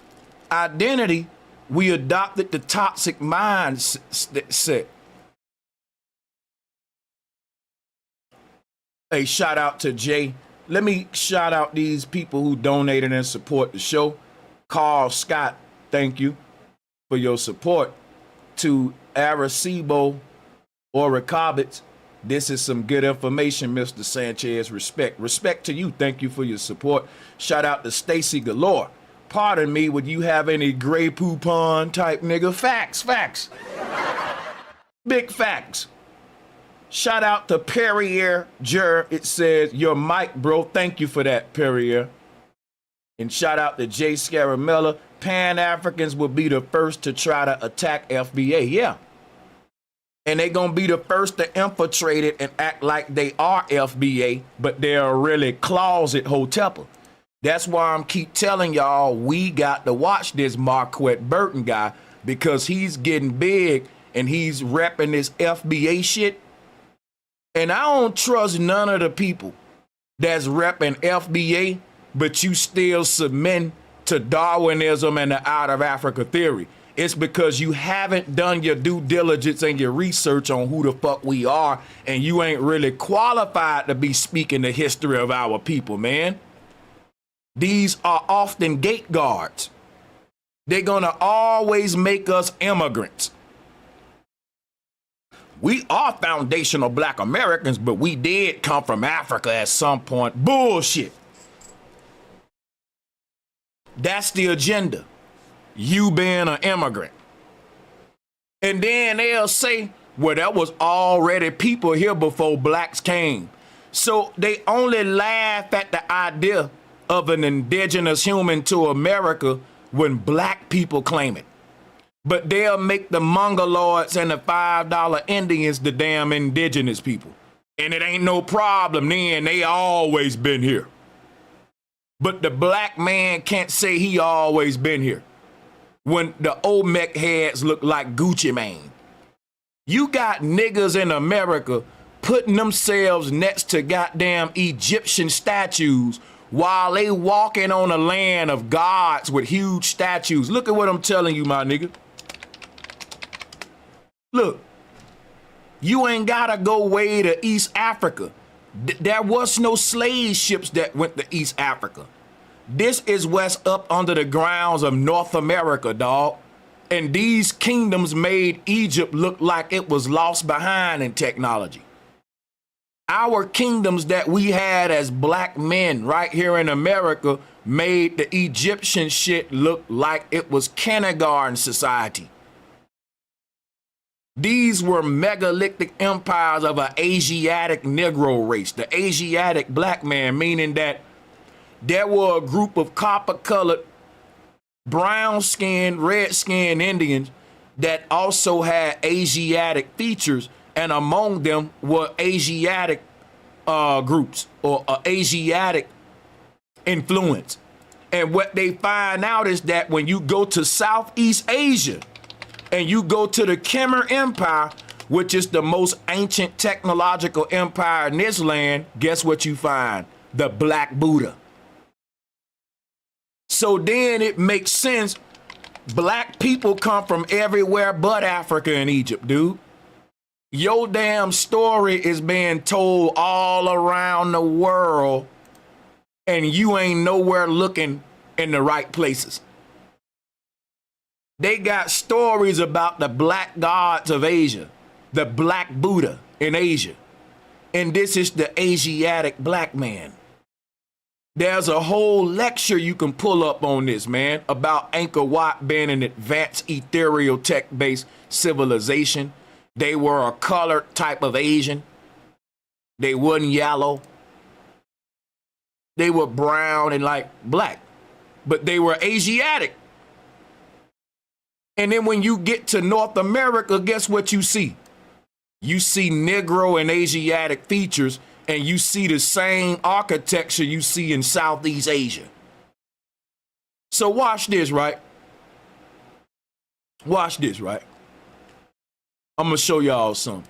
Speaker 1: identity, we adopted the toxic mindset. Hey, shout out to Jay. Let me shout out these people who donated and support the show. Carl Scott, thank you for your support. To Arecibo or Recabits, this is some good information, Mr. Sanchez. Respect to you. Thank you for your support. Shout out to Stacy Galore. Pardon me, would you have any Grey Poupon type nigga? Facts. Big facts. Shout out to Perrier Jur. It says, your mic, bro. Thank you for that, Perrier. And shout out to Jay Scaramella. Pan-Africans will be the first to try to attack FBA. Yeah. And they gonna be the first to infiltrate it and act like they are FBA, but they're really closet Hotep. That's why I'm keep telling y'all we got to watch this Marquette Burton guy, because he's getting big and he's repping this FBA shit. And I don't trust none of the people that's repping FBA, but you still submit to Darwinism and the out of Africa theory. It's because you haven't done your due diligence and your research on who the fuck we are, and you ain't really qualified to be speaking the history of our people, man. These are often gate guards. They're gonna always make us immigrants. We are foundational black Americans, but we did come from Africa at some point. Bullshit. That's the agenda. You being an immigrant. And then they'll say, well, there was already people here before blacks came. So they only laugh at the idea of an indigenous human to America when black people claim it. But they'll make the Mongoloids and the $5 Indians the damn indigenous people. And it ain't no problem then, they always been here. But the black man can't say he always been here when the Olmec heads look like Gucci Mane. You got niggas in America putting themselves next to goddamn Egyptian statues while they walking on a land of gods with huge statues. Look at what I'm telling you, my nigga. Look, you ain't gotta go way to East Africa. There was no slave ships that went to East Africa. This is what's up under the grounds of North America, dog. And these kingdoms made Egypt look like it was lost behind in technology. Our kingdoms that we had as black men right here in America made the Egyptian shit look like it was kindergarten society. These were megalithic empires of an Asiatic Negro race, the Asiatic black man, meaning that there were a group of copper-colored, brown-skinned, red-skinned Indians that also had Asiatic features, and among them were Asiatic groups or Asiatic influence. And what they find out is that when you go to Southeast Asia and you go to the Khmer Empire, which is the most ancient technological empire in this land, guess what you find? The Black Buddha. So then it makes sense. Black people come from everywhere but Africa and Egypt, dude. Your damn story is being told all around the world, and you ain't nowhere looking in the right places. They got stories about the black gods of Asia, the Black Buddha in Asia, and this is the Asiatic black man. There's a whole lecture you can pull up on this, man, about Angkor Wat being an advanced ethereal tech-based civilization. They were a colored type of Asian. They wasn't yellow. They were brown and like black, but they were Asiatic. And then when you get to North America, guess what you see? You see Negro and Asiatic features, and you see the same architecture you see in Southeast Asia. So watch this, right? Watch this, right? I'm gonna show y'all something.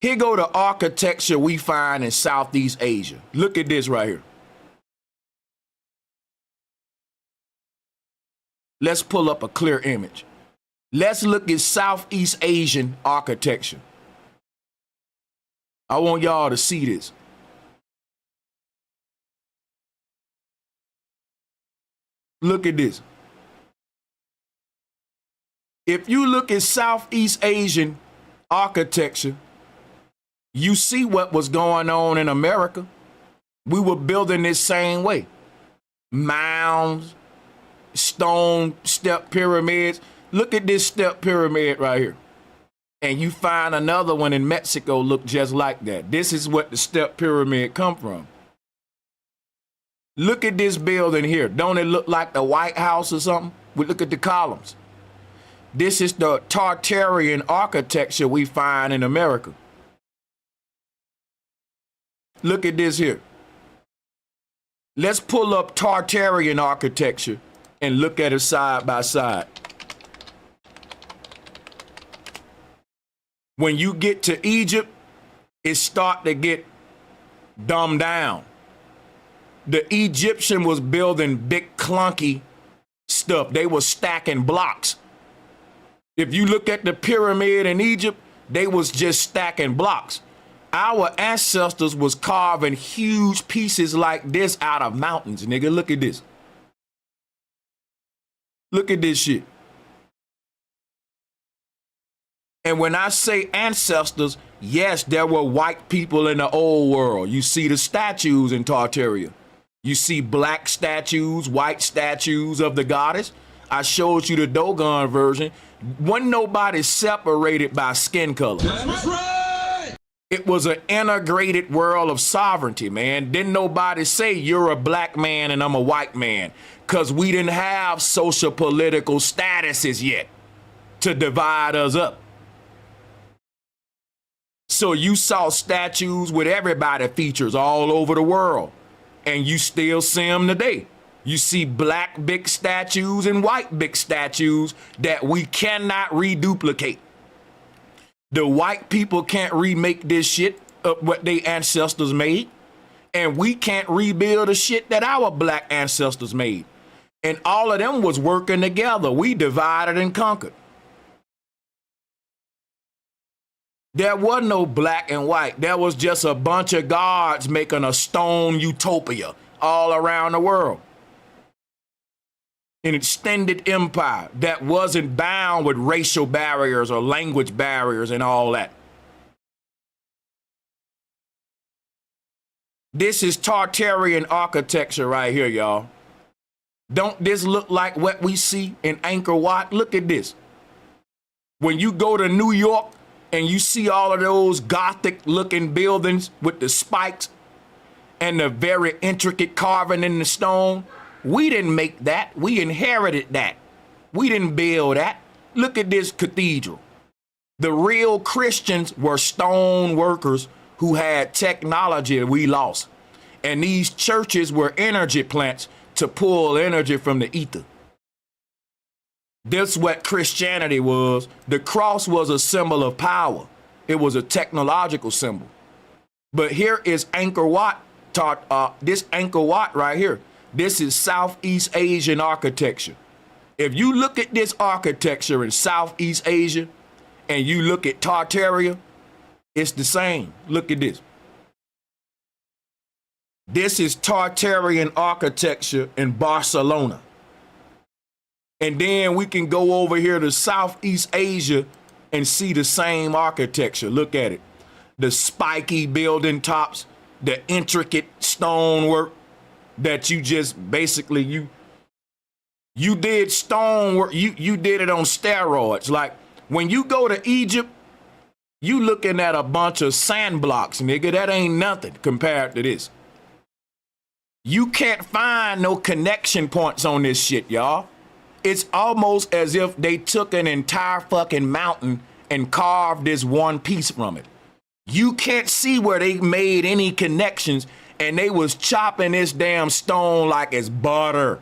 Speaker 1: Here go the architecture we find in Southeast Asia. Look at this right here. Let's pull up a clear image. Let's look at Southeast Asian architecture. I want y'all to see this. Look at this. If you look at Southeast Asian architecture, you see what was going on in America. We were building this same way. Mounds, stone step pyramids. Look at this step pyramid right here. And you find another one in Mexico look just like that. This is what the step pyramid come from. Look at this building here. Don't it look like the White House or something? We look at the columns. This is the Tartarian architecture we find in America. Look at this here. Let's pull up Tartarian architecture and look at it side by side. When you get to Egypt, it start to get dumbed down. The Egyptian was building big clunky stuff. They were stacking blocks. If you look at the pyramid in Egypt, they was just stacking blocks. Our ancestors was carving huge pieces like this out of mountains, nigga. Look at this. Look at this shit. And when I say ancestors, yes, there were white people in the old world. You see the statues in Tartaria. You see black statues, white statues of the goddess. I showed you the Dogon version. Wasn't nobody separated by skin color. That's right. It was an integrated world of sovereignty, man. Didn't nobody say you're a black man and I'm a white man, because we didn't have social political statuses yet to divide us up. So you saw statues with everybody features all over the world, and you still see them today. You see black big statues and white big statues that we cannot reduplicate. The white people can't remake this shit of what their ancestors made, and we can't rebuild the shit that our black ancestors made. And all of them was working together. We divided and conquered. There was no black and white. There was just a bunch of gods making a stone utopia all around the world. An extended empire that wasn't bound with racial barriers or language barriers and all that. This is Tartarian architecture right here, y'all. Don't this look like what we see in Angkor Wat? Look at this. When you go to New York and you see all of those Gothic looking buildings with the spikes and the very intricate carving in the stone, we didn't make that. We inherited that. We didn't build that. Look at this cathedral. The real Christians were stone workers who had technology that we lost. And these churches were energy plants to pull energy from the ether. This is what Christianity was. The cross was a symbol of power. It was a technological symbol. But here is Angkor Wat, this Angkor Wat right here. This is Southeast Asian architecture. If you look at this architecture in Southeast Asia and you look at Tartaria, it's the same. Look at this. This is Tartarian architecture in Barcelona. And then we can go over here to Southeast Asia and see the same architecture. Look at it. The spiky building tops, the intricate stonework that you just basically, you did stonework, you did it on steroids. Like when you go to Egypt, you looking at a bunch of sand blocks, nigga. That ain't nothing compared to this. You can't find no connection points on this shit, y'all. It's almost as if they took an entire fucking mountain and carved this one piece from it. You can't see where they made any connections, and they was chopping this damn stone like it's butter.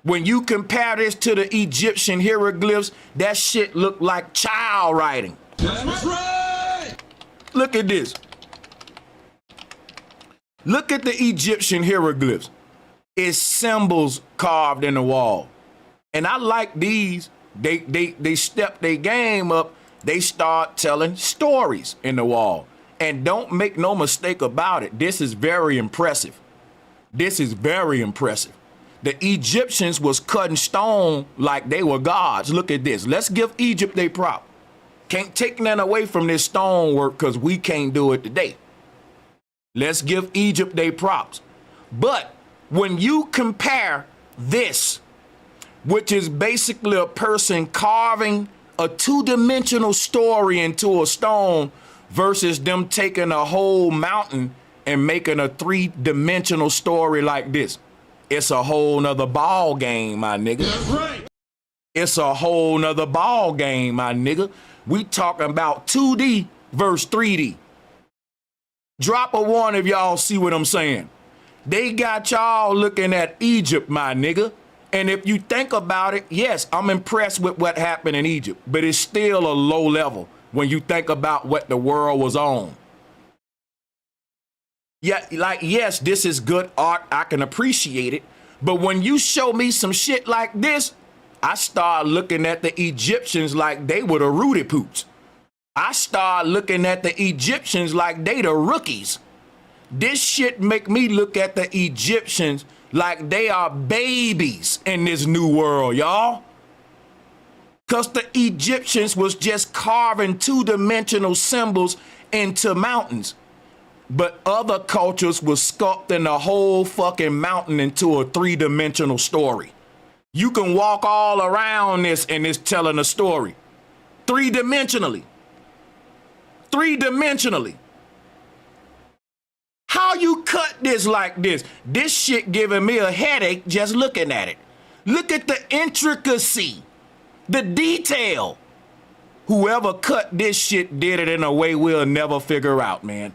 Speaker 1: When you compare this to the Egyptian hieroglyphs, that shit look like child writing. That's right. Look at this. Look at the Egyptian hieroglyphs. It's symbols carved in the wall. And I like these. They step their game up. They start telling stories in the wall. And don't make no mistake about it. This is very impressive. This is very impressive. The Egyptians was cutting stone like they were gods. Look at this. Let's give Egypt their prop. Can't take nothing away from this stonework because we can't do it today. Let's give Egypt their props. But when you compare this, which is basically a person carving a two-dimensional story into a stone versus them taking a whole mountain and making a three-dimensional story like this, it's a whole nother ball game, my nigga. That's right. It's a whole nother ball game, my nigga. We talking about 2D versus 3D. Drop a one if y'all see what I'm saying. They got y'all looking at Egypt, my nigga. And if you think about it, yes, I'm impressed with what happened in Egypt, but it's still a low level when you think about what the world was on. Yeah, like, yes, this is good art. I can appreciate it. But when you show me some shit like this, I start looking at the Egyptians like they were the Rudy Poots. I start looking at the Egyptians like they the rookies. This shit make me look at the Egyptians like they are babies in this new world, y'all. Because the Egyptians was just carving two-dimensional symbols into mountains. But other cultures was sculpting the whole fucking mountain into a three-dimensional story. You can walk all around this and it's telling a story. Three-dimensionally. Three-dimensionally. How you cut this like this? This shit giving me a headache just looking at it. Look at the intricacy, the detail. Whoever cut this shit did it in a way we'll never figure out, man.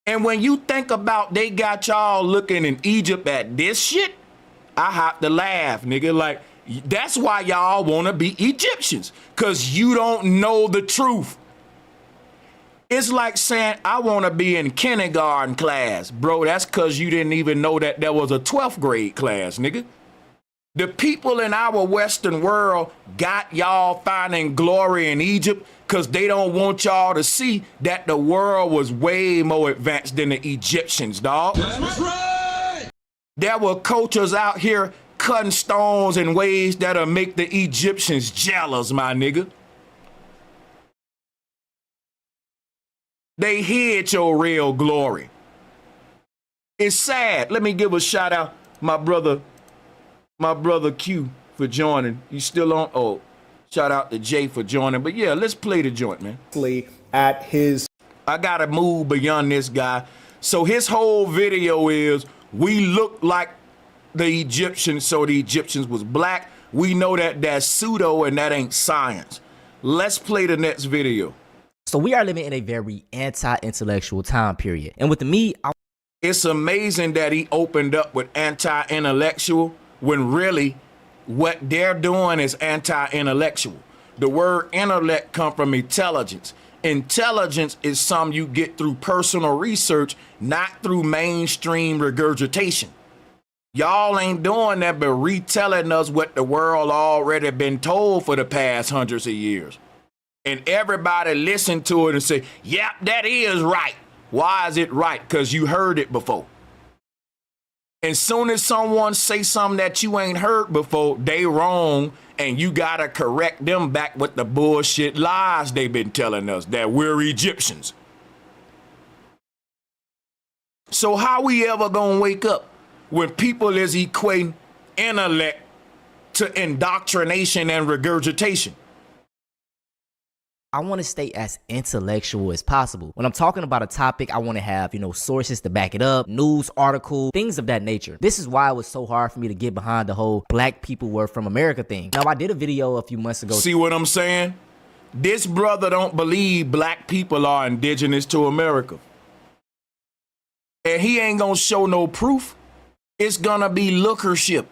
Speaker 1: And when you think about they got y'all looking in Egypt at this shit, I have to laugh, nigga. Like, that's why y'all want to be Egyptians, because you don't know the truth. It's like saying, I want to be in kindergarten class. Bro, that's because you didn't even know that there was a 12th grade class, nigga. The people in our Western world got y'all finding glory in Egypt because they don't want y'all to see that the world was way more advanced than the Egyptians, dog. That's right. There were cultures out here cutting stones in ways that'll make the Egyptians jealous, my nigga. They hid your real glory. It's sad. Let me give a shout out my brother Q for joining. You still on? Oh, shout out to Jay for joining. But yeah, let's play the joint, man.
Speaker 5: At his,
Speaker 1: I gotta move beyond this guy. So his whole video is, we look like the Egyptians, so the Egyptians was black. We know that that's pseudo and that ain't science. Let's play the next video.
Speaker 6: So we are living in a very anti-intellectual time period. And with me,
Speaker 1: It's amazing that he opened up with anti-intellectual when really what they're doing is anti-intellectual. The word intellect comes from intelligence. Intelligence is something you get through personal research, not through mainstream regurgitation. Y'all ain't doing that but retelling us what the world already been told for the past hundreds of years. And everybody listen to it and say, yep, that is right. Why is it right? Because you heard it before. And soon as someone say something that you ain't heard before, they wrong, and you gotta correct them back with the bullshit lies they been telling us, that we're Egyptians. So how we ever gonna wake up when people is equating intellect to indoctrination and regurgitation?
Speaker 6: I want to stay as intellectual as possible. When I'm talking about a topic, I want to have, sources to back it up, news articles, things of that nature. This is why it was so hard for me to get behind the whole black people were from America thing. Now, I did a video a few months ago.
Speaker 1: See what I'm saying? This brother don't believe black people are indigenous to America. And he ain't gonna show no proof. It's gonna be lookership.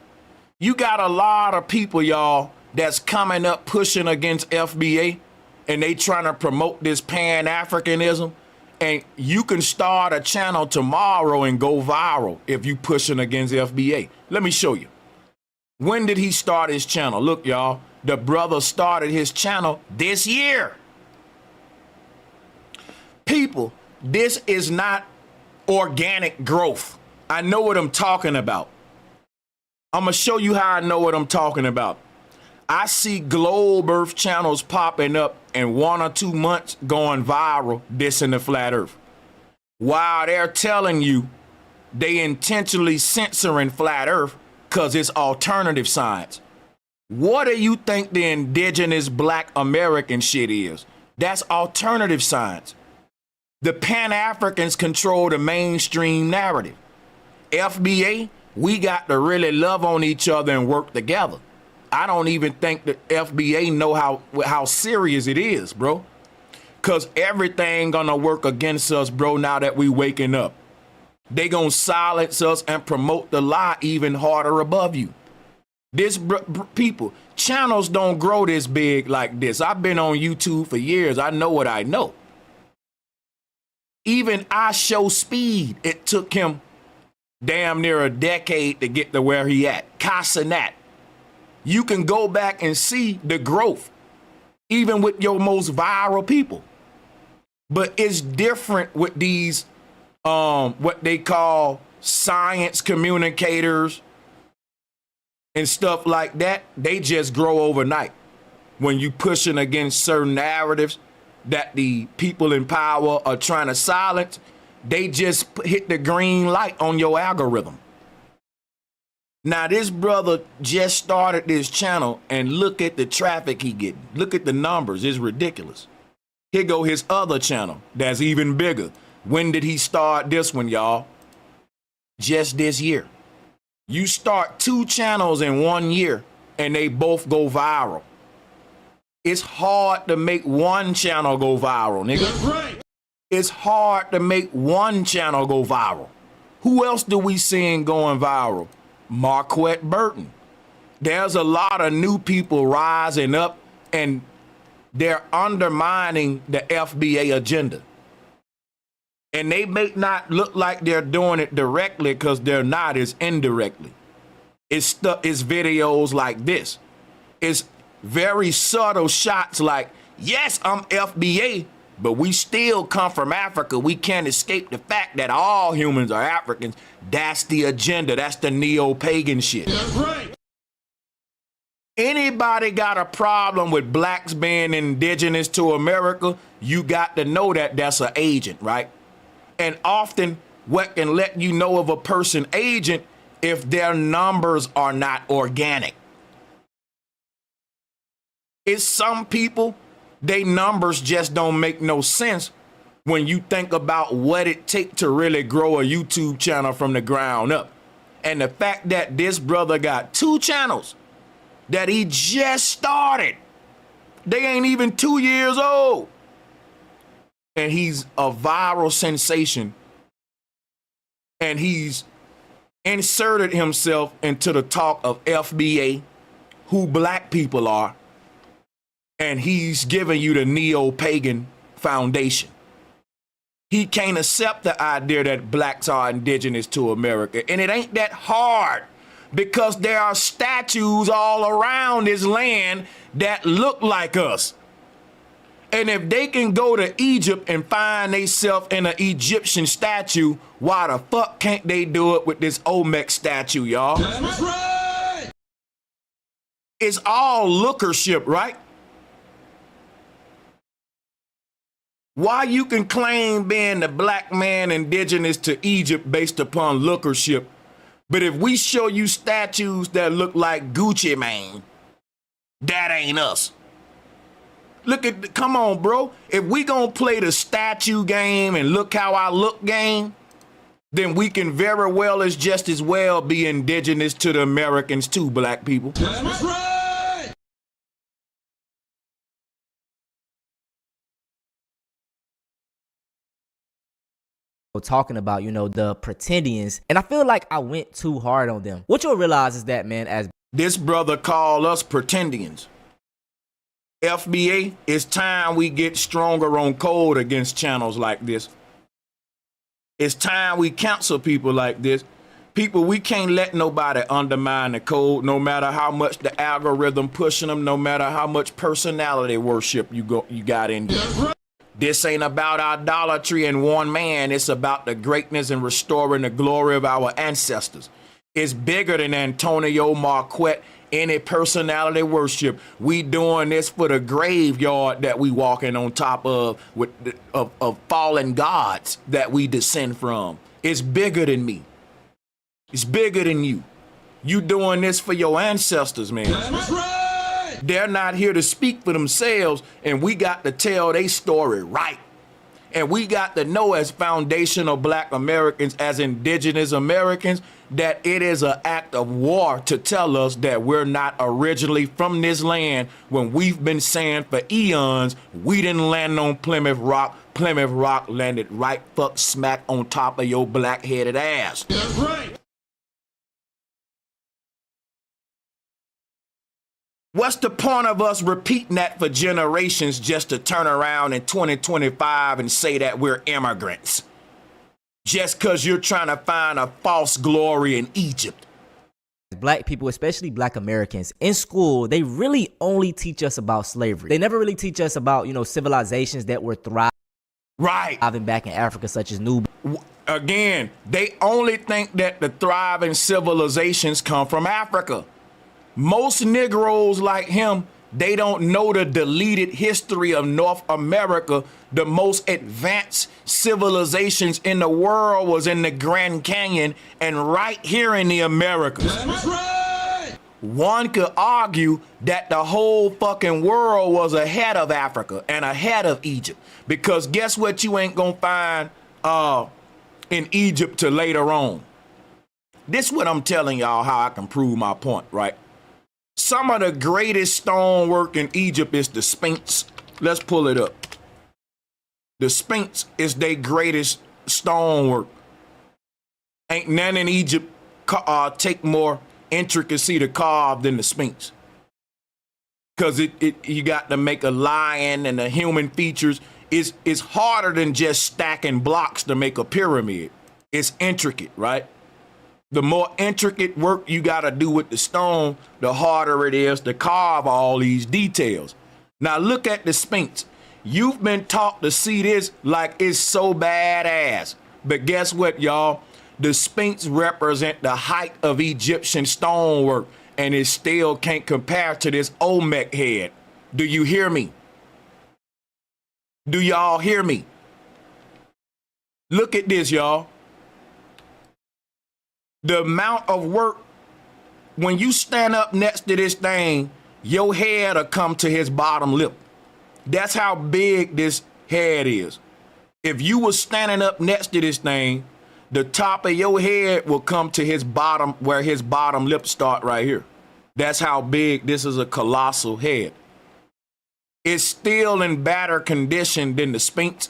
Speaker 1: You got a lot of people, y'all, that's coming up pushing against FBA. And they trying to promote this Pan-Africanism, and you can start a channel tomorrow and go viral if you pushing against FBA. Let me show you. When did he start his channel? Look, y'all, the brother started his channel this year. People, this is not organic growth. I know what I'm talking about. I'm gonna show you how I know what I'm talking about. I see globe earth channels popping up in 1 or 2 months going viral dissing the flat earth. While they're telling you they intentionally censoring flat earth because it's alternative science. What do you think the indigenous black American shit is? That's alternative science. The Pan-Africans control the mainstream narrative. FBA, we got to really love on each other and work together. I don't even think the FBA know how serious it is, bro. Because everything gonna work against us, bro, now that we waking up. They gonna silence us and promote the lie even harder above you. This, people, channels don't grow this big like this. I've been on YouTube for years. I know what I know. Even I Show Speed, it took him damn near a decade to get to where he at. Casanat. You can go back and see the growth, even with your most viral people. But it's different with these, what they call science communicators and stuff like that. They just grow overnight. when you pushing against certain narratives that the people in power are trying to silence, they just hit the green light on your algorithm. Now, this brother just started this channel, and look at the traffic he getting. Look at the numbers. It's ridiculous. Here go his other channel that's even bigger. When did he start this one, y'all? Just this year. You start 2 channels in 1 year, and they both go viral. It's hard to make one channel go viral, nigga. That's right. It's hard to make one channel go viral. Who else do we see going viral? Marquette Burton. There's a lot of new people rising up, and they're undermining the FBA agenda. And they may not look like they're doing it directly, because they're not, it's indirectly. It's videos like this. It's very subtle shots like, yes, I'm FBA, but we still come from Africa. We can't escape the fact that all humans are Africans. That's the agenda. That's the neo-pagan shit. That's right. Anybody got a problem with blacks being indigenous to America, you got to know that that's an agent, right? And often what can let you know of a person agent if their numbers are not organic. It's some people, they numbers just don't make no sense when you think about what it takes to really grow a YouTube channel from the ground up. And the fact that this brother got 2 channels that he just started, they ain't even 2 years old, and he's a viral sensation, and he's inserted himself into the talk of FBA, who black people are, and he's giving you the neo-pagan foundation. He can't accept the idea that blacks are indigenous to America. And it ain't that hard, because there are statues all around this land that look like us. And if they can go to Egypt and find themselves in an Egyptian statue, why the fuck can't they do it with this Olmec statue, y'all? That's right. It's all lookership, right? Why you can claim being the black man indigenous to Egypt based upon lookership, but if we show you statues that look like Gucci Mane, that ain't us. Look at, come on, bro. If we gonna play the statue game and look how I look game, then we can very well just as well be indigenous to the Americans too, black people. That's right.
Speaker 6: Talking about, you know, the pretendians, and I feel like I went too hard on them. What you'll realize is that, man, as
Speaker 1: this brother called us pretendians. FBA, it's time we get stronger on code against channels like this. It's time we cancel people like this. People, we can't let nobody undermine the code, no matter how much the algorithm pushing them, no matter how much personality worship you got in you. This ain't about idolatry and one man. It's about the greatness and restoring the glory of our ancestors. It's bigger than Antonio Marquette, any personality worship. We doing this for the graveyard that we walking on top of, with of fallen gods that we descend from. It's bigger than me. It's bigger than you. You doing this for your ancestors, man. That's right. They're not here to speak for themselves, and we got to tell their story right. And we got to know, as foundational black Americans, as indigenous Americans, that it is an act of war to tell us that we're not originally from this land, when we've been saying for eons we didn't land on Plymouth Rock. Plymouth Rock landed right fuck smack on top of your black-headed ass. That's right. What's the point of us repeating that for generations just to turn around in 2025 and say that we're immigrants? Just because you're trying to find a false glory in Egypt.
Speaker 6: Black people, especially black Americans, in school, they really only teach us about slavery. They never really teach us about, you know, civilizations that were thriving back in Africa, such as Nubia.
Speaker 1: Again, they only think that the thriving civilizations come from Africa. Most Negroes like him They don't know the deleted history of North America. The most advanced civilizations in the world was in the Grand Canyon and right here in the Americas. That's right. One could argue that the whole fucking world was ahead of Africa and ahead of Egypt, because guess what you ain't gonna find in Egypt till later on. This is what I'm telling y'all how I can prove my point, right? Some of the greatest stonework in Egypt is the Sphinx. Let's pull it up. The Sphinx is their greatest stonework. Ain't none in Egypt take more intricacy to carve than the Sphinx. Because you got to make a lion and the human features. It's harder than just stacking blocks to make a pyramid. It's intricate, right? The more intricate work you got to do with the stone, the harder it is to carve all these details. Now look at the Sphinx. You've been taught to see this like it's so badass. But guess what, y'all? The Sphinx represent the height of Egyptian stonework, and it still can't compare to this Olmec head. Do you hear me? Do y'all hear me? Look at this, y'all. The amount of work, when you stand up next to this thing, your head will come to his bottom lip. That's how big this head is. If you were standing up next to this thing, the top of your head will come to his bottom, where his bottom lip start right here. That's how big this is, a colossal head. It's still in better condition than the Sphinx,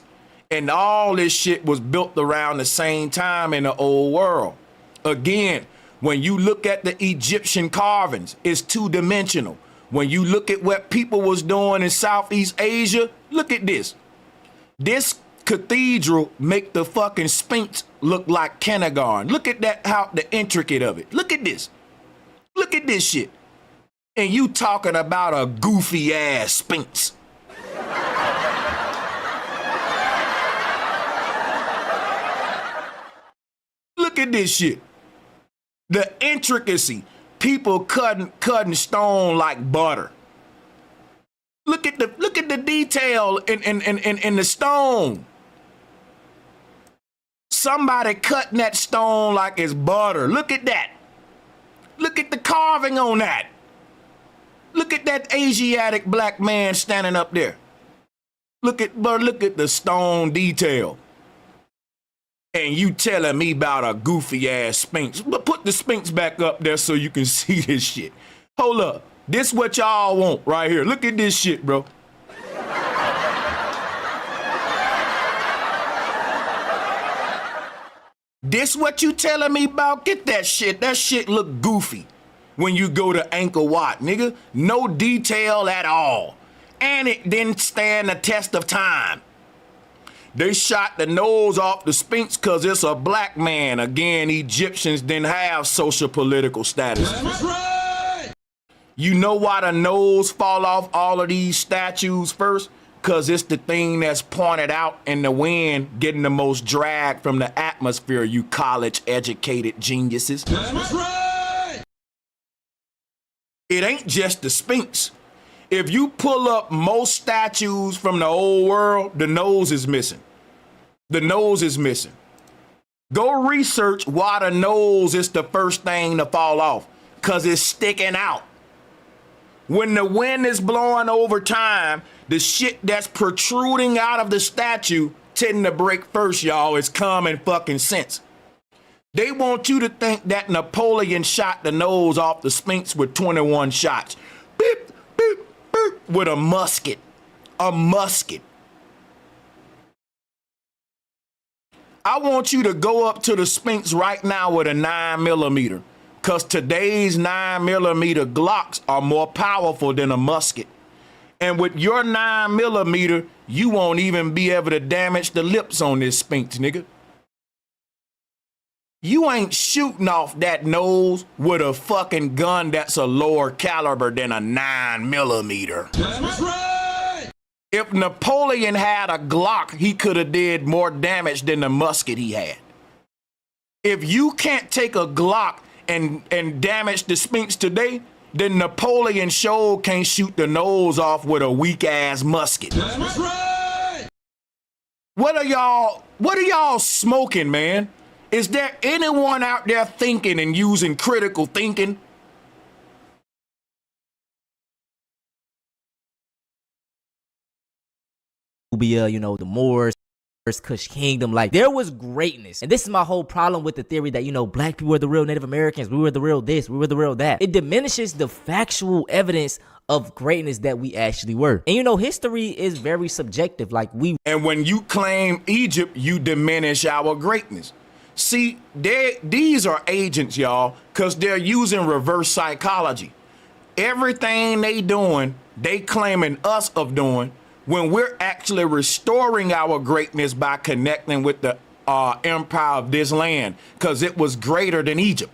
Speaker 1: and all this shit was built around the same time in the old world. Again, when you look at the Egyptian carvings, it's two-dimensional. When you look at what people was doing in Southeast Asia, look at this. This cathedral make the fucking Sphinx look like kindergarten. Look at that, how the intricate of it. Look at this. Look at this shit. And you talking about a goofy ass Sphinx. Look at this shit. The intricacy. People cutting stone like butter. Look at the detail in the stone. Somebody cutting that stone like it's butter. Look at that. Look at the carving on that. Look at that Asiatic black man standing up there. Look at the stone detail. And you telling me about a goofy ass Sphinx. But put the Sphinx back up there so you can see this shit. Hold up. This what y'all want right here. Look at this shit, bro. This what you telling me about? Get that shit. That shit look goofy when you go to Angkor Wat, nigga. No detail at all. And it didn't stand the test of time. They shot the nose off the Sphinx because it's a black man. Again, Egyptians didn't have social political status. That's right. You know why the nose fall off all of these statues first? Because it's the thing that's pointed out in the wind, getting the most drag from the atmosphere, you college-educated geniuses. That's right. It ain't just the Sphinx. If you pull up most statues from the old world, the nose is missing. The nose is missing. Go research why the nose is the first thing to fall off. Because it's sticking out. When the wind is blowing over time, the shit that's protruding out of the statue tend to break first, y'all. It's common fucking sense. They want you to think that Napoleon shot the nose off the Sphinx with 21 shots. Beep, beep, beep, with a musket. A musket. I want you to go up to the Sphinx right now with a 9mm, because today's 9mm Glocks are more powerful than a musket. And with your 9mm, you won't even be able to damage the lips on this Sphinx, nigga. You ain't shooting off that nose with a fucking gun that's a lower caliber than a 9mm. That's right. If Napoleon had a Glock, he could have did more damage than the musket he had. If you can't take a Glock and damage the Sphinx today, then Napoleon sure can't shoot the nose off with a weak ass musket. That's right. What are y'all smoking, man? Is there anyone out there thinking and using critical thinking?
Speaker 6: You know, the Moors, Kush Kingdom, like there was greatness. And this is my whole problem with the theory that, you know, black people were the real Native Americans, we were the real this, we were the real that. It diminishes the factual evidence of greatness that we actually were. And you know, history is very subjective. Like
Speaker 1: and when you claim Egypt, you diminish our greatness. See, these are agents, y'all, because they're using reverse psychology. Everything they doing, they claiming us of doing, when we're actually restoring our greatness by connecting with the empire of this land, because it was greater than Egypt.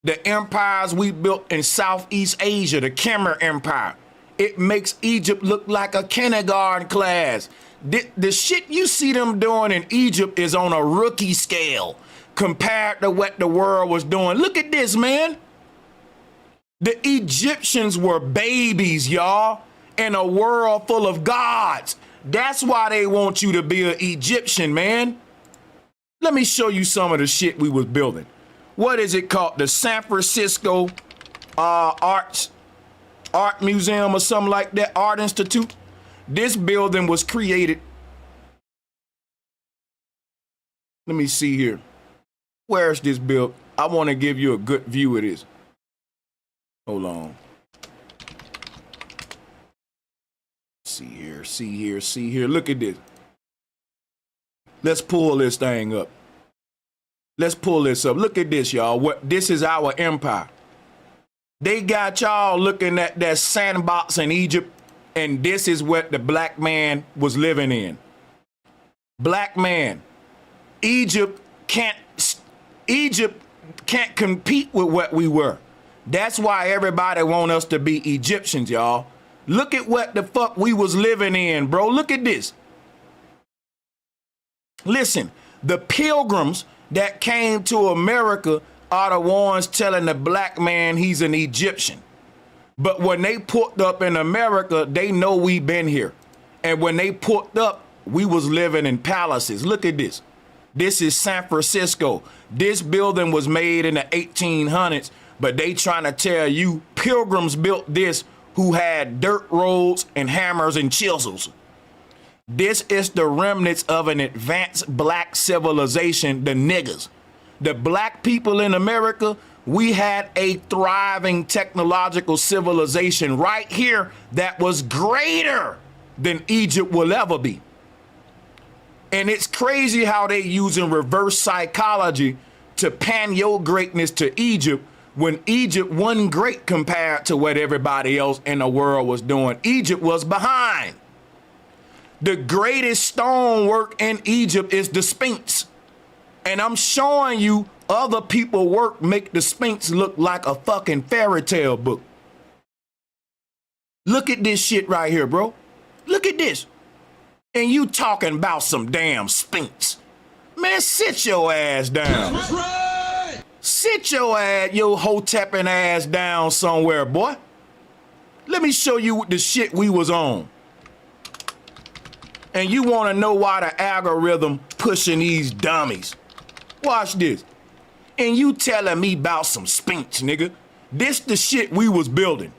Speaker 1: The empires we built in Southeast Asia, the Khmer Empire, it makes Egypt look like a kindergarten class. The shit you see them doing in Egypt is on a rookie scale compared to what the world was doing. Look at this, man. The Egyptians were babies, y'all, in a world full of gods. That's why they want you to be an Egyptian, man. Let me show you some of the shit we was building. What is it called? The San Francisco Art Museum or something like that, Art Institute. This building was created. Let me see here. Where's this built? I want to give you a good view of this. Hold on. See here. Look at this. Let's pull this thing up. Let's pull this up. Look at this, y'all. This is our empire. They got y'all looking at that sandbox in Egypt, and this is what the black man was living in. Black man. Egypt can't compete with what we were. That's why everybody want us to be Egyptians, y'all. Look at what the fuck we was living in, bro. Look at this. Listen, the pilgrims that came to America are the ones telling the black man he's an Egyptian. But when they put up in America, they know we been here. And when they put up, we was living in palaces. Look at this. This is San Francisco. This building was made in the 1800s, but they trying to tell you pilgrims built this who had dirt roads and hammers and chisels. This is the remnants of an advanced black civilization, the niggas. The black people in America, we had a thriving technological civilization right here that was greater than Egypt will ever be. And it's crazy how they using reverse psychology to pan your greatness to Egypt when Egypt wasn't great compared to what everybody else in the world was doing. Egypt was behind. The greatest stonework in Egypt is the Sphinx. And I'm showing you other people work make the Sphinx look like a fucking fairy tale book. Look at this shit right here, bro. Look at this. And you talking about some damn Sphinx. Man, sit your ass down. That's right. Sit your Hotepping ass down somewhere, boy. Let me show you the shit we was on. And you want to know why the algorithm pushing these dummies. Watch this. And you telling me about some Sphinx, nigga. This the shit we was building.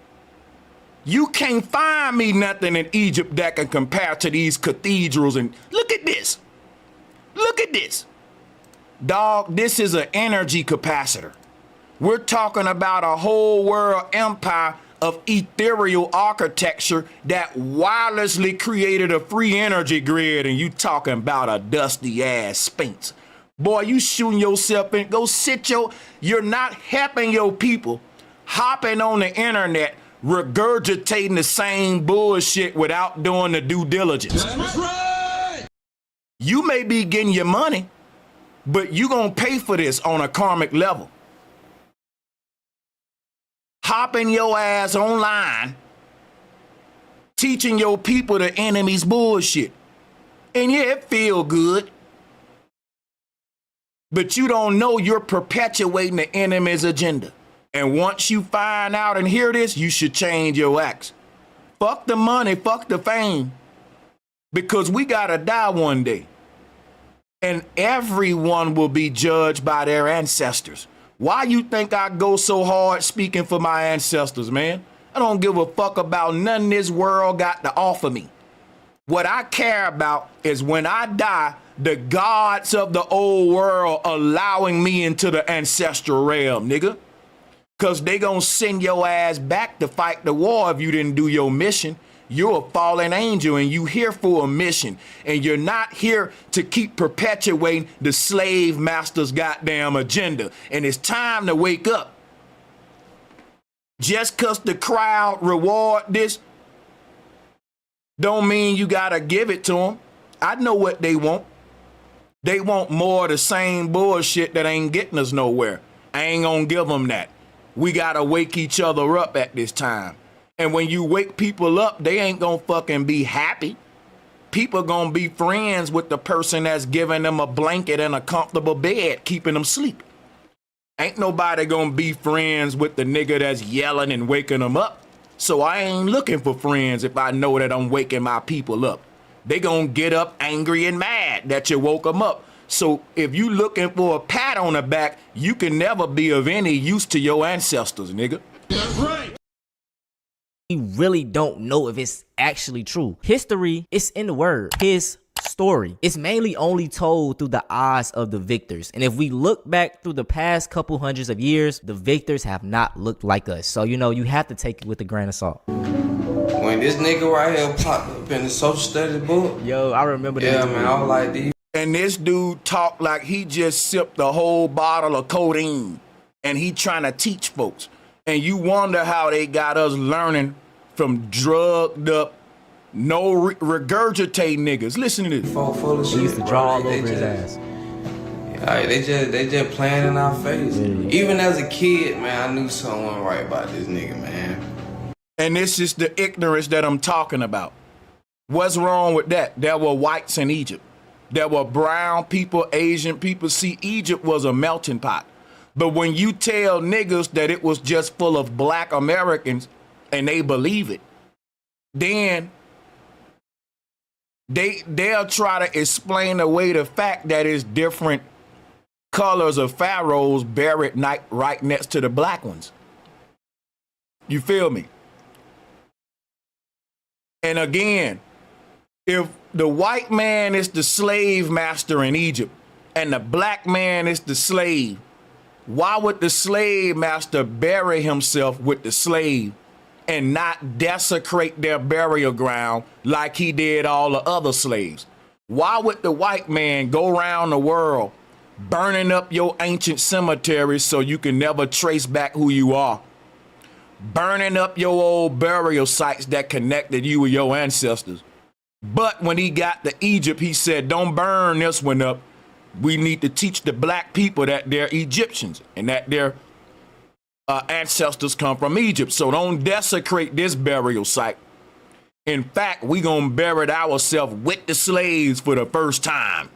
Speaker 1: You can't find me nothing in Egypt that can compare to these cathedrals. And look at this. Look at this. Dog, this is an energy capacitor. We're talking about a whole world empire of ethereal architecture that wirelessly created a free energy grid, and you talking about a dusty ass Sphinx. Boy, you shooting yourself in. Go sit you're not helping your people hopping on the internet, regurgitating the same bullshit without doing the due diligence. That's right. You may be getting your money, but you gonna pay for this on a karmic level. Hopping your ass online, teaching your people the enemy's bullshit. And yeah, it feel good. But you don't know you're perpetuating the enemy's agenda. And once you find out and hear this, you should change your acts. Fuck the money, fuck the fame. Because we gotta die one day. And everyone will be judged by their ancestors. Why you think I go so hard speaking for my ancestors, man? I don't give a fuck about nothing this world got to offer me. What I care about is when I die, the gods of the old world allowing me into the ancestral realm, nigga. Cause they gonna send your ass back to fight the war if you didn't do your mission. You're a fallen angel and you here for a mission. And you're not here to keep perpetuating the slave master's goddamn agenda. And it's time to wake up. Just cause the crowd reward this, don't mean you gotta give it to them. I know what they want. They want more of the same bullshit that ain't getting us nowhere. I ain't gonna give them that. We gotta wake each other up at this time. And when you wake people up, they ain't gonna fucking be happy. People gonna be friends with the person that's giving them a blanket and a comfortable bed, keeping them sleep. Ain't nobody gonna be friends with the nigga that's yelling and waking them up. So I ain't looking for friends if I know that I'm waking my people up. They gonna get up angry and mad that you woke them up. So if you looking for a pat on the back, you can never be of any use to your ancestors, nigga.
Speaker 3: That's right.
Speaker 6: We really don't know if it's actually true. History is in the word. His story. It's mainly only told through the eyes of the victors. And if we look back through the past couple hundreds of years, the victors have not looked like us. So, you know, you have to take it with a grain of salt.
Speaker 8: When this nigga right here popped up in the social studies book.
Speaker 6: Yo, I remember that.
Speaker 8: Yeah, man, I was like, these.
Speaker 1: And this dude talked like he just sipped a whole bottle of codeine and he trying to teach folks. And you wonder how they got us learning from drugged up, no regurgitate niggas. Listen to this.
Speaker 8: Full of shit.
Speaker 6: He used to draw all over
Speaker 8: They
Speaker 6: his
Speaker 8: just-
Speaker 6: ass.
Speaker 8: Like, they just playing in our face. Even as a kid, man, I knew something wasn't right about this nigga, man.
Speaker 1: And this is the ignorance that I'm talking about. What's wrong with that? There were whites in Egypt. There were brown people, Asian people. See, Egypt was a melting pot. But when you tell niggas that it was just full of black Americans and they believe it, then they'll try to explain away the fact that it's different colors of pharaohs buried right next to the black ones. You feel me? And again, if the white man is the slave master in Egypt and the black man is the slave, why would the slave master bury himself with the slave and not desecrate their burial ground like he did all the other slaves? Why would the white man go around the world burning up your ancient cemeteries so you can never trace back who you are? Burning up your old burial sites that connected you with your ancestors. But when he got to Egypt, he said, don't burn this one up. We need to teach the black people that they're Egyptians and that their ancestors come from Egypt. So don't desecrate this burial site. In fact, we gonna bury ourselves with the slaves for the first time.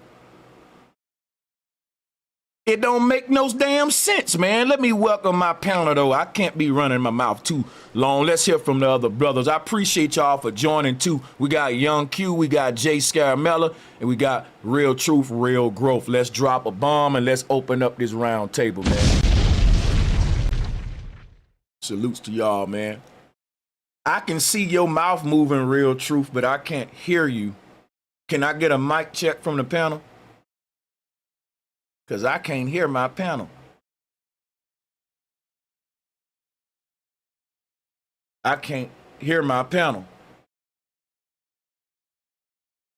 Speaker 1: It don't make no damn sense, man. Let me welcome my panel, though. I can't be running my mouth too long. Let's hear from the other brothers. I appreciate y'all for joining, too. We got Young Q, we got Jay Scaramella, and we got Real Truth, Real Growth. Let's drop a bomb and let's open up this round table, man. Salutes to y'all, man. I can see your mouth moving, Real Truth, but I can't hear you. Can I get a mic check from the panel? Because I can't hear my panel. I can't hear my panel.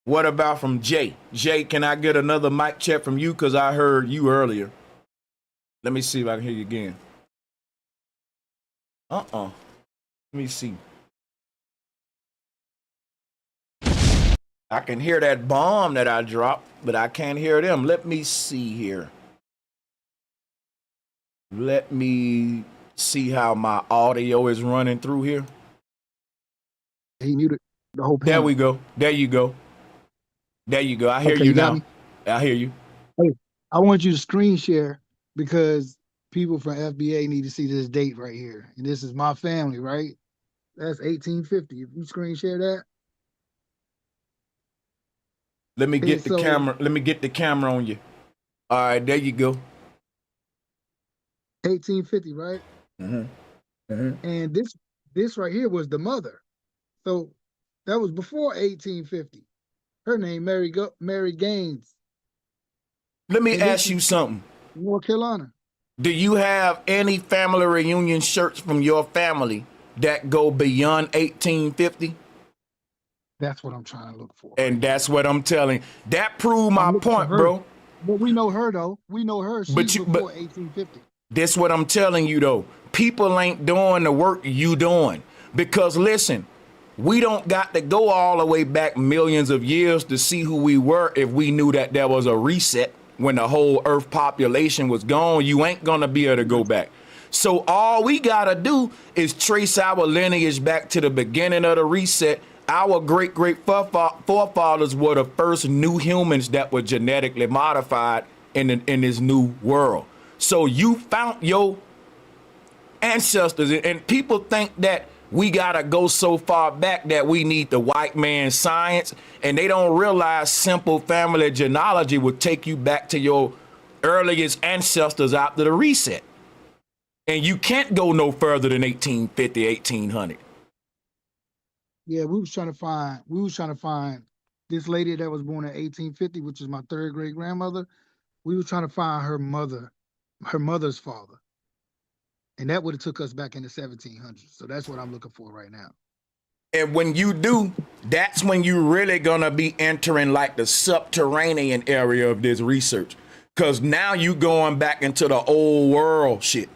Speaker 1: What about from Jay? Jay, can I get another mic check from you? Because I heard you earlier. Let me see if I can hear you again. Let me see. I can hear that bomb that I dropped, but I can't hear them. Let me see here. Let me see how my audio is running through here.
Speaker 9: He muted the whole panel.
Speaker 1: There we go. There you go. There you go. I hear
Speaker 9: Okay,
Speaker 1: you
Speaker 9: you got
Speaker 1: now.
Speaker 9: me?
Speaker 1: I hear you.
Speaker 9: Hey, I want you to screen share because people from FBA need to see this date right here. And this is my family, right? That's 1850. If you screen share that.
Speaker 1: Let me get
Speaker 9: And
Speaker 1: the
Speaker 9: so
Speaker 1: camera. Let me get the camera on you. All right, there you go.
Speaker 9: 1850, right? And this right here was the mother. So that was before 1850. Her name Mary Gaines.
Speaker 1: Let me
Speaker 9: And
Speaker 1: ask you something.
Speaker 9: North Carolina.
Speaker 1: Do you have any family reunion shirts from your family that go beyond 1850?
Speaker 9: That's what I'm trying to look for.
Speaker 1: And that's what I'm telling. That proved my point, bro.
Speaker 9: But we know her though. We know her. She's before 1850.
Speaker 1: This what I'm telling you though. People ain't doing the work you doing. Because listen, we don't got to go all the way back millions of years to see who we were if we knew that there was a reset when the whole earth population was gone. You ain't gonna be able to go back. So all we gotta do is trace our lineage back to the beginning of the reset. Our great forefathers were the first new humans that were genetically modified in this new world. So you found your ancestors, and people think that we gotta go so far back that we need the white man's science, and they don't realize simple family genealogy would take you back to your earliest ancestors after the reset. And you can't go no further than 1850, 1800.
Speaker 9: Yeah, we was trying to find this lady that was born in 1850, which is my third great grandmother. We were trying to find her mother's father. And that would have took us back in the 1700s. So that's what I'm looking for right now.
Speaker 1: And when you do, that's when you really gonna be entering like the subterranean area of this research. Cause now you going back into the old world shit.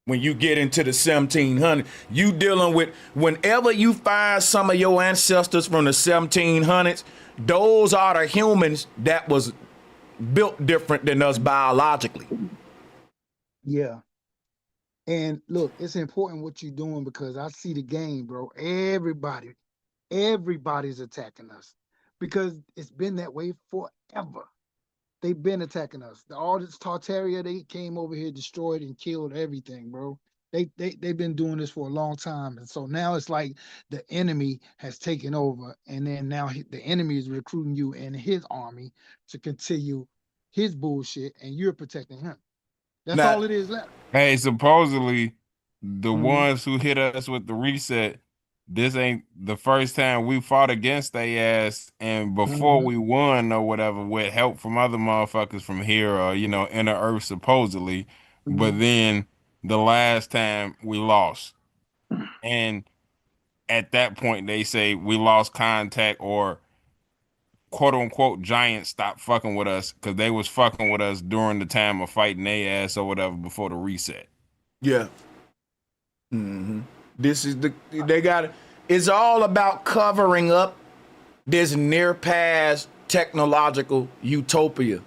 Speaker 1: When you get into the 1700s, you dealing with, whenever you find some of your ancestors from the 1700s, those are the humans that was built different than us biologically.
Speaker 9: Yeah. And look, it's important what you're doing because I see the game, bro. Everybody's attacking us because it's been that way forever. They've been attacking us. All this Tartaria, they came over here, destroyed and killed everything, bro. They've been doing this for a long time. And so now it's like the enemy has taken over. And then now the enemy is recruiting you and his army to continue his bullshit, and you're protecting him. That's all it is left.
Speaker 10: Hey, supposedly the ones who hit us with the reset, this ain't the first time we fought against their ass, and before we won or whatever with help from other motherfuckers from here or inner earth supposedly, but then the last time we lost, and at that point they say we lost contact or quote unquote giants stopped fucking with us because they was fucking with us during the time of fighting their ass or whatever before the reset.
Speaker 1: Yeah. This is it's all about covering up this near past technological utopia,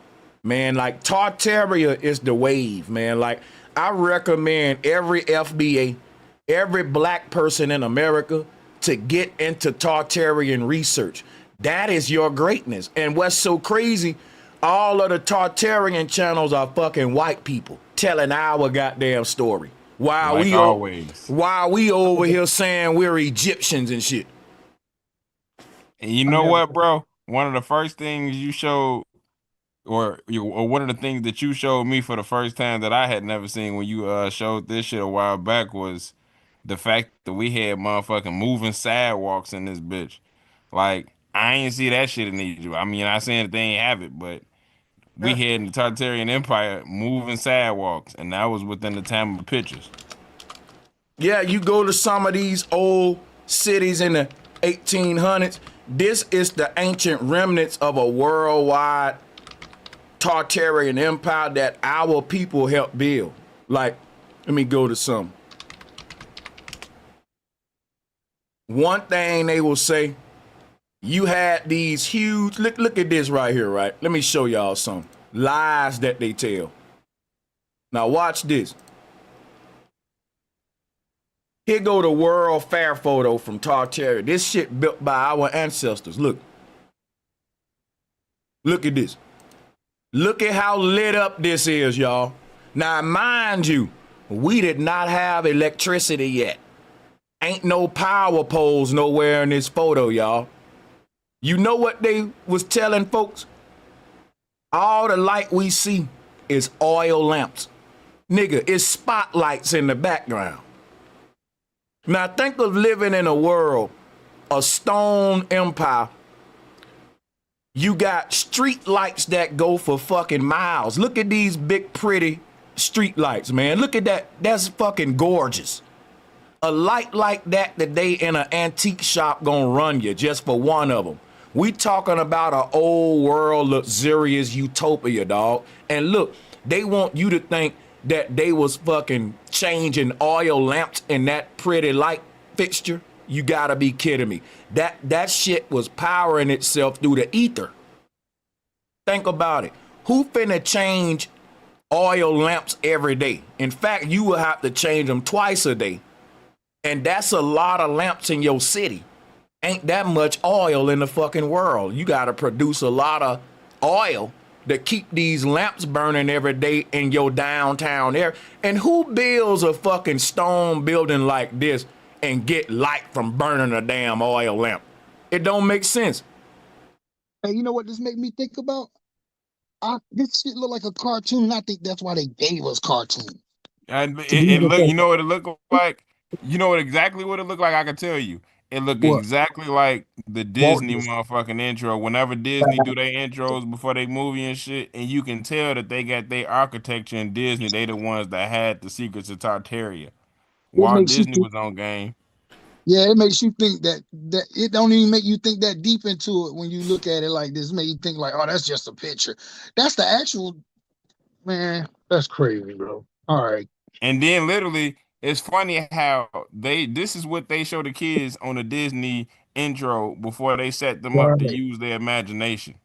Speaker 1: man. Like Tartaria is the wave, man. Like I recommend every FBA, every black person in America to get into Tartarian research. That is your greatness. And what's so crazy, all of the Tartarian channels are fucking white people telling our goddamn story. While we over here saying we're Egyptians and shit.
Speaker 10: And you know what, bro? One of the first things you showed, or one of the things that you showed me for the first time that I had never seen when you showed this shit a while back was the fact that we had motherfucking moving sidewalks in this bitch. Like, I ain't see that shit in Egypt. I mean, I saying that they ain't have it, but we had in the Tartarian Empire moving sidewalks, and that was within the time of the pictures.
Speaker 1: Yeah, you go to some of these old cities in the 1800s. This is the ancient remnants of a worldwide Tartarian empire that our people helped build. Like, let me go to some. One thing they will say, you had these huge, look at this right here, right? Let me show y'all some lies that they tell. Now watch this. Here go the World Fair photo from Tartaria. This shit built by our ancestors. Look. Look at this. Look at how lit up this is, y'all. Now, mind you, we did not have electricity yet. Ain't no power poles nowhere in this photo, y'all. You know what they was telling folks? All the light we see is oil lamps. Nigga, it's spotlights in the background. Now think of living in a world, a stone empire. You got street lights that go for fucking miles. Look at these big pretty street lights, man. Look at that. That's fucking gorgeous. A light like that they in an antique shop gonna run you just for one of them. We talking about an old world luxurious utopia, dog. And look, they want you to think that they was fucking changing oil lamps in that pretty light fixture. You gotta be kidding me. That shit was powering itself through the ether. Think about it. Who finna change oil lamps every day? In fact, you will have to change them twice a day. And that's a lot of lamps in your city. Ain't that much oil in the fucking world. You gotta produce a lot of oil to keep these lamps burning every day in your downtown area. And who builds a fucking stone building like this and get light from burning a damn oil lamp? It don't make sense.
Speaker 9: Hey, you know what this make me think about? This shit look like a cartoon. I think that's why they gave us cartoons.
Speaker 10: And it look, you know what it looked like? You know exactly what it looked like? I can tell you. It looked
Speaker 9: What?
Speaker 10: exactly like the Disney motherfucking intro. Whenever Disney do their intros before they movie and shit, and you can tell that they got their architecture in Disney. They the ones that had the secrets of Tartaria.
Speaker 9: It
Speaker 10: Walt
Speaker 9: makes you
Speaker 10: Disney
Speaker 9: think,
Speaker 10: was on game.
Speaker 9: yeah, it makes you think that it don't even make you think that deep into it when you look at it like this. It make you think like, oh, that's just a picture. That's the actual, man. That's crazy, bro. All right.
Speaker 10: And then literally, it's funny how this is what they show the kids on the Disney intro before they set them up to
Speaker 9: Right.
Speaker 10: use their imagination.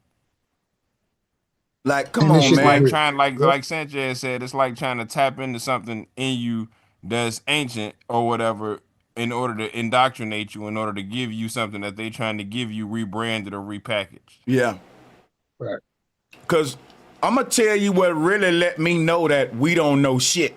Speaker 1: Like, come
Speaker 9: And this
Speaker 1: on,
Speaker 10: It's
Speaker 9: shit
Speaker 10: like
Speaker 1: man.
Speaker 9: real.
Speaker 10: trying,
Speaker 9: Yep.
Speaker 10: like Sanchez said, it's like trying to tap into something in you that's ancient or whatever in order to indoctrinate you, in order to give you something that they trying to give you rebranded or repackaged.
Speaker 1: Yeah.
Speaker 9: Right.
Speaker 1: Cause I'm gonna tell you what really let me know that we don't know shit.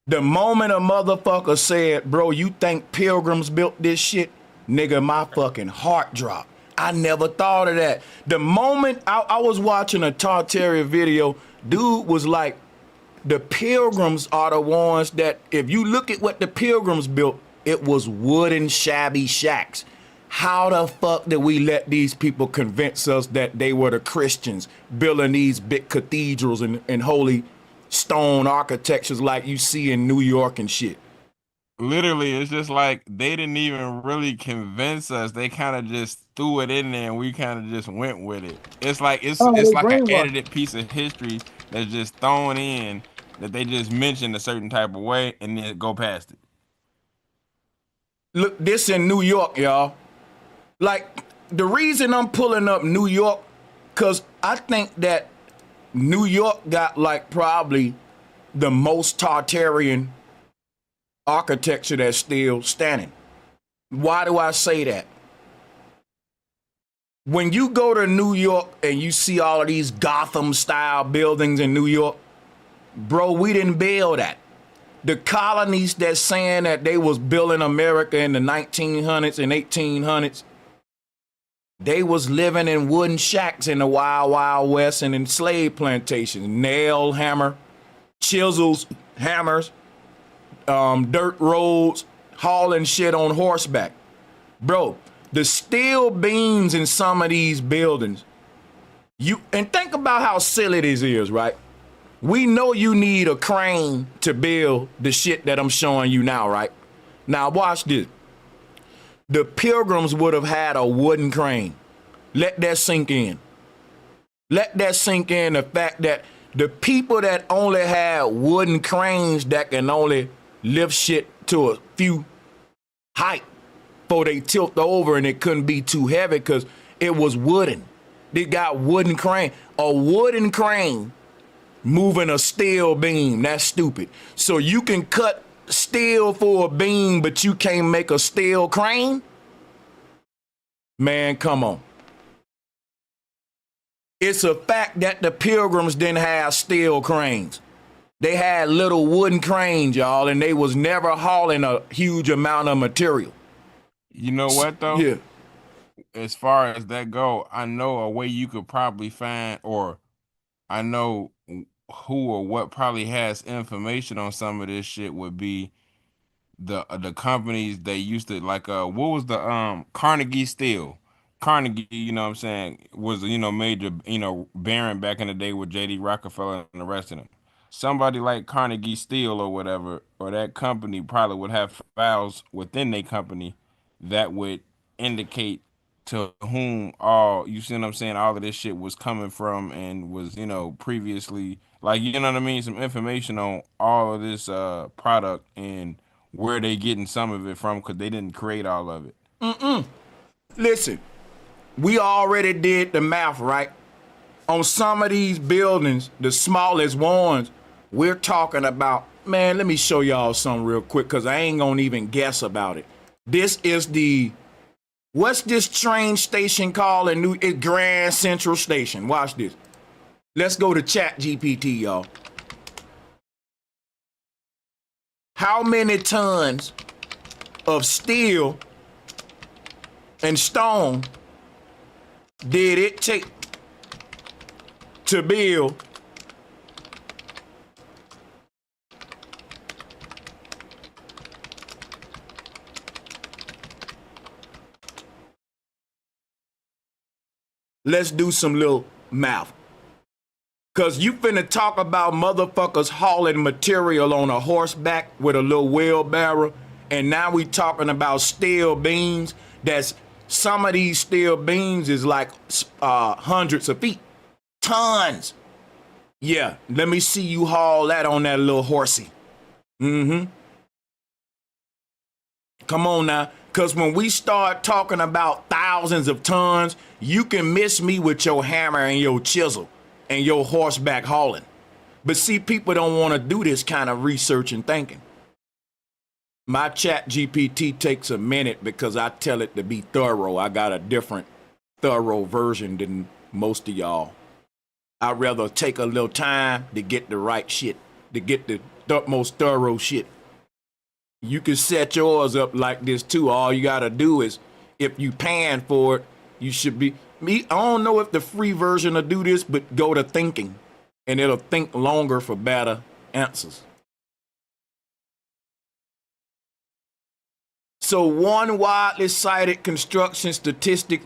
Speaker 1: The moment a motherfucker said, bro, you think pilgrims built this shit? Nigga, my fucking heart dropped. I never thought of that. The moment I was watching a Tartaria video, dude was like, the pilgrims are the ones that, if you look at what the pilgrims built, it was wooden shabby shacks. How the fuck did we let these people convince us that they were the Christians building these big cathedrals and holy stone architectures like you see in New York and shit?
Speaker 10: Literally, it's just like they didn't even really convince us. They kind of just threw it in there and we kind of just went with it. It's like
Speaker 9: Oh,
Speaker 10: it's
Speaker 9: they
Speaker 10: like an
Speaker 9: brainwashed.
Speaker 10: edited piece of history that's just thrown in that they just mentioned a certain type of way and then go past it.
Speaker 1: Look, this in New York, y'all. Like, the reason I'm pulling up New York, because I think that New York got like probably the most Tartarian architecture that's still standing. Why do I say that? When you go to New York and you see all of these Gotham style buildings in New York, bro, we didn't build that. The colonies that's saying that they was building America in the 1900s and 1800s, they was living in wooden shacks in the Wild Wild West and in slave plantations. Nail hammer, chisels, hammers, dirt roads, hauling shit on horseback. Bro, the steel beams in some of these buildings, and think about how silly this is, right? We know you need a crane to build the shit that I'm showing you now, right? Now watch this. The pilgrims would have had a wooden crane. Let that sink in. Let that sink in, the fact that the people that only had wooden cranes that can only lift shit to a few height before they tilt over and it couldn't be too heavy because it was wooden. They got wooden crane. A wooden crane moving a steel beam. That's stupid. So you can cut steel for a beam, but you can't make a steel crane? Man, come on. It's a fact that the pilgrims didn't have steel cranes. They had little wooden cranes, y'all, and they was never hauling a huge amount of material.
Speaker 10: You know what though?
Speaker 1: Yeah.
Speaker 10: As far as that go, I know a way you could probably find, or I know who or what probably has information on some of this shit would be the companies they used to like what was the Carnegie Steel. Carnegie, you know what I'm saying, was major, baron back in the day with JD Rockefeller and the rest of them. Somebody like Carnegie Steel or whatever, or that company probably would have files within their company that would indicate to whom all, you see what I'm saying, all of this shit was coming from and was, previously, like, you know what I mean, some information on all of this product and where they getting some of it from, because they didn't create all of it.
Speaker 1: Listen, we already did the math, right? On some of these buildings, the smallest ones, we're talking about, man, let me show y'all something real quick, because I ain't gonna even guess about it. This is what's this train station called in Grand Central Station? Watch this. Let's go to Chat GPT, y'all. How many tons of steel and stone did it take to build let's do some little math. Cause you finna talk about motherfuckers hauling material on a horseback with a little wheelbarrow, and now we talking about steel beams. That's some of these steel beams is like hundreds of feet, tons. Yeah, let me see you haul that on that little horsey. Come on now, cause when we start talking about thousands of tons, you can miss me with your hammer and your chisel and your horseback hauling. But see, people don't want to do this kind of research and thinking. My Chat GPT takes a minute because I tell it to be thorough. I got a different thorough version than most of y'all. I'd rather take a little time to get the right shit, to get the most thorough shit. You can set yours up like this too. All you gotta do is, if you paying for it, you should be, I don't know if the free version will do this, but go to thinking and it'll think longer for better answers. So one widely cited construction statistic,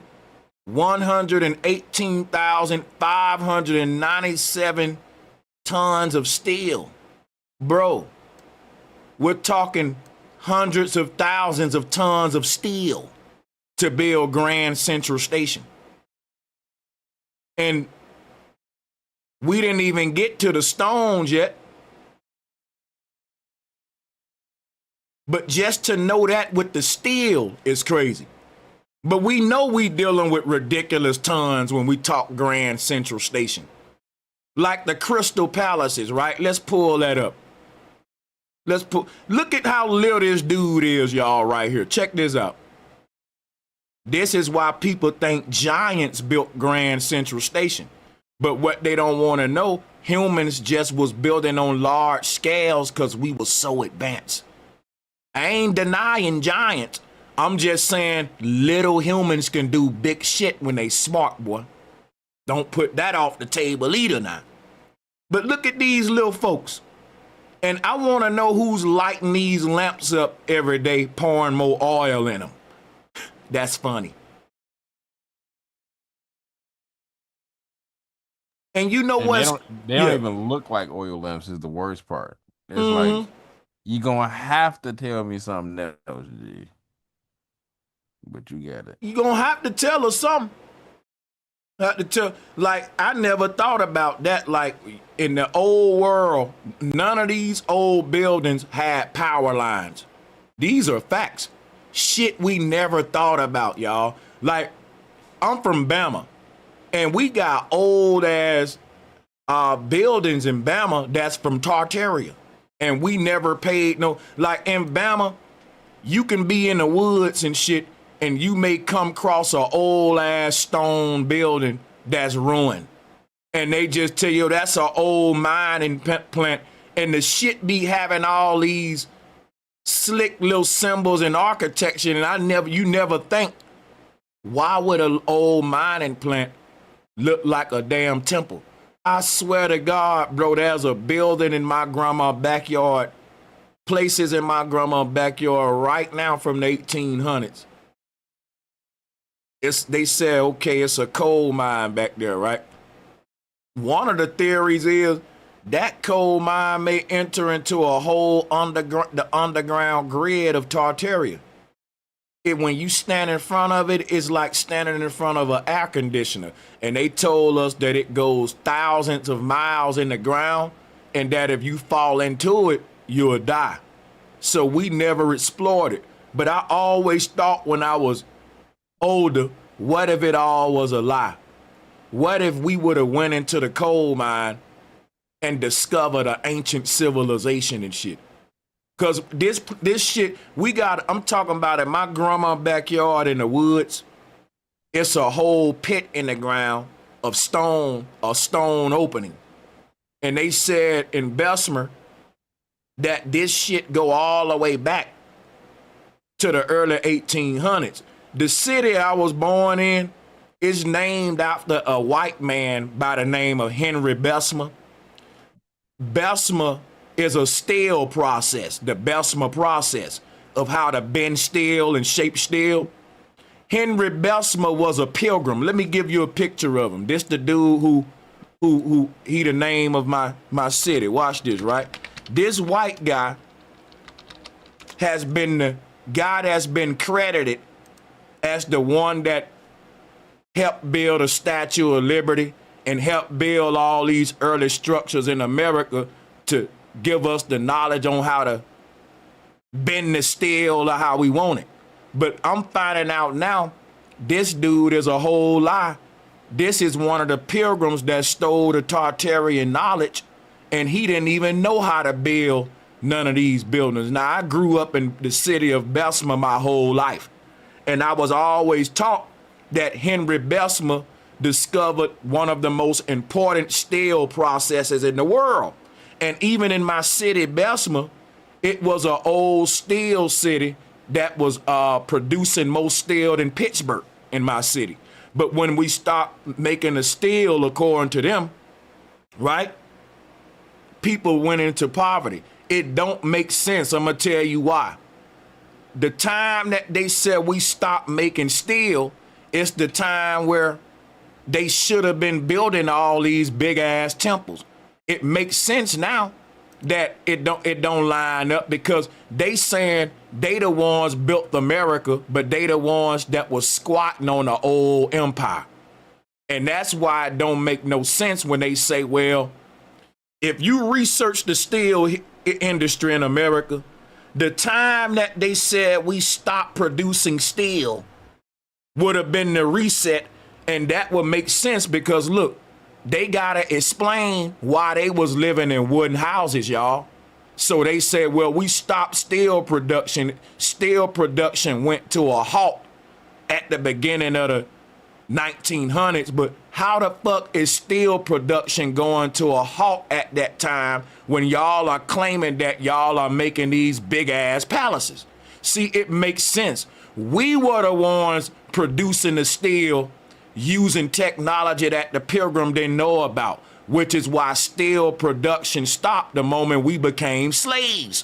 Speaker 1: 118,597 tons of steel. Bro, we're talking hundreds of thousands of tons of steel to build Grand Central Station. And we didn't even get to the stones yet. But just to know that with the steel is crazy. But we know we dealing with ridiculous tons when we talk Grand Central Station. Like the Crystal Palaces, right? Let's pull that up. Look at how little this dude is, y'all, right here. Check this out. This is why people think giants built Grand Central Station. But what they don't want to know, humans just was building on large scales because we were so advanced. I ain't denying giants. I'm just saying little humans can do big shit when they smart, boy. Don't put that off the table either now. But look at these little folks. And I want to know who's lighting these lamps up every day, pouring more oil in them. That's funny. And you know what?
Speaker 10: They don't even look like oil lamps is the worst part. It's like, you're going to have to tell me something else, G. But you got it.
Speaker 1: You're going to have to tell us something. Like, I never thought about that. Like, in the old world, none of these old buildings had power lines. These are facts. Shit we never thought about, y'all. Like, I'm from Bama, and we got old ass buildings in Bama that's from Tartaria, and we never paid no. Like in Bama, you can be in the woods and shit, and you may come across an old ass stone building that's ruined, and they just tell you that's an old mining plant, And the shit be having all these slick little symbols and architecture, and you never think, why would an old mining plant look like a damn temple? I swear to God, bro, there's a building in my grandma's backyard, places in my grandma's backyard right now from the 1800s. They said, okay, it's a coal mine back there, right? One of the theories is that coal mine may enter into a whole underground grid of Tartaria. When you stand in front of it, it's like standing in front of an air conditioner. And they told us that it goes thousands of miles in the ground, and that if you fall into it, you'll die. So we never explored it. But I always thought when I was older, what if it all was a lie? What if we would have went into the coal mine and discovered an ancient civilization and shit? Cause this shit, I'm talking about in my grandma's backyard in the woods, it's a whole pit in the ground of stone, a stone opening. And they said in Bessemer that this shit go all the way back to the early 1800s. The city I was born in is named after a white man by the name of Henry Bessemer. Bessemer is a steel process, the Bessemer process of how to bend steel and shape steel. Henry Bessemer was a pilgrim. Let me give you a picture of him. This the dude who he the name of my city. Watch this, right? This white guy has been the guy that's been credited as the one that helped build a Statue of Liberty and helped build all these early structures in America to give us the knowledge on how to bend the steel or how we want it. But I'm finding out now, this dude is a whole lie. This is one of the pilgrims that stole the Tartarian knowledge, and he didn't even know how to build none of these buildings. Now, I grew up in the city of Bessemer my whole life, and I was always taught that Henry Bessemer discovered one of the most important steel processes in the world. And even in my city, Bessemer, it was an old steel city that was producing more steel than Pittsburgh in my city. But when we stopped making the steel, according to them, right, people went into poverty. It don't make sense. I'm going to tell you why. The time that they said we stopped making steel, it's the time where they should have been building all these big ass temples. It makes sense now that it don't line up, because they saying they the ones built America, but they the ones that was squatting on the old empire. And that's why it don't make no sense when they say, well, if you research the steel industry in America, the time that they said we stopped producing steel would have been the reset. And that would make sense, because look, they gotta explain why they was living in wooden houses, y'all. So they said, well, we stopped steel production. Steel production went to a halt at the beginning of the 1900s. But how the fuck is steel production going to a halt at that time when y'all are claiming that y'all are making these big ass palaces? See, it makes sense. We were the ones producing the steel using technology that the pilgrim didn't know about, which is why steel production stopped the moment we became slaves.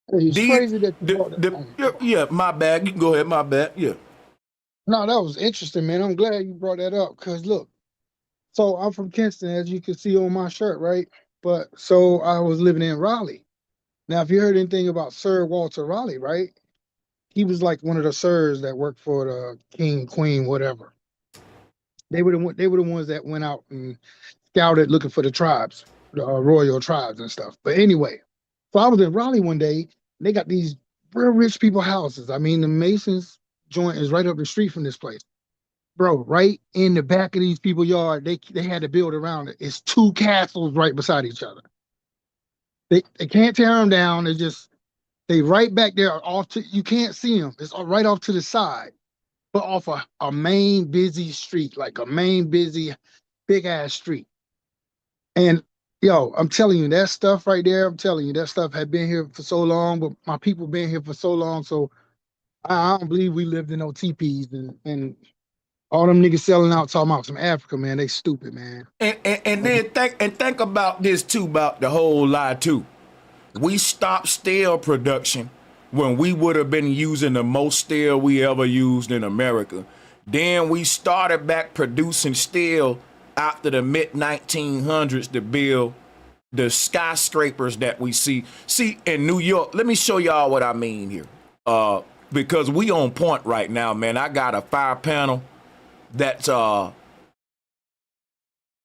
Speaker 9: It's crazy that you brought that.
Speaker 1: Yeah, my bad. You can go ahead, my bad. Yeah.
Speaker 9: No, that was interesting, man. I'm glad you brought that up, because look, so I'm from Kinston, as you can see on my shirt, right? But so I was living in Raleigh. Now, if you heard anything about Sir Walter Raleigh, right? He was like one of the sirs that worked for the king, queen, whatever. They were the ones that went out and scouted looking for the tribes, the royal tribes and stuff. But anyway, so I was in Raleigh one day. They got these real rich people houses. I mean, the Masons joint is right up the street from this place, bro. Right in the back of these people's yard, they had to build around it. It's two castles right beside each other. They can't tear them down. They right back there off to, you can't see them. It's right off to the side, but off a main busy street, like a main busy big ass street. And yo, I'm telling you, that stuff right there, I'm telling you, that stuff had been here for so long, but my people been here for so long. So I don't believe we lived in no teepees and all them niggas selling out talking about some Africa, man. They stupid, man.
Speaker 1: And then think about this too, about the whole lie too. We stopped steel production when we would have been using the most steel we ever used in America. Then we started back producing steel after the mid 1900s to build the skyscrapers that we see. See, in New York, let me show y'all what I mean here. Because we on point right now, man. I got a fire panel that's on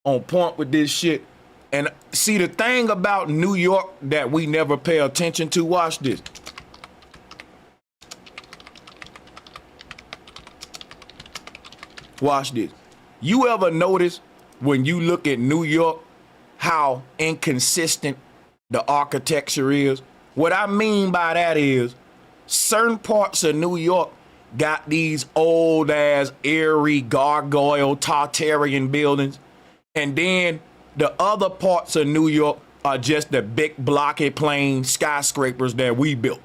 Speaker 1: point with this shit. And see, the thing about New York that we never pay attention to, watch this. Watch this. You ever notice when you look at New York how inconsistent the architecture is? What I mean by that is certain parts of New York got these old ass eerie gargoyle Tartarian buildings, and then the other parts of New York are just the big blocky plain skyscrapers that we built.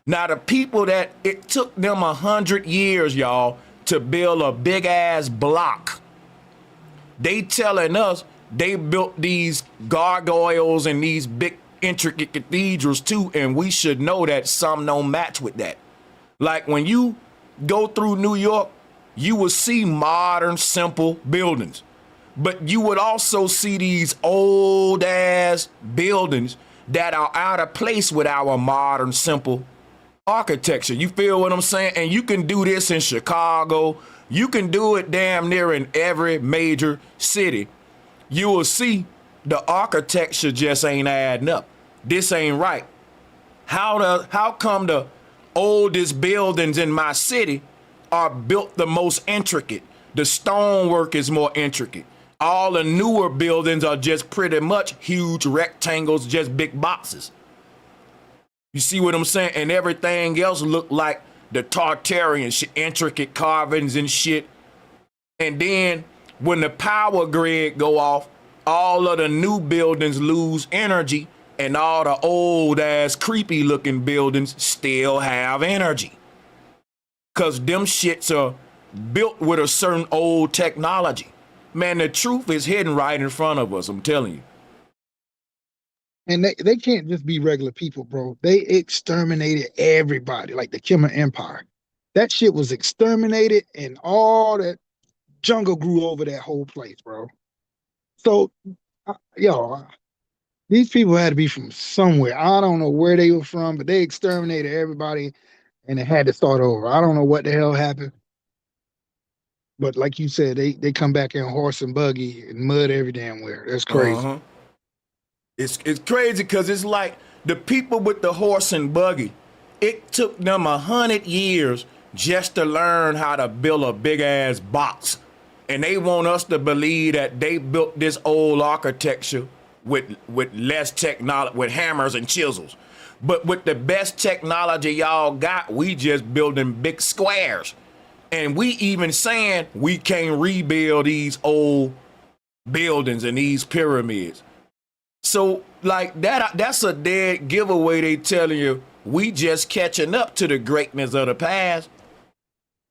Speaker 1: Now the people that it took them 100 years, y'all, to build a big ass block, they telling us they built these gargoyles and these big intricate cathedrals too, and we should know that some don't match with that. Like when you go through New York, you will see modern, simple buildings, but you would also see these old ass buildings that are out of place with our modern, simple architecture. You feel what I'm saying? And you can do this in Chicago. You can do it damn near in every major city. You will see the architecture just ain't adding up. This ain't right. How come the oldest buildings in my city are built the most intricate? The stonework is more intricate. All the newer buildings are just pretty much huge rectangles, just big boxes. You see what I'm saying? And everything else look like the Tartarian shit, intricate carvings and shit. And then when the power grid go off, all of the new buildings lose energy, and all the old ass creepy looking buildings still have energy. Cause them shits are built with a certain old technology. Man, the truth is hidden right in front of us, I'm telling you.
Speaker 9: And they can't just be regular people, bro. They exterminated everybody, like the Khmer Empire. That shit was exterminated, and all that jungle grew over that whole place, bro. So, yo, these people had to be from somewhere. I don't know where they were from, but they exterminated everybody, and it had to start over. I don't know what the hell happened. But like you said, they come back in horse and buggy and mud every damn where. That's crazy.
Speaker 1: Uh-huh. It's crazy because it's like the people with the horse and buggy, it took them 100 years just to learn how to build a big ass box. And they want us to believe that they built this old architecture with less technology, with hammers and chisels. But with the best technology y'all got, we just building big squares. And we even saying we can't rebuild these old buildings and these pyramids. So like that's a dead giveaway. They telling you we just catching up to the greatness of the past.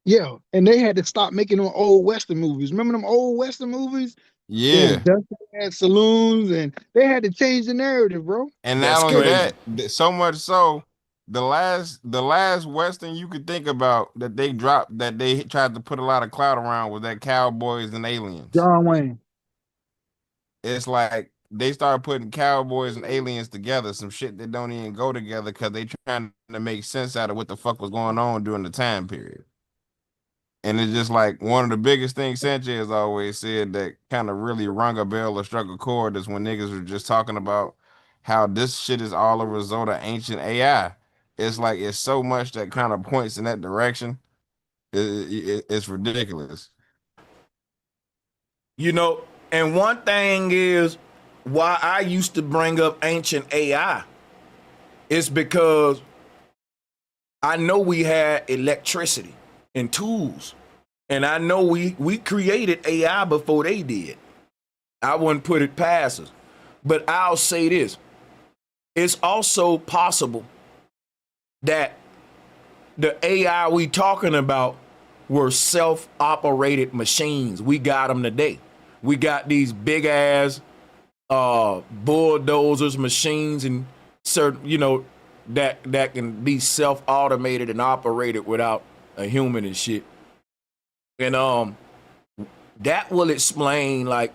Speaker 9: Yeah, and they had to stop making them old Western movies. Remember them old Western movies?
Speaker 10: Yeah.
Speaker 9: They had saloons, and they had to change the narrative, bro.
Speaker 10: And not only that, so much so, the last Western you could think about that they dropped, that they tried to put a lot of clout around, was that Cowboys and Aliens.
Speaker 9: John Wayne.
Speaker 10: It's like they started putting Cowboys and Aliens together, some shit that don't even go together because they trying to make sense out of what the fuck was going on during the time period. And it's just like one of the biggest things Sanchez always said that kind of really rung a bell or struck a chord is when niggas were just talking about how this shit is all a result of ancient AI. It's like it's so much that kind of points in that direction. It's ridiculous.
Speaker 1: You know, and one thing is why I used to bring up ancient AI is because I know we had electricity and tools, and I know we created AI before they did. I wouldn't put it past us. But I'll say this. It's also possible that the AI we talking about were self-operated machines. We got them today. We got these big ass bulldozers, machines, and certain, you know, that can be self-automated and operated without a human and shit. And that will explain
Speaker 10: Like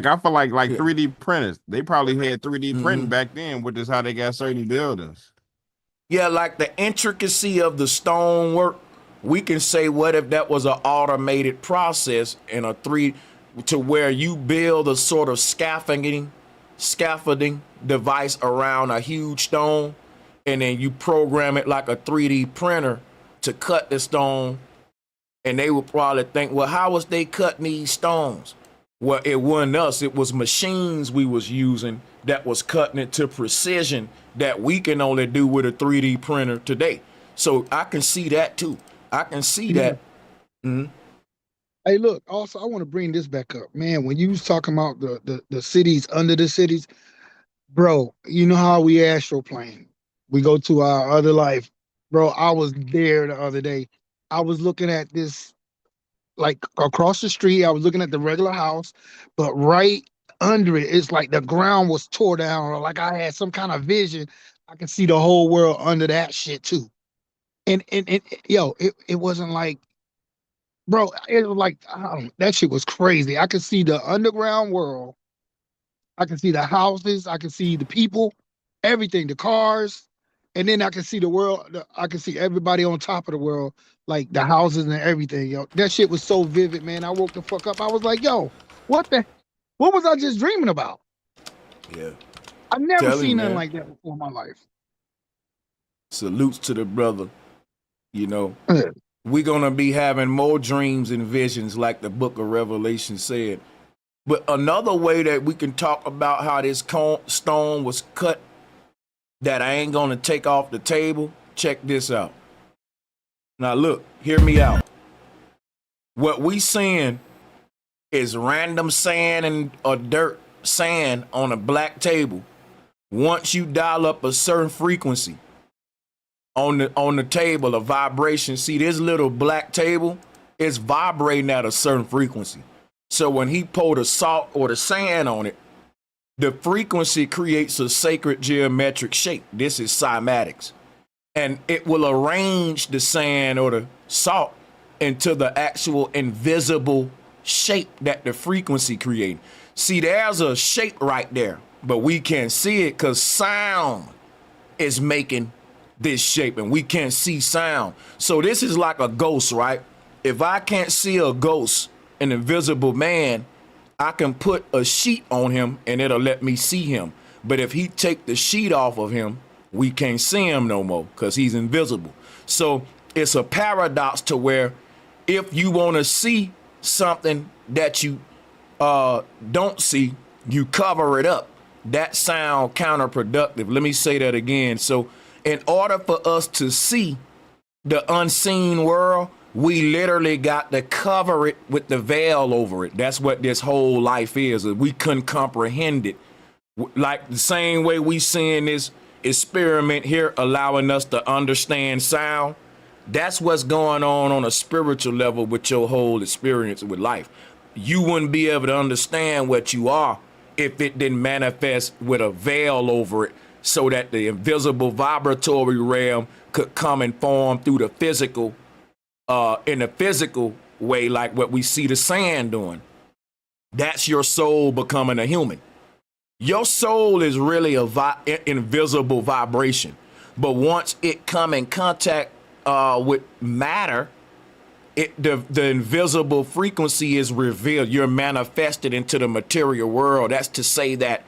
Speaker 10: I feel like 3D printers. They probably had 3D printing back then, which is how they got certain buildings.
Speaker 1: Yeah, like the intricacy of the stonework. We can say, what if that was an automated process in a to where you build a sort of scaffolding device around a huge stone, and then you program it like a 3D printer to cut the stone. And they would probably think, well, how was they cutting these stones? Well, it wasn't us. It was machines we was using that was cutting it to precision that we can only do with a 3D printer today. So I can see that too. I can see that. Mm-hmm.
Speaker 9: Hey, look, also, I want to bring this back up. Man, when you was talking about the cities under the cities, bro, you know how we astroplane. We go to our other life. Bro, I was there the other day. I was looking at this, like across the street, I was looking at the regular house, but right under it, it's like the ground was tore down, or like I had some kind of vision. I could see the whole world under that shit too. And yo, it wasn't like, bro, it was like, that shit was crazy. I could see the underground world. I could see the houses. I could see the people, everything, the cars. And then I could see the world. I could see everybody on top of the world, like the houses and everything, yo. That shit was so vivid, man. I woke the fuck up. I was like, yo, what was I just dreaming about?
Speaker 1: Yeah.
Speaker 9: I've never seen nothing like that before in my life.
Speaker 1: Salutes to the brother. You know, we're going to be having more dreams and visions like the book of Revelation said. But another way that we can talk about how this stone was cut that I ain't going to take off the table, check this out. Now look, hear me out. What we seeing is random sand and or dirt sand on a black table. Once you dial up a certain frequency on the table, a vibration, see this little black table is vibrating at a certain frequency. So when he poured the salt or the sand on it, the frequency creates a sacred geometric shape. This is cymatics. And it will arrange the sand or the salt into the actual invisible shape that the frequency creates. See, there's a shape right there, but we can't see it because sound is making this shape and we can't see sound. So this is like a ghost, right? If I can't see a ghost, an invisible man, I can put a sheet on him and it'll let me see him. But if he take the sheet off of him, we can't see him no more because he's invisible. So it's a paradox to where if you want to see something that you don't see, you cover it up. That sound counterproductive. Let me say that again. So in order for us to see the unseen world, we literally got to cover it with the veil over it. That's what this whole life is. We couldn't comprehend it. Like the same way we seeing this experiment here allowing us to understand sound. That's what's going on a spiritual level with your whole experience with life. You wouldn't be able to understand what you are if it didn't manifest with a veil over it so that the invisible vibratory realm could come and form through the physical, in a physical way, like what we see the sand doing. That's your soul becoming a human. Your soul is really a invisible vibration. But once it come in contact with matter, the invisible frequency is revealed. You're manifested into the material world. That's to say that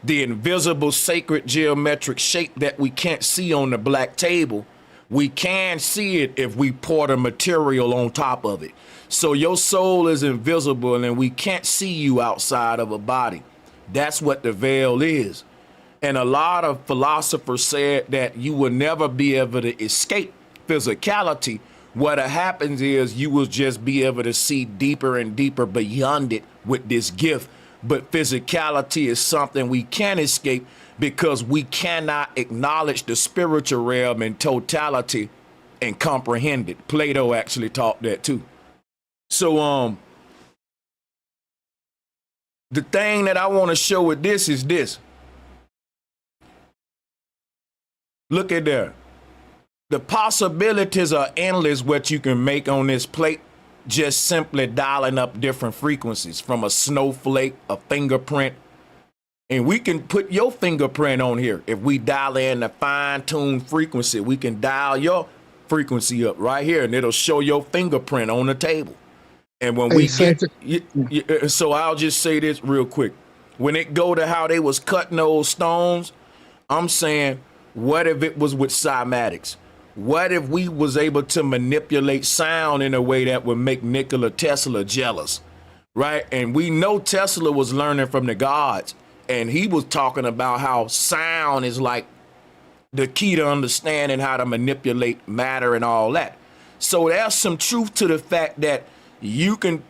Speaker 1: the invisible sacred geometric shape that we can't see on the black table, we can see it if we pour the material on top of it. So your soul is invisible and we can't see you outside of a body. That's what the veil is. And a lot of philosophers said that you will never be able to escape physicality. What happens is you will just be able to see deeper and deeper beyond it with this gift. but physicality is something we can't escape because we cannot acknowledge the spiritual realm in totality and comprehend it. Plato actually taught that too. So the thing that I want to show with this is this. Look at there. The possibilities are endless what you can make on this plate, just simply dialing up different frequencies from a snowflake, a fingerprint. And we can put your fingerprint on here. If we dial in the fine-tuned frequency, we can dial your frequency up right here, and it'll show your fingerprint on the table. And when we get, so I'll just say this real quick. When it go to how they was cutting those stones, I'm saying, what if it was with cymatics? What if we was able to manipulate sound in a way that would make Nikola Tesla jealous, right? And we know Tesla was learning from the gods, and he was talking about how sound is like the key to understanding how to manipulate matter and all that. So there's some truth to the fact that you can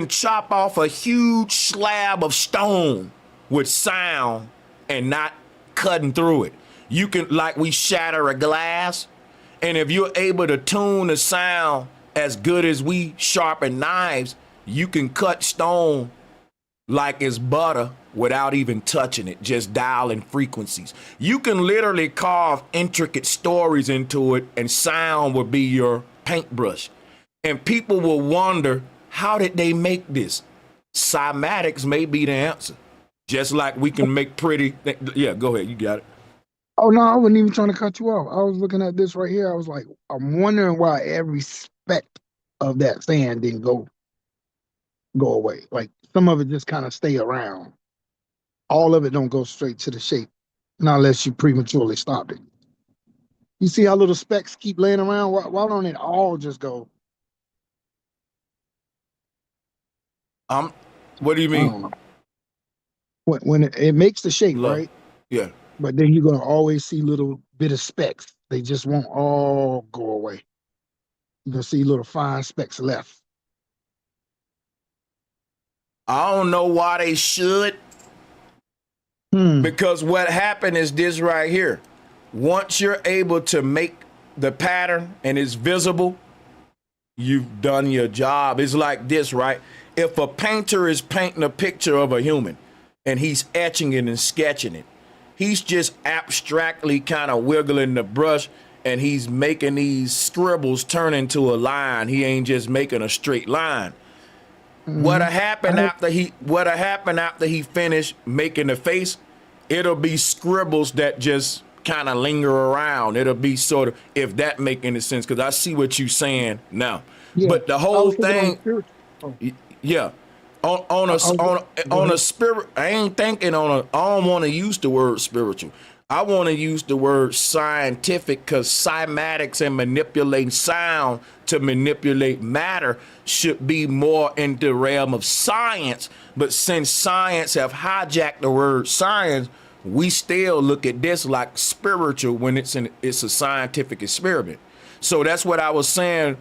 Speaker 1: chop off a huge slab of stone with sound and not cutting through it. You can, like we shatter a glass, and if you're able to tune the sound as good as we sharpen knives, you can cut stone like it's butter without even touching it, just dialing frequencies. You can literally carve intricate stories into it, and sound will be your paintbrush. And people will wonder, how did they make this? Cymatics may be the answer. Just like we can make pretty, yeah, go ahead, you got it.
Speaker 9: Oh no, I wasn't even trying to cut you off. I was looking at this right here. I was like, I'm wondering why every speck of that sand didn't go away. Like some of it just kind of stay around. All of it don't go straight to the shape, not unless you prematurely stopped it. You see how little specks keep laying around? Why don't it all just go?
Speaker 1: What do you mean?
Speaker 9: When it makes the shape, right?
Speaker 1: Yeah.
Speaker 9: But then you're gonna always see little bit of specks. They just won't all go away. You're gonna see little fine specks left.
Speaker 1: I don't know why they should. Because what happened is this right here. Once you're able to make the pattern and it's visible, you've done your job. It's like this, right? If a painter is painting a picture of a human and he's etching it and sketching it, he's just abstractly kind of wiggling the brush, and he's making these scribbles turn into a line. He ain't just making a straight line. What'll happen after he finished making the face? It'll be scribbles that just kind of linger around. It'll be sort of, if that make any sense, because I see what you're saying now. Yeah, but the whole thing, yeah. On a spirit, I ain't thinking on a, I don't want to use the word spiritual. I want to use the word scientific, because cymatics and manipulating sound to manipulate matter should be more in the realm of science. But since science have hijacked the word science, we still look at this like spiritual when it's a scientific experiment. So that's what I was saying.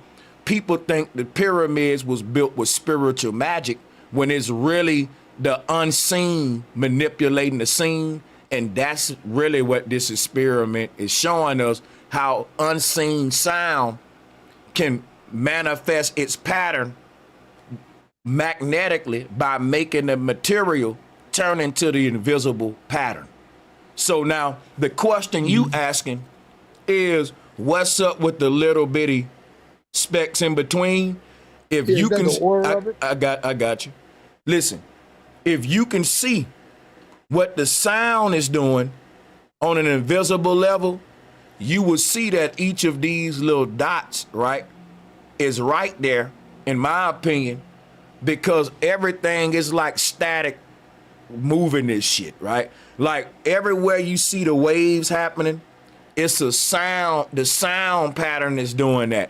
Speaker 1: People think the pyramids was built with spiritual magic, when it's really the unseen manipulating the seen. And that's really what this experiment is showing us, how unseen sound can manifest its pattern magnetically by making the material turn into the invisible pattern. So now the question you asking is, what's up with the little bitty specks in between? If you can, I got you. Listen, if you can see what the sound is doing on an invisible level, you will see that each of these little dots, right, is right there, in my opinion, because everything is like static moving this shit, right? Like everywhere you see the waves happening, it's a sound, the sound pattern is doing that.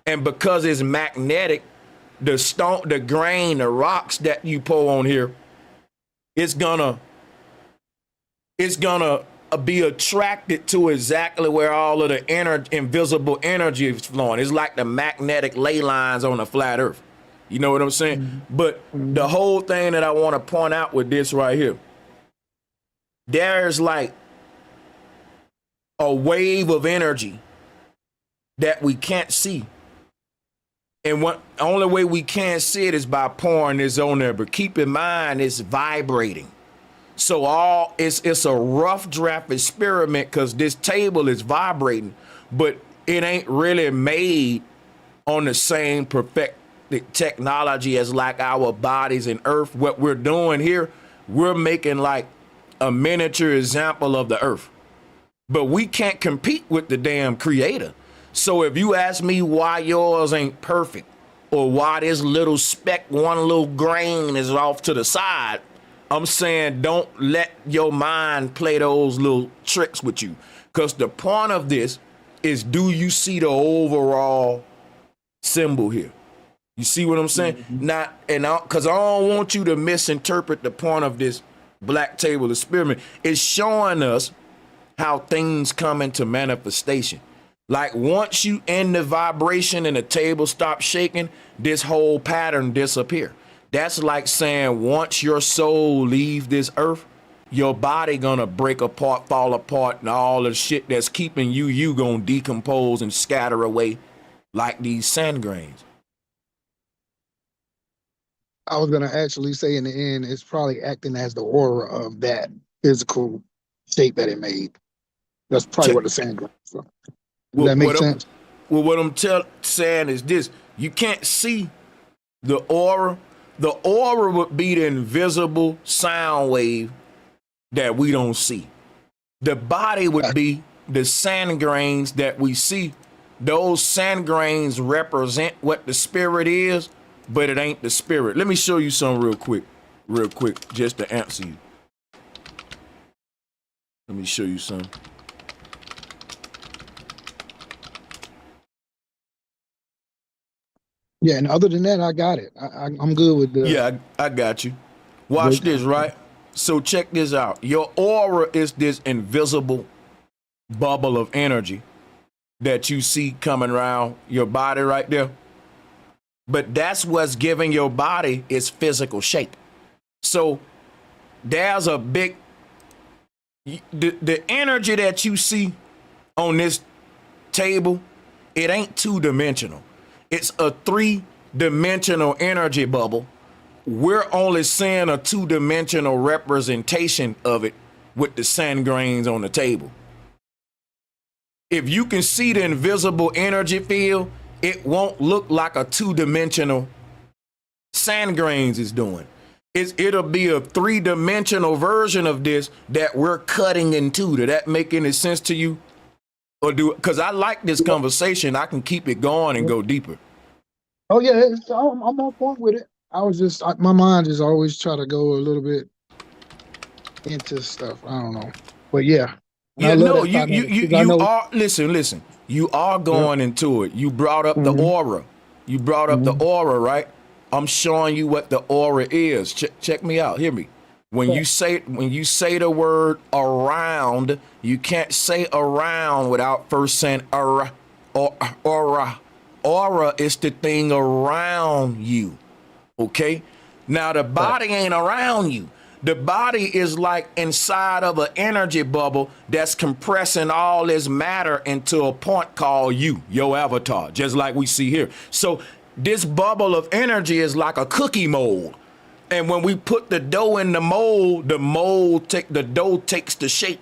Speaker 1: And because it's magnetic, the stone, the grain, the rocks that you pull on here, it's gonna be attracted to exactly where all of the invisible energy is flowing. It's like the magnetic ley lines on a flat earth. You know what I'm saying? But the whole thing that I want to point out with this right here, there's like a wave of energy that we can't see. And what only way we can see it is by pouring this on there. But keep in mind, it's vibrating. So it's a rough draft experiment because this table is vibrating, but it ain't really made on the same perfect technology as like our bodies and Earth. What we're doing here, we're making like a miniature example of the Earth, but we can't compete with the damn creator. So if you ask me why yours ain't perfect or why this little speck, one little grain is off to the side, I'm saying don't let your mind play those little tricks with you. Because the point of this is, do you see the overall symbol here? You see what I'm saying? Because I don't want you to misinterpret the point of this black table experiment. It's showing us how things come into manifestation. Like once you end the vibration and the table stops shaking, this whole pattern disappear. That's like saying once your soul leave this earth, your body gonna break apart, fall apart, and all the shit that's keeping you gonna decompose and scatter away like these sand grains.
Speaker 9: I was gonna actually say in the end, it's probably acting as the aura of that physical shape that it made. That's probably what the sand grains are. Does that make sense?
Speaker 1: What I'm saying is this: you can't see the aura. The aura would be the invisible sound wave that we don't see. The body would be the sand grains that we see. Those sand grains represent what the spirit is, but it ain't the spirit. Let me show you something real quick, just to answer you. Let me show you something.
Speaker 9: Yeah, and other than that, I got it. I'm good with the.
Speaker 1: Yeah, I got you. Watch this, right? So check this out. Your aura is this invisible bubble of energy that you see coming around your body right there. But that's what's giving your body its physical shape. So there's a big, the energy that you see on this table, it ain't two-dimensional. It's a three-dimensional energy bubble. We're only seeing a two-dimensional representation of it with the sand grains on the table. If you can see the invisible energy field, it won't look like a two-dimensional sand grains is doing. It'll be a three-dimensional version of this that we're cutting into. Did that make any sense to you? Or because I like this conversation, I can keep it going and go deeper.
Speaker 9: Oh yeah, I'm on point with it. I was just my mind is always try to go a little bit into stuff. I don't know, but yeah.
Speaker 1: Yeah, no, you are listen. You are going into it. You brought up the aura. You brought up the aura, right? I'm showing you what the aura is. Check me out. Hear me. When you say the word around, you can't say around without first saying aura or aura. Aura is the thing around you. Okay? Now the body ain't around you. The body is like inside of an energy bubble that's compressing all this matter into a point called you, your avatar, just like we see here. So this bubble of energy is like a cookie mold. And when we put the dough in the mold the dough takes the shape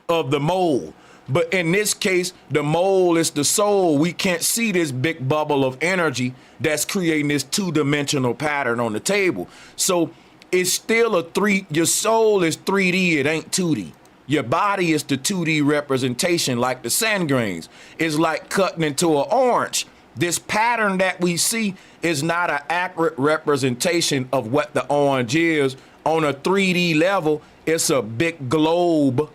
Speaker 1: of the mold. But in this case, the mold is the soul. We can't see this big bubble of energy that's creating this two-dimensional pattern on the table. So it's still your soul is 3D, it ain't 2D. Your body is the 2D representation, like the sand grains. It's like cutting into an orange. This pattern that we see is not an accurate representation of what the orange is. On a 3D level, it's a big globe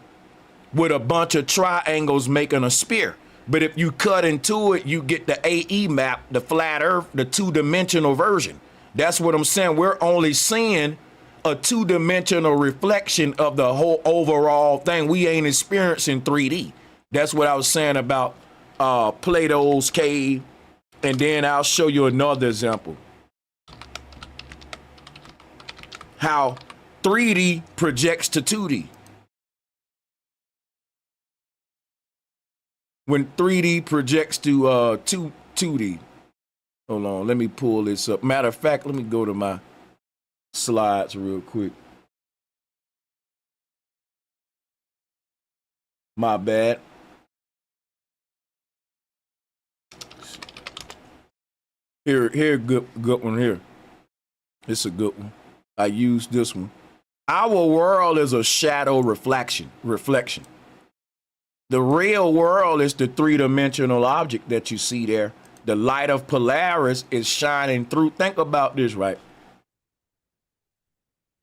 Speaker 1: with a bunch of triangles making a spear. But if you cut into it, you get the AE map, the flat earth, the two-dimensional version. That's what I'm saying. We're only seeing a two-dimensional reflection of the whole overall thing. We ain't experiencing 3D. That's what I was saying about Plato's cave. And then I'll show you another example. how 3D projects to 2D. When 3D projects to 2D. Hold on, let me pull this up. Matter of fact, let me go to my slides real quick. My bad. Here, good one here. It's a good one. I used this one. Our world is a shadow reflection. The real world is the three-dimensional object that you see there. The light of Polaris is shining through. Think about this, right?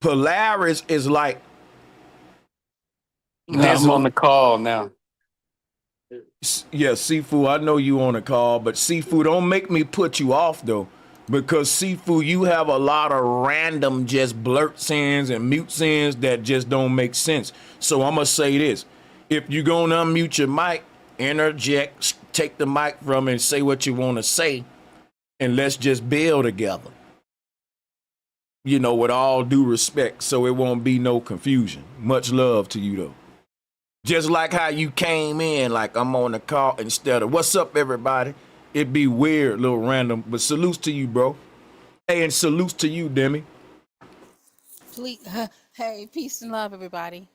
Speaker 1: Polaris is like.
Speaker 11: I'm on the call now.
Speaker 1: Yeah, Sifu, I know you on the call, but Sifu, don't make me put you off though, because Sifu, you have a lot of random just blurt sins and mute sins that just don't make sense. So I'm gonna say this: if you're gonna unmute your mic, interject, take the mic from it and say what you want to say, and let's just build together. You know, with all due respect, so it won't be no confusion. Much love to you though. Just like how you came in, like I'm on the call instead of what's up, everybody. It'd be weird, little random, but salutes to you, bro. Hey, and salutes to you, Demi.
Speaker 12: Hey, peace and love, everybody.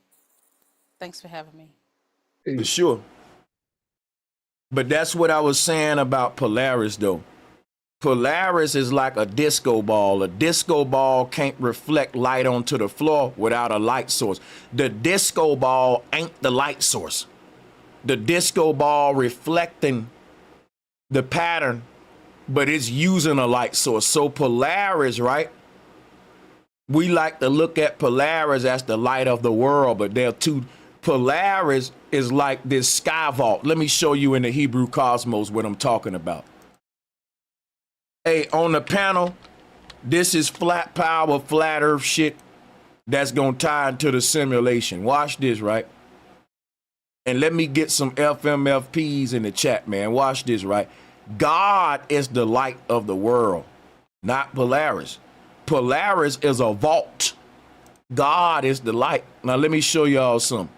Speaker 12: Thanks for having me.
Speaker 1: For sure. But that's what I was saying about Polaris, though. Polaris is like a disco ball. A disco ball can't reflect light onto the floor without a light source. The disco ball ain't the light source. The disco ball reflecting the pattern, but it's using a light source. So Polaris, right? We like to look at Polaris as the light of the world, but they're two. Polaris is like this sky vault. Let me show you in the Hebrew cosmos what I'm talking about. Hey, on the panel, this is flat power, flat earth shit that's gonna tie into the simulation. Watch this, right? And let me get some FMFPs in the chat, man. Watch this, right? God is the light of the world, not Polaris. Polaris is a vault. God is the light. Now, let me show y'all something.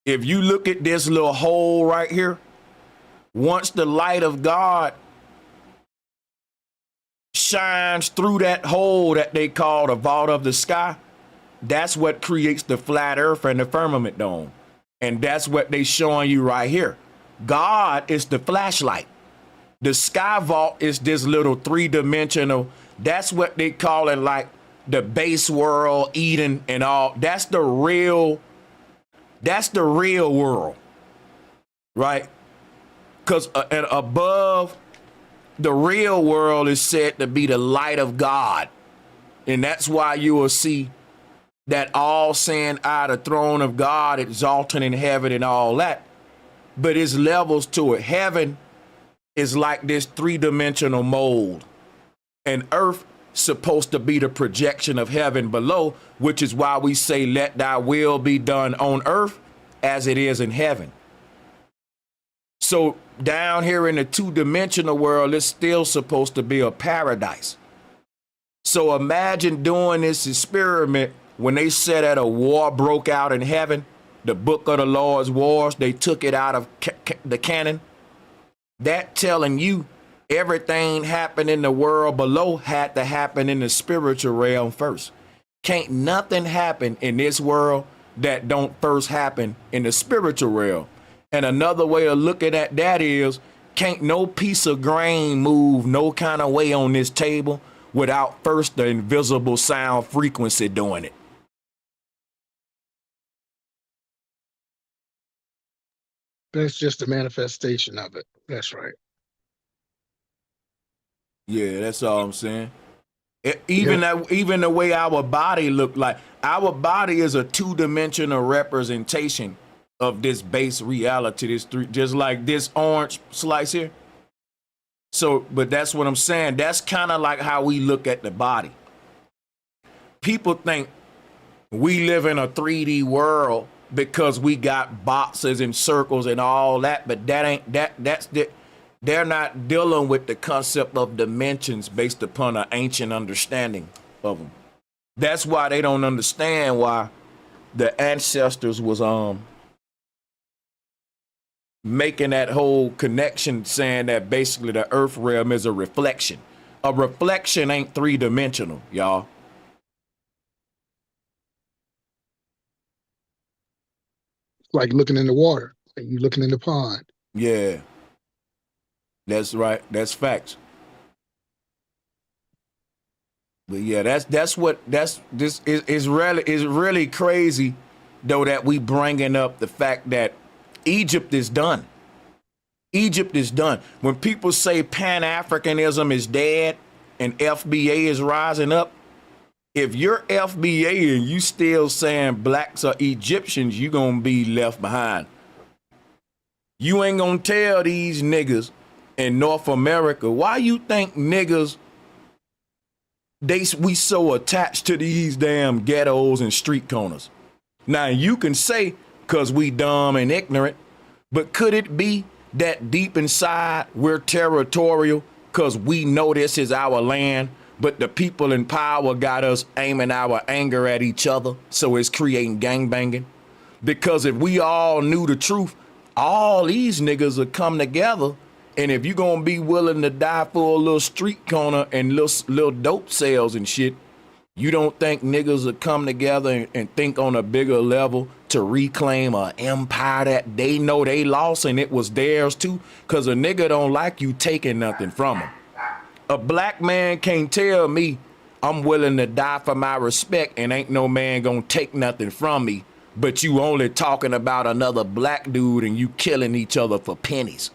Speaker 1: If you look at this little hole right here, once the light of God shines through that hole that they call the vault of the sky, that's what creates the flat earth and the firmament dome. And that's what they showing you right here. God is the flashlight. The sky vault is this little three-dimensional, that's what they call it, like the base world, Eden and all. That's the real world, right? Because above the real world is said to be the light of God. And that's why you will see that all saying the throne of God, exalting in heaven and all that. But it's levels to it. Heaven is like this three-dimensional mold. And earth supposed to be the projection of heaven below, which is why we say, let thy will be done on earth as it is in heaven. So down here in the two-dimensional world, it's still supposed to be a paradise. So imagine doing this experiment when they said that a war broke out in heaven, the book of the Lord's wars, they took it out of the canon. That telling you everything happened in the world below had to happen in the spiritual realm first. Can't nothing happen in this world that don't first happen in the spiritual realm. And another way of looking at that is, can't no piece of grain move no kind of way on this table without first the invisible sound frequency doing it.
Speaker 9: That's just a manifestation of it. That's right.
Speaker 1: Yeah, that's all I'm saying. Even the way our body look like, our body is a two-dimensional representation of this base reality, just like this orange slice here. So, but that's what I'm saying. That's kind of like how we look at the body. People think we live in a 3D world because we got boxes and circles and all that, but that ain't They're not dealing with the concept of dimensions based upon an ancient understanding of them. That's why they don't understand why the ancestors was making that whole connection, saying that basically the earth realm is a reflection. A reflection ain't three-dimensional, y'all.
Speaker 9: Like looking in the water, like you looking in the pond.
Speaker 1: Yeah, that's right. That's facts. But yeah, this is really crazy though, that we bringing up the fact that Egypt is done. Egypt is done. When people say Pan-Africanism is dead and FBA is rising up, if you're FBA and you still saying blacks are Egyptians, you gonna be left behind. You ain't gonna tell these niggas in North America why you think niggas we so attached to these damn ghettos and street corners. Now you can say cause we dumb and ignorant, but could it be that deep inside we're territorial cause we know this is our land, but the people in power got us aiming our anger at each other, so it's creating gangbanging? Because if we all knew the truth, all these niggas would come together, and if you gonna be willing to die for a little street corner and little dope sales and shit, you don't think niggas would come together and think on a bigger level to reclaim an empire that they know they lost and it was theirs too? Cause a nigga don't like you taking nothing from him. A black man can't tell me I'm willing to die for my respect and ain't no man gonna take nothing from me, but you only talking about another black dude and you killing each other for pennies.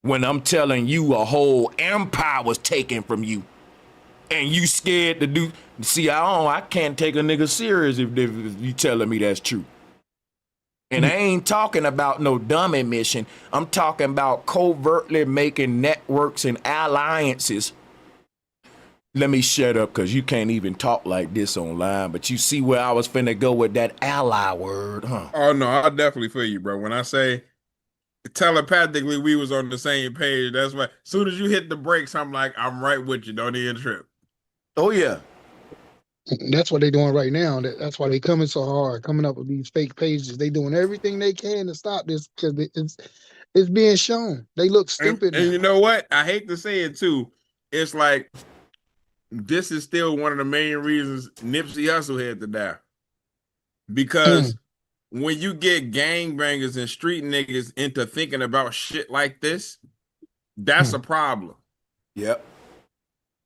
Speaker 1: When I'm telling you a whole empire was taken from you and you scared to do. See, I can't take a nigga serious if you telling me that's true. And I ain't talking about no dumb admission. I'm talking about covertly making networks and alliances. Let me shut up because you can't even talk like this online, but you see where I was finna go with that ally word, huh?
Speaker 10: Oh, no, I definitely feel you, bro. When I say telepathically we was on the same page, that's why as soon as you hit the brakes, I'm like, I'm right with you. Don't even trip.
Speaker 1: Oh, yeah.
Speaker 9: That's what they're doing right now. That's why they coming so hard, coming up with these fake pages. They doing everything they can to stop this because it's being shown. They look stupid
Speaker 10: and
Speaker 9: now.
Speaker 10: you know what? I hate to say it too. It's like this is still one of the main reasons Nipsey Hussle had to die. Because when you get gangbangers and street niggas into thinking about shit like this, that's a problem.
Speaker 1: Yep.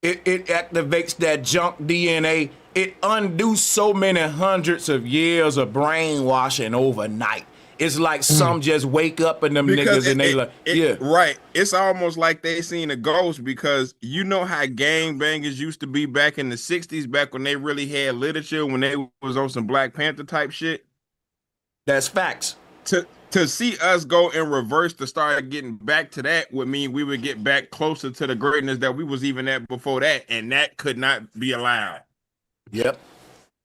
Speaker 1: It activates that junk DNA. It undoes so many hundreds of years of brainwashing overnight. It's like some just wake up in them niggas and they like, yeah.
Speaker 10: Right. It's almost like they seen a ghost because you know how gangbangers used to be back in the 60s, back when they really had literature, when they was on some Black Panther type shit.
Speaker 1: That's facts.
Speaker 10: To see us go in reverse to start getting back to that would mean we would get back closer to the greatness that we was even at before that, and that could not be allowed.
Speaker 1: Yep.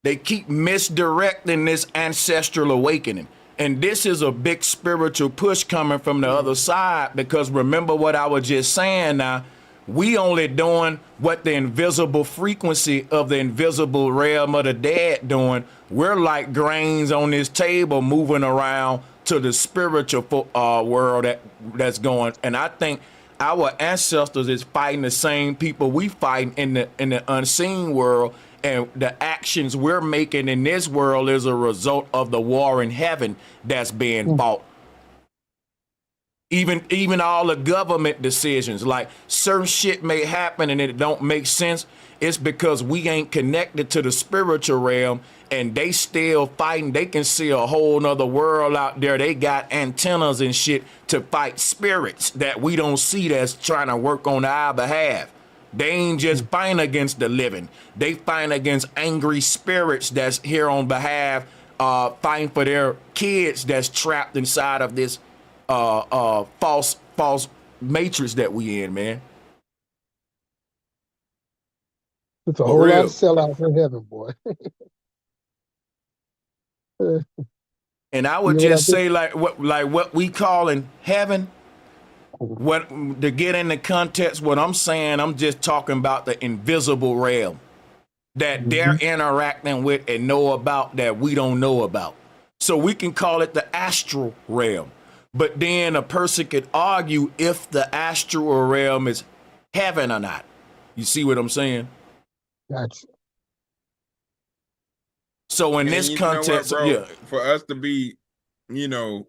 Speaker 1: They keep misdirecting this ancestral awakening. And this is a big spiritual push coming from the other side, because remember what I was just saying now, we only doing what the invisible frequency of the invisible realm of the dead doing. We're like grains on this table moving around to the spiritual world that's going. And I think our ancestors is fighting the same people we fighting in the unseen world. And the actions we're making in this world is a result of the war in heaven that's being fought. Even all the government decisions, like certain shit may happen and it don't make sense. It's because we ain't connected to the spiritual realm and they still fighting. They can see a whole nother world out there. They got antennas and shit to fight spirits that we don't see that's trying to work on our behalf. They ain't just fighting against the living. They fighting against angry spirits that's here on behalf, fighting for their kids that's trapped inside of this false matrix that we in, man.
Speaker 9: It's a whole lot of sellouts in heaven, boy.
Speaker 1: And I would just say, like what we call in heaven, What to get into context, what I'm saying, I'm just talking about the invisible realm that they're interacting with and know about that we don't know about. So we can call it the astral realm. But then a person could argue if the astral realm is heaven or not. You see what I'm saying?
Speaker 9: Gotcha.
Speaker 1: So in
Speaker 10: And
Speaker 1: this
Speaker 10: you know what,
Speaker 1: context,
Speaker 10: bro?
Speaker 1: yeah.
Speaker 10: For us to be, you know,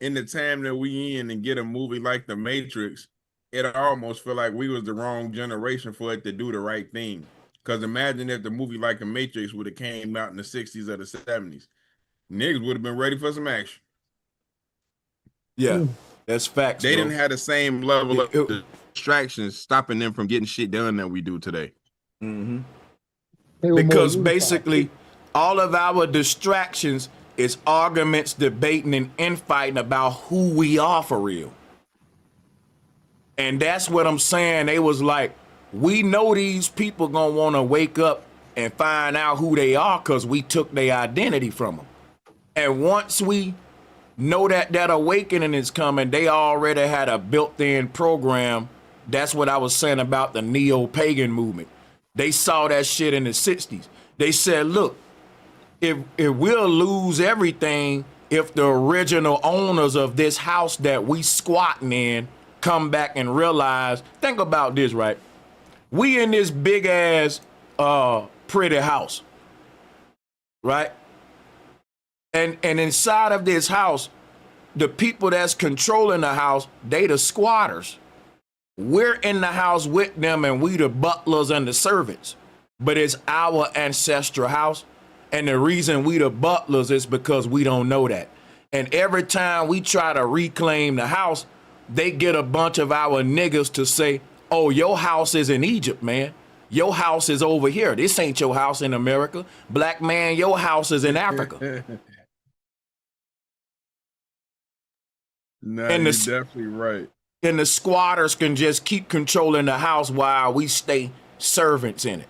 Speaker 10: in the time that we in and get a movie like The Matrix, it almost feel like we was the wrong generation for it to do the right thing. Because imagine if the movie like The Matrix would have came out in the 60s or the 70s. Niggas would have been ready for some action.
Speaker 1: Yeah, that's facts,
Speaker 10: They
Speaker 1: bro.
Speaker 10: didn't have the same level of distractions stopping them from getting shit done that we do today.
Speaker 1: Mm-hmm.
Speaker 9: They were more
Speaker 1: Because
Speaker 9: unified.
Speaker 1: basically, all of our distractions is arguments, debating, and infighting about who we are for real. And that's what I'm saying. They was like, we know these people gonna want to wake up and find out who they are because we took their identity from them. And once we know that that awakening is coming, they already had a built-in program. That's what I was saying about the neo-pagan movement. They saw that shit in the 60s. They said, look, if we'll lose everything if the original owners of this house that we squatting in come back and realize, think about this, right? We in this big ass pretty house, right? And inside of this house, the people that's controlling the house, they the squatters. We're in the house with them and we the butlers and the servants. But it's our ancestral house. And the reason we the butlers is because we don't know that. And every time we try to reclaim the house, they get a bunch of our niggas to say, oh, your house is in Egypt, man. Your house is over here. This ain't your house in America. Black man, your house is in Africa.
Speaker 10: No,
Speaker 1: And
Speaker 10: you're
Speaker 1: the-
Speaker 10: definitely right.
Speaker 1: And the squatters can just keep controlling the house while we stay servants in it.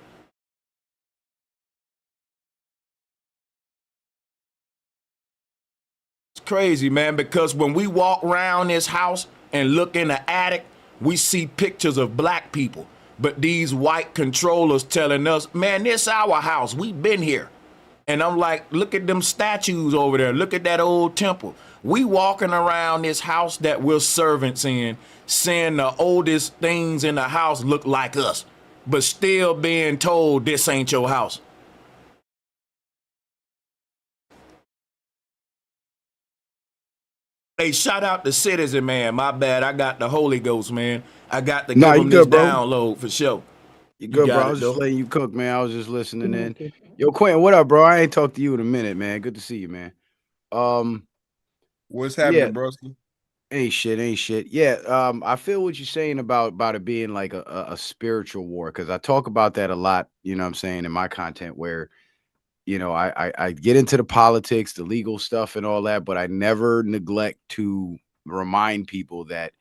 Speaker 1: It's crazy, man, because when we walk around this house and look in the attic, we see pictures of black people. But these white controllers telling us, man, this our house. We've been here. And I'm like, look at them statues over there. Look at that old temple. We walking around this house that we're servants in, seeing the oldest things in the house look like us, but still being told this ain't your house. Hey, shout out to Citizen, man. My bad. I got the Holy Ghost, man. I got to give him this download for sure.
Speaker 13: You good, bro? I was just letting you cook, man. I was just listening in. Yo, Quentin, what up, bro? I ain't talked to you in a minute, man. Good to see you, man.
Speaker 10: What's happening,
Speaker 13: yeah.
Speaker 10: broski?
Speaker 13: Ain't shit. Yeah, I feel what you're saying about it being like a spiritual war, because I talk about that a lot, you know what I'm saying, in my content, where, you know, I get into the politics, the legal stuff and all that, but I never neglect to remind people that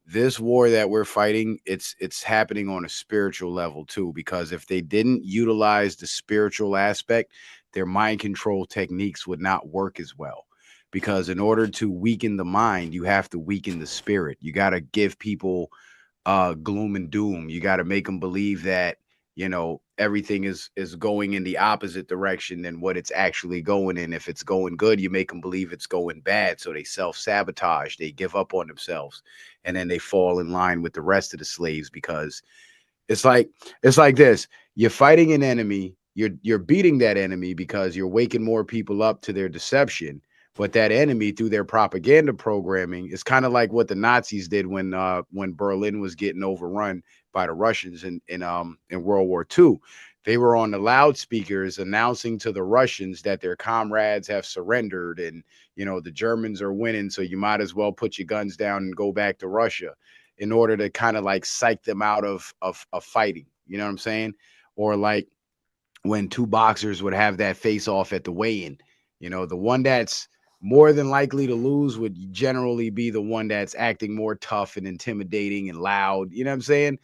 Speaker 13: this war that we're fighting, it's happening on a spiritual level too, because if they didn't utilize the spiritual aspect, their mind control techniques would not work as well. Because in order to weaken the mind, you have to weaken the spirit. You got to give people gloom and doom. You got to make them believe that, you know, everything is going in the opposite direction than what it's actually going in. If it's going good, you make them believe it's going bad. So they self-sabotage, they give up on themselves, and then they fall in line with the rest of the slaves, because it's like this. You're fighting an enemy, you're beating that enemy because you're waking more people up to their deception. But that enemy, through their propaganda programming, is kind of like what the Nazis did when Berlin was getting overrun by the Russians in World War II. They were on the loudspeakers announcing to the Russians that their comrades have surrendered, and, you know, the Germans are winning, so you might as well put your guns down and go back to Russia, in order to kind of like psych them out of fighting. You know what I'm saying? Or like when two boxers would have that face off at the weigh-in, you know, the one that's more than likely to lose would generally be the one that's acting more tough and intimidating and loud. You know what I'm saying?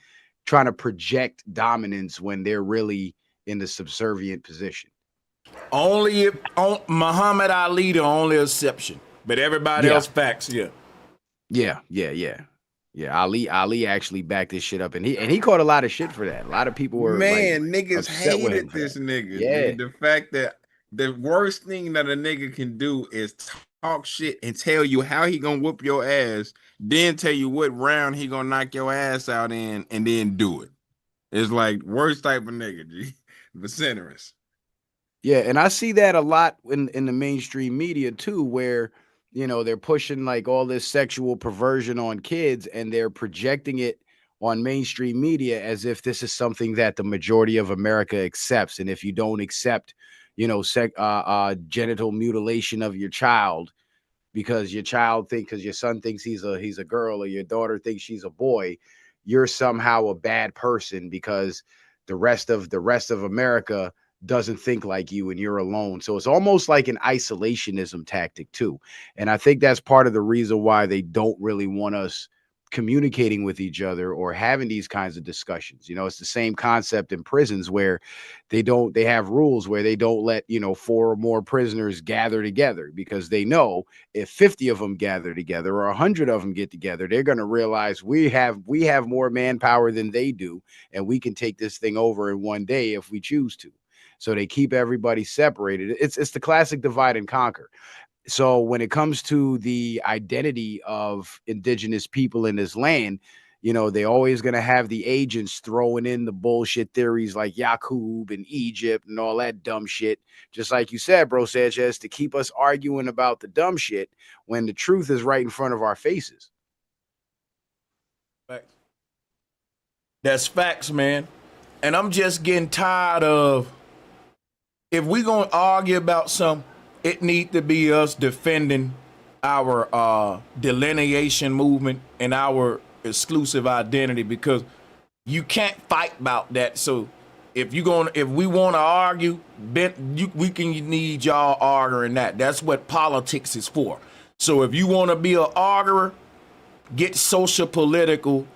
Speaker 13: Trying to project dominance when they're really in the subservient position.
Speaker 1: Only if Muhammad Ali, the only exception, but everybody else facts. Yeah.
Speaker 13: Yeah. Yeah, Ali actually backed this shit up, and he caught a lot of shit for that. A lot of people were like
Speaker 10: Man, niggas
Speaker 13: upset with him
Speaker 10: hated
Speaker 13: for
Speaker 10: this
Speaker 13: that.
Speaker 10: nigga.
Speaker 13: Yeah,
Speaker 10: The fact that the worst thing that a nigga can do is talk shit and tell you how he gonna whoop your ass, then tell you what round he gonna knock your ass out in, and then do it. It's like worst type of nigga, G. Vociferous.
Speaker 13: yeah, and I see that a lot in the mainstream media too, where they're pushing like all this sexual perversion on kids, and they're projecting it on mainstream media as if this is something that the majority of America accepts, and if you don't accept, genital mutilation of your child because because your son thinks he's a girl or your daughter thinks she's a boy, you're somehow a bad person because the rest of America doesn't think like you and you're alone. So it's almost like an isolationism tactic too. And I think that's part of the reason why they don't really want us communicating with each other or having these kinds of discussions. It's the same concept in prisons where they have rules where they don't let, 4 or more prisoners gather together because they know if 50 of them gather together or 100 of them get together, they're going to realize we have more manpower than they do, and we can take this thing over in one day if we choose to. So they keep everybody separated. It's the classic divide and conquer. So when it comes to the identity of indigenous people in this land, they always going to have the agents throwing in the bullshit theories like Yakub and Egypt and all that dumb shit. Just like you said, bro, Sanchez, to keep us arguing about the dumb shit when the truth is right in front of our faces.
Speaker 1: That's facts, man. And I'm just getting tired of, if we're going to argue about something, it need to be us defending our delineation movement and our exclusive identity, because you can't fight about that. So if we want to argue, we can need y'all arguing that. That's what politics is for. So if you want to be an arguer, get social political,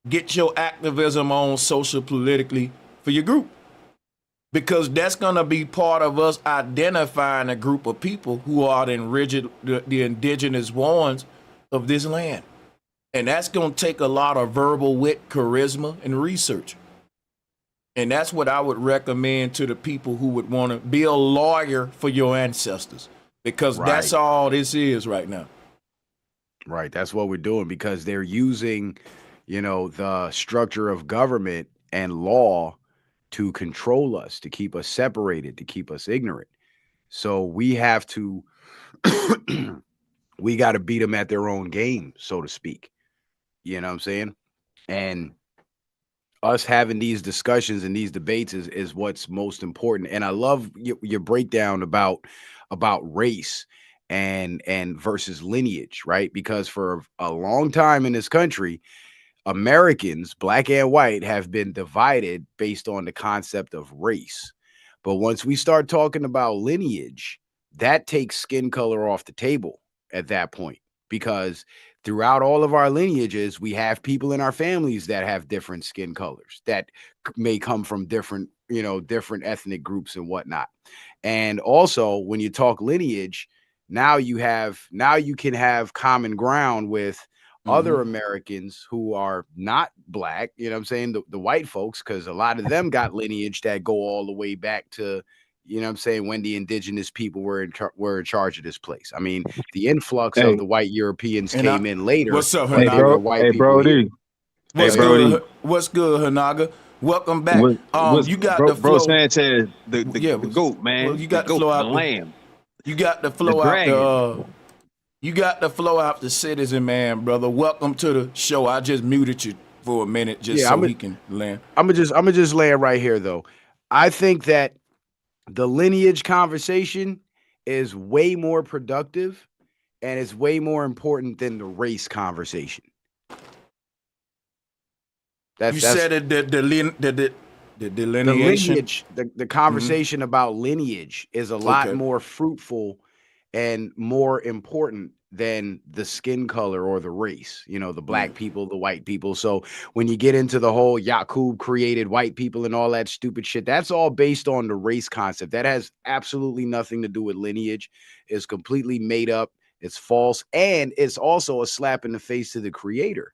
Speaker 1: get your activism on social politically for your group. Because that's going to be part of us identifying a group of people who are the indigenous ones of this land. And that's going to take a lot of verbal wit, charisma, and research. And that's what I would recommend to the people who would want to be a lawyer for your ancestors. Because that's all this is right now.
Speaker 13: Right. That's what we're doing, because they're using, the structure of government and law to control us, to keep us separated, to keep us ignorant. So we have to, we got to beat them at their own game, so to speak. You know what I'm saying? And us having these discussions and these debates is what's most important. And I love your breakdown about race and versus lineage, right? Because for a long time in this country, Americans, black and white, have been divided based on the concept of race. But once we start talking about lineage, that takes skin color off the table at that point, because throughout all of our lineages, we have people in our families that have different skin colors that may come from different ethnic groups and whatnot. And also, when you talk lineage, now you can have common ground with other Americans who are not black, the white folks, because a lot of them got lineage that go all the way back to, when the indigenous people were in charge of this place. I mean, the influx of the white Europeans came in later.
Speaker 1: What's up,
Speaker 13: but there were
Speaker 1: Hanaga?
Speaker 13: white people here.
Speaker 1: What's good, Hanaga? Welcome back. You got the flow.
Speaker 14: Bro Sanchez, the goat, man.
Speaker 1: Well, you got
Speaker 14: the
Speaker 1: the flow
Speaker 14: goat,
Speaker 1: out
Speaker 14: the lamb.
Speaker 1: You got the flow out the you got the flow out the citizen, man, brother. Welcome to the show. I just muted you for a minute so he can land.
Speaker 13: I'm gonna just land right here though. I think that the lineage conversation is way more productive and it's way more important than the race conversation.
Speaker 1: You said it, the delineation.
Speaker 13: The lineage, the conversation about lineage is a lot more fruitful and more important than the skin color or the race, the black people, the white people. So when you get into the whole Yakub created white people and all that stupid shit, that's all based on the race concept. That has absolutely nothing to do with lineage. It's completely made up. It's false. And it's also a slap in the face to the creator,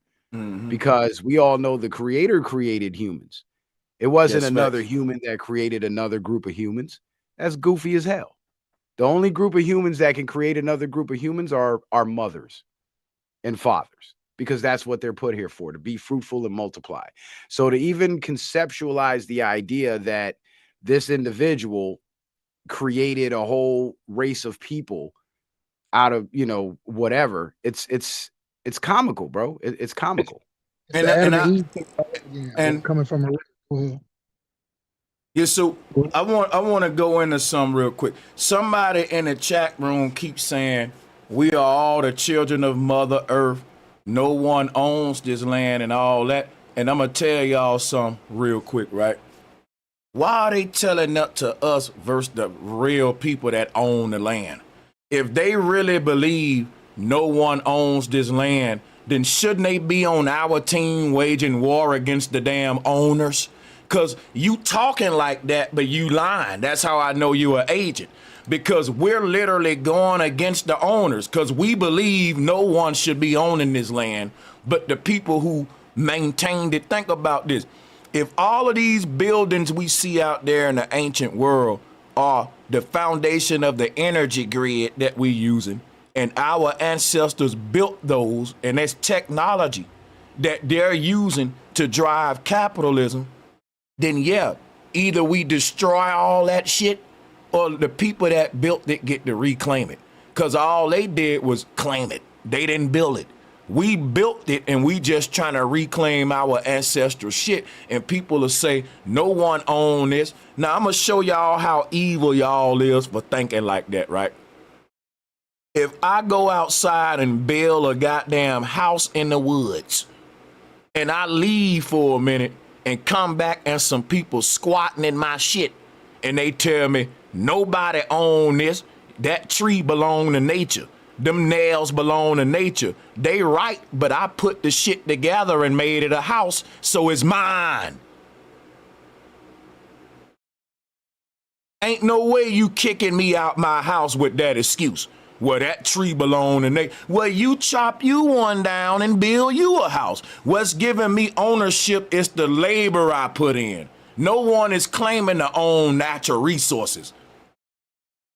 Speaker 13: because we all know the creator created humans. It wasn't
Speaker 1: Yes,
Speaker 13: another
Speaker 1: facts.
Speaker 13: human that created another group of humans. That's goofy as hell. The only group of humans that can create another group of humans are our mothers and fathers, because that's what they're put here for, to be fruitful and multiply. So to even conceptualize the idea that this individual created a whole race of people out of, you know, whatever, it's comical, bro. It's comical.
Speaker 9: It's
Speaker 1: And
Speaker 9: the Adam
Speaker 1: and
Speaker 9: and
Speaker 1: I
Speaker 9: Eve thing all over again,
Speaker 1: and
Speaker 9: coming from a go ahead.
Speaker 1: yeah, so I want to go into some real quick. Somebody in the chat room keeps saying we are all the children of Mother Earth. No one owns this land and all that. And I'm gonna tell y'all something real quick, right? Why are they telling that to us versus the real people that own the land? If they really believe no one owns this land, then shouldn't they be on our team waging war against the damn owners? Because you talking like that, but you lying. That's how I know you an agent. Because we're literally going against the owners, because we believe no one should be owning this land but the people who maintained it. Think about this. If all of these buildings we see out there in the ancient world are the foundation of the energy grid that we're using, and our ancestors built those, and that's technology that they're using to drive capitalism, then yeah, either we destroy all that shit or the people that built it get to reclaim it. Because all they did was claim it. They didn't build it. We built it, and we just trying to reclaim our ancestral shit. And people will say, no one own this. Now, I'm going to show y'all how evil y'all is for thinking like that, right? If I go outside and build a goddamn house in the woods, and I leave for a minute and come back and some people squatting in my shit, and they tell me, nobody own this, that tree belong to nature. Them nails belong to nature. They right, but I put the shit together and made it a house, so it's mine. Ain't no way you kicking me out my house with that excuse. Well, that tree belong to nature. Well, you chop you one down and build you a house. What's giving me ownership is the labor I put in. No one is claiming to own natural resources.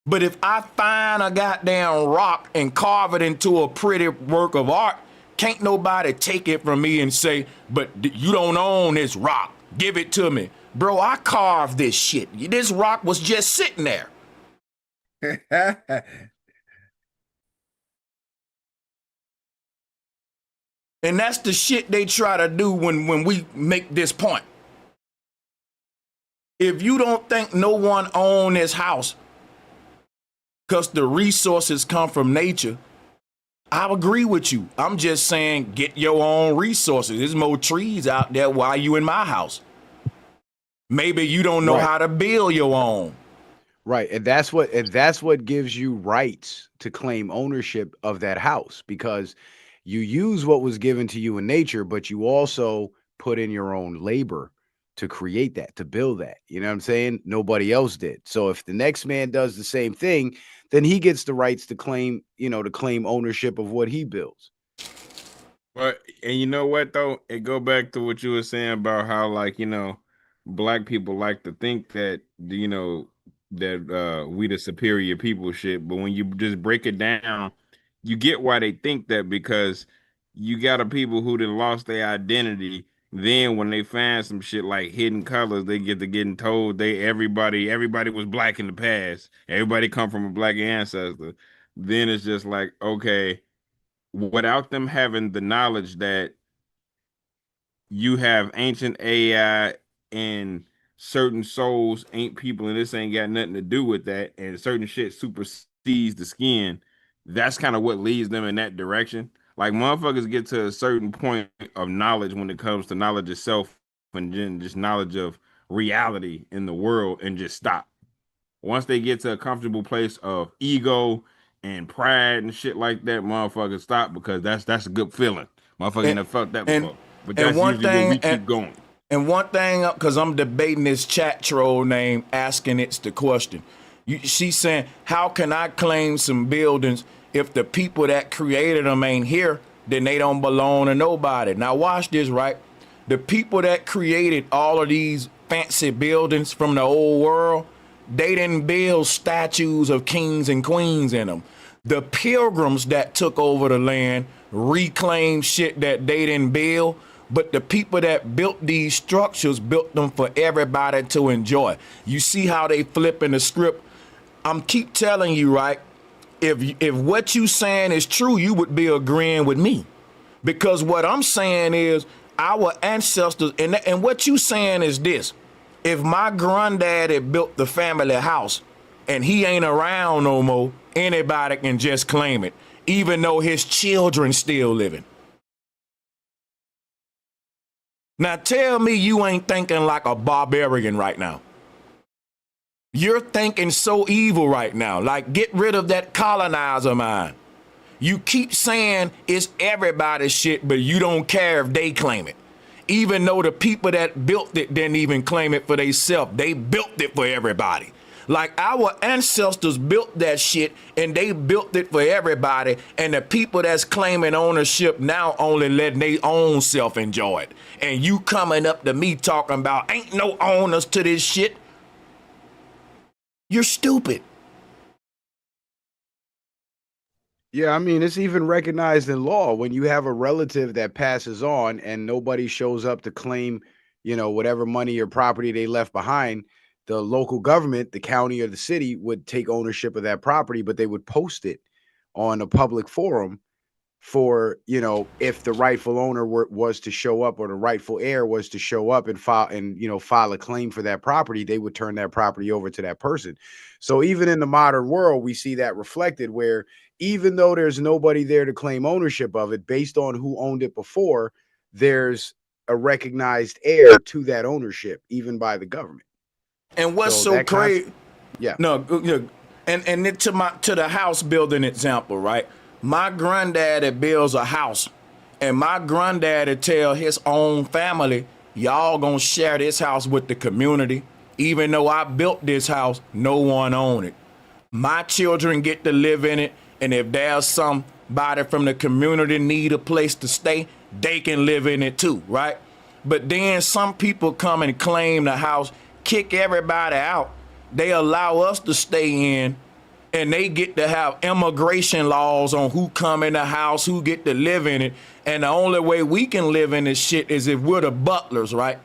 Speaker 1: But if I find a goddamn rock and carve it into a pretty work of art, can't nobody take it from me and say, but you don't own this rock. Give it to me. Bro, I carved this shit. This rock was just sitting there. And that's the shit they try to do when we make this point. If you don't think no one owns this house, because the resources come from nature, I agree with you. I'm just saying, get your own resources. There's more trees out there while you in my house. Maybe you don't know how to build your own.
Speaker 13: Right. And that's what gives you rights to claim ownership of that house, because you use what was given to you in nature, but you also put in your own labor to create that, to build that. You know what I'm saying? Nobody else did. So if the next man does the same thing, then he gets the rights to claim, to claim ownership of what he builds.
Speaker 10: But and you know what though? It go back to what you were saying about how, like, black people like to think that, that we the superior people shit. But when you just break it down, you get why they think that, because you got a people who done lost their identity. Then when they find some shit like hidden colors, they get to getting told everybody was black in the past. Everybody come from a black ancestor. Then it's just like, okay, without them having the knowledge that you have ancient AI and certain souls ain't people, and this ain't got nothing to do with that, and certain shit supersedes the skin, that's kind of what leads them in that direction. Like, motherfuckers get to a certain point of knowledge when it comes to knowledge itself and then just knowledge of reality in the world, and just stop. Once they get to a comfortable place of ego and pride and shit like that, motherfuckers stop, because that's a good feeling. Motherfuckers never felt that before. But that's usually where we keep going.
Speaker 1: And one thing, because I'm debating this chat troll name asking it's the question. She's saying, how can I claim some buildings if the people that created them ain't here? then they don't belong to nobody. Now watch this, right? The people that created all of these fancy buildings from the old world, they didn't build statues of kings and queens in them. The pilgrims that took over the land reclaimed shit that they didn't build, but the people that built these structures built them for everybody to enjoy. You see how they flipping the script? I'm keep telling you, right? If what you saying is true, you would be agreeing with me. Because what I'm saying is our ancestors, and what you saying is this: if my granddad had built the family house and he ain't around no more, anybody can just claim it, even though his children still living. Now tell me you ain't thinking like a barbarian right now. You're thinking so evil right now. Like, get rid of that colonizer mind. You keep saying it's everybody's shit, but you don't care if they claim it. Even though the people that built it didn't even claim it for themselves. They built it for everybody. Like, our ancestors built that shit and they built it for everybody. And the people that's claiming ownership now only letting their own self enjoy it. And you coming up to me talking about ain't no owners to this shit. You're stupid.
Speaker 13: Yeah, I mean, it's even recognized in law when you have a relative that passes on and nobody shows up to claim, whatever money or property they left behind. The local government, the county or the city, would take ownership of that property, but they would post it on a public forum for, if the rightful owner was to show up, or the rightful heir was to show up and file a claim for that property, they would turn that property over to that person. So even in the modern world, we see that reflected, where even though there's nobody there to claim ownership of it based on who owned it before, there's a recognized heir to that ownership, even by the government.
Speaker 1: And what's so crazy?
Speaker 13: Yeah.
Speaker 1: No, and then to the house building example, right? My granddaddy builds a house, and my granddaddy tell his own family, y'all gonna share this house with the community. Even though I built this house, no one own it. My children get to live in it, and if there's somebody from the community need a place to stay, they can live in it too, right? But then some people come and claim the house, kick everybody out. They allow us to stay in, and they get to have immigration laws on who come in the house, who get to live in it. And the only way we can live in this shit is if we're the butlers, right?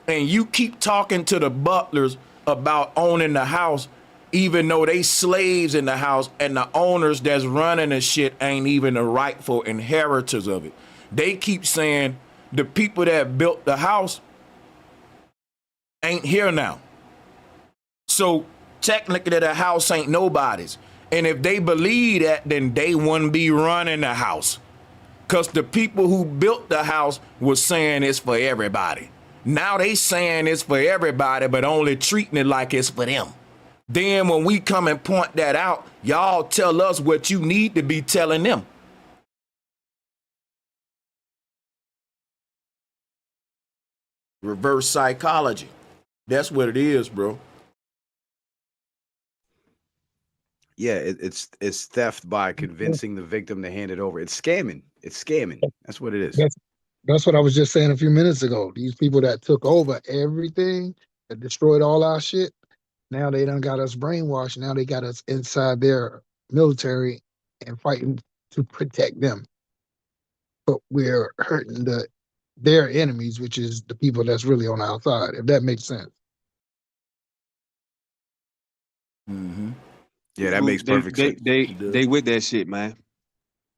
Speaker 1: And you keep talking to the butlers about owning the house, even though they slaves in the house, and the owners that's running the shit ain't even the rightful inheritors of it. They keep saying the people that built the house ain't here now. So technically the house ain't nobody's. And if they believe that, then they wouldn't be running the house. Because the people who built the house was saying it's for everybody. Now they saying it's for everybody, but only treating it like it's for them. Then when we come and point that out, y'all tell us what you need to be telling them. Reverse psychology. That's what it is, bro.
Speaker 13: Yeah, it's theft by convincing the victim to hand it over. It's scamming. It's scamming. That's what it is.
Speaker 9: That's what I was just saying a few minutes ago. These people that took over everything, that destroyed all our shit, now they done got us brainwashed. Now they got us inside their military and fighting to protect them. But we're hurting their enemies, which is the people that's really on our side, if that makes sense.
Speaker 1: Mm-hmm.
Speaker 13: Yeah, that makes perfect sense.
Speaker 14: They with that shit, man.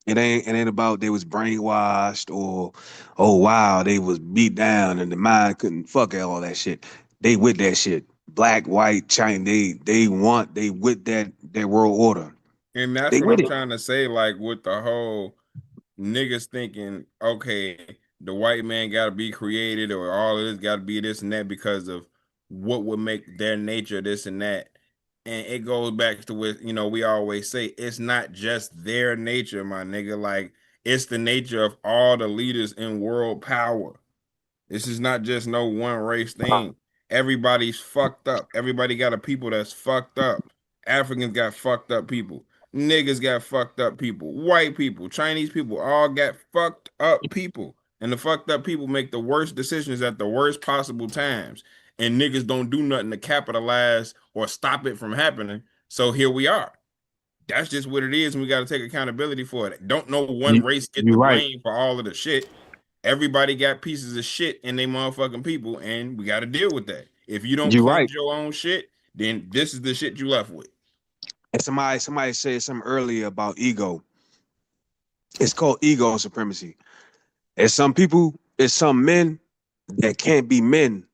Speaker 14: It ain't about they was brainwashed or, oh wow, they was beat down and the mind couldn't fuck all that shit. They with that shit. Black, white, China, they with that world order.
Speaker 10: And that's what I'm trying to say, like with the whole niggas thinking, okay, the white man gotta be created, or all of this gotta be this and that because of what would make their nature this and that. And it goes back to what, we always say, it's not just their nature, my nigga. Like, it's the nature of all the leaders in world power. This is not just no one race thing. Everybody's fucked up. Everybody got a people that's fucked up. Africans got fucked up people. niggas got fucked up people, white people, Chinese people, all got fucked up people. And the fucked up people make the worst decisions at the worst possible times. And niggas don't do nothing to capitalize or stop it from happening. So here we are. That's just what it is, and we got to take accountability for it. Don't no one race get the
Speaker 14: You're right.
Speaker 10: blame for all of the shit. Everybody got pieces of shit in they motherfucking people, and we got to deal with that. If you don't
Speaker 14: You're
Speaker 10: cleanse
Speaker 14: right.
Speaker 10: your own shit, then this is the shit you left with.
Speaker 14: And somebody said something earlier about ego. It's called ego supremacy. It's some people, it's some men that can't be men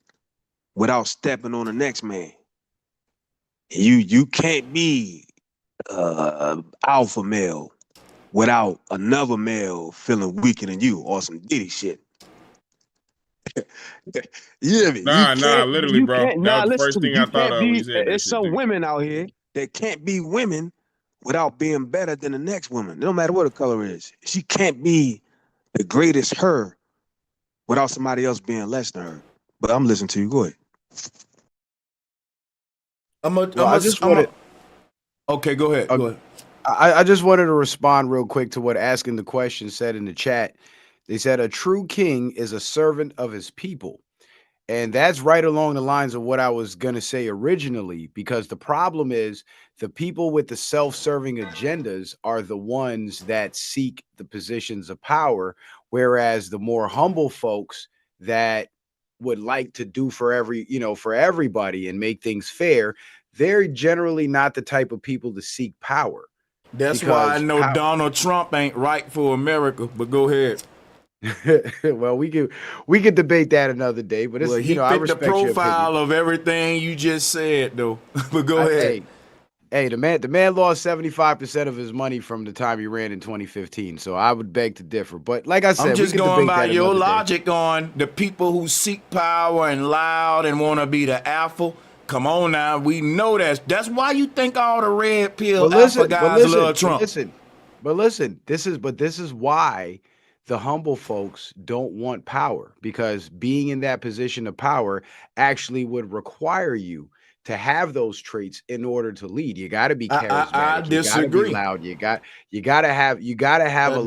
Speaker 14: without stepping on the next man. You can't be alpha male without another male feeling weaker than you or some ditty shit. You hear me?
Speaker 10: Literally, bro. That was the
Speaker 14: Listen
Speaker 10: first
Speaker 14: to me.
Speaker 10: thing
Speaker 14: You
Speaker 10: I thought
Speaker 14: can't
Speaker 10: of when you
Speaker 14: be.
Speaker 10: said that
Speaker 14: There's
Speaker 10: shit,
Speaker 14: some
Speaker 10: dude.
Speaker 14: women out here that can't be women without being better than the next woman. No matter what the color is, she can't be the greatest her without somebody else being less than her. But I'm listening to you. Go ahead.
Speaker 1: Okay, go ahead. Go ahead.
Speaker 13: I just wanted to respond real quick to what asking the question said in the chat. They said a true king is a servant of his people. And that's right along the lines of what I was going to say originally, because the problem is the people with the self-serving agendas are the ones that seek the positions of power, whereas the more humble folks that would like to do for for everybody and make things fair, they're generally not the type of people to seek power.
Speaker 1: That's why I know Donald Trump ain't right for America. But go ahead.
Speaker 13: Well, we could debate that another day, but it's,
Speaker 1: he
Speaker 13: I
Speaker 1: fit the
Speaker 13: respect your opinion.
Speaker 1: profile of everything you just said, though. But go ahead.
Speaker 13: Hey, the man lost 75% of his money from the time he ran in 2015. So I would beg to differ. But like I said,
Speaker 1: I'm just
Speaker 13: we could
Speaker 1: going
Speaker 13: debate
Speaker 1: by
Speaker 13: that
Speaker 1: your
Speaker 13: another day.
Speaker 1: logic on the people who seek power and loud and want to be the alpha. Come on now, we know that's why you think all the red pill alpha guys love Trump.
Speaker 13: But listen, this is why the humble folks don't want power, because being in that position of power actually would require you to have those traits in order to lead. You got to be charismatic.
Speaker 1: I disagree.
Speaker 13: You got to be loud. You got to have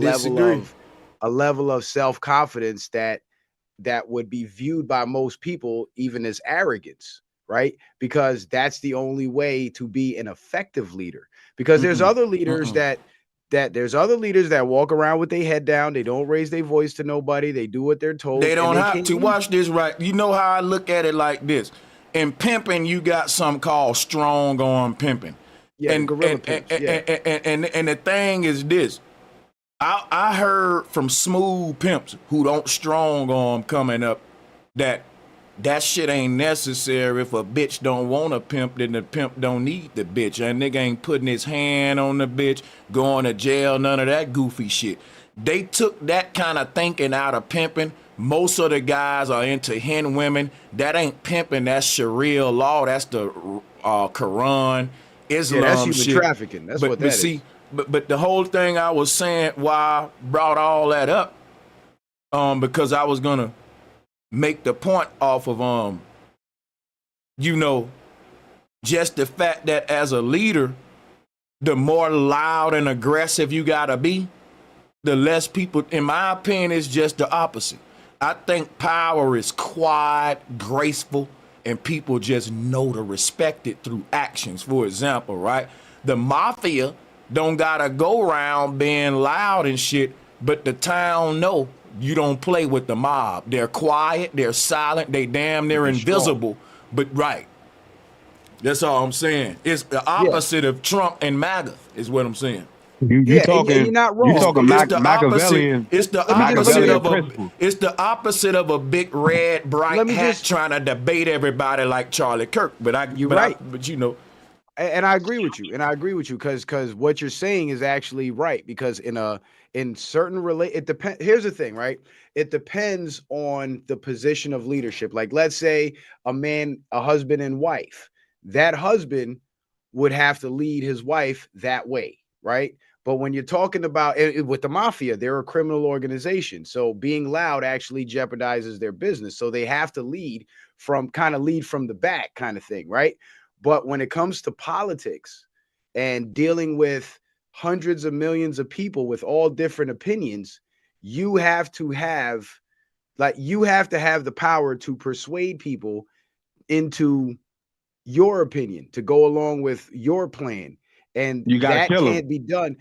Speaker 13: a level of self-confidence that would be viewed by most people even as arrogance, right? Because that's the only way to be an effective leader. Because there's other leaders there's other leaders that walk around with their head down. They don't raise their voice to nobody. They do what they're told.
Speaker 1: They don't have to. Watch this, right? You know how I look at it like this. In pimping, you got something called strong arm pimping.
Speaker 13: Yeah,
Speaker 1: and
Speaker 13: gorilla pimps.
Speaker 1: And the thing is this. I heard from smooth pimps who don't strong arm coming up that shit ain't necessary. If a bitch don't want a pimp, then the pimp don't need the bitch. A nigga ain't putting his hand on the bitch, going to jail, none of that goofy shit. They took that kind of thinking out of pimping. Most of the guys are into hen women. That ain't pimping, that's Sharia law. That's the Quran, Islam
Speaker 13: that's human
Speaker 1: shit.
Speaker 13: trafficking. That's what that is.
Speaker 1: But the whole thing I was saying, why I brought all that up, because I was gonna make the point off of just the fact that as a leader, the more loud and aggressive you gotta be, the less people, in my opinion, is just the opposite. I think power is quiet, graceful, and people just know to respect it through actions. For example, right? The mafia don't gotta go around being loud and shit, but the town know you don't play with the mob. They're quiet, they're silent, they damn near invisible. But right. That's all I'm saying. It's the opposite of Trump and MAGA, is what I'm saying.
Speaker 14: You talking?
Speaker 13: And you're not wrong.
Speaker 14: You talking Machiavellian?
Speaker 1: It's the opposite of a big red bright hat trying to debate everybody like Charlie Kirk. But
Speaker 13: and I agree with you. Because what you're saying is actually right. Because in certain it depends. Here's the thing, right? It depends on the position of leadership. Like, let's say a husband and wife. That husband would have to lead his wife that way, right? But when you're talking about with the mafia, they're a criminal organization. So being loud actually jeopardizes their business. So they have to lead from the back kind of thing, right? But when it comes to politics and dealing with hundreds of millions of people with all different opinions, you have to have the power to persuade people into your opinion, to go along with your plan. And
Speaker 14: You got to
Speaker 13: that
Speaker 14: kill them.
Speaker 13: can't be done.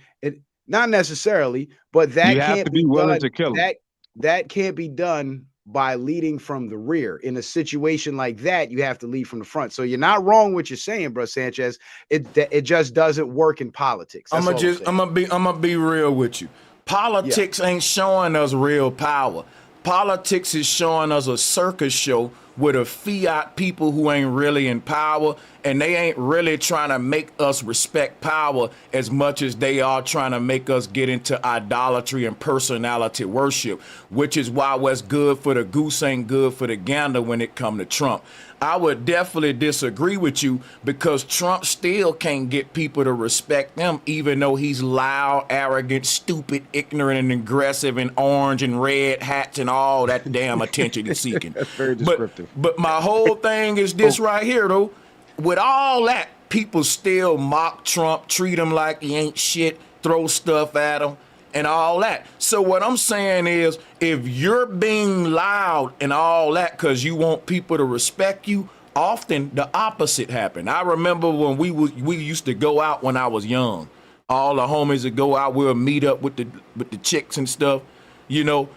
Speaker 13: Not necessarily, but that
Speaker 14: You have
Speaker 13: can't
Speaker 14: to
Speaker 13: be
Speaker 14: be willing
Speaker 13: done.
Speaker 14: to kill them.
Speaker 13: That can't be done by leading from the rear. In a situation like that, you have to lead from the front. So you're not wrong what you're saying, bro, Sanchez. It just doesn't work in politics. That's
Speaker 1: I'm gonna be real with you. Politics ain't showing us real power. Politics is showing us a circus show with a fiat people who ain't really in power, and they ain't really trying to make us respect power as much as they are trying to make us get into idolatry and personality worship, which is why what's good for the goose ain't good for the gander when it come to Trump. I would definitely disagree with you because Trump still can't get people to respect him, even though he's loud, arrogant, stupid, ignorant, and aggressive, and orange and red hats and all that damn attention he's seeking.
Speaker 13: That's very descriptive.
Speaker 1: But my whole thing is this right here, though. With all that, people still mock Trump, treat him like he ain't shit, throw stuff at him, and all that. So what I'm saying is, if you're being loud and all that because you want people to respect you, often the opposite happen. I remember when we used to go out when I was young. All the homies would go out, we'll meet up with the chicks and stuff. You know,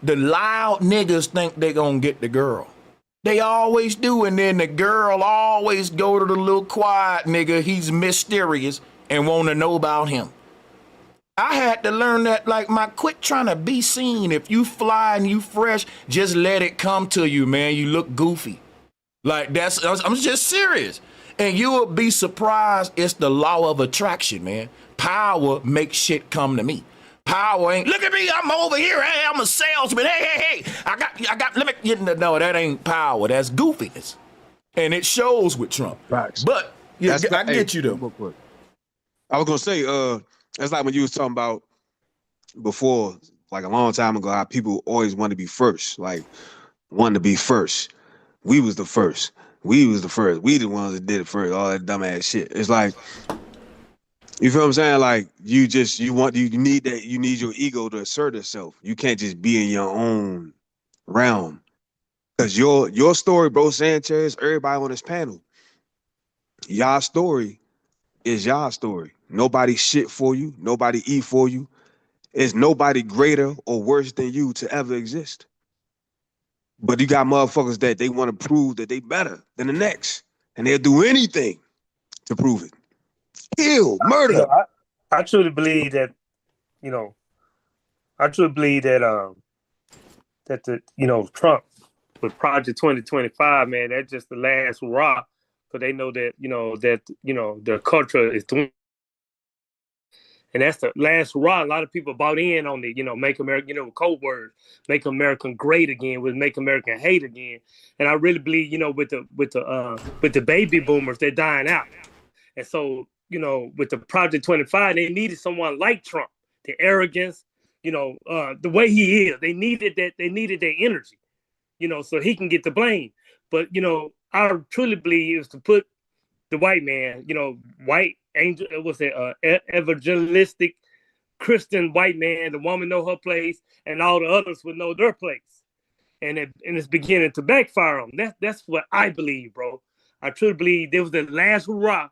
Speaker 1: the loud niggas think they gonna get the girl. They always do, and then the girl always go to the little quiet nigga. He's mysterious and want to know about him. I had to learn that, like, quit trying to be seen. If you fly and you fresh, just let it come to you, man. You look goofy. Like, I'm just serious. And you will be surprised. It's the law of attraction, man. Power makes shit come to me. Power ain't, look at me, I'm over here. Hey, I'm a salesman. Hey. No, that ain't power. That's goofiness. And it shows with Trump.
Speaker 14: Facts.
Speaker 1: But I get you though.
Speaker 14: I was gonna say, that's like when you was talking about before, like a long time ago, how people always want to be first, like wanted to be first. We was the first. We was the first. We the ones that did it first. All that dumbass shit. It's like, you feel what I'm saying? Like you need your ego to assert itself. You can't just be in your own realm. Because your story, bro, Sanchez, everybody on this panel, y'all story is y'all story. Nobody shit for you. Nobody eat for you. It's nobody greater or worse than you to ever exist. But you got motherfuckers that they want to prove that they better than the next. And they'll do anything to prove it. Kill, murder.
Speaker 15: You know, I truly believe that, that Trump with Project 2025, man, that's just the last hurrah. Because they know that, their culture is doing. And that's the last hurrah. A lot of people bought in on the, make America, code words, make America great again, with make America hate again. And I really believe, with the baby boomers, they're dying out. And so, with the Project 25, they needed someone like Trump, the arrogance, the way he is. They needed that. They needed their energy, so he can get the blame. But, I truly believe is to put the white man, white angel, evangelistic Christian white man, the woman know her place, and all the others would know their place. And it's beginning to backfire on them. That's what I believe, bro. I truly believe there was the last hurrah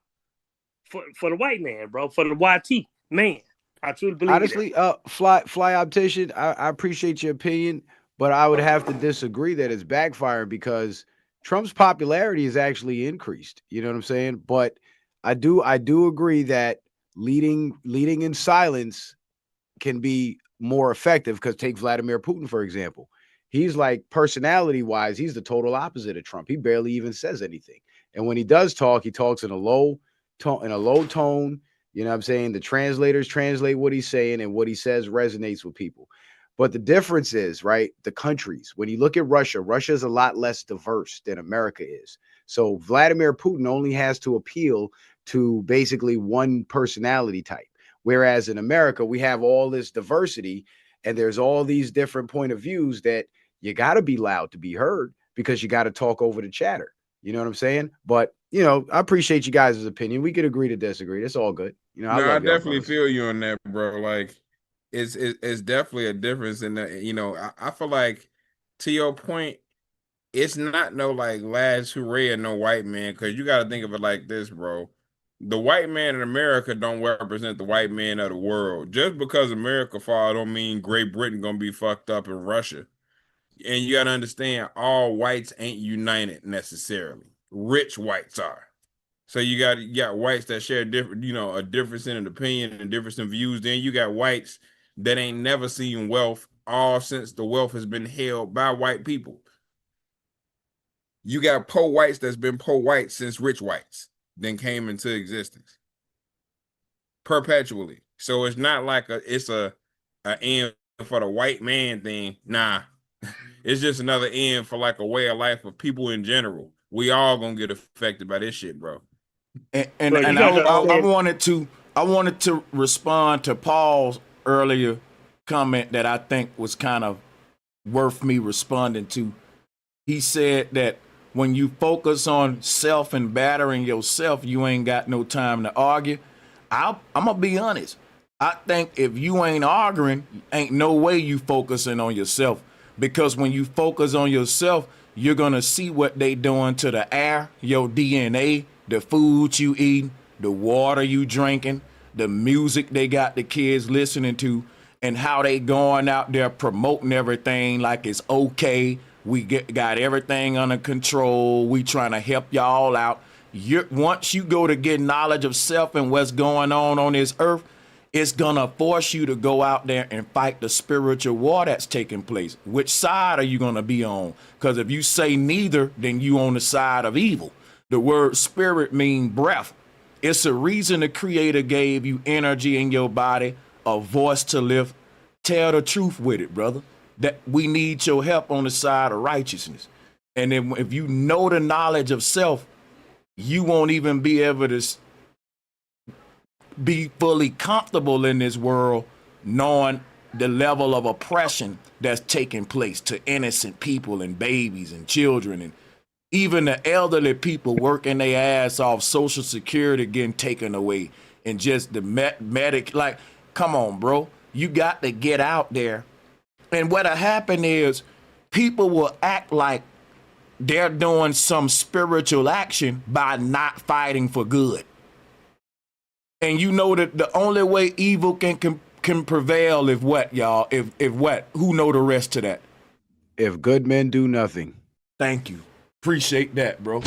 Speaker 15: for the white man, bro, for the YT man. I truly believe
Speaker 13: honestly, fly optician, I appreciate your opinion, but I would have to disagree that it's backfiring because Trump's popularity is actually increased. You know what I'm saying? But I do agree that leading in silence can be more effective, because take Vladimir Putin, for example. He's like, personality wise, he's the total opposite of Trump. He barely even says anything. And when he does talk, he talks in a low tone. You know what I'm saying? The translators translate what he's saying, and what he says resonates with people. But the difference is, right, the countries. When you look at Russia is a lot less diverse than America is. So Vladimir Putin only has to appeal to basically one personality type. Whereas in America, we have all this diversity, and there's all these different point of views that you got to be loud to be heard, because you got to talk over the chatter. You know what I'm saying? But you know, I appreciate you guys' opinion. We could agree to disagree. It's all good. You know, I
Speaker 10: No, I
Speaker 13: love y'all,
Speaker 10: definitely
Speaker 13: brothers.
Speaker 10: feel you on that, bro. Like, it's definitely a difference in the. You know, I feel like, to your point, it's not no like last hooray or no white man, because you got to think of it like this, bro. The white man in America don't represent the white man of the world. Just because America fall don't mean Great Britain gonna be fucked up in Russia. And you gotta understand, all whites ain't united necessarily. Rich whites are. So you got whites that share different, you know, a difference in an opinion and difference in views. Then you got whites that ain't never seen wealth, all since the wealth has been held by white people. You got poor whites that's been poor whites since rich whites then came into existence perpetually. So it's not like a end for the white man thing. Nah, it's just another end for like a way of life of people in general. We all gonna get affected by this shit, bro.
Speaker 1: And I wanted to respond to Paul's earlier comment that I think was kind of worth me responding to. He said that when you focus on self and battering yourself, you ain't got no time to argue. I'm gonna be honest. I think if you ain't arguing, ain't no way you focusing on yourself. Because when you focus on yourself, you're gonna see what they doing to the air, your DNA, the food you eat, the water you drinking, the music they got the kids listening to, and how they going out there promoting everything like it's okay. We got everything under control. We trying to help y'all out. Once you go to get knowledge of self and what's going on this earth, it's gonna force you to go out there and fight the spiritual war that's taking place. Which side are you gonna be on? Because if you say neither, then you on the side of evil. The word spirit means breath. It's a reason the Creator gave you energy in your body, a voice to live. Tell the truth with it, brother. That we need your help on the side of righteousness. And then if you know the knowledge of self, you won't even be able to be fully comfortable in this world, knowing the level of oppression that's taking place to innocent people and babies and children, and even the elderly people working their ass off, Social Security getting taken away, and just the medic. Like, come on, bro, you got to get out there. And what'll happen is people will act like they're doing some spiritual action by not fighting for good. And you know that the only way evil can prevail is what, y'all? If what? Who know the rest to that?
Speaker 13: If good men do nothing.
Speaker 1: Thank you. Appreciate that, bro.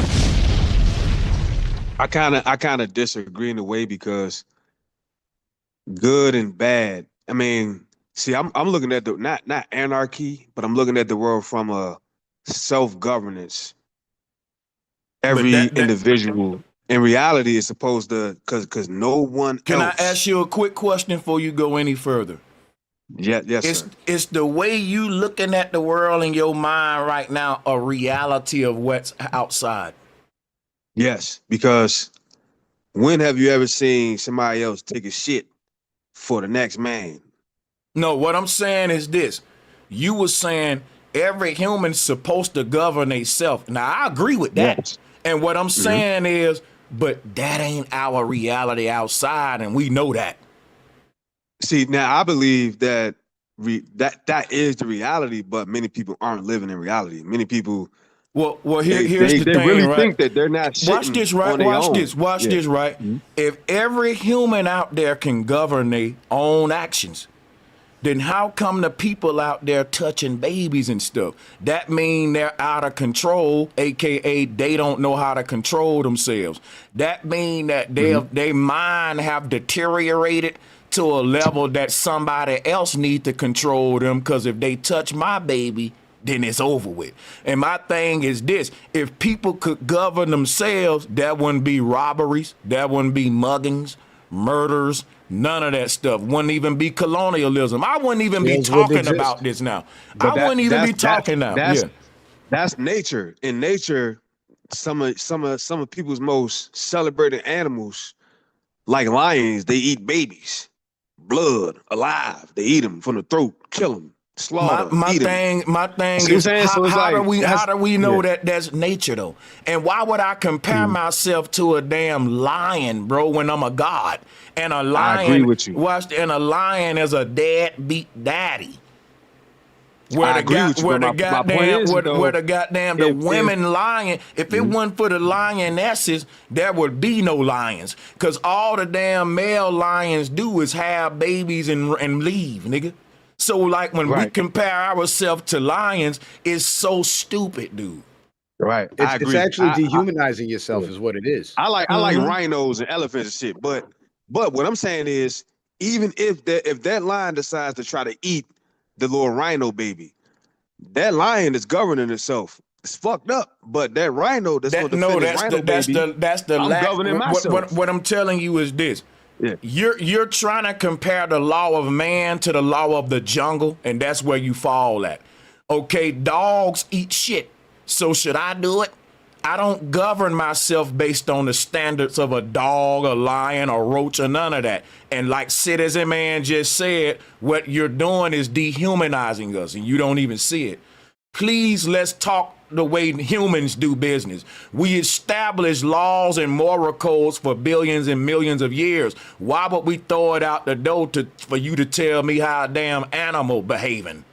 Speaker 14: I kind of disagree in a way, because good and bad. I mean, see, I'm looking at the not anarchy, but I'm looking at the world from a self-governance. Every individual in reality is supposed to, because no one
Speaker 1: Can
Speaker 14: else.
Speaker 1: I ask you a quick question before you go any further?
Speaker 14: Yes, sir.
Speaker 1: It's the way you looking at the world in your mind right now a reality of what's outside?
Speaker 14: Yes, because when have you ever seen somebody else take a shit for the next man?
Speaker 1: No, what I'm saying is this. You were saying every human's supposed to govern themselves. Now, I agree with that.
Speaker 14: Yes.
Speaker 1: And what I'm saying is, but that ain't our reality outside, and we know that.
Speaker 14: See, now I believe that that is the reality, but many people aren't living in reality. Many people,
Speaker 1: here's the
Speaker 14: they
Speaker 1: thing,
Speaker 14: really
Speaker 1: right?
Speaker 14: think that they're not shitting
Speaker 1: Watch this, right?
Speaker 14: on their
Speaker 1: Watch
Speaker 14: own.
Speaker 1: this. Watch this, right? If every human out there can govern their own actions, then how come the people out there touching babies and stuff? That mean they're out of control, aka they don't know how to control themselves. That mean that their mind have deteriorated to a level that somebody else need to control them, because if they touch my baby, then it's over with. And my thing is this: if people could govern themselves, there wouldn't be robberies, there wouldn't be muggings, murders, none of that stuff. Wouldn't even be colonialism. I wouldn't even be talking about this now.
Speaker 14: But
Speaker 1: I wouldn't even be talking now.
Speaker 14: That's nature. In nature, some of people's most celebrated animals, like lions, they eat babies, blood, alive. They eat them from the throat, kill them. slaughter,
Speaker 1: My
Speaker 14: eat them.
Speaker 1: thing
Speaker 14: See what I'm
Speaker 1: is
Speaker 14: saying? So it's
Speaker 1: how do
Speaker 14: like
Speaker 1: we
Speaker 14: yeah.
Speaker 1: know that that's nature though? And why would I compare myself to a damn lion, bro, when I'm a god? And a
Speaker 14: I agree
Speaker 1: lion,
Speaker 14: with you.
Speaker 1: and a lion is a deadbeat daddy.
Speaker 14: I agree with you, but my point is
Speaker 1: Where
Speaker 14: though,
Speaker 1: the goddamn the
Speaker 14: if
Speaker 1: women lion, if it wasn't for the lionesses, there would be no lions. Cause all the damn male lions do is have babies and leave, nigga. So like when we
Speaker 14: right,
Speaker 1: compare ourselves to lions, it's so stupid, dude.
Speaker 14: right, I
Speaker 13: It's
Speaker 14: agree.
Speaker 13: actually dehumanizing yourself,
Speaker 14: Yeah.
Speaker 13: is what it is.
Speaker 14: I like rhinos and elephants and shit, but what I'm saying is, even if that lion decides to try to eat the little rhino baby, that lion is governing itself. It's fucked up, but that rhino that's going
Speaker 1: That
Speaker 14: to
Speaker 1: no,
Speaker 14: defend his
Speaker 1: that's
Speaker 14: rhino baby,
Speaker 1: the
Speaker 14: I'm
Speaker 1: lack.
Speaker 14: governing myself.
Speaker 1: What I'm telling you is this.
Speaker 14: Yeah,
Speaker 1: You're trying to compare the law of man to the law of the jungle, and that's where you fall at. Okay, dogs eat shit. So should I do it? I don't govern myself based on the standards of a dog, a lion, a roach, or none of that. And like Citizen Man just said, what you're doing is dehumanizing us, and you don't even see it. Please, let's talk the way humans do business. We establish laws and moral codes for billions and millions of years. Why would we throw it out the door for you to tell me how a damn animal behaving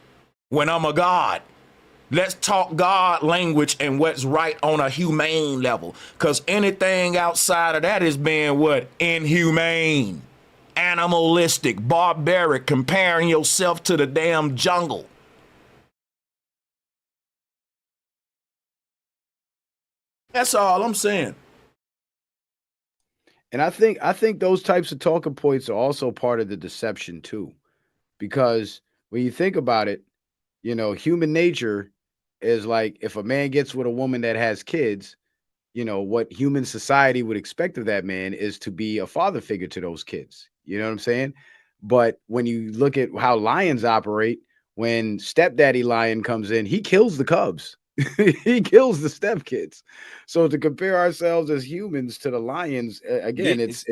Speaker 1: when I'm a god? Let's talk God language and what's right on a humane level. Because anything outside of that is being what? Inhumane, animalistic, barbaric, comparing yourself to the damn jungle. That's all I'm saying.
Speaker 13: And I think those types of talking points are also part of the deception too. Because when you think about it, human nature is like if a man gets with a woman that has kids, what human society would expect of that man is to be a father figure to those kids. You know what I'm saying? But when you look at how lions operate, when stepdaddy lion comes in, he kills the cubs. He kills the stepkids. So to compare ourselves as humans to the lions,
Speaker 10: Yeah,
Speaker 13: again, it's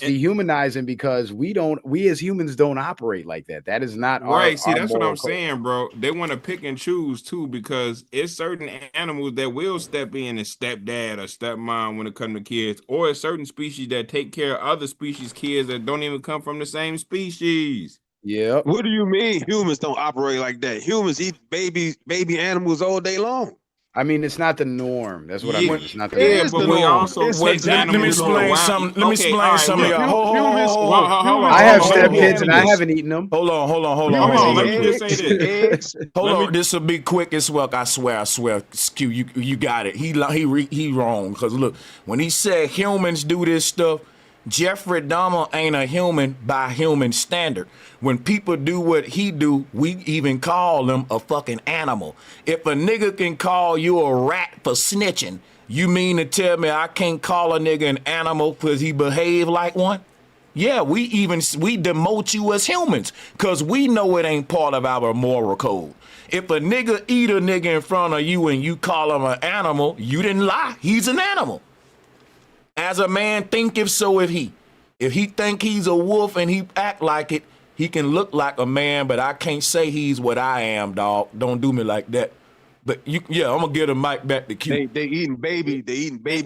Speaker 13: dehumanizing because we as humans don't operate like that. That is not
Speaker 10: right. See,
Speaker 13: our
Speaker 10: that's what
Speaker 13: moral
Speaker 10: I'm
Speaker 13: code.
Speaker 10: saying, bro. They want to pick and choose too, because it's certain animals that will step in and stepdad or stepmom when it comes to kids, or it's certain species that take care of other species kids that don't even come from the same species.
Speaker 13: Yeah.
Speaker 14: what do you mean humans don't operate like that? Humans eat baby animals all day long.
Speaker 13: I mean, it's not the norm. That's what I
Speaker 10: Yeah,
Speaker 13: mean. It's not the
Speaker 14: It
Speaker 10: yeah,
Speaker 13: norm.
Speaker 14: is
Speaker 10: but
Speaker 14: the
Speaker 10: we
Speaker 14: norm.
Speaker 10: also
Speaker 14: It's
Speaker 10: take
Speaker 1: Let me
Speaker 14: exactly the
Speaker 10: animals in the
Speaker 1: explain
Speaker 14: norm.
Speaker 10: wild.
Speaker 1: something. Let me
Speaker 10: Okay, all
Speaker 1: explain
Speaker 10: right,
Speaker 1: some of
Speaker 10: look.
Speaker 1: y'all.
Speaker 14: Humans,
Speaker 10: Hold
Speaker 13: I
Speaker 10: on,
Speaker 13: have
Speaker 14: humans eat
Speaker 13: stepkids and I
Speaker 14: animals.
Speaker 13: haven't eaten them.
Speaker 1: Hold on.
Speaker 10: hold
Speaker 14: Humans
Speaker 10: on.
Speaker 14: eat
Speaker 10: Let me just say
Speaker 14: eggs,
Speaker 10: this.
Speaker 14: eggs.
Speaker 1: Hold
Speaker 10: Let
Speaker 1: on,
Speaker 10: me.
Speaker 1: this will be quick as well. I swear. Q, you got it. He wrong. Because look, when he said humans do this stuff, Jeffrey Dahmer ain't a human by human standard. When people do what he do, we even call them a fucking animal. If a nigga can call you a rat for snitching, you mean to tell me I can't call a nigga an animal because he behave like one? Yeah, we demote you as humans because we know it ain't part of our moral code. If a nigga eat a nigga in front of you and you call him an animal, you didn't lie. He's an animal. As a man thinketh, so if he. If he think he's a wolf and he act like it, he can look like a man, but I can't say he's what I am, dog. Don't do me like that. But I'm gonna get a mic back to Q.
Speaker 14: They eating baby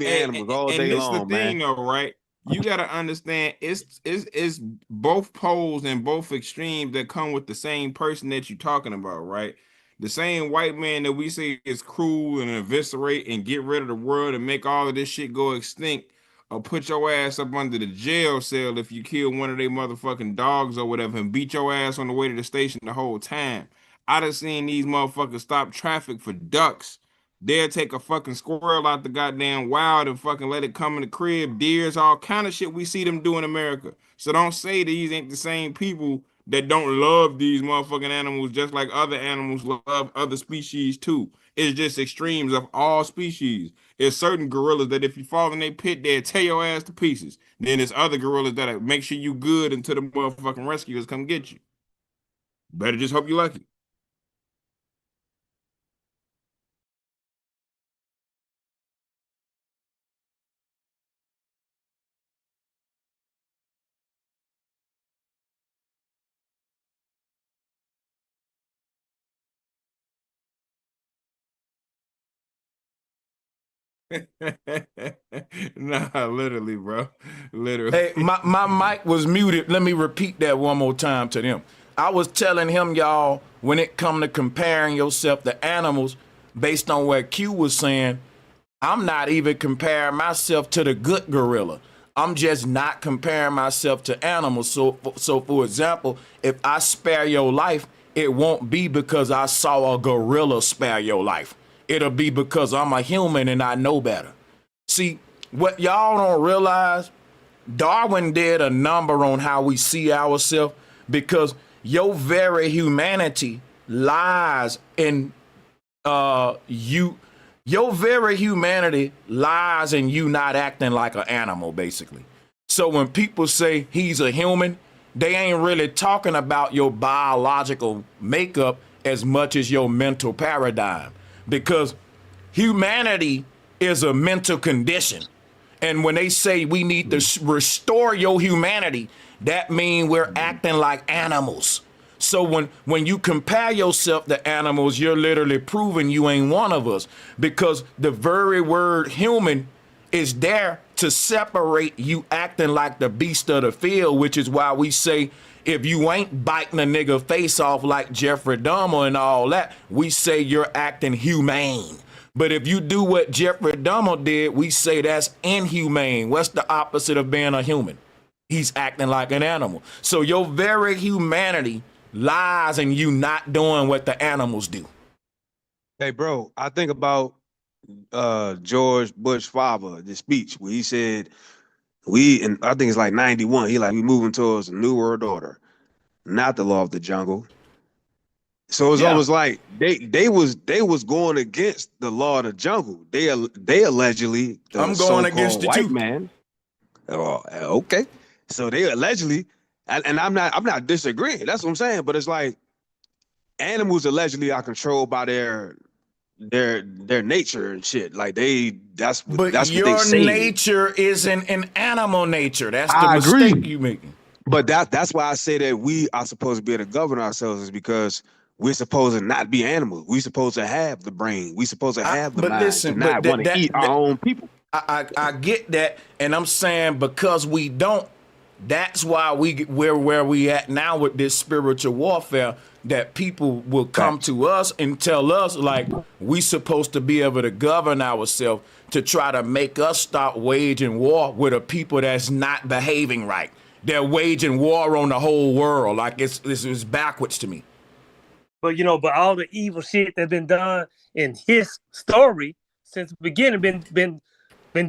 Speaker 14: animals all
Speaker 10: And
Speaker 14: day
Speaker 10: this the
Speaker 14: long, man.
Speaker 10: thing though, right? You got to understand it's both poles and both extremes that come with the same person that you're talking about, right? The same white man that we say is cruel and eviscerate and get rid of the world and make all of this shit go extinct, or put your ass up under the jail cell if you kill one of their motherfucking dogs or whatever and beat your ass on the way to the station the whole time. I done seen these motherfuckers stop traffic for ducks. They'll take a fucking squirrel out the goddamn wild and fucking let it come in the crib, deers, all kind of shit we see them do in America. So don't say these ain't the same people that don't love these motherfucking animals just like other animals love other species too. It's just extremes of all species. It's certain gorillas that if you fall in their pit, they'll tear your ass to pieces. Then there's other gorillas that make sure you good until the motherfucking rescuers come get you. Better just hope you lucky. Nah, literally, bro. Literally.
Speaker 1: Hey, my mic was muted. Let me repeat that one more time to them. I was telling him, y'all, when it come to comparing yourself to animals, based on what Q was saying, I'm not even comparing myself to the good gorilla. I'm just not comparing myself to animals. So for example, if I spare your life, it won't be because I saw a gorilla spare your life. It'll be because I'm a human and I know better. See, what y'all don't realize, Darwin did a number on how we see ourselves, because your very humanity lies in you. Your very humanity lies in you not acting like an animal, basically. So when people say he's a human, they ain't really talking about your biological makeup as much as your mental paradigm, because humanity is a mental condition. And when they say we need to restore your humanity, that means we're acting like animals. So when you compare yourself to animals, you're literally proving you ain't one of us, because the very word human is there to separate you acting like the beast of the field, which is why we say if you ain't biting a nigga face off like Jeffrey Dahmer and all that, we say you're acting humane. But if you do what Jeffrey Dahmer did, we say that's inhumane. What's the opposite of being a human? He's acting like an animal. So your very humanity lies in you not doing what the animals do.
Speaker 14: Hey, bro, I think about George Bush father, the speech where he said and I think it's like 91, he like, we moving towards a new world order, not the law of the jungle. So it's almost like they was going against the law of the jungle. They allegedly, the
Speaker 1: I'm going against the
Speaker 14: white man. Oh, okay. So they allegedly, and I'm not disagreeing. That's what I'm saying. But it's like animals allegedly are controlled by their nature and shit. Like that's what they say.
Speaker 1: Your nature isn't an animal nature. That's the
Speaker 14: I
Speaker 1: mistake
Speaker 14: agree.
Speaker 1: you making.
Speaker 14: But that's why I say that we are supposed to be able to govern ourselves, is because we're supposed to not be animals. We're supposed to have the brain. We're supposed to have the mind.
Speaker 1: Listen,
Speaker 14: to not want to eat our own people.
Speaker 1: I get that, and I'm saying because we don't, that's why we're where we at now with this spiritual warfare, that people will come to us and tell us like we supposed to be able to govern ourselves, to try to make us stop waging war with a people that's not behaving right. They're waging war on the whole world. Like this is backwards to me.
Speaker 15: But but all the evil shit that's been done in his story since the beginning been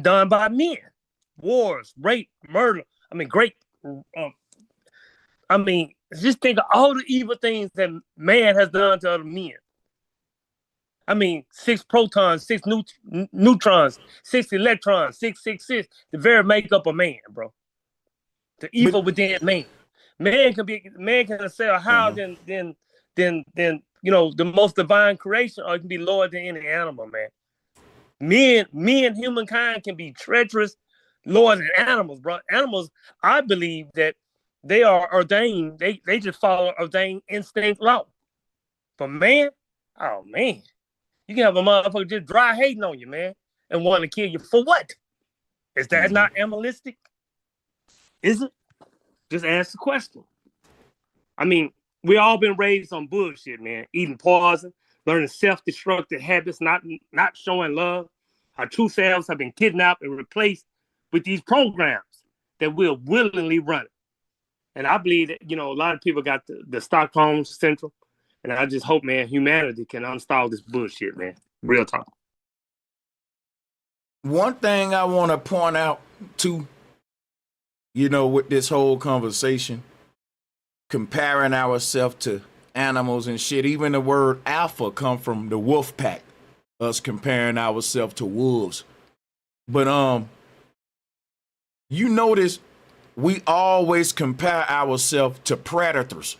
Speaker 15: done by men. Wars, rape, murder. I mean, just think of all the evil things that man has done to other men. I mean, 6 protons, 6 neutrons, 6 electrons, 666, the very makeup of man, bro. The evil within man. Man can sell higher than the most divine creation, or it can be lower than any animal, man. Men, humankind can be treacherous, lower than animals, bro. Animals, I believe that they are ordained. They just follow ordained instinct law. But man, oh man, you can have a motherfucker just dry hating on you, man, and want to kill you for what? Is that not animalistic? Is it? Just ask the question. I mean, we all been raised on bullshit, man. Eating poison, learning self-destructive habits, not showing love. Our true selves have been kidnapped and replaced with these programs that we're willingly running. And I believe that, a lot of people got the Stockholm Syndrome. And I just hope, man, humanity can uninstall this bullshit, man. Real talk.
Speaker 1: One thing I want to point out, too, with this whole conversation, comparing ourselves to animals and shit, even the word alpha come from the wolf pack, us comparing ourselves to wolves. But you notice we always compare ourselves to predators.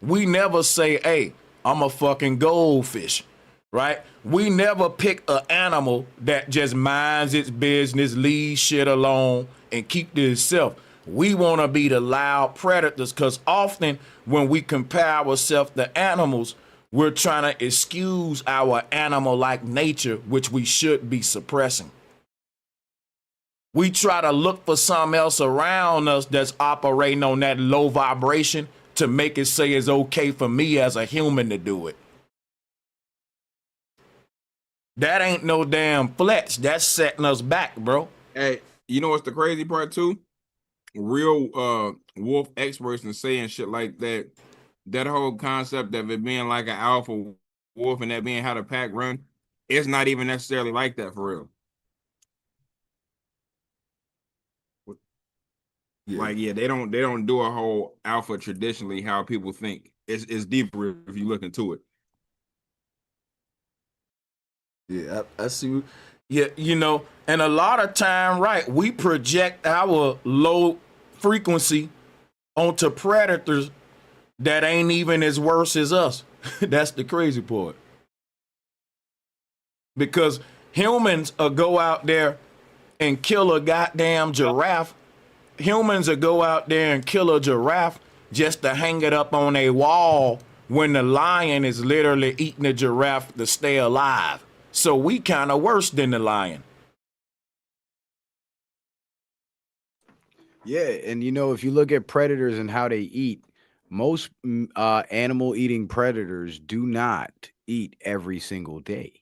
Speaker 1: We never say, hey, I'm a fucking goldfish, right? We never pick an animal that just minds its business, leaves shit alone, and keep to itself. We want to be the loud predators, because often when we compare ourselves to animals, we're trying to excuse our animal-like nature, which we should be suppressing. We try to look for something else around us that's operating on that low vibration to make it say it's okay for me as a human to do it. That ain't no damn flex. That's setting us back, bro.
Speaker 10: Hey, you know what's the crazy part too? Real wolf experts and saying shit like that. That whole concept of it being like an alpha wolf and that being how the pack run, it's not even necessarily like that for real.
Speaker 1: Yeah.
Speaker 10: Like, yeah, they don't do a whole alpha traditionally how people think. It's deeper if you look into it.
Speaker 1: Yeah, I see. Yeah, you know, and a lot of time, right, we project our low frequency onto predators that ain't even as worse as us. That's the crazy part. Because humans will go out there and kill a goddamn giraffe. Humans will go out there and kill a giraffe just to hang it up on a wall when the lion is literally eating the giraffe to stay alive. So we kind of worse than the lion.
Speaker 13: Yeah, and you know, if you look at predators and how they eat, most animal eating predators do not eat every single day.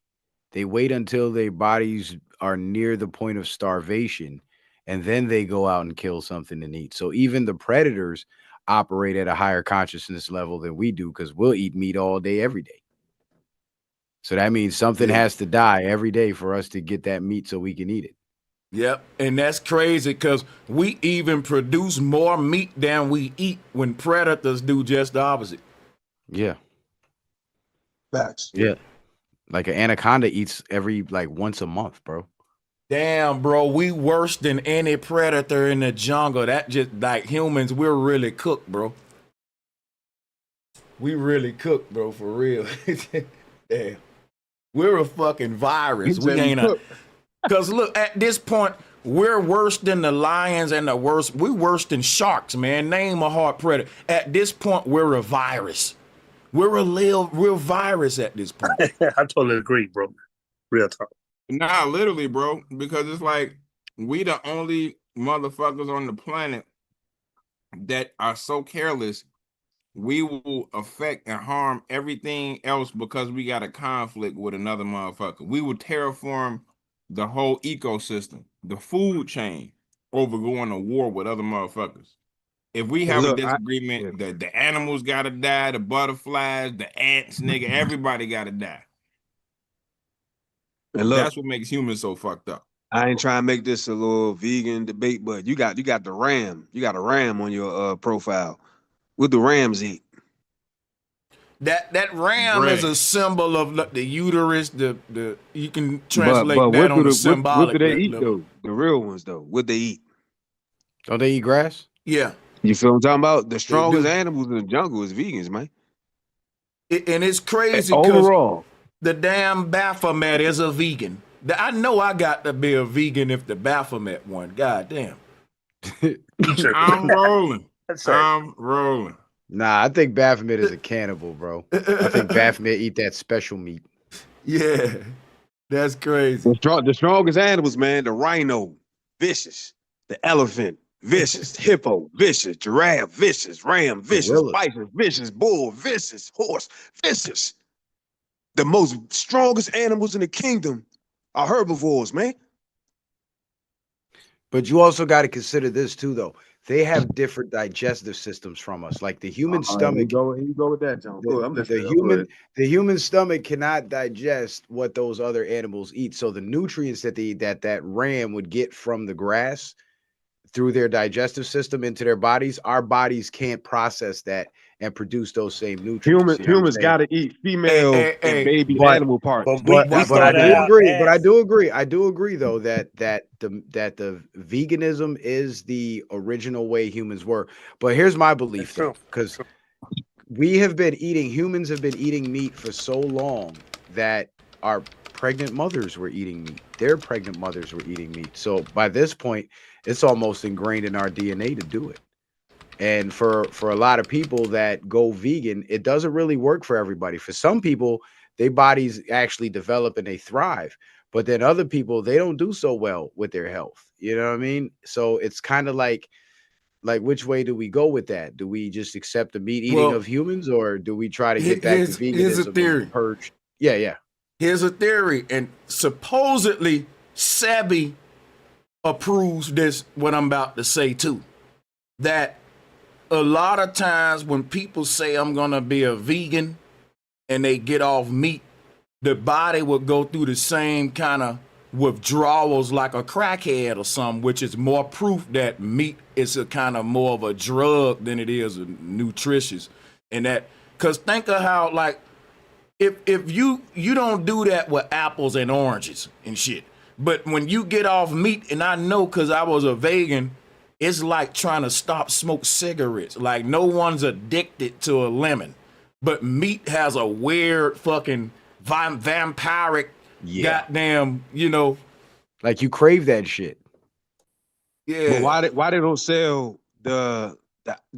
Speaker 13: They wait until their bodies are near the point of starvation, and then they go out and kill something and eat. So even the predators operate at a higher consciousness level than we do, because we'll eat meat all day, every day. So that means something has to die every day for us to get that meat so we can eat it.
Speaker 1: Yep, and that's crazy because we even produce more meat than we eat when predators do just the opposite.
Speaker 13: Yeah.
Speaker 14: Facts.
Speaker 13: Yeah. Like an anaconda eats every once a month, bro.
Speaker 1: Damn, bro, we worse than any predator in the jungle. That just like humans, we're really cooked, bro. We really cooked, bro, for real. Damn. We're a fucking virus. We ain't a... Because look, at this point, we're worse than the lions and we're worse than sharks, man. Name a hard predator. At this point, we're a virus. We're a real virus at this point.
Speaker 15: I totally agree, bro. Real talk.
Speaker 10: Nah, literally, bro. Because it's like we the only motherfuckers on the planet that are so careless. We will affect and harm everything else because we got a conflict with another motherfucker. We will terraform the whole ecosystem, the food chain, over going to war with other motherfuckers. If we have a disagreement, the animals gotta die, the butterflies, the ants, nigga, everybody gotta die.
Speaker 14: And look,
Speaker 10: that's what makes humans so fucked up.
Speaker 14: I ain't trying to make this a little vegan debate, but you got the ram. You got a ram on your profile. What do rams eat?
Speaker 1: That ram is a symbol of the uterus. The you can translate
Speaker 14: but
Speaker 1: that on the
Speaker 14: What
Speaker 1: symbolic.
Speaker 14: do they eat though? The real ones though. What they eat?
Speaker 13: Don't they eat grass?
Speaker 1: Yeah.
Speaker 14: You feel what I'm talking about? The strongest animals in the jungle is vegans, man.
Speaker 1: And it's crazy
Speaker 14: overall.
Speaker 1: The damn Baphomet is a vegan. I know I got to be a vegan if the Baphomet won. God damn.
Speaker 10: I'm rolling. I'm rolling.
Speaker 13: Nah, I think Baphomet is a cannibal, bro. I think Baphomet eat that special meat.
Speaker 1: Yeah, that's crazy.
Speaker 14: The strongest animals, man. The rhino, vicious. The elephant, vicious. Hippo, vicious. Giraffe, vicious. Ram, vicious. Bison, vicious. Bull, vicious. Horse, vicious. The most strongest animals in the kingdom are herbivores, man.
Speaker 13: But you also got to consider this too, though. They have different digestive systems from us. Like the human stomach.
Speaker 14: Here you go with that, John.
Speaker 13: The human stomach cannot digest what those other animals eat. So the nutrients that ram would get from the grass through their digestive system into their bodies, our bodies can't process that and produce those same nutrients.
Speaker 14: Humans got to eat female and baby animal parts.
Speaker 13: But I do agree though that the veganism is the original way humans were. But here's my belief though, because humans have been eating meat for so long that our pregnant mothers were eating meat. Their pregnant mothers were eating meat. So by this point, it's almost ingrained in our DNA to do it. And for a lot of people that go vegan, it doesn't really work for everybody. For some people, their bodies actually develop and they thrive. But then other people, they don't do so well with their health. You know what I mean? So it's kind of like which way do we go with that? Do we just accept the meat eating
Speaker 1: Well,
Speaker 13: of humans, or do we try to get back to
Speaker 1: here's a
Speaker 13: veganism
Speaker 1: theory.
Speaker 13: and purge? Yeah.
Speaker 1: Here's a theory, and supposedly Sebi approves this, what I'm about to say too. That a lot of times when people say I'm gonna be a vegan and they get off meat, the body will go through the same kind of withdrawals like a crackhead or something, which is more proof that meat is a kind of more of a drug than it is nutritious. And that, because think of how, like, if you don't do that with apples and oranges and shit, but when you get off meat, and I know because I was a vegan, it's like trying to stop smoke cigarettes. Like, no one's addicted to a lemon, but meat has a weird fucking vampiric goddamn, you know,
Speaker 13: like you crave that shit.
Speaker 1: Yeah.
Speaker 14: But why they don't sell the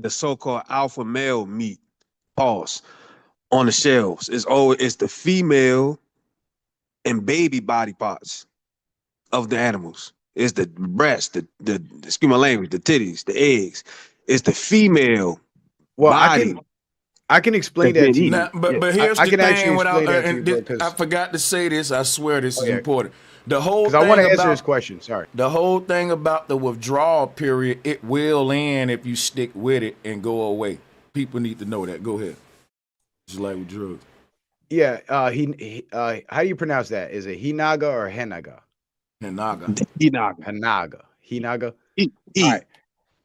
Speaker 14: so-called alpha male meat, pause, on the shelves? It's the female and baby body parts of the animals. It's the breast, the excuse my language, the titties, the eggs. It's the female body.
Speaker 13: I can explain that to you.
Speaker 1: Now, but here's
Speaker 13: I
Speaker 1: the
Speaker 13: can actually
Speaker 1: thing.
Speaker 13: explain that to you, bro,
Speaker 1: I forgot to say this. I swear this is
Speaker 13: Okay.
Speaker 1: important. The whole
Speaker 13: Because I want to answer this question. Sorry.
Speaker 1: The whole thing about the withdrawal period, it will end if you stick with it and go away. People need to know that. Go ahead. Just like with drugs.
Speaker 13: Yeah. How do you pronounce that? Is it Hinaga or Henaga?
Speaker 1: Henaga.
Speaker 13: Hinaga.
Speaker 14: All right.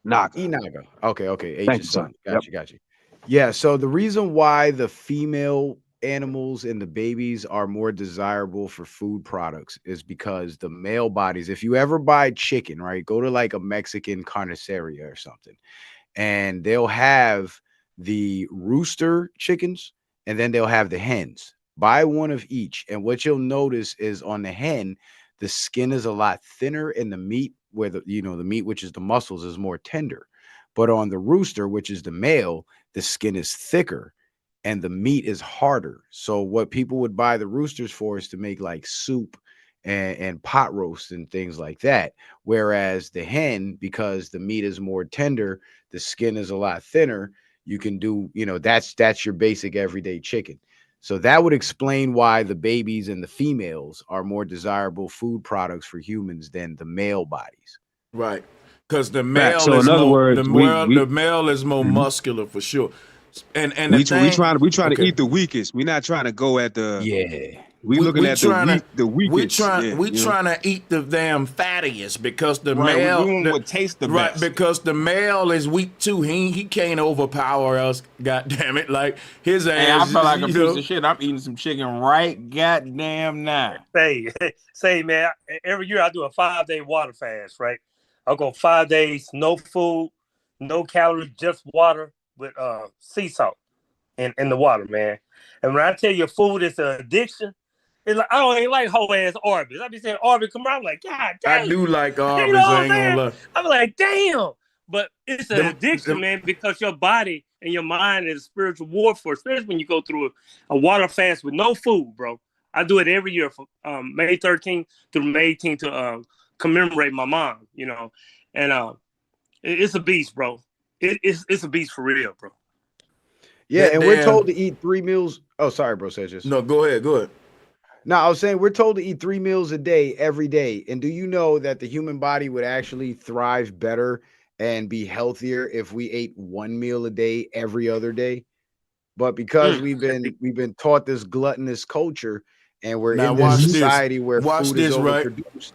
Speaker 14: Naga.
Speaker 13: Enaga. Okay. H
Speaker 14: Thank
Speaker 13: is
Speaker 14: you,
Speaker 13: son.
Speaker 14: son.
Speaker 13: Got you. Yeah. So the reason why the female animals and the babies are more desirable for food products is because the male bodies, if you ever buy chicken, right, go to like a Mexican carniceria or something, and they'll have the rooster chickens and then they'll have the hens. Buy one of each. And what you'll notice is on the hen, the skin is a lot thinner and the meat, where the meat, which is the muscles, is more tender. But on the rooster, which is the male, the skin is thicker and the meat is harder. So what people would buy the roosters for is to make like soup and pot roast and things like that. Whereas the hen, because the meat is more tender, the skin is a lot thinner, you can do, that's your basic everyday chicken. So that would explain why the babies and the females are more desirable food products for humans than the male bodies.
Speaker 1: Right. Because the male
Speaker 14: So
Speaker 1: is
Speaker 14: in other
Speaker 1: more,
Speaker 14: words,
Speaker 1: the male is more muscular for sure. And
Speaker 14: we
Speaker 1: the
Speaker 14: trying
Speaker 1: thing,
Speaker 14: to eat the weakest. We're not trying to go at the We looking at the weakest.
Speaker 1: We trying to eat the damn fattiest because the
Speaker 10: Right,
Speaker 1: male
Speaker 10: we want what tastes the
Speaker 1: right
Speaker 10: best.
Speaker 1: because the male is weak too. He can't overpower us. God damn it! Like his ass.
Speaker 10: Hey, I feel like a
Speaker 1: you
Speaker 10: piece
Speaker 1: know.
Speaker 10: of shit. I'm eating some chicken right goddamn now.
Speaker 15: Say, man, every year I do a 5-day water fast, right? I'll go 5 days, no food, no calories, just water with sea salt in the water, man. And when I tell you food is an addiction, it's like, I don't even like whole ass Arby's. I be saying Arby's come around, I'm like, God damn.
Speaker 1: I do like Arby's,
Speaker 15: You know what
Speaker 1: I ain't gonna lie.
Speaker 15: I'm like, damn. But it's an addiction, man, because your body and your mind is spiritual warfare, especially when you go through a water fast with no food, bro. I do it every year from May 13th through May 18th to commemorate my mom, And it's a beast, bro. It's a beast for real, bro.
Speaker 13: Yeah, and we're told to eat 3 meals. Oh, sorry, bro, Sanchez.
Speaker 1: No, go ahead.
Speaker 13: No, I was saying we're told to eat 3 meals a day every day. And do you know that the human body would actually thrive better and be healthier if we ate 1 meal a day every other day? But because we've been taught this gluttonous culture, and we're
Speaker 1: Now
Speaker 13: in this
Speaker 1: watch
Speaker 13: society
Speaker 1: this.
Speaker 13: where
Speaker 1: Watch
Speaker 13: food
Speaker 1: this,
Speaker 13: is
Speaker 1: right?
Speaker 13: overproduced,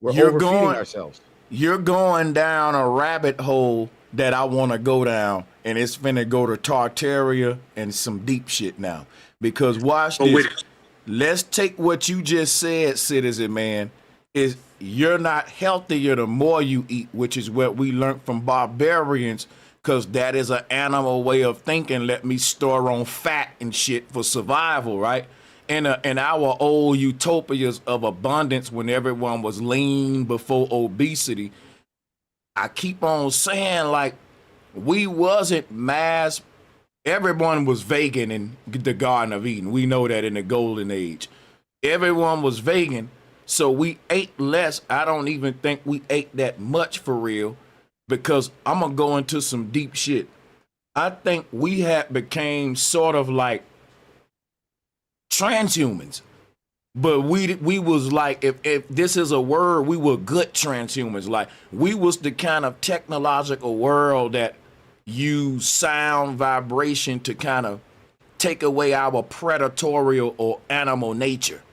Speaker 13: we're overfeeding ourselves.
Speaker 1: You're going down a rabbit hole that I want to go down, and it's finna go to Tartaria and some deep shit now. Because watch this. Let's take what you just said, citizen man, is you're not healthier the more you eat, which is what we learned from barbarians, because that is an animal way of thinking. Let me store on fat and shit for survival, right? In our old utopias of abundance when everyone was lean before obesity, I keep on saying, like, we wasn't mass. Everyone was vegan in the Garden of Eden. We know that in the Golden Age. Everyone was vegan, So we ate less. I don't even think we ate that much for real, because I'm gonna go into some deep shit. I think we had became sort of like transhumans. But we was like, if this is a word, we were good transhumans. Like, we was the kind of technological world that used sound vibration to kind of take away our predatory or animal nature,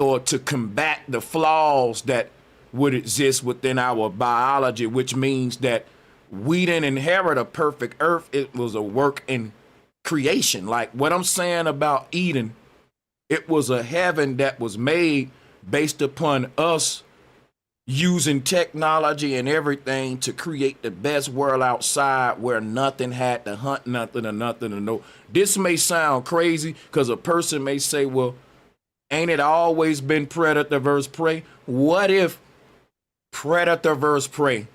Speaker 1: or to combat the flaws that would exist within our biology, which means that we didn't inherit a perfect earth. It was a work in creation. Like what I'm saying about Eden, it was a heaven that was made based upon us using technology and everything to create the best world outside, where nothing had to hunt nothing or nothing to know. This may sound crazy because a person may say, well, ain't it always been predator versus prey? What if predator versus prey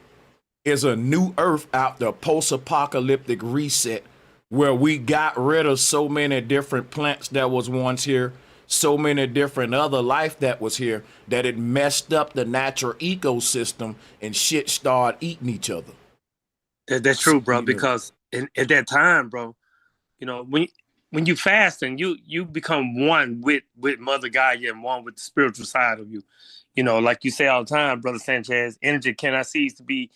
Speaker 1: is a new earth after post-apocalyptic reset, where we got rid of so many different plants that was once here, so many different other life that was here, that it messed up the natural ecosystem and shit started eating each other.
Speaker 15: That's true, bro. Because at that time, bro, you know, when you fast and you become one with Mother Gaia and one with the spiritual side of you. You know, like you say all the time, Brother Sanchez, energy cannot cease to be,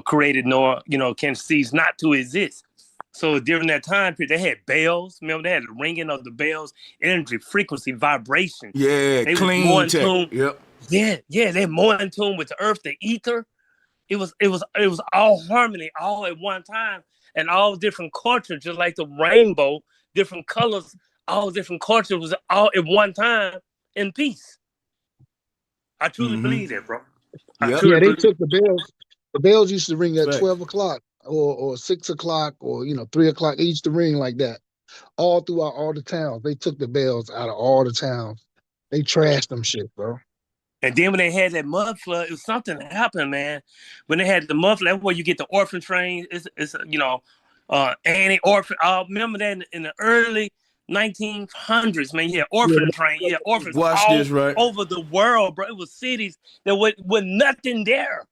Speaker 15: created, nor, can cease not to exist. So during that time period, they had bells. Remember, they had the ringing of the bells, energy, frequency, vibration.
Speaker 1: Yeah,
Speaker 15: they
Speaker 1: clean
Speaker 15: more in
Speaker 1: tech.
Speaker 15: tune.
Speaker 1: Yep.
Speaker 15: Yeah, they're more in tune with the earth, the ether. It was all harmony, all at one time, and all different cultures, just like the rainbow, different colors, all different cultures was all at one time in peace. I truly believe that, bro.
Speaker 1: Yep.
Speaker 9: Yeah, they took the bells. The bells used to ring at
Speaker 1: Right.
Speaker 9: 12 o'clock or 6 o'clock or 3 o'clock. They used to ring like that. All throughout all the towns. They took the bells out of all the towns. They trashed them shit, bro.
Speaker 15: And then when they had that mud flood, it was something that happened, man. When they had the mud flood, that's where you get the orphan train. It's anti-orphan. Remember that in the early 1900s, man. You had orphan train. You had orphans
Speaker 1: Watch
Speaker 15: all
Speaker 1: this, right?
Speaker 15: over the world, bro. It was cities that with nothing there.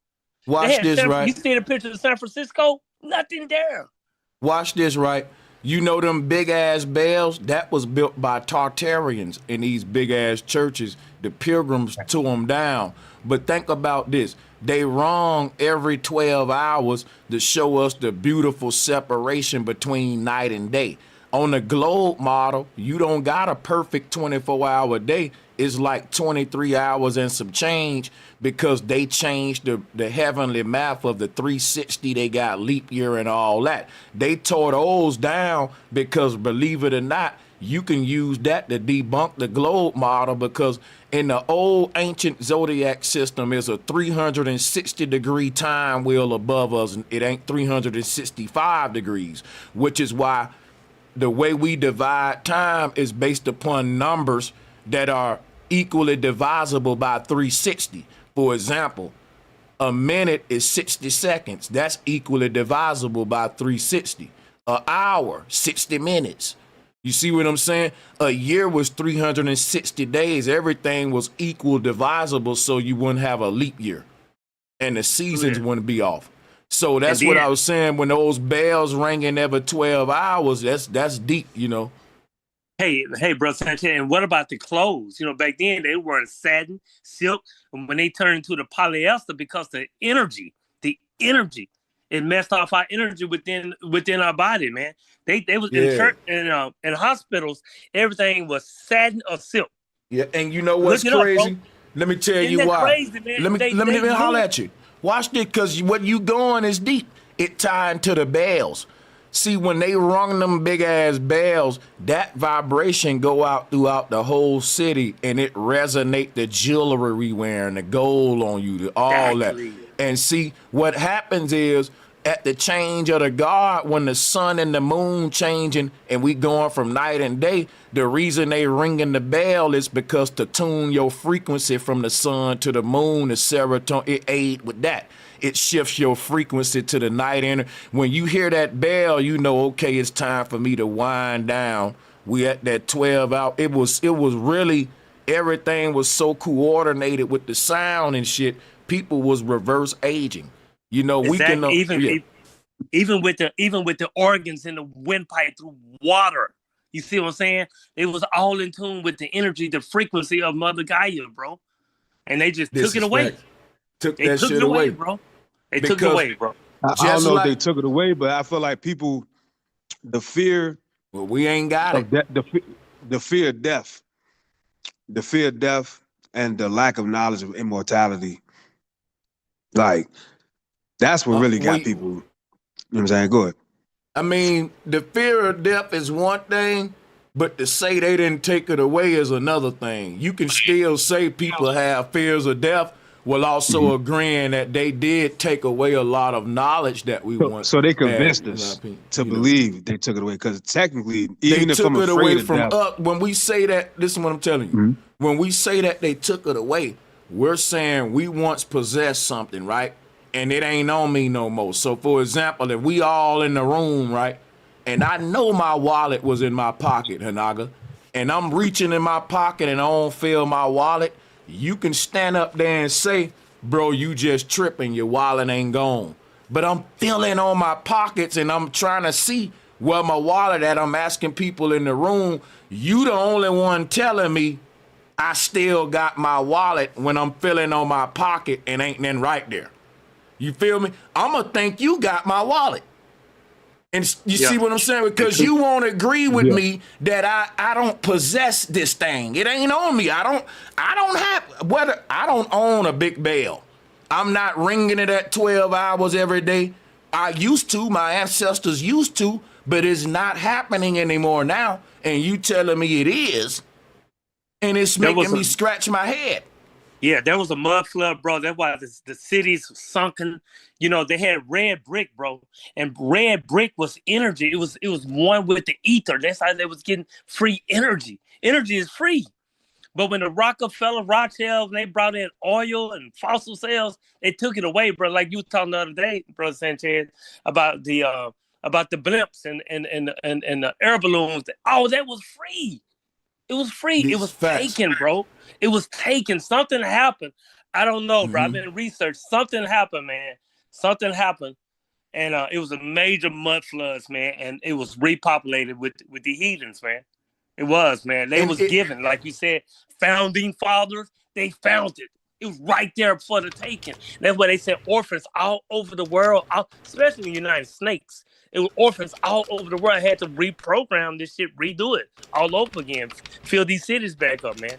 Speaker 1: Watch this, right?
Speaker 15: You see the picture of San Francisco? Nothing there.
Speaker 1: Watch this, right? You know them big ass bells? That was built by Tartarians in these big ass churches. The pilgrims tore them down. But think about this. They rung every 12 hours to show us the beautiful separation between night and day. On the globe model, you don't got a perfect 24-hour day. It's like 23 hours and some change, because they changed the heavenly math of the 360. They got leap year and all that. They tore those down because, believe it or not, you can use that to debunk the globe model, because in the old ancient zodiac system is a 360-degree time wheel above us, and it ain't 365 degrees, which is why the way we divide time is based upon numbers that are equally divisible by 360. For example, a minute is 60 seconds. That's equally divisible by 360. An hour, 60 minutes. You see what I'm saying? A year was 360 days. Everything was equal divisible, so you wouldn't have a leap year. And the seasons wouldn't be off. So that's what I was saying. When those bells ringing every 12 hours, that's deep,
Speaker 15: Hey, Brother Sanchez, and what about the clothes? Back then they were satin, silk, and when they turned into the polyester, because the energy, it messed off our energy within our body, man. They was in church and in hospitals, everything was satin or silk.
Speaker 1: Yeah, and you know what's crazy? Let me tell you why.
Speaker 15: Crazy, man?
Speaker 1: Let me holler at you. Watch this, because what you going is deep. It tied to the bells. See, when they rung them big ass bells, that vibration go out throughout the whole city, and it resonate the jewelry we wearing, the gold on you, all that. And see, what happens is, at the change of the guard, when the sun and the moon changing and we going from night and day, the reason they ringing the bell is because to tune your frequency from the sun to the moon, the serotonin, it aid with that. It shifts your frequency to the night energy. When you hear that bell, you know, okay, it's time for me to wind down. We at that 12 hour. It was really everything was so coordinated with the sound and shit, people was reverse aging. You know, we can
Speaker 15: even with the organs in the windpipe through water. You see what I'm saying? It was all in tune with the energy, the frequency of Mother Gaia, bro. And they just took it away.
Speaker 1: They took it away,
Speaker 15: bro. They took it away, bro.
Speaker 14: I don't know if they took it away, but I feel like people, the fear.
Speaker 1: Well, we ain't got it.
Speaker 14: The fear of death. The fear of death and the lack of knowledge of immortality. Like, that's what really got people. You know what I'm saying? Go ahead.
Speaker 1: I mean, the fear of death is one thing, but to say they didn't take it away is another thing. You can still say people have fears of death while also agreeing that they did take away a lot of knowledge that we want.
Speaker 14: So they convinced us to believe they took it away, because technically, even if I'm afraid of death,
Speaker 1: when we say that, this is what I'm telling you. When we say that they took it away, we're saying we once possessed something, right? And it ain't on me no more. So, for example, if we all in the room, right, and I know my wallet was in my pocket, Hanaga, and I'm reaching in my pocket and I don't feel my wallet, you can stand up there and say, bro, you just tripping, your wallet ain't gone. But I'm feeling on my pockets and I'm trying to see where my wallet at. I'm asking people in the room, you the only one telling me I still got my wallet when I'm feeling on my pocket and ain't nothing right there. You feel me? I'ma think you got my wallet. And you see what I'm saying? Because you won't agree with me that I don't possess this thing. It ain't on me. I don't own a big bell. I'm not ringing it at 12 hours every day. I used to, my ancestors used to, but it's not happening anymore now. And you telling me it is, and it's making me scratch my head.
Speaker 15: Yeah, there was a mud flood, bro. That's why the cities were sunken. You know, they had red brick, bro. And red brick was energy. It was one with the ether. That's how they was getting free energy. Energy is free. But when the Rockefeller, Rothschild, they brought in oil and fossil cells, they took it away, bro. Like you were talking the other day, Brother Sanchez, about the blimps and the air balloons. Oh, that was free. It was free. It was taken, bro. It was taken. Something happened. I don't know, bro. I've been research. Something happened, man. Something happened. And it was a major mud floods, man. And it was repopulated with the heathens, man. It was, man. They was given, like you said, founding fathers, they found it. It was right there for the taking. That's why they said orphans all over the world, especially in the United States. It was orphans all over the world. Had to reprogram this shit, redo it all over again, fill these cities back up, man.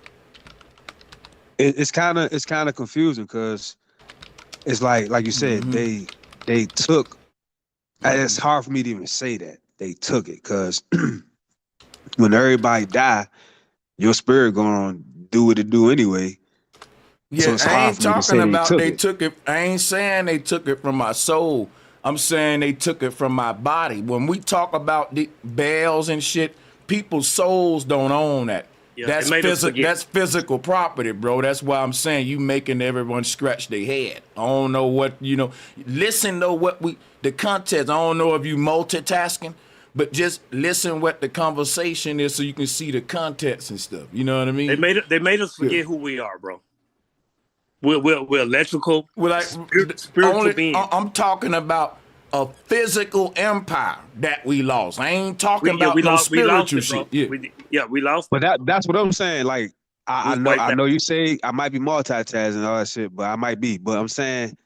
Speaker 14: It's kind of confusing, because it's like you said, they took. It's hard for me to even say that they took it, because when everybody die, your spirit gonna do what it do anyway.
Speaker 1: Yeah, so I ain't talking about they took it. I ain't saying they took it from my soul. I'm saying they took it from my body. When we talk about the bells and shit, people's souls don't own that. Yeah, that's physical property, bro. That's why I'm saying you making everyone scratch their head. I don't know what, listen to the context. I don't know if you multitasking, but just listen what the conversation is so you can see the context and stuff. You know what I mean?
Speaker 15: They made us forget who we are, bro. We're electrical, spiritual beings.
Speaker 1: I'm talking about a physical empire that we lost. I ain't talking about no spiritual shit.
Speaker 15: We lost.
Speaker 14: But that's what I'm saying. Like I know you say I might be multitasking and all that shit, but I might be. But I'm saying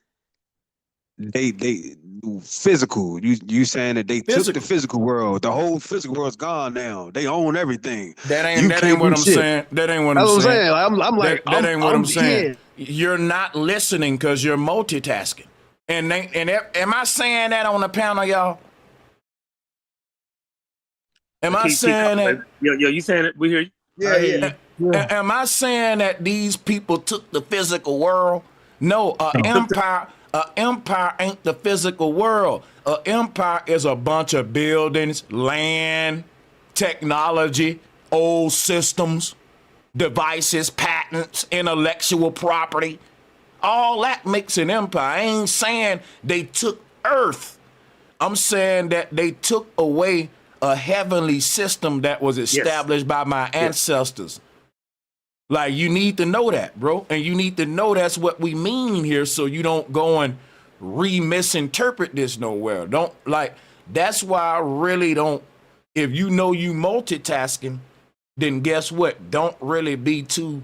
Speaker 14: they physical. You saying that they took the physical world. The whole physical world's gone now. They own everything.
Speaker 1: That ain't what I'm saying. That ain't what I'm saying. That ain't what I'm saying. You're not listening because you're multitasking. And am I saying that on the panel, y'all? Am I saying that?
Speaker 15: Yo, you saying it? We hear you.
Speaker 1: Yeah. Am I saying that these people took the physical world? No, an empire ain't the physical world. An empire is a bunch of buildings, land, technology, old systems, devices, patents, intellectual property. All that makes an empire. I ain't saying they took Earth. I'm saying that they took away a heavenly system that was established by my ancestors. Like, you need to know that, bro. And you need to know that's what we mean here, so you don't go and misinterpret this nowhere. Don't, like, that's why I really don't, if you know you multitasking, then guess what? Don't really be too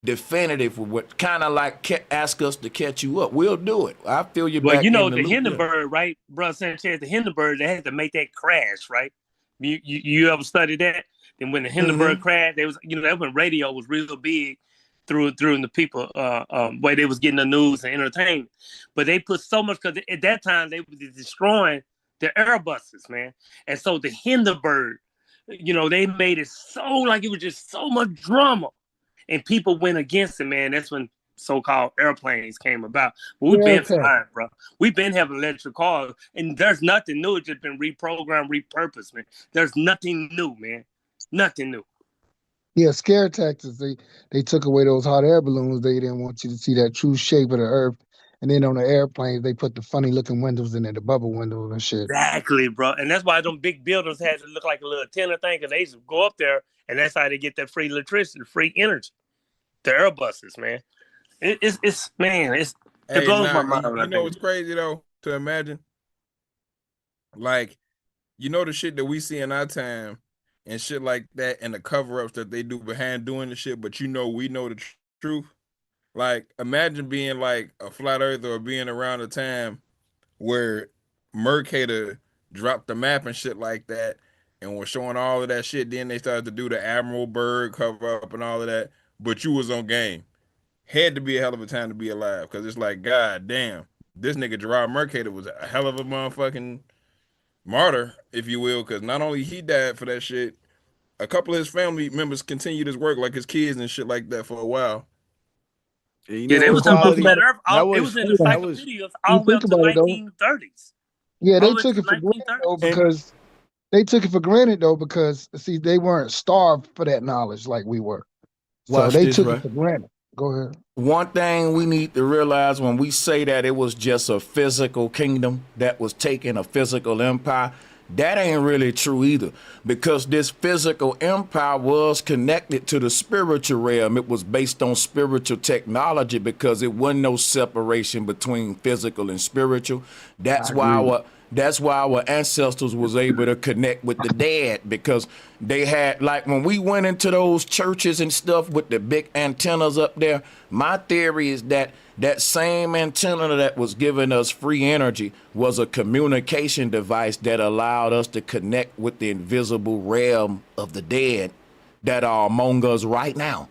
Speaker 1: definitive with what, kind of like ask us to catch you up. We'll do it. I feel you
Speaker 15: Well,
Speaker 1: back
Speaker 15: you know,
Speaker 1: in the
Speaker 15: the
Speaker 1: loop.
Speaker 15: Hindenburg, right, Brother Sanchez, the Hindenburg, they had to make that crash, right? You ever studied that? And when the Hindenburg crashed, they was, you know, that when radio was real big through the people way they was getting the news and entertainment. But they put so much, because at that time they were destroying the Airbuses, man. And so the Hindenburg, you know, they made it so like it was just so much drama, and people went against it, man. That's when so-called airplanes came about. But we've been flying, bro. We've been having electric cars, and there's nothing new. It's just been reprogrammed, repurposed, man. There's nothing new, man. Nothing new.
Speaker 9: Yeah, scare tactics. They took away those hot air balloons. They didn't want you to see that true shape of the earth. And then on the airplanes, they put the funny looking windows in there, the bubble windows and shit.
Speaker 15: Exactly, bro. And that's why them big buildings had to look like a little antenna thing, because they used to go up there, and that's how they get that free electricity, free energy. The Airbuses, man. It's man, it blows my mind.
Speaker 10: You know what's crazy though to imagine? Like, you know, the shit that we see in our time and shit like that, and the cover-ups that they do behind doing the shit, but you know, we know the truth. Like, imagine being like a flat earther or being around a time where Mercator dropped the map and shit like that and was showing all of that shit. Then they started to do the Admiral Byrd cover-up and all of that, but you was on game. Had to be a hell of a time to be alive, because it's like, god damn, this nigga Gerard Mercator was a hell of a motherfucking martyr, if you will, because not only he died for that shit, a couple of his family members continued his work, like his kids and shit like that, for a while.
Speaker 15: Yeah, they was talking about Flat Earth. It was in the encyclopedias all the way up to 1930s.
Speaker 9: Yeah, they took it for granted though, because see, they weren't starved for that knowledge like we were. So they took it for granted. Go ahead.
Speaker 1: One thing we need to realize when we say that it was just a physical kingdom that was taking a physical empire, that ain't really true either, because this physical empire was connected to the spiritual realm. It was based on spiritual technology, because it wasn't no separation between physical and spiritual. That's why our ancestors was able to connect with the dead, because they had, like, when we went into those churches and stuff with the big antennas up there, my theory is that that same antenna that was giving us free energy was a communication device that allowed us to connect with the invisible realm of the dead that are among us right now.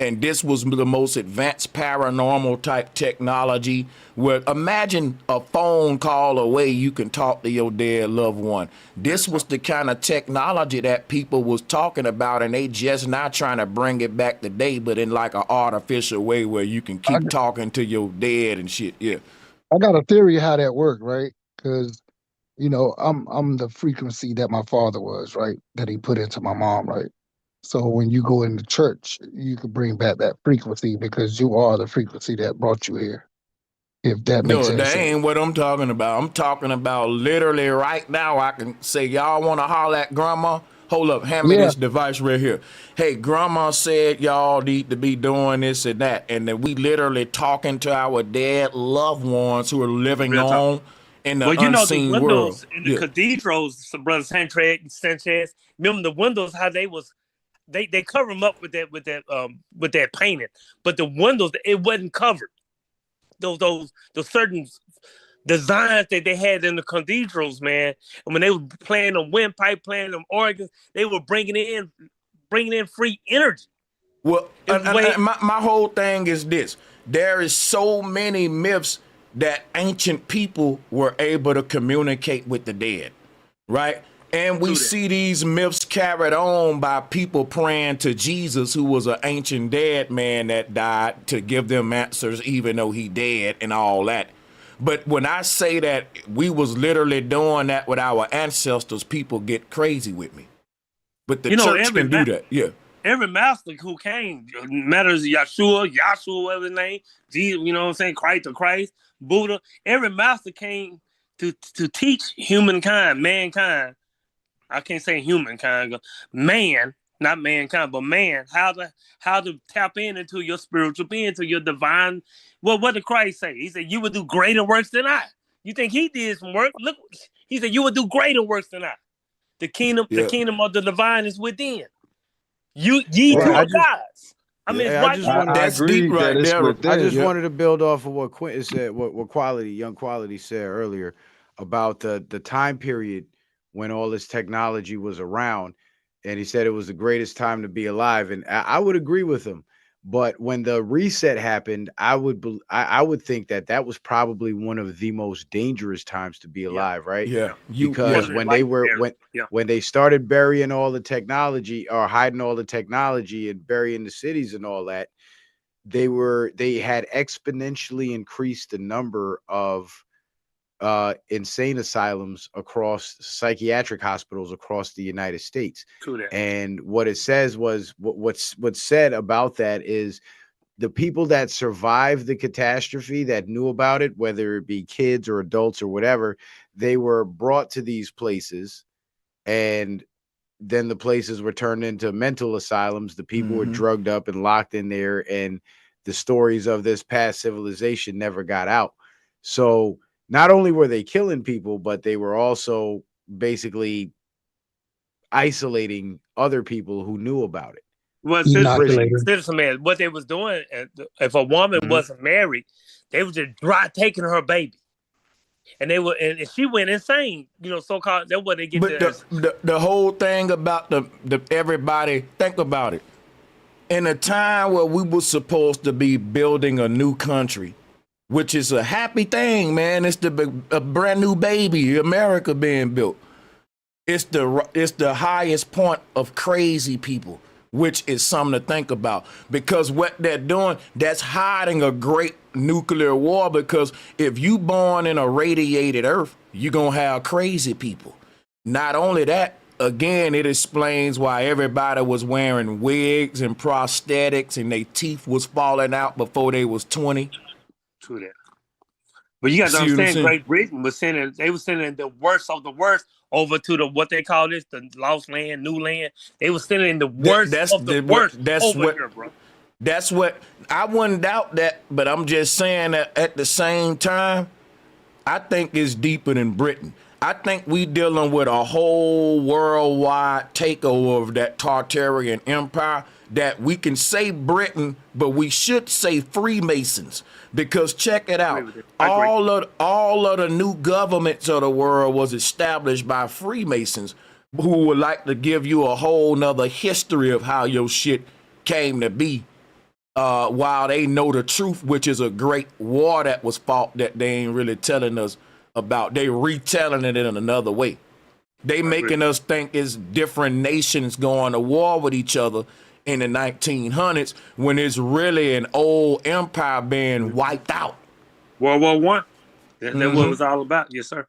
Speaker 1: And this was the most advanced paranormal type technology, where imagine a phone call away, you can talk to your dead loved one. This was the kind of technology that people was talking about, and they just not trying to bring it back today, but in like an artificial way where you can keep talking to your dead and shit. Yeah.
Speaker 9: I got a theory of how that worked, right? Because, you know, I'm the frequency that my father was, right? That he put into my mom, right? So when you go into church, you can bring back that frequency, because you are the frequency that brought you here. If that makes sense.
Speaker 1: No, that ain't what I'm talking about. I'm talking about literally right now. I can say, y'all want to holler at grandma? Hold up, hand me this device right here. Hey, grandma said y'all need to be doing this and that. And then we literally talking to our dead loved ones who are living on in the unseen
Speaker 15: the windows
Speaker 1: world.
Speaker 15: In the cathedrals, Brother Sanchez, remember the windows, how they was, they cover them up with that painting, but the windows, it wasn't covered. Those certain designs that they had in the cathedrals, man, and when they were playing them windpipe, playing them organs, they were bringing in free energy.
Speaker 1: Well, my whole thing is this: there is so many myths that ancient people were able to communicate with the dead, right? And we see these myths carried on by people praying to Jesus, who was an ancient dead man that died, to give them answers, even though he dead and all that. But when I say that we was literally doing that with our ancestors, people get crazy with me. But the church can do that, yeah.
Speaker 15: Every master who came, matters Yahshua, whatever his name, Jesus, you know what I'm saying, Christ, Buddha, every master came to teach mankind. I can't say humankind, man, not mankind, but man, how to tap into your spiritual being, to your divine. Well, what did Christ say? He said, "You would do greater works than I." You think he did some work? Look, he said, "You would do greater works than I." The kingdom of the divine is within. Ye two are gods. I mean, it's right there.
Speaker 1: That's deep right there.
Speaker 13: I just wanted to build off of what Quentin said, what Young Quality said earlier about the time period when all this technology was around, and he said it was the greatest time to be alive, and I would agree with him. But when the reset happened, I would think that was probably one of the most dangerous times to be alive, right?
Speaker 1: Yeah,
Speaker 13: because when they started burying all the technology or hiding all the technology and burying the cities and all that, they had exponentially increased the number of insane asylums across psychiatric hospitals across the United States. And what it says was what's said about that is the people that survived the catastrophe, that knew about it, whether it be kids or adults or whatever, they were brought to these places, and then the places were turned into mental asylums. The people were drugged up and locked in there, and the stories of this past civilization never got out. So not only were they killing people, but they were also basically isolating other people who knew about it.
Speaker 15: Well, citizen man, what they was doing, if a woman wasn't married, they was just taking her baby, and and she went insane. So-called. That's what they get.
Speaker 1: But the whole thing about the everybody, think about it. In a time where we were supposed to be building a new country, which is a happy thing, man. It's a brand new baby, America being built. It's the highest point of crazy people, which is something to think about. Because what they're doing, that's hiding a great nuclear war. Because if you born in a radiated earth, you're going to have crazy people. Not only that, again, it explains why everybody was wearing wigs and prosthetics and their teeth was falling out before they was 20.
Speaker 15: True that. But you got to understand, Great Britain was sending the worst of the worst over to what they call this, the lost land, new land. They were sending the worst of the worst over here, bro.
Speaker 1: That's what, I wouldn't doubt that, but I'm just saying that at the same time, I think it's deeper than Britain. I think we dealing with a whole worldwide takeover of that Tartarian empire, that we can say Britain, but we should say Freemasons. Because check it out, all of the new governments of the world was established by Freemasons, who would like to give you a whole nother history of how your shit came to be, while they know the truth, which is a great war that was fought that they ain't really telling us about. They retelling it in another way. They making us think it's different nations going to war with each other in the 1900s, when it's really an old empire being wiped out.
Speaker 15: World War I. That's what it was all about. Yes, sir.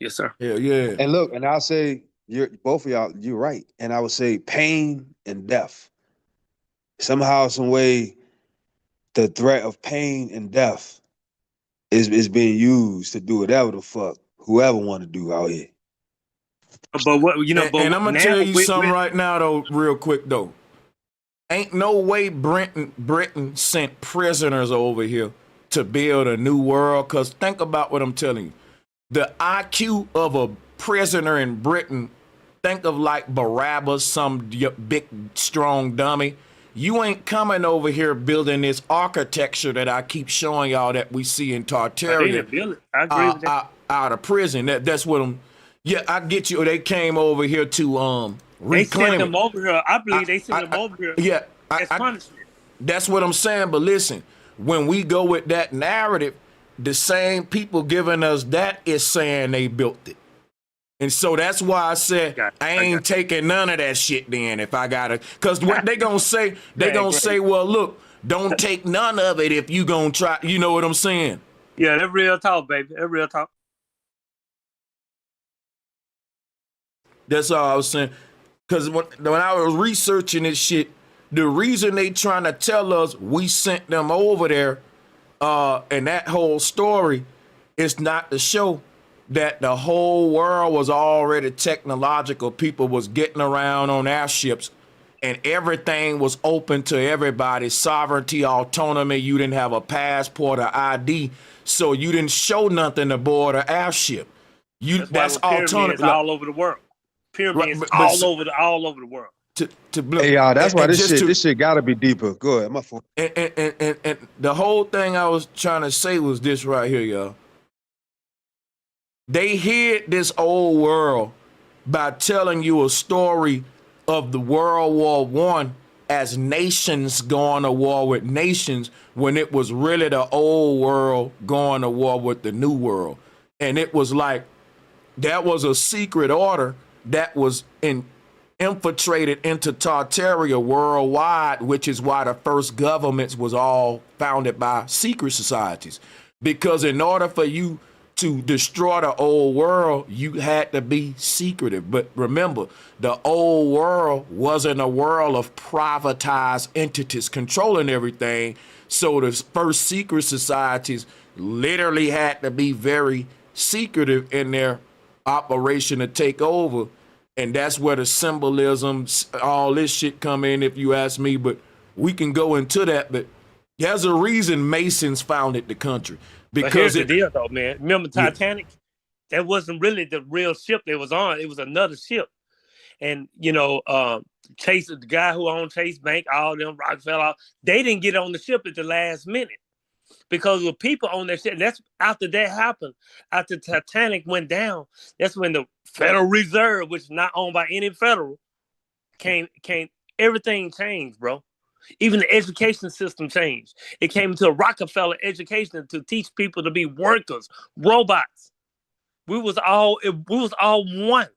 Speaker 15: Yes, sir.
Speaker 1: Yeah.
Speaker 14: And look, and I'll say, both of y'all, you're right. And I would say pain and death. Somehow, some way, the threat of pain and death is being used to do whatever the fuck whoever want to do out here.
Speaker 15: But what
Speaker 1: and I'm gonna tell you something right now, though, real quick though. Ain't no way Britain sent prisoners over here to build a new world. Because think about what I'm telling you. The IQ of a prisoner in Britain, think of like Barabbas, some big, strong dummy. You ain't coming over here building this architecture that I keep showing y'all that we see in Tartaria.
Speaker 15: I agree with that.
Speaker 1: Out of prison. That's what I'm... Yeah, I get you. They came over here to...
Speaker 15: They sent them over here. I believe they sent them over here.
Speaker 1: Yeah,
Speaker 15: as punishment.
Speaker 1: That's what I'm saying. But listen, when we go with that narrative, the same people giving us that is saying they built it. And so that's why I said I ain't taking none of that shit then if I gotta. Because what they gonna say, say, well, look, don't take none of it if you gonna try. You know what I'm saying?
Speaker 15: Yeah, that's real talk, baby. That's real talk.
Speaker 1: That's all I was saying. Because when I was researching this shit, the reason they trying to tell us we sent them over there, and that whole story, is not to show that the whole world was already technological. People was getting around on airships and everything was open to everybody, sovereignty, autonomy. You didn't have a passport or ID, so you didn't show nothing aboard an airship. That's
Speaker 15: pyramids
Speaker 1: autonomy.
Speaker 15: all over the world. Pyramids
Speaker 1: Right,
Speaker 15: all over the world.
Speaker 14: Hey y'all, that's why this shit gotta be deeper. Go ahead, my fault.
Speaker 1: And the whole thing I was trying to say was this right here, y'all. They hid this old world by telling you a story of the World War I as nations going to war with nations, when it was really the old world going to war with the new world. And it was like that was a secret order that was infiltrated into Tartaria worldwide, which is why the first governments was all founded by secret societies. Because in order for you to destroy the old world, you had to be secretive. But remember, the old world wasn't a world of privatized entities controlling everything. So the first secret societies literally had to be very secretive in their operation to take over. And that's where the symbolism, all this shit come in, if you ask me. But we can go into that. But there's a reason Masons founded the country.
Speaker 15: But here's the deal, though, man. Remember Titanic? Yeah. That wasn't really the real ship they was on. It was another ship. And, Chase, the guy who owned Chase Bank, all them, Rockefeller, they didn't get on the ship at the last minute because the people on that ship. That's after that happened. After Titanic went down, that's when the Federal Reserve, which is not owned by any federal, came. Everything changed, bro. Even the education system changed. It came into Rockefeller education to teach people to be workers, robots. We was all one,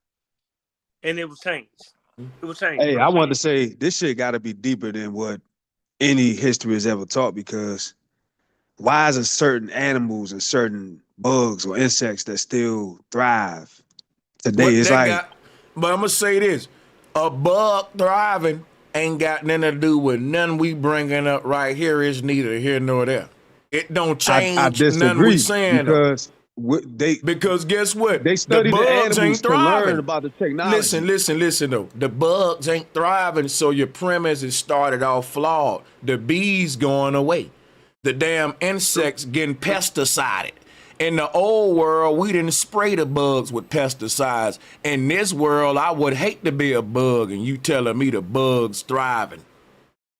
Speaker 15: and it was changed. It was changed.
Speaker 14: Hey,
Speaker 15: bro.
Speaker 14: I wanted to say this shit got to be deeper than what any history has ever taught, because why is it certain animals and certain bugs or insects that still thrive today? It's like,
Speaker 1: but I'm gonna say this: a bug thriving ain't got nothing to do with none we bringing up right here. Is neither here nor there. It don't change
Speaker 14: I disagree,
Speaker 1: none we saying
Speaker 14: because
Speaker 1: guess what?
Speaker 14: They study the
Speaker 1: bugs
Speaker 14: animals
Speaker 1: ain't
Speaker 14: to
Speaker 1: thriving.
Speaker 14: learn about the technology.
Speaker 1: Listen though. The bugs ain't thriving, so your premise is started off flawed. The bees going away. The damn insects getting pesticided. In the old world, we didn't spray the bugs with pesticides. In this world, I would hate to be a bug, and you telling me the bugs thriving.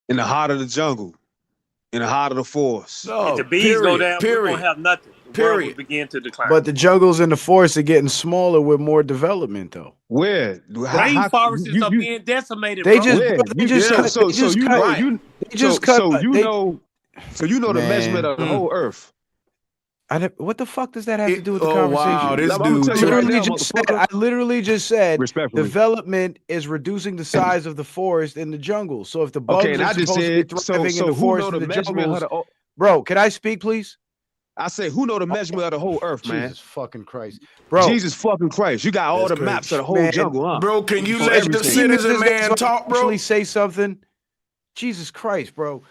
Speaker 14: In the heart of the jungle, in the heart of the forest.
Speaker 1: No,
Speaker 15: if the bees go down, we won't have nothing. The world will begin to decline.
Speaker 13: But the jungles and the forests are getting smaller with more development, though.
Speaker 14: Where?
Speaker 15: Rainforests are being decimated.
Speaker 13: They
Speaker 15: bro.
Speaker 14: So you know the measurement of the whole earth.
Speaker 13: What the fuck does that have to do with the conversation?
Speaker 1: Wow, this dude.
Speaker 13: I literally just said development is reducing the size of the forest in the jungle. So if the bugs are supposed to be thriving in the forest and the jungles, bro, can I speak, please?
Speaker 14: I say, who know the measurement of the whole earth, man?
Speaker 13: Jesus fucking Christ, bro.
Speaker 14: Jesus fucking Christ, you got all the maps of the whole jungle, huh?
Speaker 1: Bro, can you let the citizen man talk, bro?
Speaker 13: Actually say something. Jesus Christ, bro.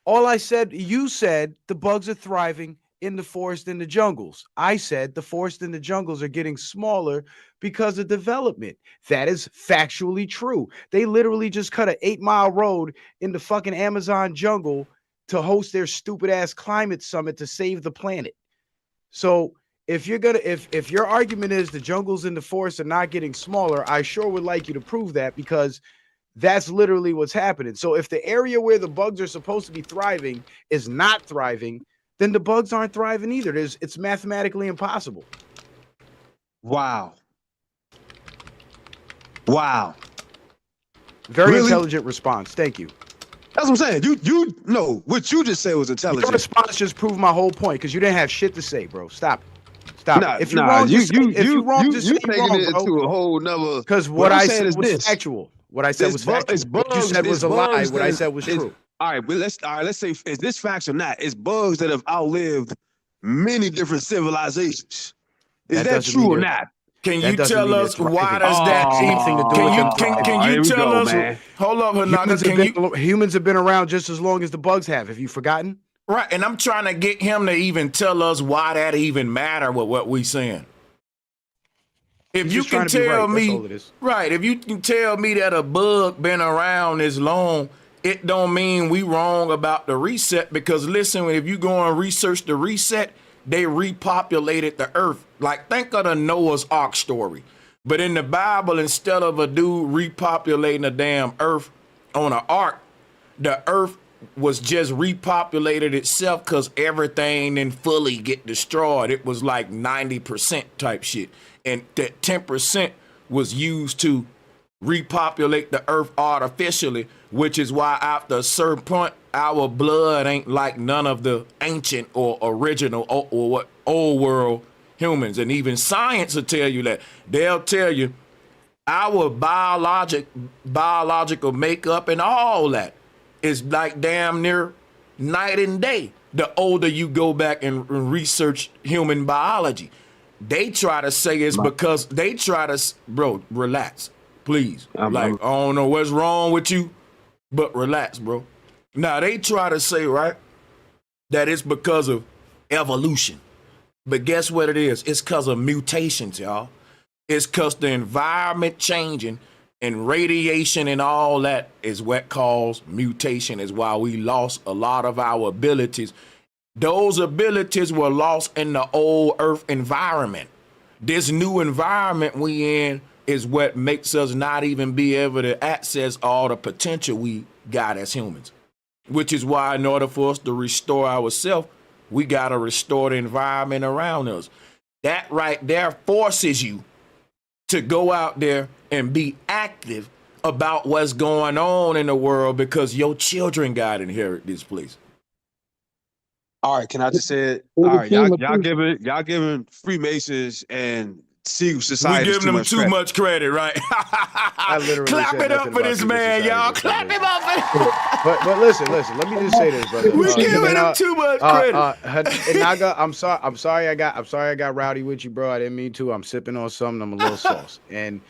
Speaker 13: All I said, you said the bugs are thriving in the forest and the jungles. I said the forest and the jungles are getting smaller because of development. That is factually true. They literally just cut an 8-mile road in the fucking Amazon jungle to host their stupid ass climate summit to save the planet. So if you're gonna, if your argument is the jungles and the forests are not getting smaller, I sure would like you to prove that, because that's literally what's happening. So if the area where the bugs are supposed to be thriving is not thriving, then the bugs aren't thriving either. It's mathematically impossible.
Speaker 14: Wow.
Speaker 13: Very intelligent response. Thank you.
Speaker 14: That's what I'm saying. You know what you just said was intelligent.
Speaker 13: Your response just proved my whole point, because you didn't have shit to say, bro. Stop it. If you're wrong, just say you're wrong,
Speaker 14: into a whole nother.
Speaker 13: Because what I said was factual. What I said was factual. What you said was a lie. What I said was true.
Speaker 14: All right, but let's say, is this facts or not? It's bugs that have outlived many different civilizations. Is that true or not?
Speaker 1: Can you tell us why does that can you tell us? Man. Hold up, Hanaka.
Speaker 13: Humans have been around just as long as the bugs have. Have you forgotten?
Speaker 1: Right, and I'm trying to get him to even tell us why that even matter with what we saying. If
Speaker 13: He's
Speaker 1: you
Speaker 13: just trying
Speaker 1: can
Speaker 13: to be
Speaker 1: tell
Speaker 13: right. That's all
Speaker 1: me,
Speaker 13: it is.
Speaker 1: right, if you can tell me that a bug been around this long, it don't mean we wrong about the reset, because listen, if you go and research the reset, they repopulated the earth. Like, think of the Noah's Ark story. But in the Bible, instead of a dude repopulating the damn earth on an ark, the earth was just repopulated itself because everything didn't fully get destroyed. It was like 90% type shit. And that 10% was used to repopulate the earth artificially, which is why after a certain point, our blood ain't like none of the ancient or original or what old world humans. And even science will tell you that. They'll tell you our biological makeup and all that is like damn near night and day. The older you go back and research human biology, they try to say it's because they try to, bro, relax, please. I don't know what's wrong with you, but relax, bro. Now they try to say, right, that it's because of evolution. But guess what it is? It's because of mutations, y'all. It's because the environment changing and radiation and all that is what caused mutation, is why we lost a lot of our abilities. Those abilities were lost in the old earth environment. This new environment we in is what makes us not even be able to access all the potential we got as humans, which is why in order for us to restore ourselves, we got to restore the environment around us. That right there forces you to go out there and be active about what's going on in the world, because your children got to inherit this place.
Speaker 14: All right, can I just say it? All right, y'all giving Freemasons and secret societies
Speaker 1: We giving them too much credit, right?
Speaker 13: I literally
Speaker 1: clap
Speaker 13: said
Speaker 1: it up
Speaker 13: nothing
Speaker 1: for
Speaker 13: about
Speaker 1: this
Speaker 13: secret
Speaker 1: man,
Speaker 13: societies
Speaker 1: y'all.
Speaker 13: or
Speaker 1: Clap him up for
Speaker 13: but listen, let me just say this, brother.
Speaker 1: We giving him too much credit.
Speaker 13: Naga, I'm sorry I got rowdy with you, bro. I didn't mean to. I'm sipping on something. I'm a little sauce. And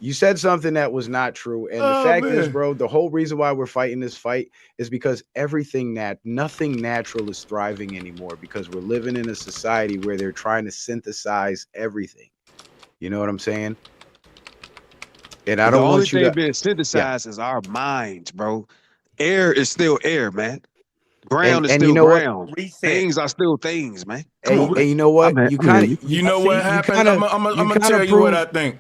Speaker 13: you said something that was not true. And the fact is, bro, the whole reason why we're fighting this fight is because nothing natural is thriving anymore, because we're living in a society where they're trying to synthesize everything. You know what I'm saying? And I don't want you to.
Speaker 14: The only thing being synthesized is our minds, bro. Air is still air, man. Ground is still
Speaker 13: you know
Speaker 14: ground.
Speaker 13: what?
Speaker 14: Things are still things, man.
Speaker 13: And you know what?
Speaker 1: You know what happened? I'm gonna tell you what I think.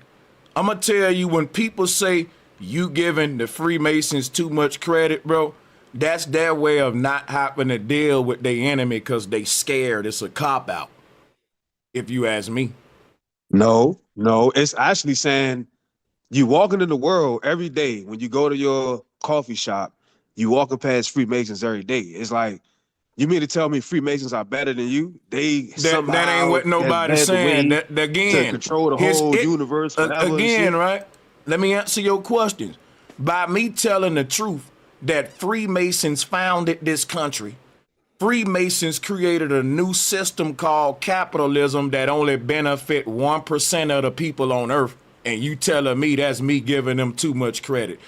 Speaker 1: I'm gonna tell you, when people say you giving the Freemasons too much credit, bro, that's their way of not having to deal with their enemy because they scared. It's a cop out, if you ask me.
Speaker 14: No, it's actually saying you walking in the world every day. When you go to your coffee shop, you walking past Freemasons every day. It's like, you mean to tell me Freemasons are better than you?
Speaker 1: That ain't what nobody's saying. That again,
Speaker 14: to control the whole universe forever.
Speaker 1: Again, right? Let me answer your questions. By me telling the truth that Freemasons founded this country, Freemasons created a new system called capitalism that only benefit 1% of the people on earth, and you telling me that's me giving them too much credit.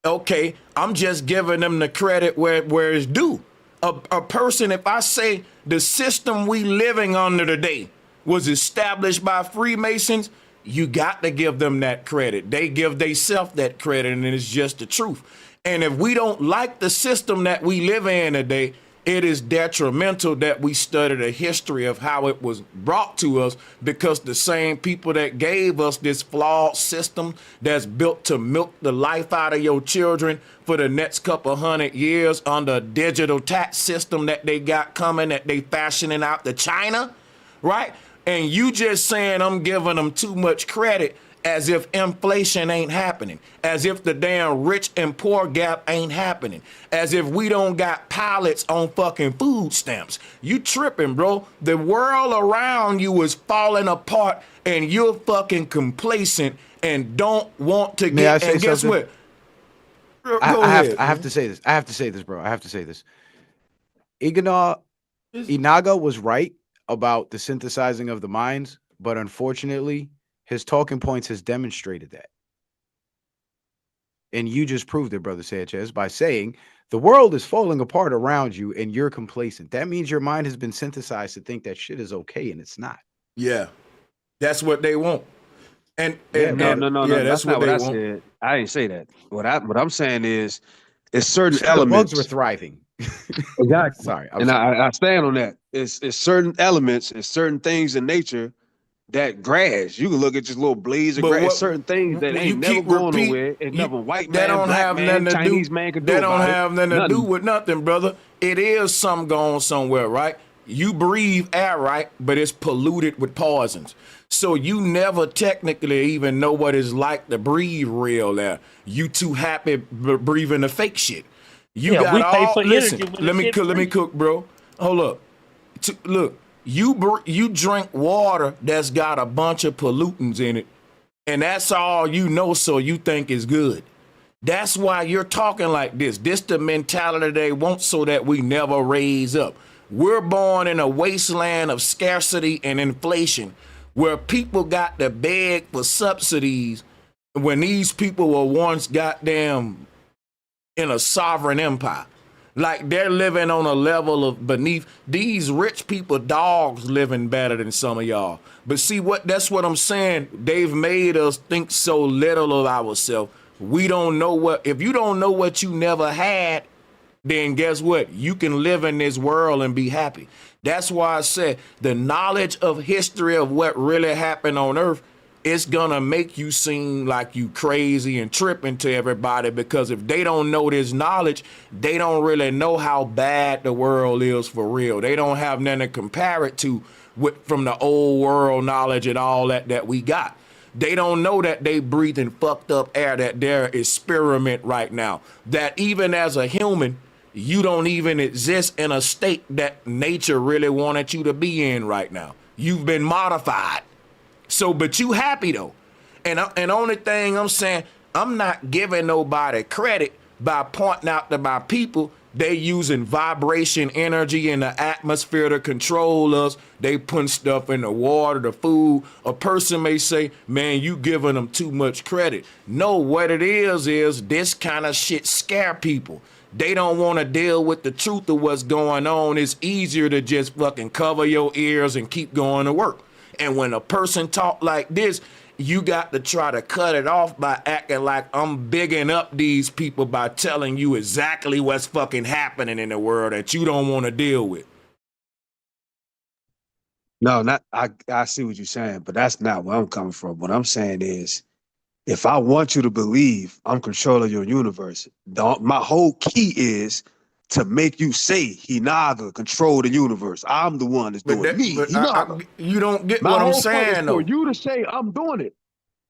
Speaker 1: Okay, I'm just giving them the credit where it's due. A person, if I say the system we living under today was established by Freemasons, you got to give them that credit. They give themselves that credit, and it's just the truth. And if we don't like the system that we live in today, it is detrimental that we study the history of how it was brought to us, because the same people that gave us this flawed system that's built to milk the life out of your children for the next couple 100 years under a digital tax system that they got coming, that they fashioning out to China, right? And you just saying I'm giving them too much credit, as if inflation ain't happening, as if the damn rich and poor gap ain't happening, as if we don't got pilots on fucking food stamps. You tripping, bro. The world around you is falling apart, and you're fucking complacent and don't want to get. And guess what?
Speaker 13: I have to say this. I have to say this, bro. I have to say this. Inaga was right about the synthesizing of the minds, but unfortunately, his talking points has demonstrated that. And you just proved it, Brother Sanchez, by saying the world is falling apart around you and you're complacent. That means your mind has been synthesized to think that shit is okay, and it's not.
Speaker 1: Yeah, that's what they want.
Speaker 14: No.
Speaker 1: Yeah,
Speaker 14: That's
Speaker 1: that's what
Speaker 14: not what
Speaker 1: they
Speaker 14: I
Speaker 1: want.
Speaker 14: said. I didn't say that. What I'm saying is, it's certain
Speaker 13: So the bugs were
Speaker 14: elements.
Speaker 13: thriving.
Speaker 14: Exactly.
Speaker 13: Sorry, I'm
Speaker 14: And
Speaker 13: sorry.
Speaker 14: I stand on that. It's certain elements, it's certain things in nature that grass. You can look at just little blades of
Speaker 1: But
Speaker 14: grass. It's
Speaker 1: what
Speaker 14: certain things that
Speaker 1: when
Speaker 14: ain't
Speaker 1: you
Speaker 14: never
Speaker 1: keep
Speaker 14: going
Speaker 1: repeat,
Speaker 14: nowhere. It's
Speaker 1: you
Speaker 14: nothing white
Speaker 1: that
Speaker 14: man,
Speaker 1: don't
Speaker 14: black
Speaker 1: have nothing
Speaker 14: man,
Speaker 1: to do.
Speaker 14: Chinese man could do
Speaker 1: That don't
Speaker 14: about it.
Speaker 1: have nothing to do
Speaker 14: Nothing.
Speaker 1: with nothing, brother. It is something going somewhere, right? You breathe air, right? But it's polluted with poisons. So you never technically even know what it's like to breathe real air. You too happy breathing the fake shit. You
Speaker 15: Yeah,
Speaker 1: got
Speaker 15: we pay
Speaker 1: all.
Speaker 15: for
Speaker 1: Listen,
Speaker 15: energy when
Speaker 1: let
Speaker 15: the
Speaker 1: me
Speaker 15: shit
Speaker 1: cook. Let me
Speaker 15: free.
Speaker 1: cook, bro. Hold up. Look, you drink water that's got a bunch of pollutants in it, and that's all you know. So you think is good. That's why you're talking like this. This the mentality they want so that we never raise up. We're born in a wasteland of scarcity and inflation where people got to beg for subsidies when these people were once goddamn in a sovereign empire. Like they're living on a level of beneath these rich people, dogs living better than some of y'all. But see that's what I'm saying. They've made us think so little of ourselves. We don't know if you don't know what you never had, then guess what? You can live in this world and be happy. That's why I said the knowledge of history of what really happened on earth, it's gonna make you seem like you crazy and tripping to everybody, because if they don't know this knowledge, they don't really know how bad the world is for real. They don't have nothing to compare it to from the old world knowledge and all that we got. They don't know that they breathing fucked up air, that they're experiment right now. That even as a human, you don't even exist in a state that nature really wanted you to be in right now. You've been modified. So, but you happy though. And only thing I'm saying, I'm not giving nobody credit by pointing out to my people they using vibration energy in the atmosphere to control us. They putting stuff in the water, the food. A person may say, man, you giving them too much credit. No, what it is this kind of shit scare people. They don't want to deal with the truth of what's going on. It's easier to just fucking cover your ears and keep going to work. And when a person talk like this, you got to try to cut it off by acting like I'm bigging up these people by telling you exactly what's fucking happening in the world that you don't want to deal with.
Speaker 14: No, not I see what you're saying, but that's not where I'm coming from. What I'm saying is, if I want you to believe I'm controlling your universe, my whole key is to make you say Hinaga control the universe. I'm the one that's doing it. Me, Hinaga.
Speaker 1: You don't get
Speaker 14: My
Speaker 1: what I'm
Speaker 14: whole point is
Speaker 1: saying,
Speaker 14: for
Speaker 1: though.
Speaker 14: you to say I'm doing it.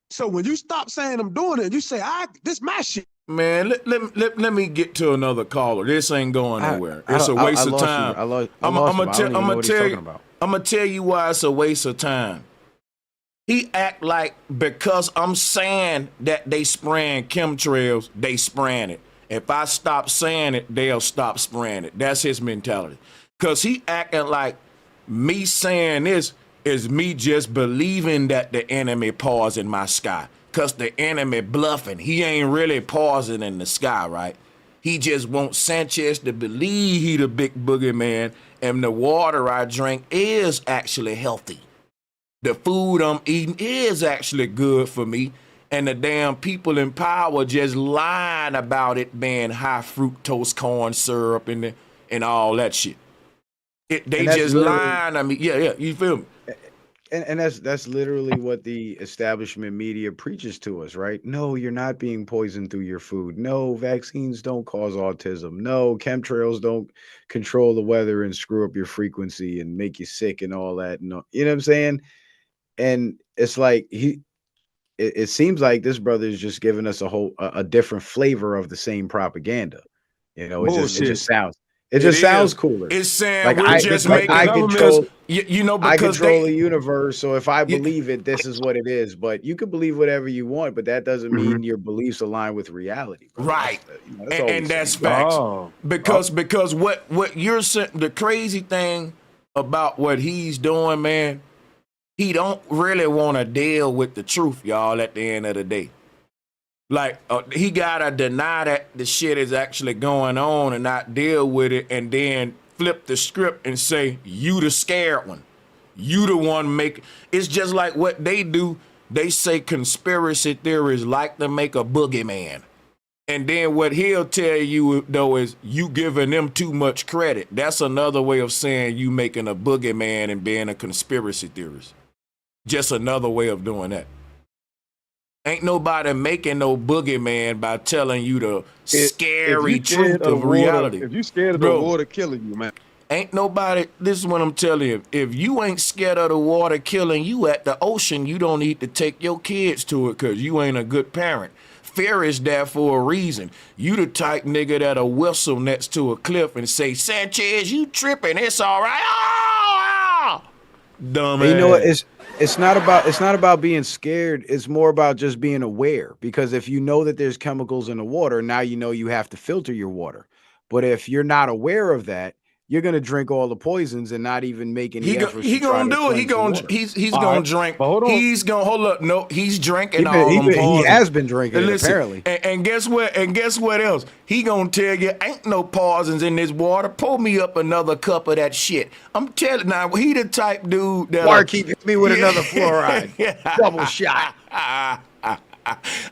Speaker 14: So when you stop saying I'm doing it, you say this my shit.
Speaker 1: Man, let me get to another caller. This ain't going nowhere. It's a waste of time. I'm gonna tell you why it's a waste of time. He act like because I'm saying that they spraying chemtrails, they spraying it. If I stop saying it, they'll stop spraying it. That's his mentality. Because he acting like me saying this is me just believing that the enemy paws in my sky. Because the enemy bluffing. He ain't really pausing in the sky, right? He just wants Sanchez to believe he the big boogeyman, and the water I drink is actually healthy. The food I'm eating is actually good for me. And the damn people in power just lying about it being high fructose corn syrup and all that shit. They just lying. I mean, yeah, you feel me?
Speaker 13: And that's literally what the establishment media preaches to us, right? No, you're not being poisoned through your food. No, vaccines don't cause autism. No, chemtrails don't control the weather and screw up your frequency and make you sick and all that. No, you know what I'm saying? And it's like it seems like this brother is just giving us a different flavor of the same propaganda. You know, it just sounds cooler.
Speaker 1: It's saying
Speaker 13: like
Speaker 1: we're just making
Speaker 13: I control,
Speaker 1: I
Speaker 13: control the universe. So if I believe it, this is what it is. But you can believe whatever you want, but that doesn't mean your beliefs align with reality. Bro.
Speaker 1: Right. That's
Speaker 13: saying.
Speaker 1: facts. Because what you're saying, the crazy thing about what he's doing, man, he don't really want to deal with the truth, y'all, at the end of the day. Like, he got to deny that the shit is actually going on and not deal with it, and then flip the script and say, you the scared one. You the one make. It's just like what they do They say conspiracy theories like to make a boogeyman. And then what he'll tell you, though, is you giving them too much credit. That's another way of saying you making a boogeyman and being a conspiracy theorist. Just another way of doing that. Ain't nobody making no boogeyman by telling you the scary truth of reality.
Speaker 14: If you scared of the water killing you, man.
Speaker 1: Ain't nobody, this is what I'm telling you. If you ain't scared of the water killing you at the ocean, you don't need to take your kids to it because you ain't a good parent. Fear is there for a reason. You the type nigga that'll whistle next to a cliff and say, Sanchez, you tripping, it's all right. Oh, dumbass.
Speaker 13: You know what? It's not about being scared. It's more about just being aware. Because if you know that there's chemicals in the water, now you know you have to filter your water. But if you're not aware of that, you're gonna drink all the poisons and not even make any efforts.
Speaker 1: He gonna do it. He's gonna drink. He's gonna hold up. No, he's drinking
Speaker 13: He has been drinking it, apparently.
Speaker 1: And guess what? And guess what else? He gonna tell you ain't no poisons in this water. Pour me up another cup of that shit. I'm telling now. He the type dude that
Speaker 13: Barkeep hit me with another fluoride. Double shot.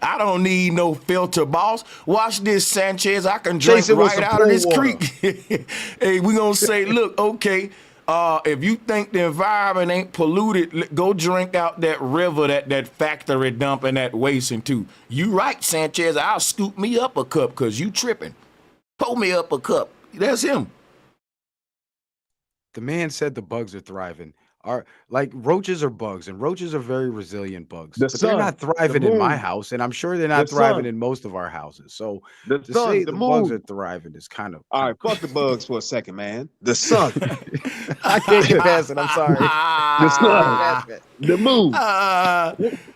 Speaker 1: I don't need no filter, boss. Watch this, Sanchez. I can drink right out of this creek. Hey, we gonna say, look, okay, if you think the environment ain't polluted, go drink out that river that factory dumping that waste into. You right, Sanchez. I'll scoop me up a cup because you tripping. Pour me up a cup. That's him.
Speaker 13: The man said the bugs are thriving. Like roaches are bugs, and roaches are very resilient bugs. But they're not thriving in my house, and I'm sure they're not thriving in most of our houses. So to say the bugs are thriving is kind of
Speaker 14: all right. Fuck the bugs for a second, man. The sun.
Speaker 13: I can't get past it. I'm sorry.
Speaker 14: The sun. The moon.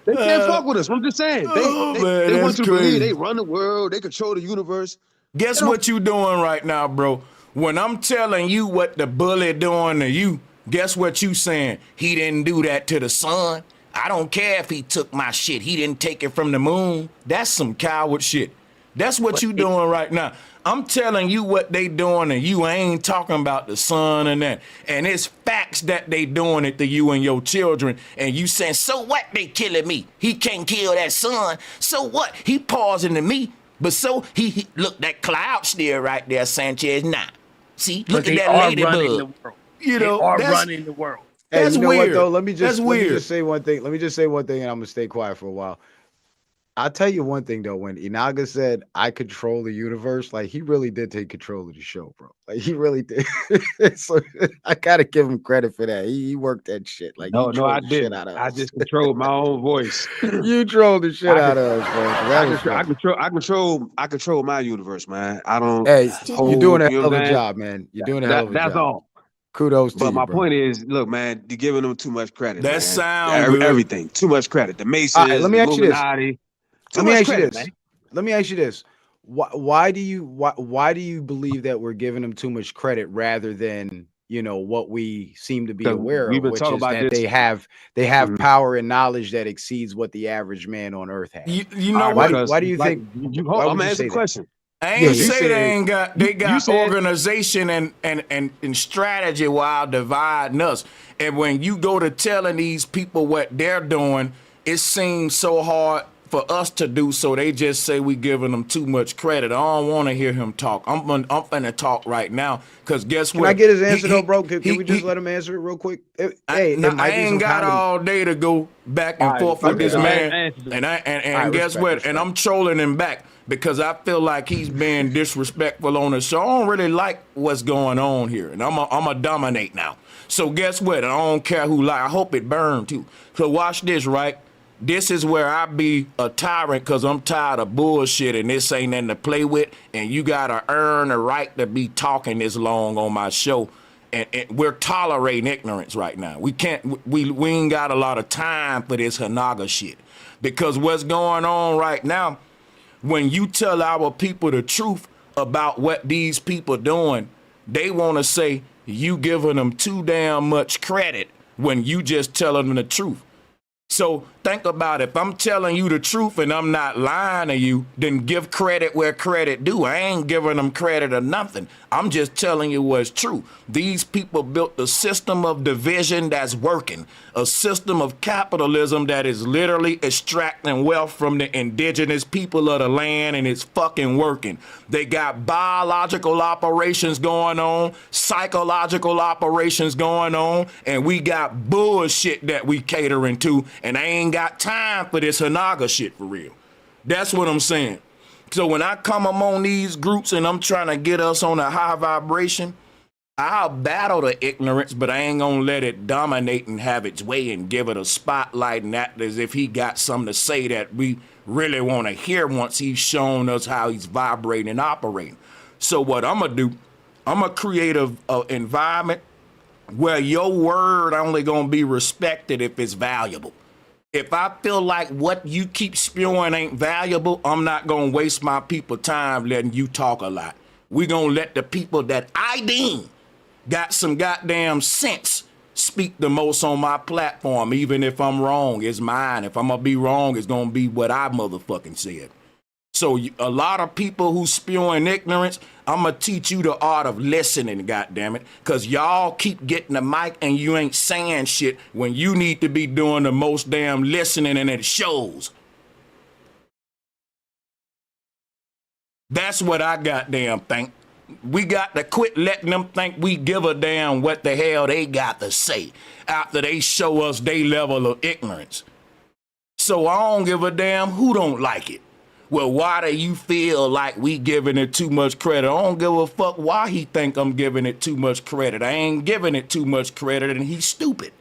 Speaker 14: They can't fuck with us. I'm just saying. They want you to believe they run the world. They control the universe.
Speaker 1: Guess what you doing right now, bro? When I'm telling you what the bully doing to you, guess what you saying? He didn't do that to the sun. I don't care if he took my shit. He didn't take it from the moon. That's some coward shit. That's what you doing right now. I'm telling you what they doing and you ain't talking about the sun and that. And it's facts that they doing it to you and your children. And you saying, so what they killing me? He can't kill that sun. So what? He pausing to me. But so he look, that cloud still right there, Sanchez. Nah. See, look at that ladybug. You know,
Speaker 3: running the world.
Speaker 13: Hey,
Speaker 1: that's
Speaker 13: you know
Speaker 1: weird.
Speaker 13: what though? Let me just say one thing. Let me just say one thing, and I'm gonna stay quiet for a while. I'll tell you one thing though. When Inaga said, "I control the universe," like he really did take control of the show, bro. Like he really did. So I gotta give him credit for that. He worked that shit. Like
Speaker 14: no, I didn't. I just controlled my own voice.
Speaker 13: You trolled the shit out of us, bro.
Speaker 14: I control my universe, man. I don't.
Speaker 13: Hey, you're doing a hell of a job, man. You're doing a hell of a job.
Speaker 14: That's all.
Speaker 13: Kudos to you,
Speaker 14: but my
Speaker 13: bro.
Speaker 14: point is, look, man, you're giving them too much credit.
Speaker 1: That
Speaker 14: man.
Speaker 1: sounds good.
Speaker 14: Everything. Too much credit. The Masons,
Speaker 13: right, let me ask you this.
Speaker 14: Let
Speaker 13: me ask you this. Why do you believe that we're giving them too much credit rather than, you know, what we seem to be aware of, which is that they have power and knowledge that exceeds what the average man on earth has?
Speaker 1: You know
Speaker 13: why do you think?
Speaker 14: I'm gonna answer the question.
Speaker 1: I ain't say they got organization and strategy while dividing us. And when you go to telling these people what they're doing, it seems so hard for us to do, so they just say we giving them too much credit. I don't want to hear him talk. I'm finna talk right now, because guess what?
Speaker 13: Can I get his answer though, bro? Can we just let him answer it real quick?
Speaker 1: I ain't got all day to go back and forth with this man. And guess what? And I'm trolling him back because I feel like he's being disrespectful on the show. I don't really like what's going on here, and I'm a dominate now. So guess what? I don't care who lie. I hope it burned too. So watch this, right? This is where I be a tyrant because I'm tired of bullshit and this ain't nothing to play with. And you got to earn the right to be talking this long on my show. And we're tolerating ignorance right now. We ain't got a lot of time for this Hanaga shit. Because what's going on right now, when you tell our people the truth about what these people doing, they want to say you giving them too damn much credit when you just telling them the truth. So think about it. If I'm telling you the truth and I'm not lying to you, then give credit where credit due. I ain't giving them credit or nothing. I'm just telling you what's true. These people built a system of division that's working, a system of capitalism that is literally extracting wealth from the indigenous people of the land, and it's fucking working. They got biological operations going on, psychological operations going on, and we got bullshit that we catering to, and I ain't got time for this Hanaga shit for real. That's what I'm saying. So when I come among these groups and I'm trying to get us on a high vibration, I'll battle the ignorance, but I ain't gonna let it dominate and have its way and give it a spotlight and act as if he got something to say that we really want to hear once he's shown us how he's vibrating and operating. So what I'm gonna do, I'm gonna create a environment where your word only gonna be respected if it's valuable. If I feel like what you keep spewing ain't valuable, I'm not gonna waste my people time letting you talk a lot. We gonna let the people that I deem got some goddamn sense speak the most on my platform. Even if I'm wrong, it's mine. If I'm gonna be wrong, it's gonna be what I motherfucking said. So a lot of people who spewing ignorance, I'm gonna teach you the art of listening, goddammit. Cause y'all keep getting the mic and you ain't saying shit when you need to be doing the most damn listening, and it shows. That's what I goddamn think. We got to quit letting them think we give a damn what the hell they got to say after they show us their level of ignorance. So I don't give a damn who don't like it. Well, why do you feel like we giving it too much credit? I don't give a fuck why he think I'm giving it too much credit. I ain't giving it too much credit, and he's stupid.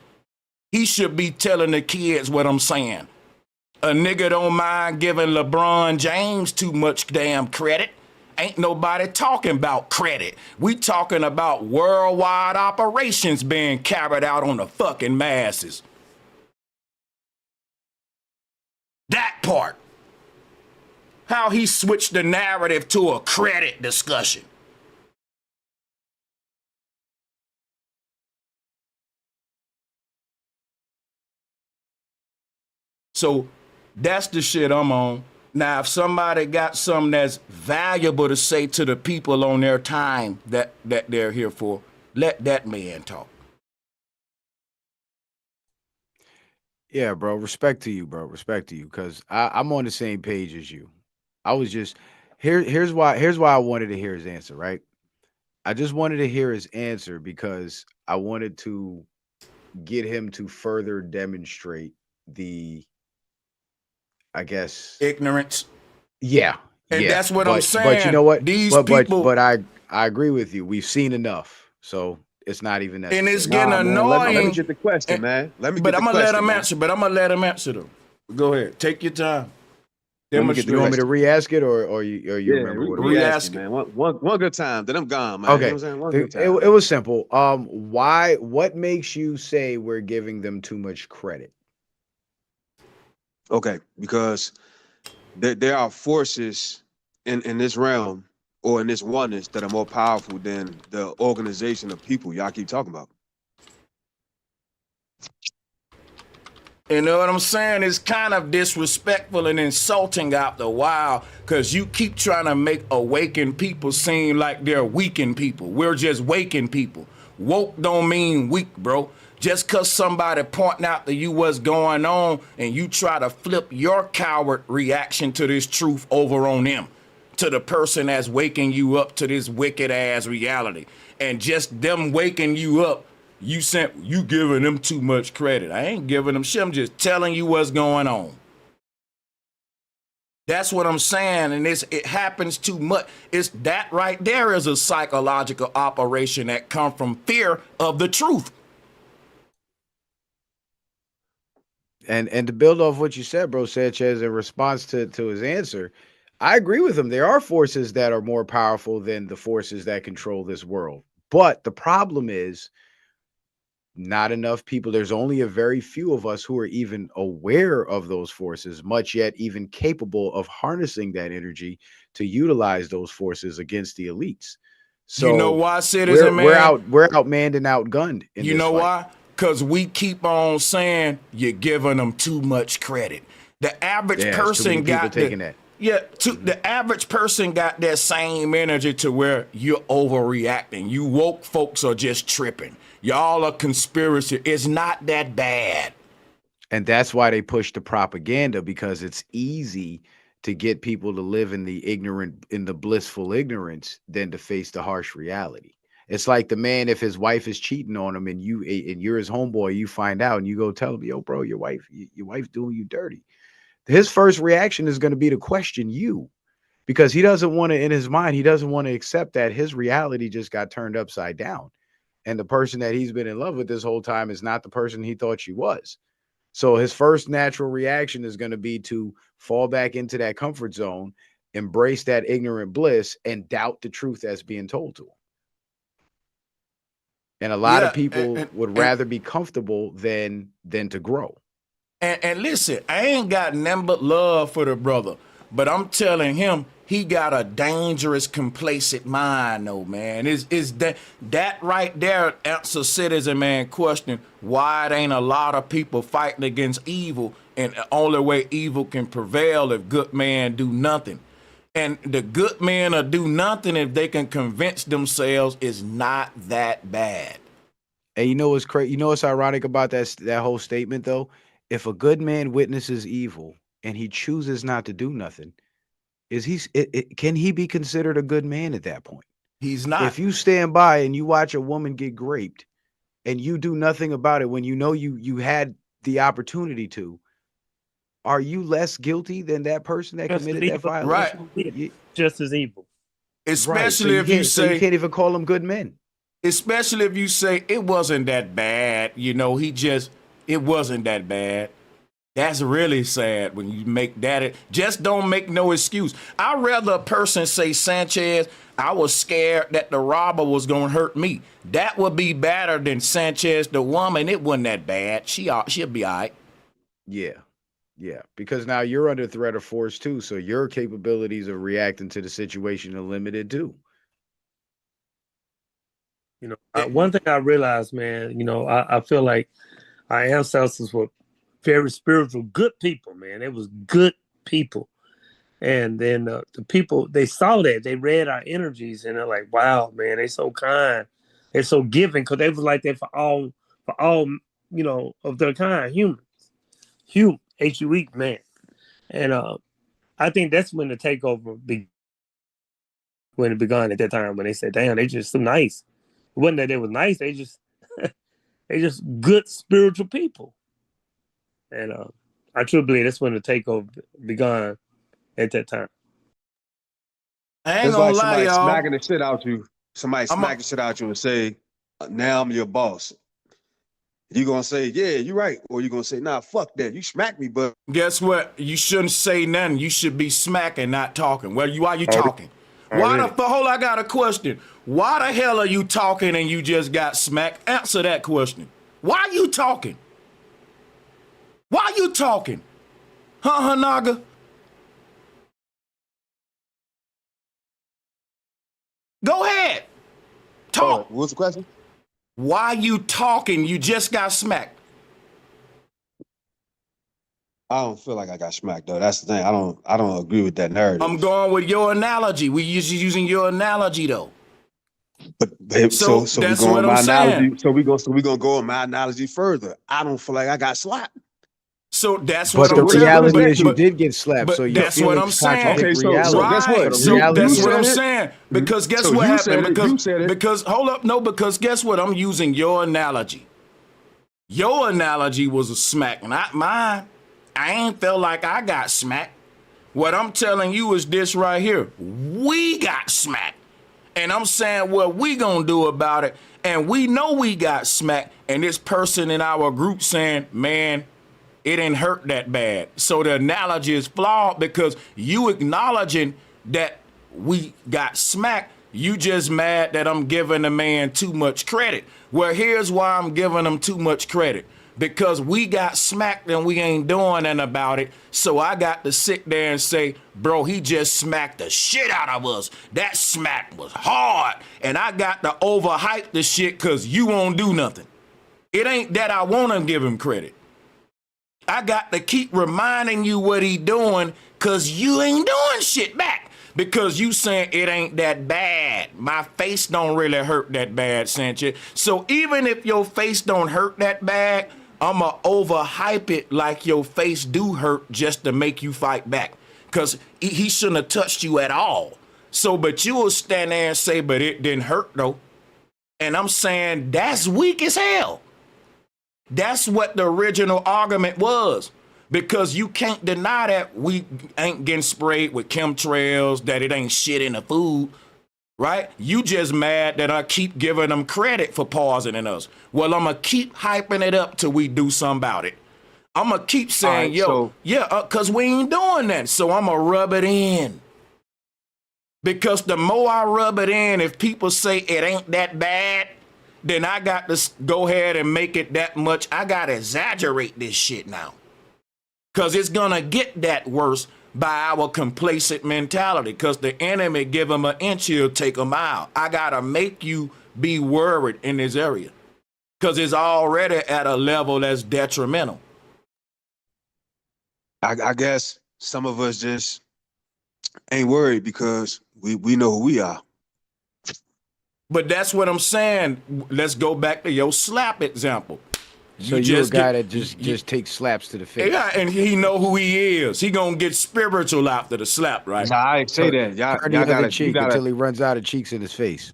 Speaker 1: He should be telling the kids what I'm saying. A nigga don't mind giving LeBron James too much damn credit. Ain't nobody talking about credit. We talking about worldwide operations being carried out on the fucking masses. That part. How he switched the narrative to a credit discussion. So that's the shit I'm on. Now, if somebody got something that's valuable to say to the people on their time that they're here for, let that man talk.
Speaker 13: Yeah, bro. Respect to you, bro. Respect to you, because I'm on the same page as you. I was just here's why I wanted to hear his answer, right? I just wanted to hear his answer because I wanted to get him to further demonstrate the, I guess,
Speaker 1: ignorance.
Speaker 13: Yeah.
Speaker 1: And
Speaker 13: yeah.
Speaker 1: that's what I'm saying.
Speaker 13: But you know what?
Speaker 1: These
Speaker 13: people.
Speaker 1: But
Speaker 13: I agree with you. We've seen enough. So it's not even necessary.
Speaker 1: And it's getting annoying.
Speaker 14: Let me get the question, man. Let me
Speaker 1: but
Speaker 14: get
Speaker 1: I'm
Speaker 14: the
Speaker 1: gonna
Speaker 14: question,
Speaker 1: let him
Speaker 14: man.
Speaker 1: answer. But I'm gonna let him answer them. Go ahead. Take your time.
Speaker 13: You want me to re-ask it, or you remember what
Speaker 14: re-ask it, man. One good time, then I'm gone, man.
Speaker 13: Okay.
Speaker 14: You know what I'm saying? One good time.
Speaker 13: It was simple. What makes you say we're giving them too much credit?
Speaker 14: Okay, because there are forces in this realm or in this oneness that are more powerful than the organization of people y'all keep talking about.
Speaker 1: You know what I'm saying? It's kind of disrespectful and insulting after a while because you keep trying to make awakened people seem like they're weakened people. We're just waking people. Woke don't mean weak, bro. Just because somebody pointing out to you what's going on and you try to flip your coward reaction to this truth over on them, to the person that's waking you up to this wicked ass reality. And just them waking you up, you giving them too much credit. I ain't giving them shit. I'm just telling you what's going on. That's what I'm saying, and it happens too much. It's that right there is a psychological operation that come from fear of the truth.
Speaker 13: And to build off what you said, bro, Sanchez, in response to his answer, I agree with him. There are forces that are more powerful than the forces that control this world. But the problem is, not enough people. There's only a very few of us who are even aware of those forces, much yet even capable of harnessing that energy to utilize those forces against the elites. So
Speaker 1: you know why, citizen man?
Speaker 13: We're outmanned and outgunned.
Speaker 1: You know why? because we keep on saying you're giving them too much credit. The average person got
Speaker 13: taking that.
Speaker 1: Yeah, the average person got that same energy to where you're overreacting. You woke folks are just tripping. Y'all are conspiracy. It's not that bad.
Speaker 13: And that's why they push the propaganda, because it's easy to get people to live in the blissful ignorance than to face the harsh reality. It's like the man, if his wife is cheating on him and you're his homeboy, you find out and you go tell him, yo, bro, your wife doing you dirty. His first reaction is going to be to question you, because he doesn't want to, in his mind, he doesn't want to accept that his reality just got turned upside down. And the person that he's been in love with this whole time is not the person he thought she was. So his first natural reaction is going to be to fall back into that comfort zone, embrace that ignorant bliss, and doubt the truth that's being told to him. And a lot of people would rather be comfortable than to grow.
Speaker 1: And listen, I ain't got nothing but love for the brother, but I'm telling him he got a dangerous, complacent mind, though, man. Is that right there answers citizen man question why it ain't a lot of people fighting against evil, and the only way evil can prevail if good men do nothing. And the good men will do nothing if they can convince themselves it's not that bad.
Speaker 13: And you know what's crazy? You know what's ironic about that whole statement, though? If a good man witnesses evil and he chooses not to do nothing, can he be considered a good man at that point?
Speaker 1: He's not.
Speaker 13: If you stand by and you watch a woman get raped and you do nothing about it when you know you had the opportunity to, are you less guilty than that person that committed that violation?
Speaker 1: Right.
Speaker 15: Just as evil.
Speaker 1: Especially if you say
Speaker 13: you can't even call them good men.
Speaker 1: Especially if you say it wasn't that bad, it wasn't that bad. That's really sad when you make that. Just don't make no excuse. I'd rather a person say, Sanchez, I was scared that the robber was going to hurt me. That would be better than Sanchez, the woman. It wasn't that bad. She'll be all right.
Speaker 13: Yeah, because now you're under threat of force too, so your capabilities of reacting to the situation are limited too.
Speaker 15: One thing I realized, man, I feel like our ancestors were very spiritual, good people, man. It was good people. And then the people, they saw that. They read our energies, and they're like, wow, man, they're so kind. They're so giving, because they was like that for all, of their kind, humans. Human, H-U-E, man. And I think that's when the takeover when it began at that time, when they said, damn, they just so nice. It wasn't that they was nice, they just good spiritual people. And I truly believe that's when the takeover began at that time.
Speaker 1: I ain't gonna lie, y'all.
Speaker 14: Smacking the shit out you. Somebody smacking shit out you and say, now I'm your boss. You gonna say, yeah, you're right. Or you gonna say, nah, fuck that. You smacked me, but
Speaker 1: guess what? You shouldn't say nothing. You should be smacking, not talking. Why are you talking? Why the fuck? Hold on, I got a question. Why the hell are you talking and you just got smacked? Answer that question. Why are you talking? Why are you talking? Huh, Naga? Go ahead. Talk.
Speaker 14: What's the question?
Speaker 1: Why you talking? You just got smacked.
Speaker 14: I don't feel like I got smacked though. That's the thing. I don't agree with that narrative.
Speaker 1: I'm going with your analogy. We using your analogy though.
Speaker 14: But so
Speaker 1: that's
Speaker 14: we going
Speaker 1: what
Speaker 14: my
Speaker 1: I'm
Speaker 14: analogy.
Speaker 1: saying.
Speaker 14: So we gonna go on my analogy further. I don't feel like I got slapped.
Speaker 1: So that's what
Speaker 13: But
Speaker 1: I'm
Speaker 13: the reality is you did get slapped.
Speaker 1: But
Speaker 13: So
Speaker 1: that's what I'm saying.
Speaker 14: Okay, so guess what?
Speaker 1: So that's what I'm saying. Because guess what happened? Because hold up, no, because guess what? I'm using your analogy. Your analogy was a smack, not mine. I ain't felt like I got smacked. What I'm telling you is this right here. We got smacked. And I'm saying what we gonna do about it. And we know we got smacked. And this person in our group saying, man, it didn't hurt that bad. So the analogy is flawed because you acknowledging that we got smacked. You just mad that I'm giving the man too much credit. Well, here's why I'm giving him too much credit. Because we got smacked and we ain't doing nothing about it. So I got to sit there and say, bro, he just smacked the shit out of us. That smack was hard. And I got to overhype the shit because you won't do nothing. It ain't that I want to give him credit. I got to keep reminding you what he doing because you ain't doing shit back. Because you saying it ain't that bad. My face don't really hurt that bad, Sanchez. So even if your face don't hurt that bad, I'ma overhype it like your face do hurt just to make you fight back. Because he shouldn't have touched you at all. So, but you will stand there and say, but it didn't hurt though. And I'm saying that's weak as hell. That's what the original argument was. Because you can't deny that we ain't getting sprayed with chemtrails, that it ain't shit in the food, right? You just mad that I keep giving them credit for poisoning us. Well, I'm going to keep hyping it up till we do something about it. I'm going to keep saying, because we ain't doing that. So I'm going to rub it in. Because the more I rub it in, if people say it ain't that bad, then I got to go ahead and make it that much. I got to exaggerate this shit now. Because it's going to get that worse by our complacent mentality. Because the enemy give them an inch, he'll take a mile. I got to make you be worried in this area. Because it's already at a level that's detrimental.
Speaker 14: I guess some of us just ain't worried because we know who we are.
Speaker 1: But that's what I'm saying. Let's go back to your slap example.
Speaker 13: So you're a guy that just takes slaps to the face.
Speaker 1: Yeah, and he know who he is. He gonna get spiritual after the slap, right?
Speaker 14: Nah, I ain't say that. Y'all
Speaker 13: gotta cheek until he runs out of cheeks in his face.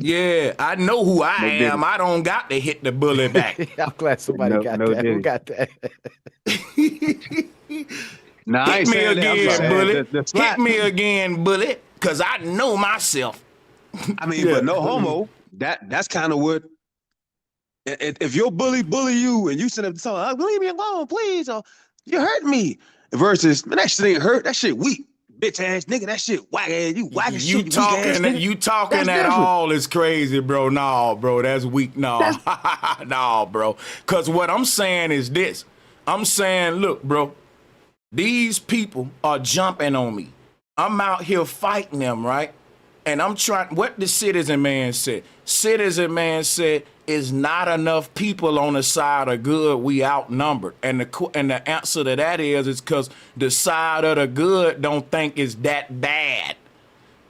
Speaker 1: Yeah, I know who I am. I don't got to hit the bullet back.
Speaker 13: I'm glad somebody got that. Who got that?
Speaker 14: Nah, I ain't
Speaker 1: Hit me
Speaker 14: saying
Speaker 1: again,
Speaker 14: that.
Speaker 1: bullet.
Speaker 14: The slap.
Speaker 1: Hit me again, bullet, because I know myself.
Speaker 14: I mean, but no homo. That's kind of what. If your bully you and you send up to someone, leave me alone, please, or you hurt me. Versus, man, that shit ain't hurt. That shit weak, bitch ass nigga. That shit whack ass. You whack as shit.
Speaker 1: You talking at all is crazy, bro. No, bro, that's weak. No, no, bro. Cause what I'm saying is this. I'm saying, look, bro, these people are jumping on me. I'm out here fighting them, right? And I'm trying, what the citizen man said. Citizen man said, is not enough people on the side of good, we outnumbered. And the answer to that is because the side of the good don't think it's that bad.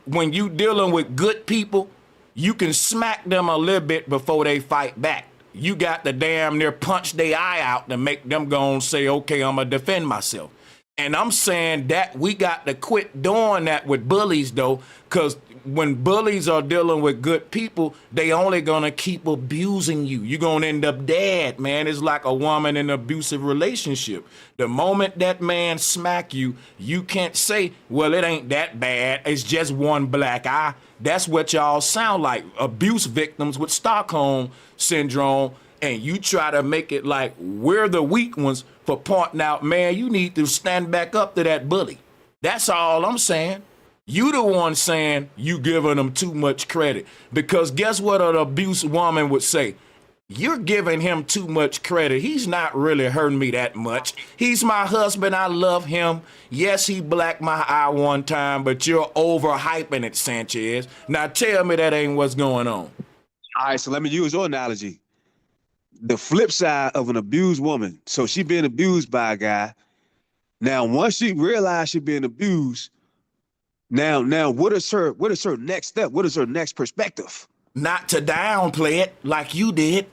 Speaker 1: When you dealing with good people, you can smack them a little bit before they fight back. You got to damn near punch their eye out to make them go and say, okay, I'm going to defend myself. And I'm saying that we got to quit doing that with bullies, though, because when bullies are dealing with good people, they only gonna keep abusing you. You're gonna end up dead, man. It's like a woman in an abusive relationship. The moment that man smack you, you can't say, well, it ain't that bad. It's just one black eye. That's what y'all sound like, abuse victims with Stockholm syndrome. And you try to make it like we're the weak ones for pointing out, man, you need to stand back up to that bully. That's all I'm saying. You the one saying you giving them too much credit. Because guess what an abuse woman would say? You're giving him too much credit. He's not really hurting me that much. He's my husband. I love him. Yes, he blacked my eye one time, but you're overhyping it, Sanchez. Now tell me that ain't what's going on.
Speaker 14: All right, so let me use your analogy. The flip side of an abused woman. So she being abused by a guy. Now, once she realized she being abused, now what is her next step? What is her next perspective?
Speaker 1: Not to downplay it like you did.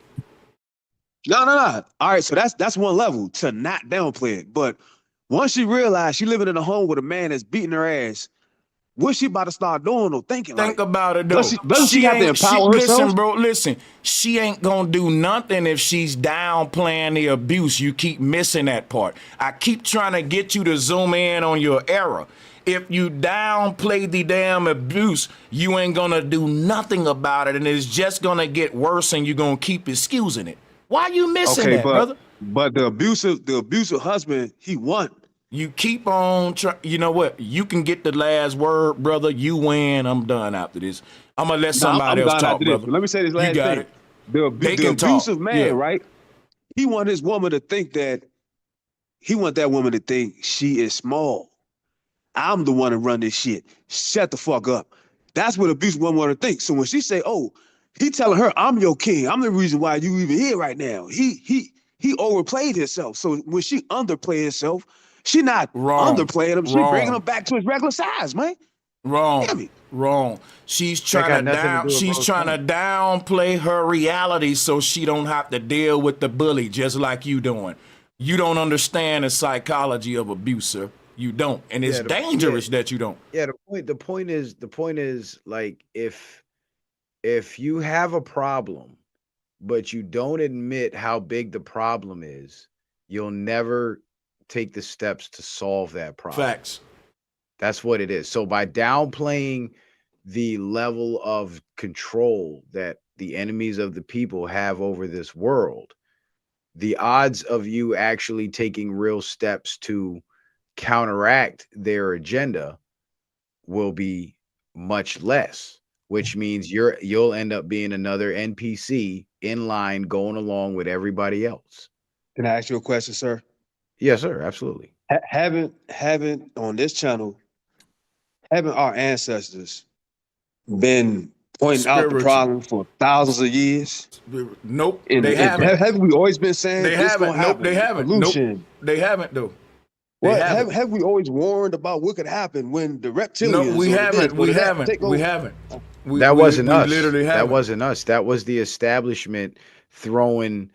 Speaker 14: No. All right, so that's one level, to not downplay it. But once she realized she living in a home with a man that's beating her ass, what's she about to start doing or thinking?
Speaker 1: Think about it, though.
Speaker 14: Doesn't she have to empower herself?
Speaker 1: Listen, bro, listen. She ain't gonna do nothing if she's downplaying the abuse. You keep missing that part. I keep trying to get you to zoom in on your error. If you downplay the damn abuse, you ain't gonna do nothing about it, and it's just gonna get worse, and you're gonna keep excusing it. Why you missing that, brother?
Speaker 14: But the abusive husband, he won.
Speaker 1: You keep on you know what? You can get the last word, brother. You win. I'm done after this. I'm gonna let somebody else talk, brother.
Speaker 14: Let me say this last
Speaker 1: you got
Speaker 14: thing.
Speaker 1: It.
Speaker 14: The abusive man, right? He want his woman to think that that woman to think she is small. I'm the one to run this shit. Shut the fuck up. That's what abusive woman want to think. So when she say, "Oh, He telling her, I'm your king. I'm the reason why you even here right now. He overplayed himself. So when she underplayed herself, she not underplaying him. She bringing him back to his regular size, man.
Speaker 1: Wrong. She's
Speaker 13: That got
Speaker 1: trying to
Speaker 13: nothing to do with
Speaker 1: she's
Speaker 13: Rose
Speaker 1: trying to downplay her reality so she don't have to deal with the bully just like you doing. You don't understand the psychology of abuse, sir. You don't. And it's dangerous that you don't.
Speaker 13: Yeah, the point is like if you have a problem, but you don't admit how big the problem is, you'll never take the steps to solve that problem.
Speaker 1: Facts.
Speaker 13: That's what it is. So by downplaying the level of control that the enemies of the people have over this world, the odds of you actually taking real steps to counteract their agenda will be much less, which means you'll end up being another NPC in line going along with everybody else.
Speaker 14: Can I ask you a question, sir?
Speaker 13: Yes, sir. Absolutely.
Speaker 14: Haven't on this channel, haven't our ancestors been pointing out the problem for thousands of years?
Speaker 1: Nope. They haven't.
Speaker 14: Have we always been saying
Speaker 1: they
Speaker 14: this
Speaker 1: haven't?
Speaker 14: gonna happen?
Speaker 1: Nope, they haven't.
Speaker 14: Pollution.
Speaker 1: Nope, they haven't though.
Speaker 14: Well, have we always warned about what could happen when the reptilians?
Speaker 1: No, we haven't. We haven't.
Speaker 13: That wasn't us.
Speaker 1: Literally
Speaker 13: that
Speaker 1: haven't.
Speaker 13: wasn't us. That was the establishment throwing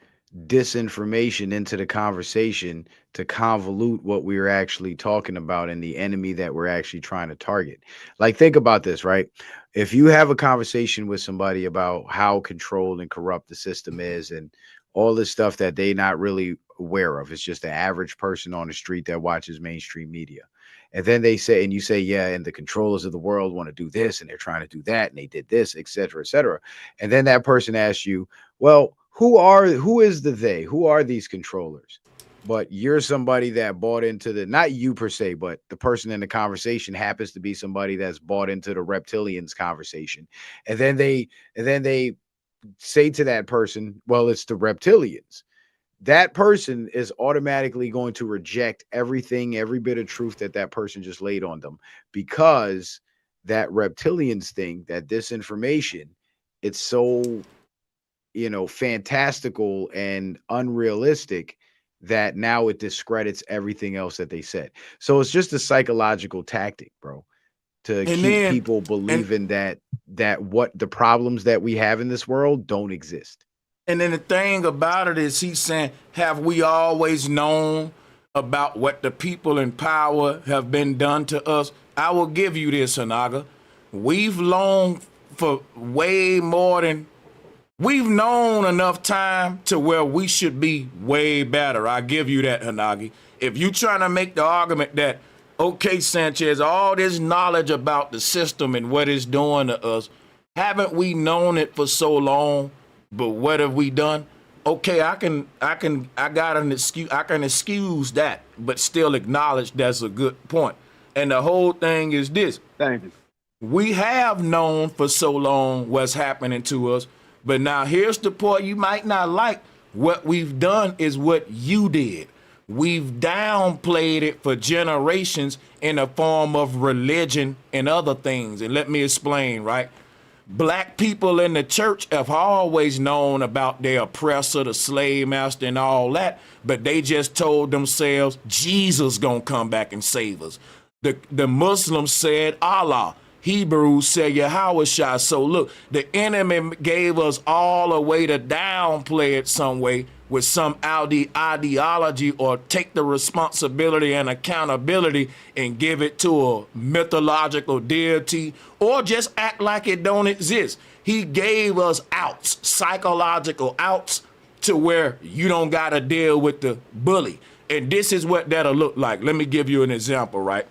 Speaker 13: disinformation into the conversation to convolute what we were actually talking about and the enemy that we're actually trying to target. Like, think about this, right? If you have a conversation with somebody about how controlled and corrupt the system is and all this stuff that they not really aware of, it's just the average person on the street that watches mainstream media. And then they say, and you say, yeah, and the controllers of the world want to do this and they're trying to do that and they did this, et cetera, et cetera. And then that person asks you, well, who is the they? Who are these controllers? But you're somebody that bought into the, not you per se, but the person in the conversation happens to be somebody that's bought into the reptilians conversation. And then they say to that person, well, it's the reptilians. That person is automatically going to reject everything, every bit of truth that person just laid on them, because that reptilians thing, that disinformation, it's so, fantastical and unrealistic that now it discredits everything else that they said. So it's just a psychological tactic, bro, to keep people believing that what the problems that we have in this world don't exist.
Speaker 1: And then the thing about it is he's saying, have we always known about what the people in power have been done to us? I will give you this, Hanaga. We've known for way more than, we've known enough time to where we should be way better. I give you that, Hanagi. If you trying to make the argument that, okay, Sanchez, all this knowledge about the system and what it's doing to us, haven't we known it for so long? But what have we done? Okay, I can excuse that, but still acknowledge that's a good point. And the whole thing is this.
Speaker 14: Thank you.
Speaker 1: We have known for so long what's happening to us, but now here's the part you might not like. What we've done is what you did. We've downplayed it for generations in the form of religion and other things. And let me explain, right? Black people in the church have always known about their oppressor, the slave master, and all that, but they just told themselves Jesus gonna come back and save us. The Muslims said Allah. Hebrews said Yahweh. So look, the enemy gave us all a way to downplay it some way with some ideology, or take the responsibility and accountability and give it to a mythological deity, or just act like it don't exist. He gave us outs, psychological outs, to where you don't got to deal with the bully. And this is what that'll look like. Let me give you an example, right?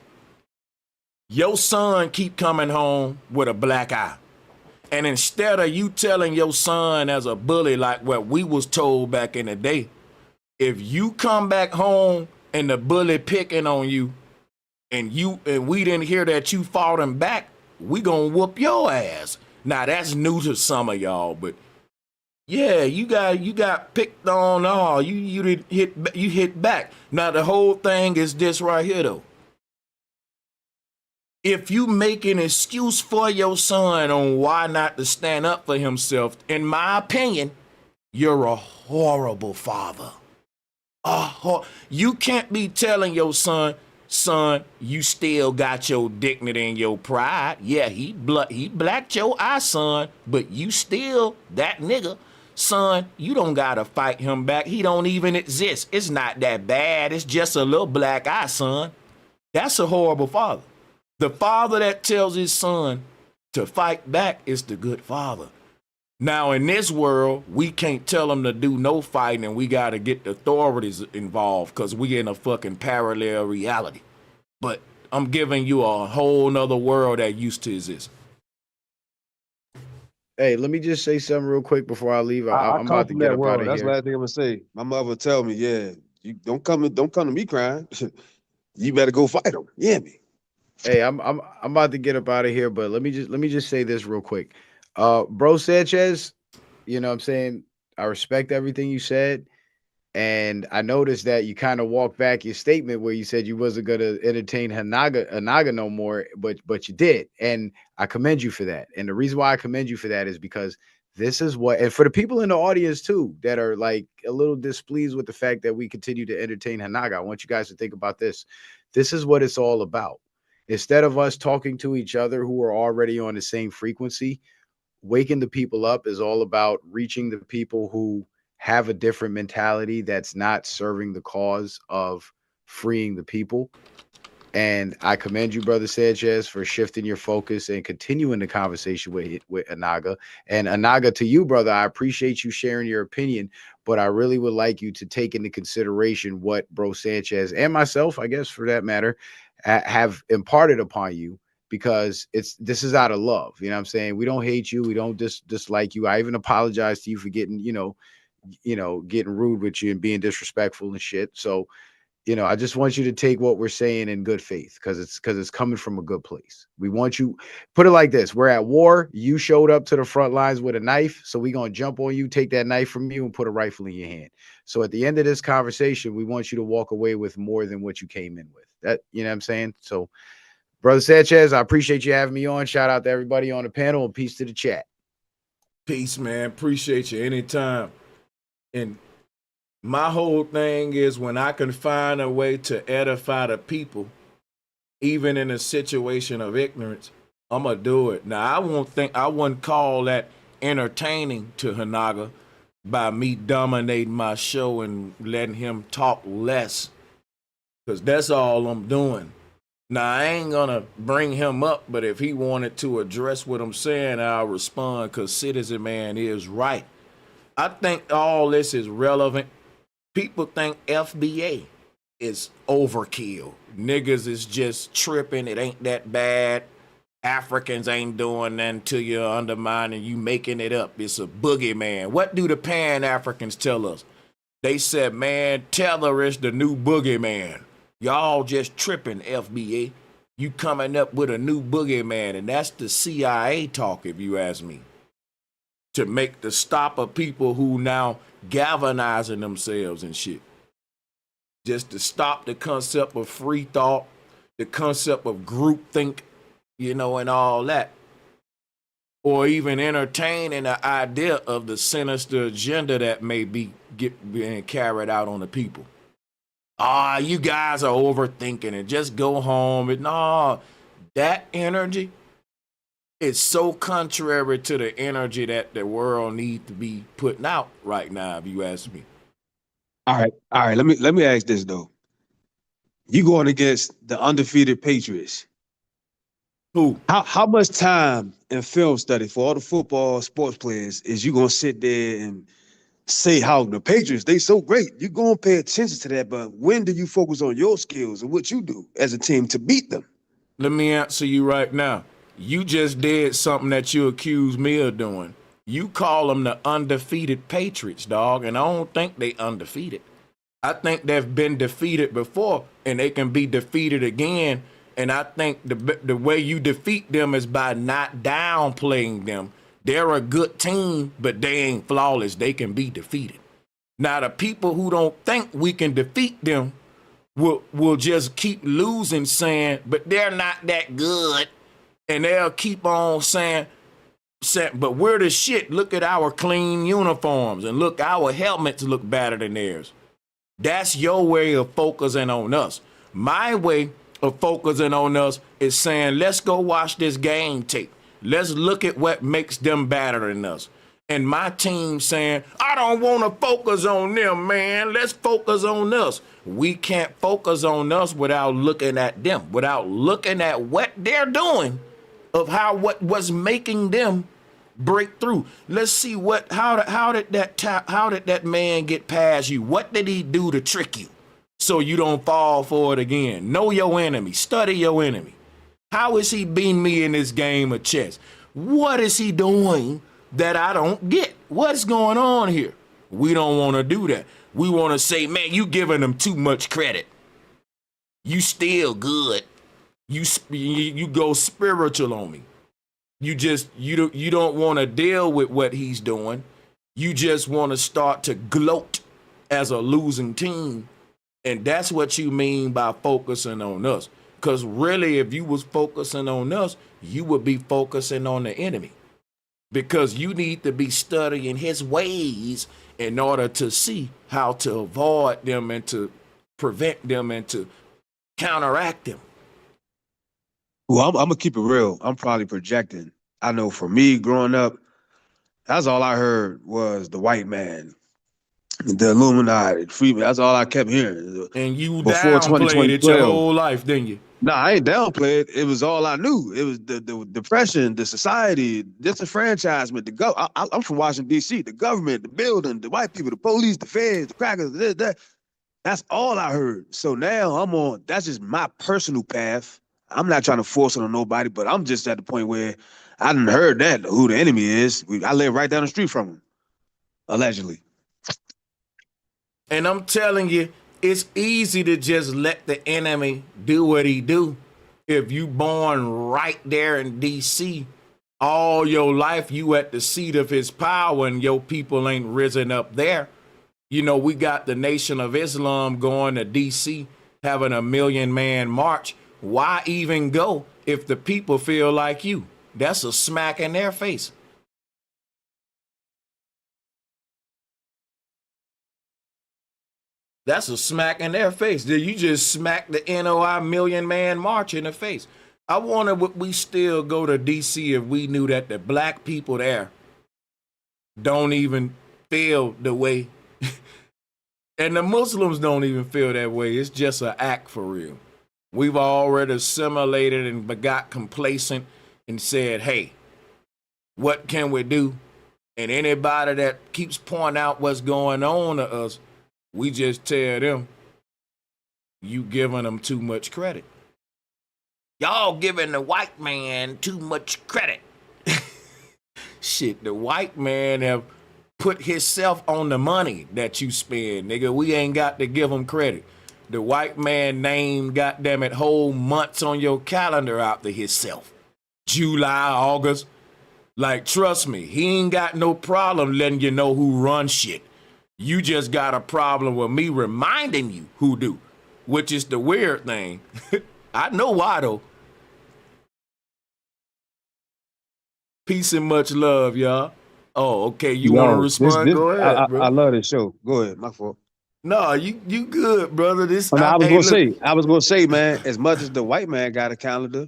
Speaker 1: Your son keep coming home with a black eye. And instead of you telling your son as a bully like what we was told back in the day, if you come back home and the bully picking on you and we didn't hear that you fought him back, we gonna whoop your ass. Now that's new to some of y'all, but yeah, you got picked on. Oh, you hit, you hit back. Now the whole thing is this right here though. If you make an excuse for your son on why not to stand up for himself, in my opinion, you're a horrible father. You can't be telling your son, you still got your dignity and your pride. Yeah, he blacked your eye, son, but you still that nigga. Son, you don't gotta fight him back. He don't even exist. It's not that bad. It's just a little black eye, son. That's a horrible father. The father that tells his son to fight back is the good father. Now, in this world, we can't tell them to do no fighting, and we got to get the authorities involved because we in a fucking parallel reality. But I'm giving you a whole nother world that used to exist.
Speaker 13: Hey, let me just say something real quick before I leave.
Speaker 14: I
Speaker 13: I'm
Speaker 14: come
Speaker 13: about to
Speaker 14: from
Speaker 13: get
Speaker 14: that
Speaker 13: up out
Speaker 14: world.
Speaker 13: of
Speaker 14: That's the
Speaker 13: here.
Speaker 14: last thing I'm gonna say. My mother would tell me, "Yeah, you don't come to me crying. You better go fight them." Yeah, me.
Speaker 13: Hey, I'm about to get up out of here, but let me just say this real quick. Bro Sanchez, you know what I'm saying? I respect everything you said. And I noticed that you kind of walked back your statement where you said you wasn't gonna entertain Hanaga no more, but you did. And I commend you for that. And the reason why I commend you for that is because this is what, and for the people in the audience too that are like a little displeased with the fact that we continue to entertain Hanaga, I want you guys to think about this. This is what it's all about. Instead of us talking to each other who are already on the same frequency, waking the people up is all about reaching the people who have a different mentality that's not serving the cause of freeing the people. And I commend you, Brother Sanchez, for shifting your focus and continuing the conversation with Anaga. And Anaga, to you, brother, I appreciate you sharing your opinion, but I really would like you to take into consideration what Bro Sanchez and myself, I guess, for that matter, have imparted upon you, because this is out of love. You know what I'm saying? We don't hate you. We don't dislike you. I even apologize to you for getting, getting rude with you and being disrespectful and shit. So, I just want you to take what we're saying in good faith, because it's coming from a good place. We want you, put it like this: we're at war. You showed up to the front lines with a knife, so we're gonna jump on you, take that knife from you, and put a rifle in your hand. So at the end of this conversation, we want you to walk away with more than what you came in with. That, you know what I'm saying? So, Brother Sanchez, I appreciate you having me on. Shout out to everybody on the panel, and peace to the chat.
Speaker 1: Peace, man. Appreciate you anytime. And my whole thing is, when I can find a way to edify the people, even in a situation of ignorance, I'm going to do it. Now, I wouldn't call that entertaining to Hanaga by me dominating my show and letting him talk less, because that's all I'm doing. Now, I ain't going to bring him up, but if he wanted to address what I'm saying, I'll respond, because Citizen Man is right. I think all this is relevant. People think FBA is overkill. Niggas is just tripping. It ain't that bad. Africans ain't doing nothing to you, undermining you, making it up. It's a boogeyman. What do the Pan-Africans tell us? They said, man, Tether is the new boogeyman. Y'all just tripping, FBA. You coming up with a new boogeyman, and that's the CIA talk, if you ask me. To make the stop of people who now galvanizing themselves and shit. Just to stop the concept of free thought, the concept of groupthink, and all that. Or even entertaining the idea of the sinister agenda that may be being carried out on the people. You guys are overthinking it. Just go home. And no, that energy is so contrary to the energy that the world needs to be putting out right now, if you ask me.
Speaker 14: All right. Let me ask this though. You going against the undefeated Patriots?
Speaker 1: Who?
Speaker 14: How much time in film study for all the football sports players is you gonna sit there and say how the Patriots, they so great? You're gonna pay attention to that, but when do you focus on your skills and what you do as a team to beat them?
Speaker 1: Let me answer you right now. You just did something that you accused me of doing. You call them the undefeated Patriots, dog, and I don't think they undefeated. I think they've been defeated before, and they can be defeated again. And I think the way you defeat them is by not downplaying them. They're a good team, but they ain't flawless. They can be defeated. Now, the people who don't think we can defeat them will just keep losing, saying, but they're not that good. And they'll keep on saying, but we're the shit. Look at our clean uniforms, and look, our helmets look better than theirs. That's your way of focusing on us. My way of focusing on us is saying, let's go watch this game tape. Let's look at what makes them better than us. And my team saying, I don't want to focus on them, man. Let's focus on us. We can't focus on us without looking at them, without looking at what they're doing, of what's making them break through. Let's see how did that man get past you? What did he do to trick you so you don't fall for it again? Know your enemy. Study your enemy. How is he beating me in this game of chess? What is he doing that I don't get? What's going on here? We don't want to do that. We want to say, man, you giving them too much credit. You still good. You go spiritual on me. You don't want to deal with what he's doing. You just want to start to gloat as a losing team. And that's what you mean by focusing on us. Because really, if you was focusing on us, you would be focusing on the enemy. Because you need to be studying his ways in order to see how to avoid them and to prevent them and to counteract them.
Speaker 14: Well, I'm gonna keep it real. I'm probably projecting. I know for me growing up, that's all I heard was the white man, the Illuminati, the Freeman. That's all I kept hearing.
Speaker 1: And you
Speaker 14: before
Speaker 1: downplayed it your whole life, didn't you?
Speaker 14: No, I ain't downplayed. It was all I knew. It was the depression, the society, disenfranchisement, I'm from Washington, D.C., the government, the building, the white people, the police, the feds, the crackers, that. That's all I heard. So now that's just my personal path. I'm not trying to force it on nobody, but I'm just at the point where I done heard that, who the enemy is. I live right down the street from him, allegedly.
Speaker 1: And I'm telling you, it's easy to just let the enemy do what he do. If you born right there in D.C., all your life you at the seat of his power and your people ain't risen up there. You know, we got the Nation of Islam going to D.C., having a 1 million man march. Why even go if the people feel like you? That's a smack in their face. That's a smack in their face. You just smacked the NOI 1 million man march in the face. I wonder would we still go to D.C. if we knew that the black people there don't even feel the way, and the Muslims don't even feel that way. It's just an act for real. We've already assimilated and got complacent and said, hey, what can we do? And anybody that keeps pointing out what's going on to us, we just tell them, you giving them too much credit. Y'all giving the white man too much credit. Shit, the white man have put himself on the money that you spend, nigga. We ain't got to give him credit. The white man named, goddamn it, whole months on your calendar after himself. July, August. Like, trust me, he ain't got no problem letting you know who runs shit. You just got a problem with me reminding you who do, which is the weird thing. I know why, though. Peace and much love, y'all. Oh, okay. You want to respond? Go ahead, bro.
Speaker 14: I love this show. Go ahead. My fault.
Speaker 1: No, you good, brother.
Speaker 14: I was gonna say, man, as much as the white man got a calendar,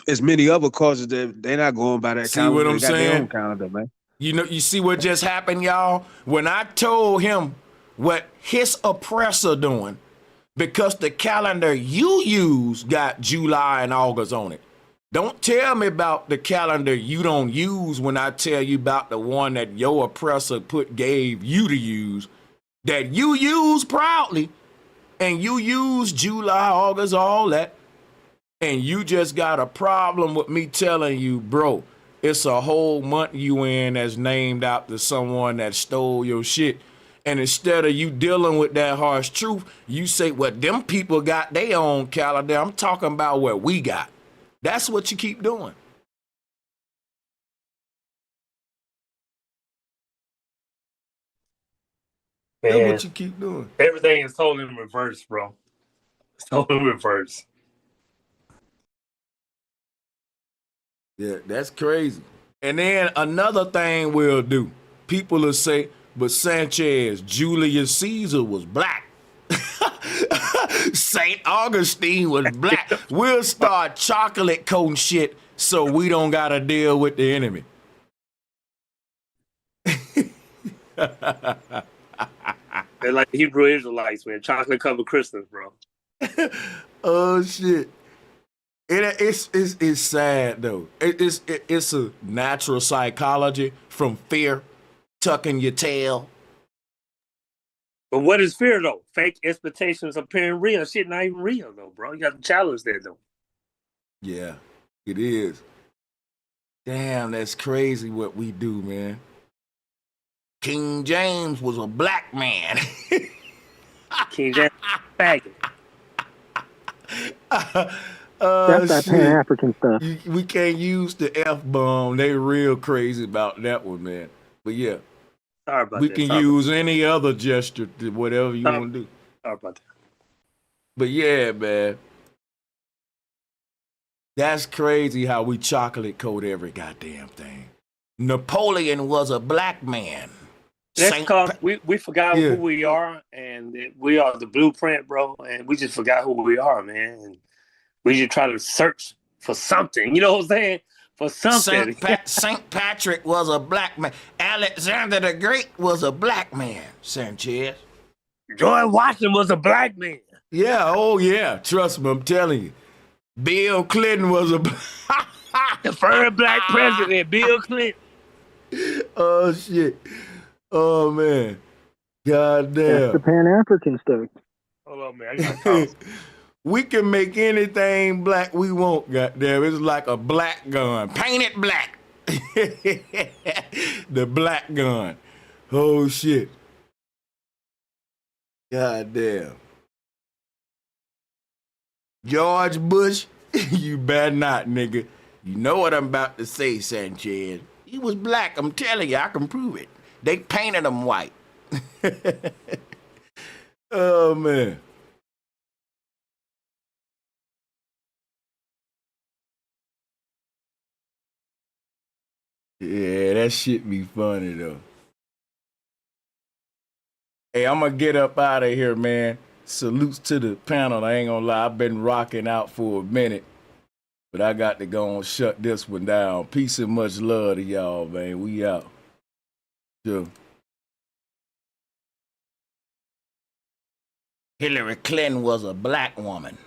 Speaker 14: as many other causes that they're not going by that calendar.
Speaker 1: See what I'm
Speaker 14: they got
Speaker 1: saying?
Speaker 14: Their own calendar, man.
Speaker 1: You know, you see what just happened, y'all? When I told him what his oppressor doing, because the calendar you use got July and August on it. Don't tell me about the calendar you don't use when I tell you about the one that your oppressor gave you to use, that you use proudly, and you use July, August, all that, and you just got a problem with me telling you, bro, it's a whole month you in that's named after someone that stole your shit. And instead of you dealing with that harsh truth, you say, well, them people got their own calendar. I'm talking about what we got. That's what you keep doing.
Speaker 15: Man,
Speaker 1: that's what you keep doing.
Speaker 15: Everything is totally in reverse, bro. So in reverse.
Speaker 1: Yeah, that's crazy. And then another thing we'll do, people will say, but Sanchez, Julius Caesar was black. St. Augustine was black. We'll start chocolate coating shit so we don't gotta deal with the enemy.
Speaker 15: They're like Hebrew Israelites, man. Chocolate covered Christians, bro.
Speaker 1: Oh shit. It's sad though. It's a natural psychology from fear, tucking your tail.
Speaker 15: But what is fear though? Fake expectations appearing real. Shit not even real though, bro. You got to challenge that though.
Speaker 1: Yeah, it is. Damn, that's crazy what we do, man. King James was a black man.
Speaker 15: King James faggot.
Speaker 2: That's that Pan-African stuff.
Speaker 1: We can't use the F-bomb. They real crazy about that one, man. But yeah.
Speaker 15: Sorry about
Speaker 1: we
Speaker 15: that.
Speaker 1: can
Speaker 15: Sorry
Speaker 1: use any other gesture to whatever you want to do.
Speaker 15: Sorry about that.
Speaker 1: But yeah, man. That's crazy how we chocolate coat every goddamn thing. Napoleon was a black man.
Speaker 15: That's because we forgot who we are, and we are the blueprint, bro. And we just forgot who we are, man. And we just try to search for something. You know what I'm saying? For something.
Speaker 1: Saint Patrick was a black man. Alexander the Great was a black man, Sanchez.
Speaker 15: George Washington was a black man.
Speaker 1: Yeah, oh yeah. Trust me, I'm telling you. Bill Clinton was a
Speaker 15: the first black president, Bill Clinton.
Speaker 1: Oh shit. Oh man. God damn.
Speaker 2: That's the Pan-African stuff.
Speaker 15: Hold on, man. I gotta talk.
Speaker 1: We can make anything black we want, goddamn. It's like a black gun. Paint it black. The black gun. Oh shit. Goddamn. George Bush, you better not, nigga. You know what I'm about to say, Sanchez. He was black, I'm telling you, I can prove it. They painted him white. Oh, man. Yeah, that shit be funny, though. Hey, I'm gonna get up out of here, man. Salutes to the panel. I ain't gonna lie, I've been rocking out for a minute, but I got to go and shut this one down. Peace and much love to y'all, man. We out. Sure. Hillary Clinton was a black woman.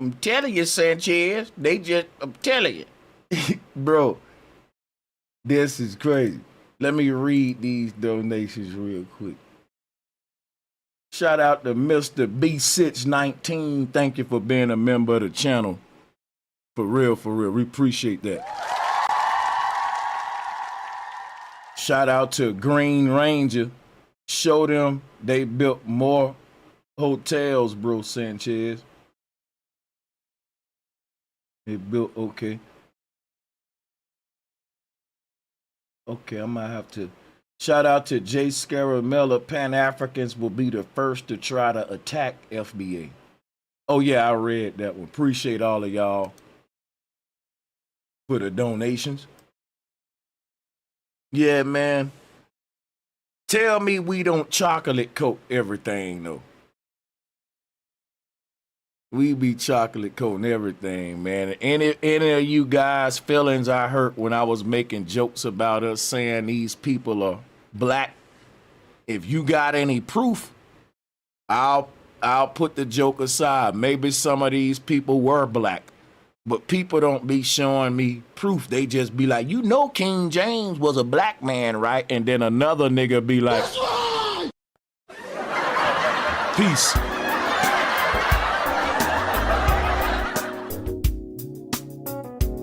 Speaker 1: I'm telling you, Sanchez. I'm telling you. Bro, this is crazy. Let me read these donations real quick. Shout out to Mr. B619. Thank you for being a member of the channel. For real, for real. We appreciate that. Shout out to Green Ranger. Show them they built more hotels, bro, Sanchez. They built, okay. Okay, I might have to. Shout out to Jay Scaramella. Pan-Africans will be the first to try to attack FBA. Oh, yeah, I read that one. Appreciate all of y'all for the donations. Yeah, man. Tell me we don't chocolate coat everything, though. We be chocolate coating everything, man. Any of you guys' feelings I hurt when I was making jokes about us saying these people are black? If you got any proof, I'll put the joke aside. Maybe some of these people were black, but people don't be showing me proof. They just be like, you know, King James was a black man, right? And then another nigga be like, peace.